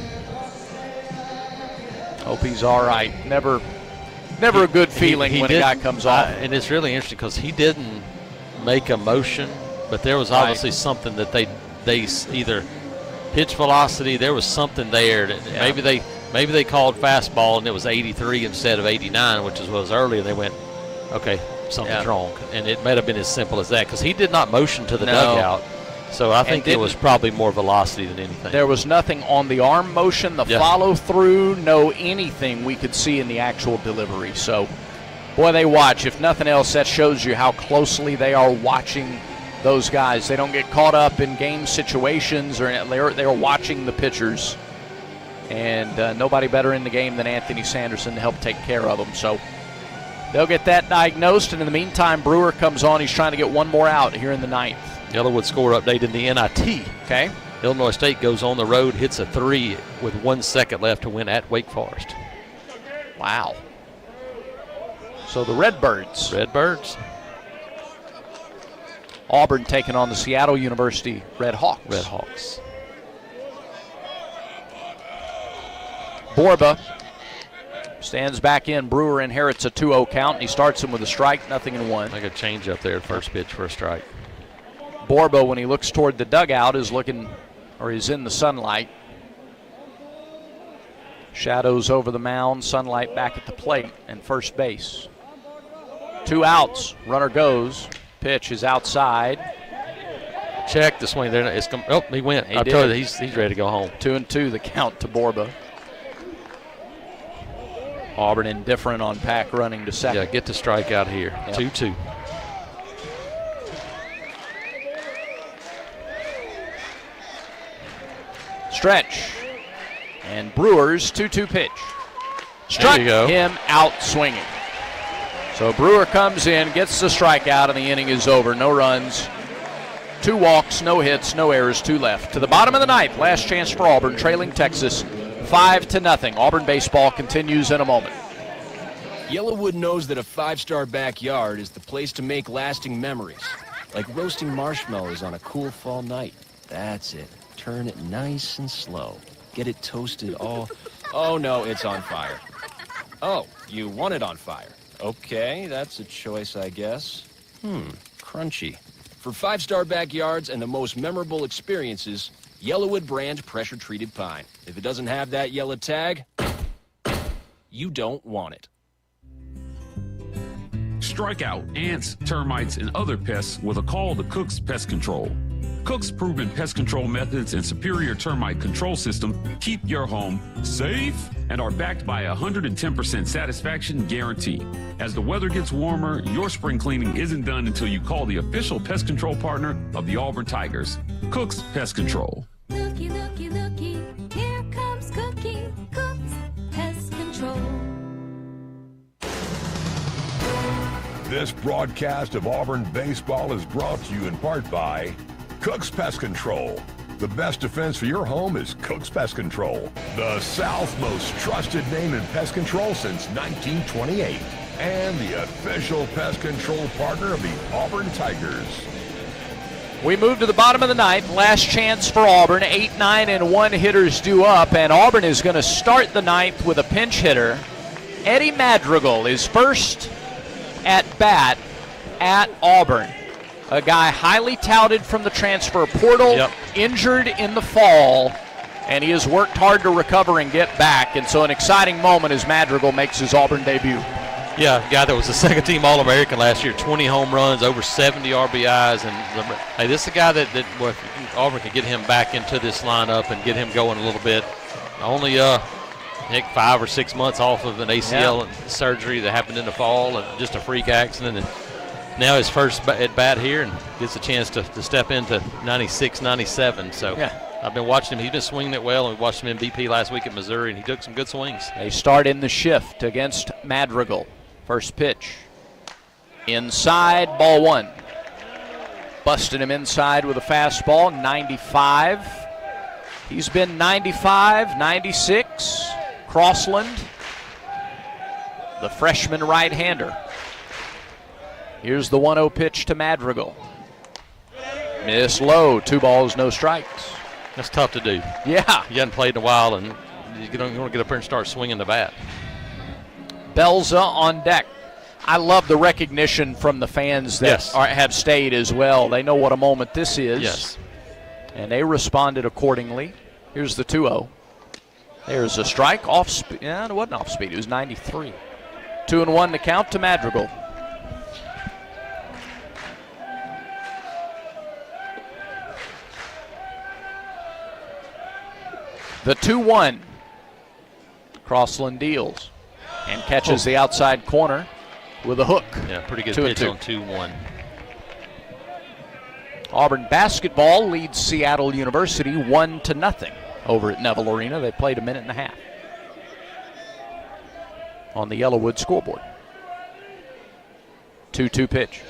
Hope he's all right. Never a good feeling when a guy comes off. And it's really interesting because he didn't make a motion, but there was obviously something that they either pitch velocity. There was something there. That maybe they called fastball and it was 83 instead of 89, which was earlier. They went, okay, something's wrong, and it might have been as simple as that because he did not motion to the dugout. So I think it was probably more velocity than anything. There was nothing on the arm motion, the follow-through, no anything we could see in the actual delivery. So, boy, they watch. If nothing else, that shows you how closely they are watching those guys. They don't get caught up in game situations, or they're watching the pitchers. And nobody better in the game than Anthony Sanderson to help take care of them. So they'll get that diagnosed, and in the meantime, Brewer comes on. He's trying to get one more out here in the ninth. Yellowwood score update in the NIT. Okay. Illinois State goes on the road, hits a 3 with 1 second left to win at Wake Forest. Wow. So the Redbirds. Auburn taking on the Seattle University Red Hawks. Borba stands back in. Brewer inherits a 2-0 count, and he starts him with a strike, 0-1. Like a change up there, first pitch for a strike. Borba, when he looks toward the dugout, is in the sunlight. Shadows over the mound, sunlight back at the plate and first base. 2 outs, runner goes. Pitch is outside. Check the swing there. He went. I told you he's ready to go home. 2-2 the count to Borba. Auburn indifferent on Pack running to second. Yeah, get the strike out here. 2-2. Stretch. And Brewer's 2-2 pitch. Struck him out swinging. So Brewer comes in, gets the strikeout, and the inning is over. No runs, 2 walks, no hits, no errors, 2 left. To the bottom of the ninth, last chance for Auburn, trailing Texas 5-0. Auburn baseball continues in a moment. Yellowwood knows that a 5-star backyard is the place to make lasting memories. Like roasting marshmallows on a cool fall night. That's it. Turn it nice and slow. Get it toasted all... Oh, no, it's on fire. Oh, you want it on fire. Okay, that's a choice, I guess. Crunchy. For 5-star backyards and the most memorable experiences, Yellowwood brand pressure-treated pine. If it doesn't have that yellow tag, you don't want it. Strike out ants, termites, and other pests with a call to Cook's Pest Control. Cook's proven pest control methods and superior termite control system keep your home safe and are backed by a 110% satisfaction guarantee. As the weather gets warmer, your spring cleaning isn't done until you call the official pest control partner of the Auburn Tigers, Cook's Pest Control. Looky, looky, looky, here comes Cookie, Cook's Pest Control. This broadcast of Auburn baseball is brought to you in part by Cook's Pest Control. The best defense for your home is Cook's Pest Control. The South's most trusted name in pest control since 1928. And the official pest control partner of the Auburn Tigers. We move to the bottom of the ninth. Last chance for Auburn. 8, 9, and 1 hitters due up. And Auburn is going to start the ninth with a pinch hitter. Eddie Madrigal is first at bat at Auburn. A guy highly touted from the transfer portal, injured in the fall, and he has worked hard to recover and get back. And so an exciting moment as Madrigal makes his Auburn debut. Yeah, a guy that was a second-team All-American last year, 20 home runs, over 70 RBIs. And hey, this is a guy that Auburn can get him back into this lineup and get him going a little bit. Only 5 or 6 months off of an ACL surgery that happened in the fall, and just a freak accident. And now his first at bat here, and gets a chance to step into 96, 97. So I've been watching him. He's been swinging it well, and we watched him in BP last week at Missouri, and he took some good swings. They start in the shift against Madrigal. First pitch. Inside, ball 1. Busted him inside with a fastball, 95. He's been 95, 96. Crossland, the freshman right-hander. Here's the 1-0 pitch to Madrigal. Miss low, 2 balls, no strikes. That's tough to do. Yeah. You haven't played in a while, and you don't want to get up there and start swinging the bat. Belza on deck. I love the recognition from the fans that have stayed as well. They know what a moment this is. Yes. And they responded accordingly. Here's the 2-0. There's a strike off speed. Yeah, it wasn't off speed. It was 93. 2-1 to count to Madrigal. The 2-1. Crossland deals and catches the outside corner with a hook. Yeah, pretty good pitch on 2-1. Auburn basketball leads Seattle University 1-0 over at Neville Arena. They played a minute and a half on the Yellowwood scoreboard. 2-2 pitch.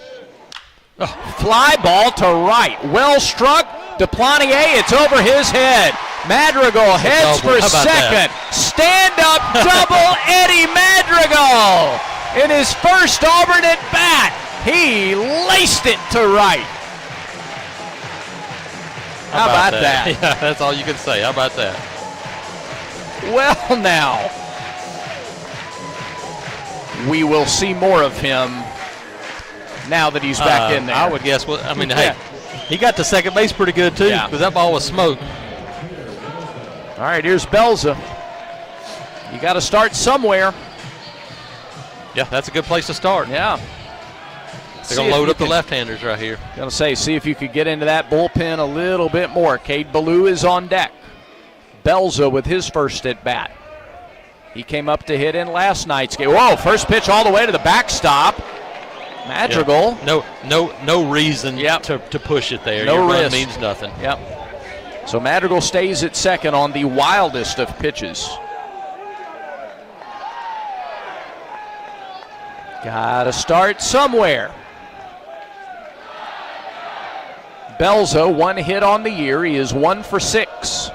Fly ball to right. Well struck. Deplanier, it's over his head. Madrigal heads for second. Stand up double Eddie Madrigal. In his first Auburn at bat, he laced it to right. How about that? Yeah, that's all you can say. How about that? Well, now, we will see more of him now that he's back in there. I would guess. Well, I mean, hey, he got to second base pretty good, too, because that ball was smoked. All right, here's Belza. You got to start somewhere. Yeah, that's a good place to start. Yeah. They're going to load up the left-handers right here. Going to say, see if you could get into that bullpen a little bit more. Cade Ballou is on deck. Belza with his first at bat. He came up to hit in last night's game. Whoa, first pitch all the way to the backstop. Madrigal. Yeah. No reason to push it there. No Your run risk. means nothing. Yep. So Madrigal stays at second on the wildest of pitches. Got to start somewhere. Belza, 1 hit on the year. He is 1 for 6.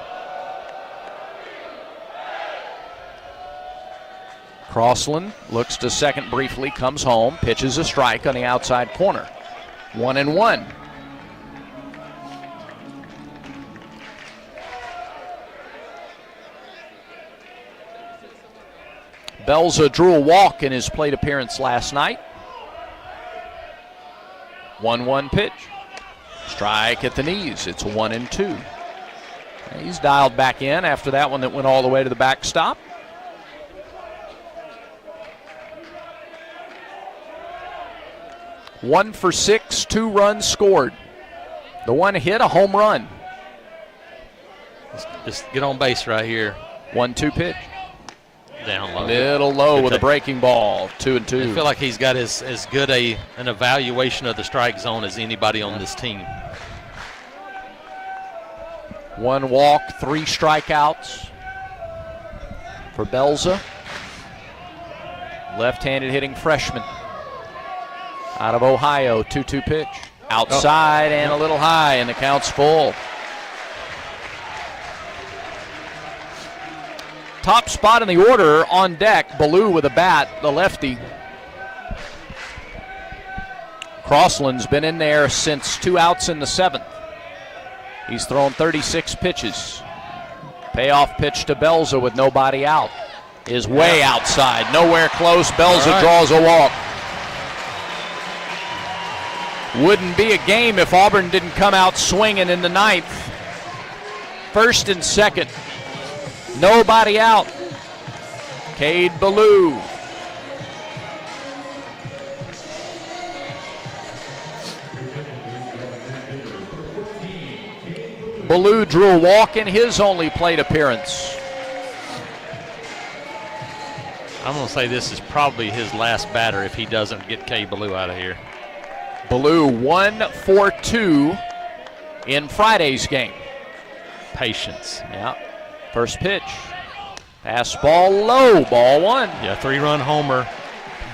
Crossland looks to second briefly, comes home, pitches a strike on the outside corner. 1-1. Belza drew a walk in his plate appearance last night. 1-1 pitch. Strike at the knees. It's 1-2. He's dialed back in after that one that went all the way to the backstop. One for 6, 2 runs scored. The one hit, a home run. Just get on base right here. 1-2 pitch. Down low. Little low with a breaking ball. 2-2. I feel like he's got as good an evaluation of the strike zone as anybody on this team. 1 walk, 3 strikeouts for Belza. Left-handed hitting freshman out of Ohio. 2-2 pitch. Outside and a little high, and the count's full. Top spot in the order on deck. Ballou with a bat, the lefty. Crossland's been in there since 2 outs in the 7th. He's thrown 36 pitches. Payoff pitch to Belza with nobody out is way outside, nowhere close. Belza draws a walk. Wouldn't be a game if Auburn didn't come out swinging in the 9th. First and second. Nobody out. Cade Ballou. Ballou drew a walk in his only plate appearance. I'm going to say this is probably his last batter if he doesn't get Cade Ballou out of here. Ballou 1 for 2 in Friday's game. Patience. Yeah. First pitch. Pass ball low, ball 1. Yeah, 3-run homer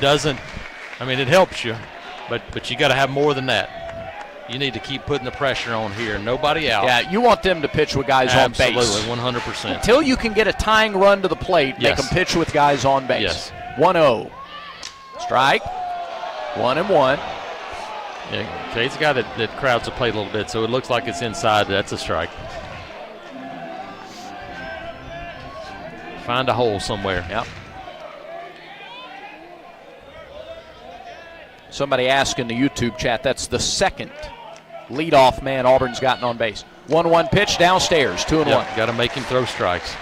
doesn't, I mean, it helps you, but you got to have more than that. You need to keep putting the pressure on here. Nobody out. Yeah, you want them to pitch with guys on base. Absolutely, 100%. Until you can get a tying run to the plate, make them pitch with guys on base. Yes. 1-0. Strike. 1-1. Yeah, okay, he's a guy that crowds the plate a little bit, so it looks like it's inside. That's a strike. Find a hole somewhere. Yep. Somebody asked in the YouTube chat, that's the second leadoff man Auburn's gotten on base. 1-1 pitch downstairs, 2-1. Got to make him throw strikes.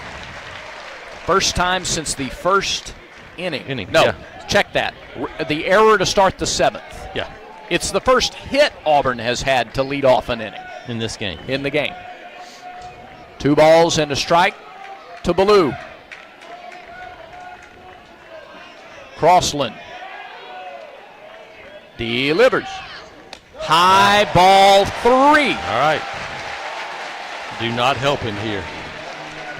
First time since the first inning. No, yeah. Check that. The error to start the 7th. Yeah. It's the first hit Auburn has had to lead off an inning. In this game. In the game. 2 balls and a strike to Ballou. Crossland delivers. High ball 3. All right. Do not help him here.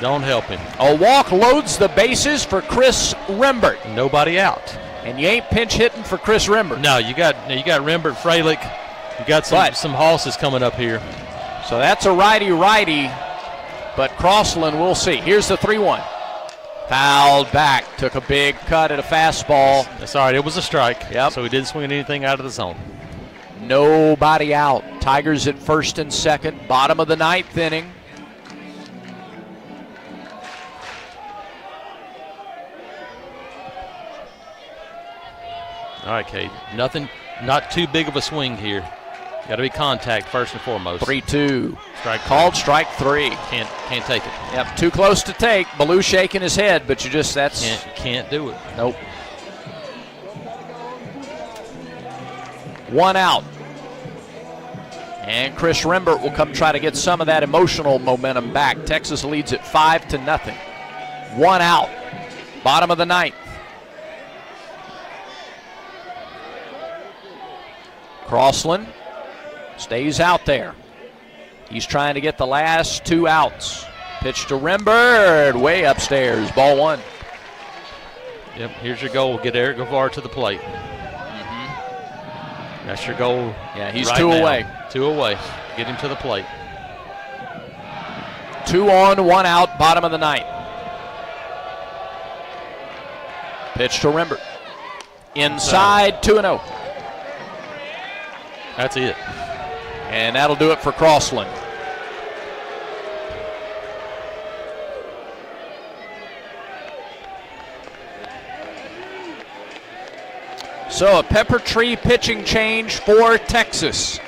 Don't help him. A walk loads the bases for Chris Rembert. Nobody out. And you ain't pinch hitting for Chris Rembert. No, you got Rembert, Fralick. You got some hosses coming up here. So that's a righty, but Crossland, we'll see. Here's the 3-1. Fouled back, took a big cut at a fastball. That's all right, it was a strike. Yep. So he didn't swing anything out of the zone. Nobody out. Tigers at first and second, bottom of the 9th inning. All right, Cade. Nothing, not too big of a swing here. Got to be contact first and foremost. 3-2. Strike called, strike 3. Can't take it. Yep, too close to take. Ballou shaking his head, but can't do it. Nope. 1 out. And Chris Rembert will come try to get some of that emotional momentum back. Texas leads it 5-0. 1 out. Bottom of the 9th. Crossland stays out there. He's trying to get the last 2 outs. Pitch to Rembert, way upstairs, ball 1. Yep, here's your goal. Get Eric Gavar to the plate. That's your goal. Yeah, he's right 2 now. away. 2 away. Get him to the plate. 2 on, 1 out, bottom of the 9th. Pitch to Rembert. Inside, 2-0. That's it. And that'll do it for Crossland. So a pepper tree pitching change for Texas.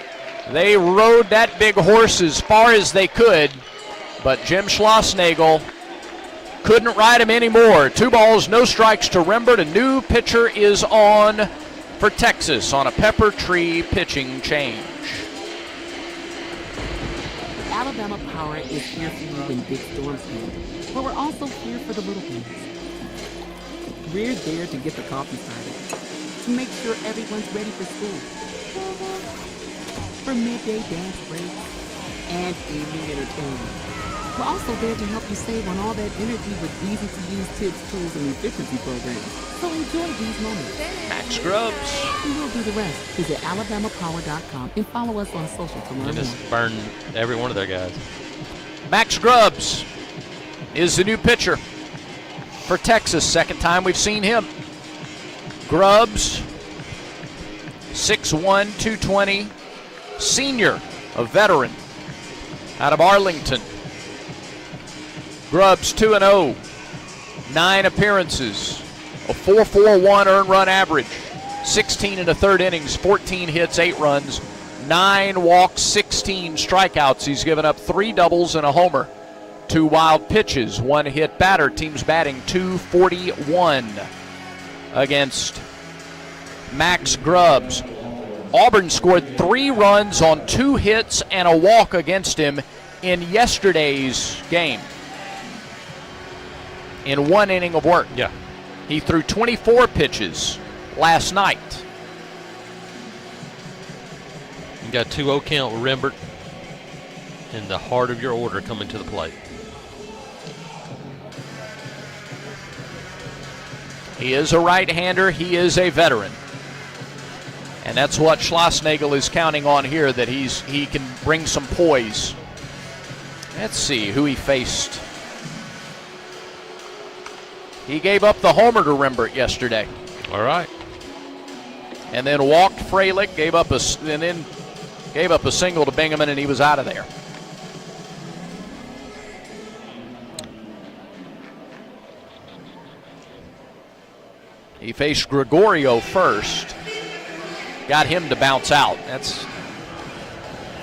They rode that big horse as far as they could, but Jim Schlossnagle couldn't ride him anymore. 2 balls, no strikes to Rembert. A new pitcher is on for Texas on a pepper tree pitching change. Alabama Power is here for you when big storms hit, but we're also here for the little things. We're there to get the coffee started, to make sure everyone's ready for school, for midday dance breaks and evening entertainment. We're also there to help you save on all that energy with easy-to-use tips, tools, and efficiency programs. So enjoy these moments. Max Grubbs. And we'll do the rest. Visit alabamapower.com and follow us on social to learn more. Just burn every one of their guys. Max Grubbs is the new pitcher for Texas. Second time we've seen him. Grubbs, 6'1", 220, senior, a veteran out of Arlington. Grubbs 2-0, 9 appearances, a 4.41 earned run average, 16 in the 3rd innings, 14 hits, 8 runs, 9 walks, 16 strikeouts. He's given up 3 doubles and a homer, 2 wild pitches, 1 hit batter. Team's batting .241 against Max Grubbs. Auburn scored 3 runs on 2 hits and a walk against him in yesterday's game. In 1 inning of work. Yeah. He threw 24 pitches last night. You got 2-0 count with Rembert in the heart of your order coming to the plate. He is a right-hander. He is a veteran. And that's what Schlossnagle is counting on here, that he can bring some poise. Let's see who he faced. He gave up the homer to Rembert yesterday. All right. and then walked Freilich, gave up a single to Bingaman, and he was out of there. He faced Gregorio first, got him to bounce out.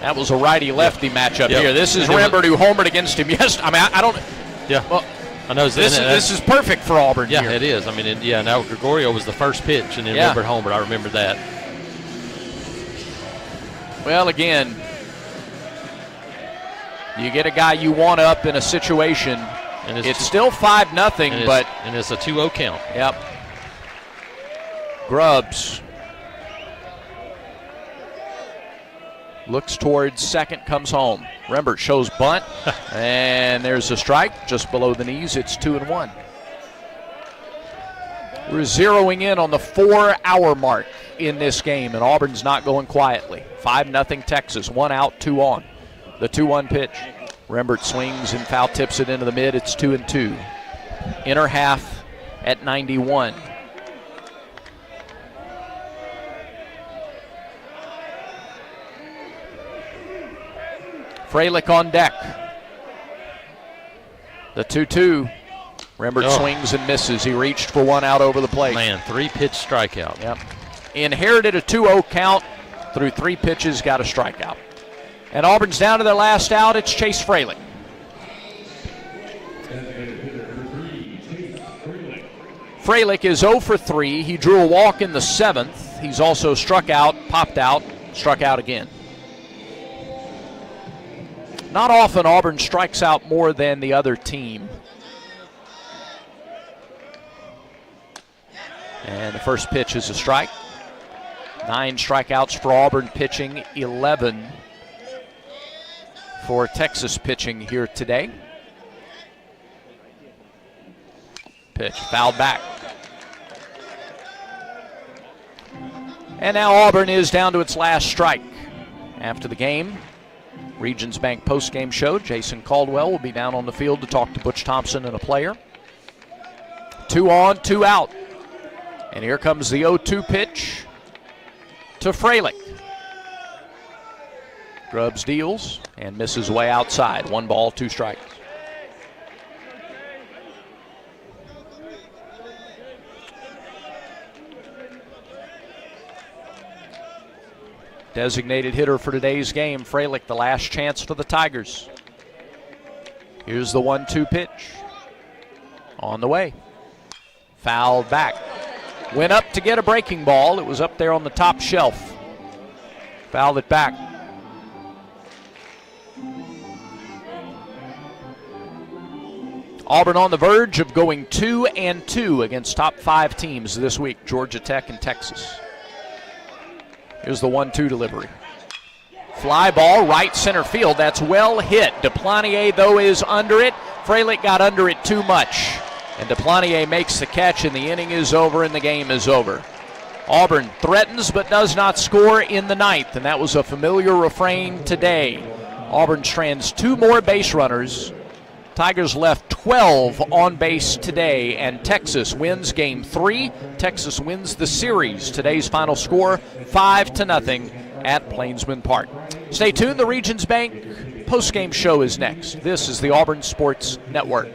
That was a righty-lefty matchup here. This is Rembert who homered against him. Yes, I mean, I don't. Yeah. Well, I know this is perfect for Auburn. Yeah, here. it is. I mean, now Gregorio was the first pitch, and then Rembert homered. I remember that. Well, again, you get a guy you want up in a situation, and it's still 5-0, but it's a 2-0 count. Yep. Grubbs looks towards second, comes home. Rembert shows bunt, and there's a strike just below the knees. It's 2-1. We're zeroing in on the 4-hour mark in this game, and Auburn's not going quietly. 5-0 Texas, 1 out, 2 on. The 2-1 pitch. Rembert swings and foul tips it into the mid. It's 2-2. Inner half at 91. Freilich on deck. The 2-2. Rembert swings and misses. He reached for 1 out over the plate. Man, 3-pitch strikeout. Yep. Inherited a 2-0 count through 3 pitches, got a strikeout. And Auburn's down to their last out. It's Chase Freilich. Freilich is 0 for 3. He drew a walk in the 7th. He's also struck out, popped out, struck out again. Not often Auburn strikes out more than the other team. And the first pitch is a strike. 9 strikeouts for Auburn pitching, 11 for Texas pitching here today. Pitch fouled back. And now Auburn is down to its last strike. After the game, Regions Bank postgame show, Jason Caldwell will be down on the field to talk to Butch Thompson and a player. 2 on, 2 out. And here comes the 0-2 pitch to Freilich. Grubbs deals and misses way outside. 1 ball, 2 strikes. Designated hitter for today's game, Freilich, the last chance for the Tigers. Here's the 1-2 pitch. On the way. Fouled back. Went up to get a breaking ball. It was up there on the top shelf. Fouled it back. Auburn on the verge of going 2-2 against top 5 teams this week, Georgia Tech and Texas. Here's the 1-2 delivery. Fly ball, right center field. That's well hit. Deplanier, though, is under it. Freilich got under it too much. And Deplanier makes the catch, and the inning is over, and the game is over. Auburn threatens but does not score in the 9th, and that was a familiar refrain today. Auburn strands 2 more base runners. Tigers left 12 on base today, and Texas wins game 3. Texas wins the series. Today's final score, 5-0 at Plainsman Park. Stay tuned. The Regions Bank postgame show is next. This is the Auburn Sports Network.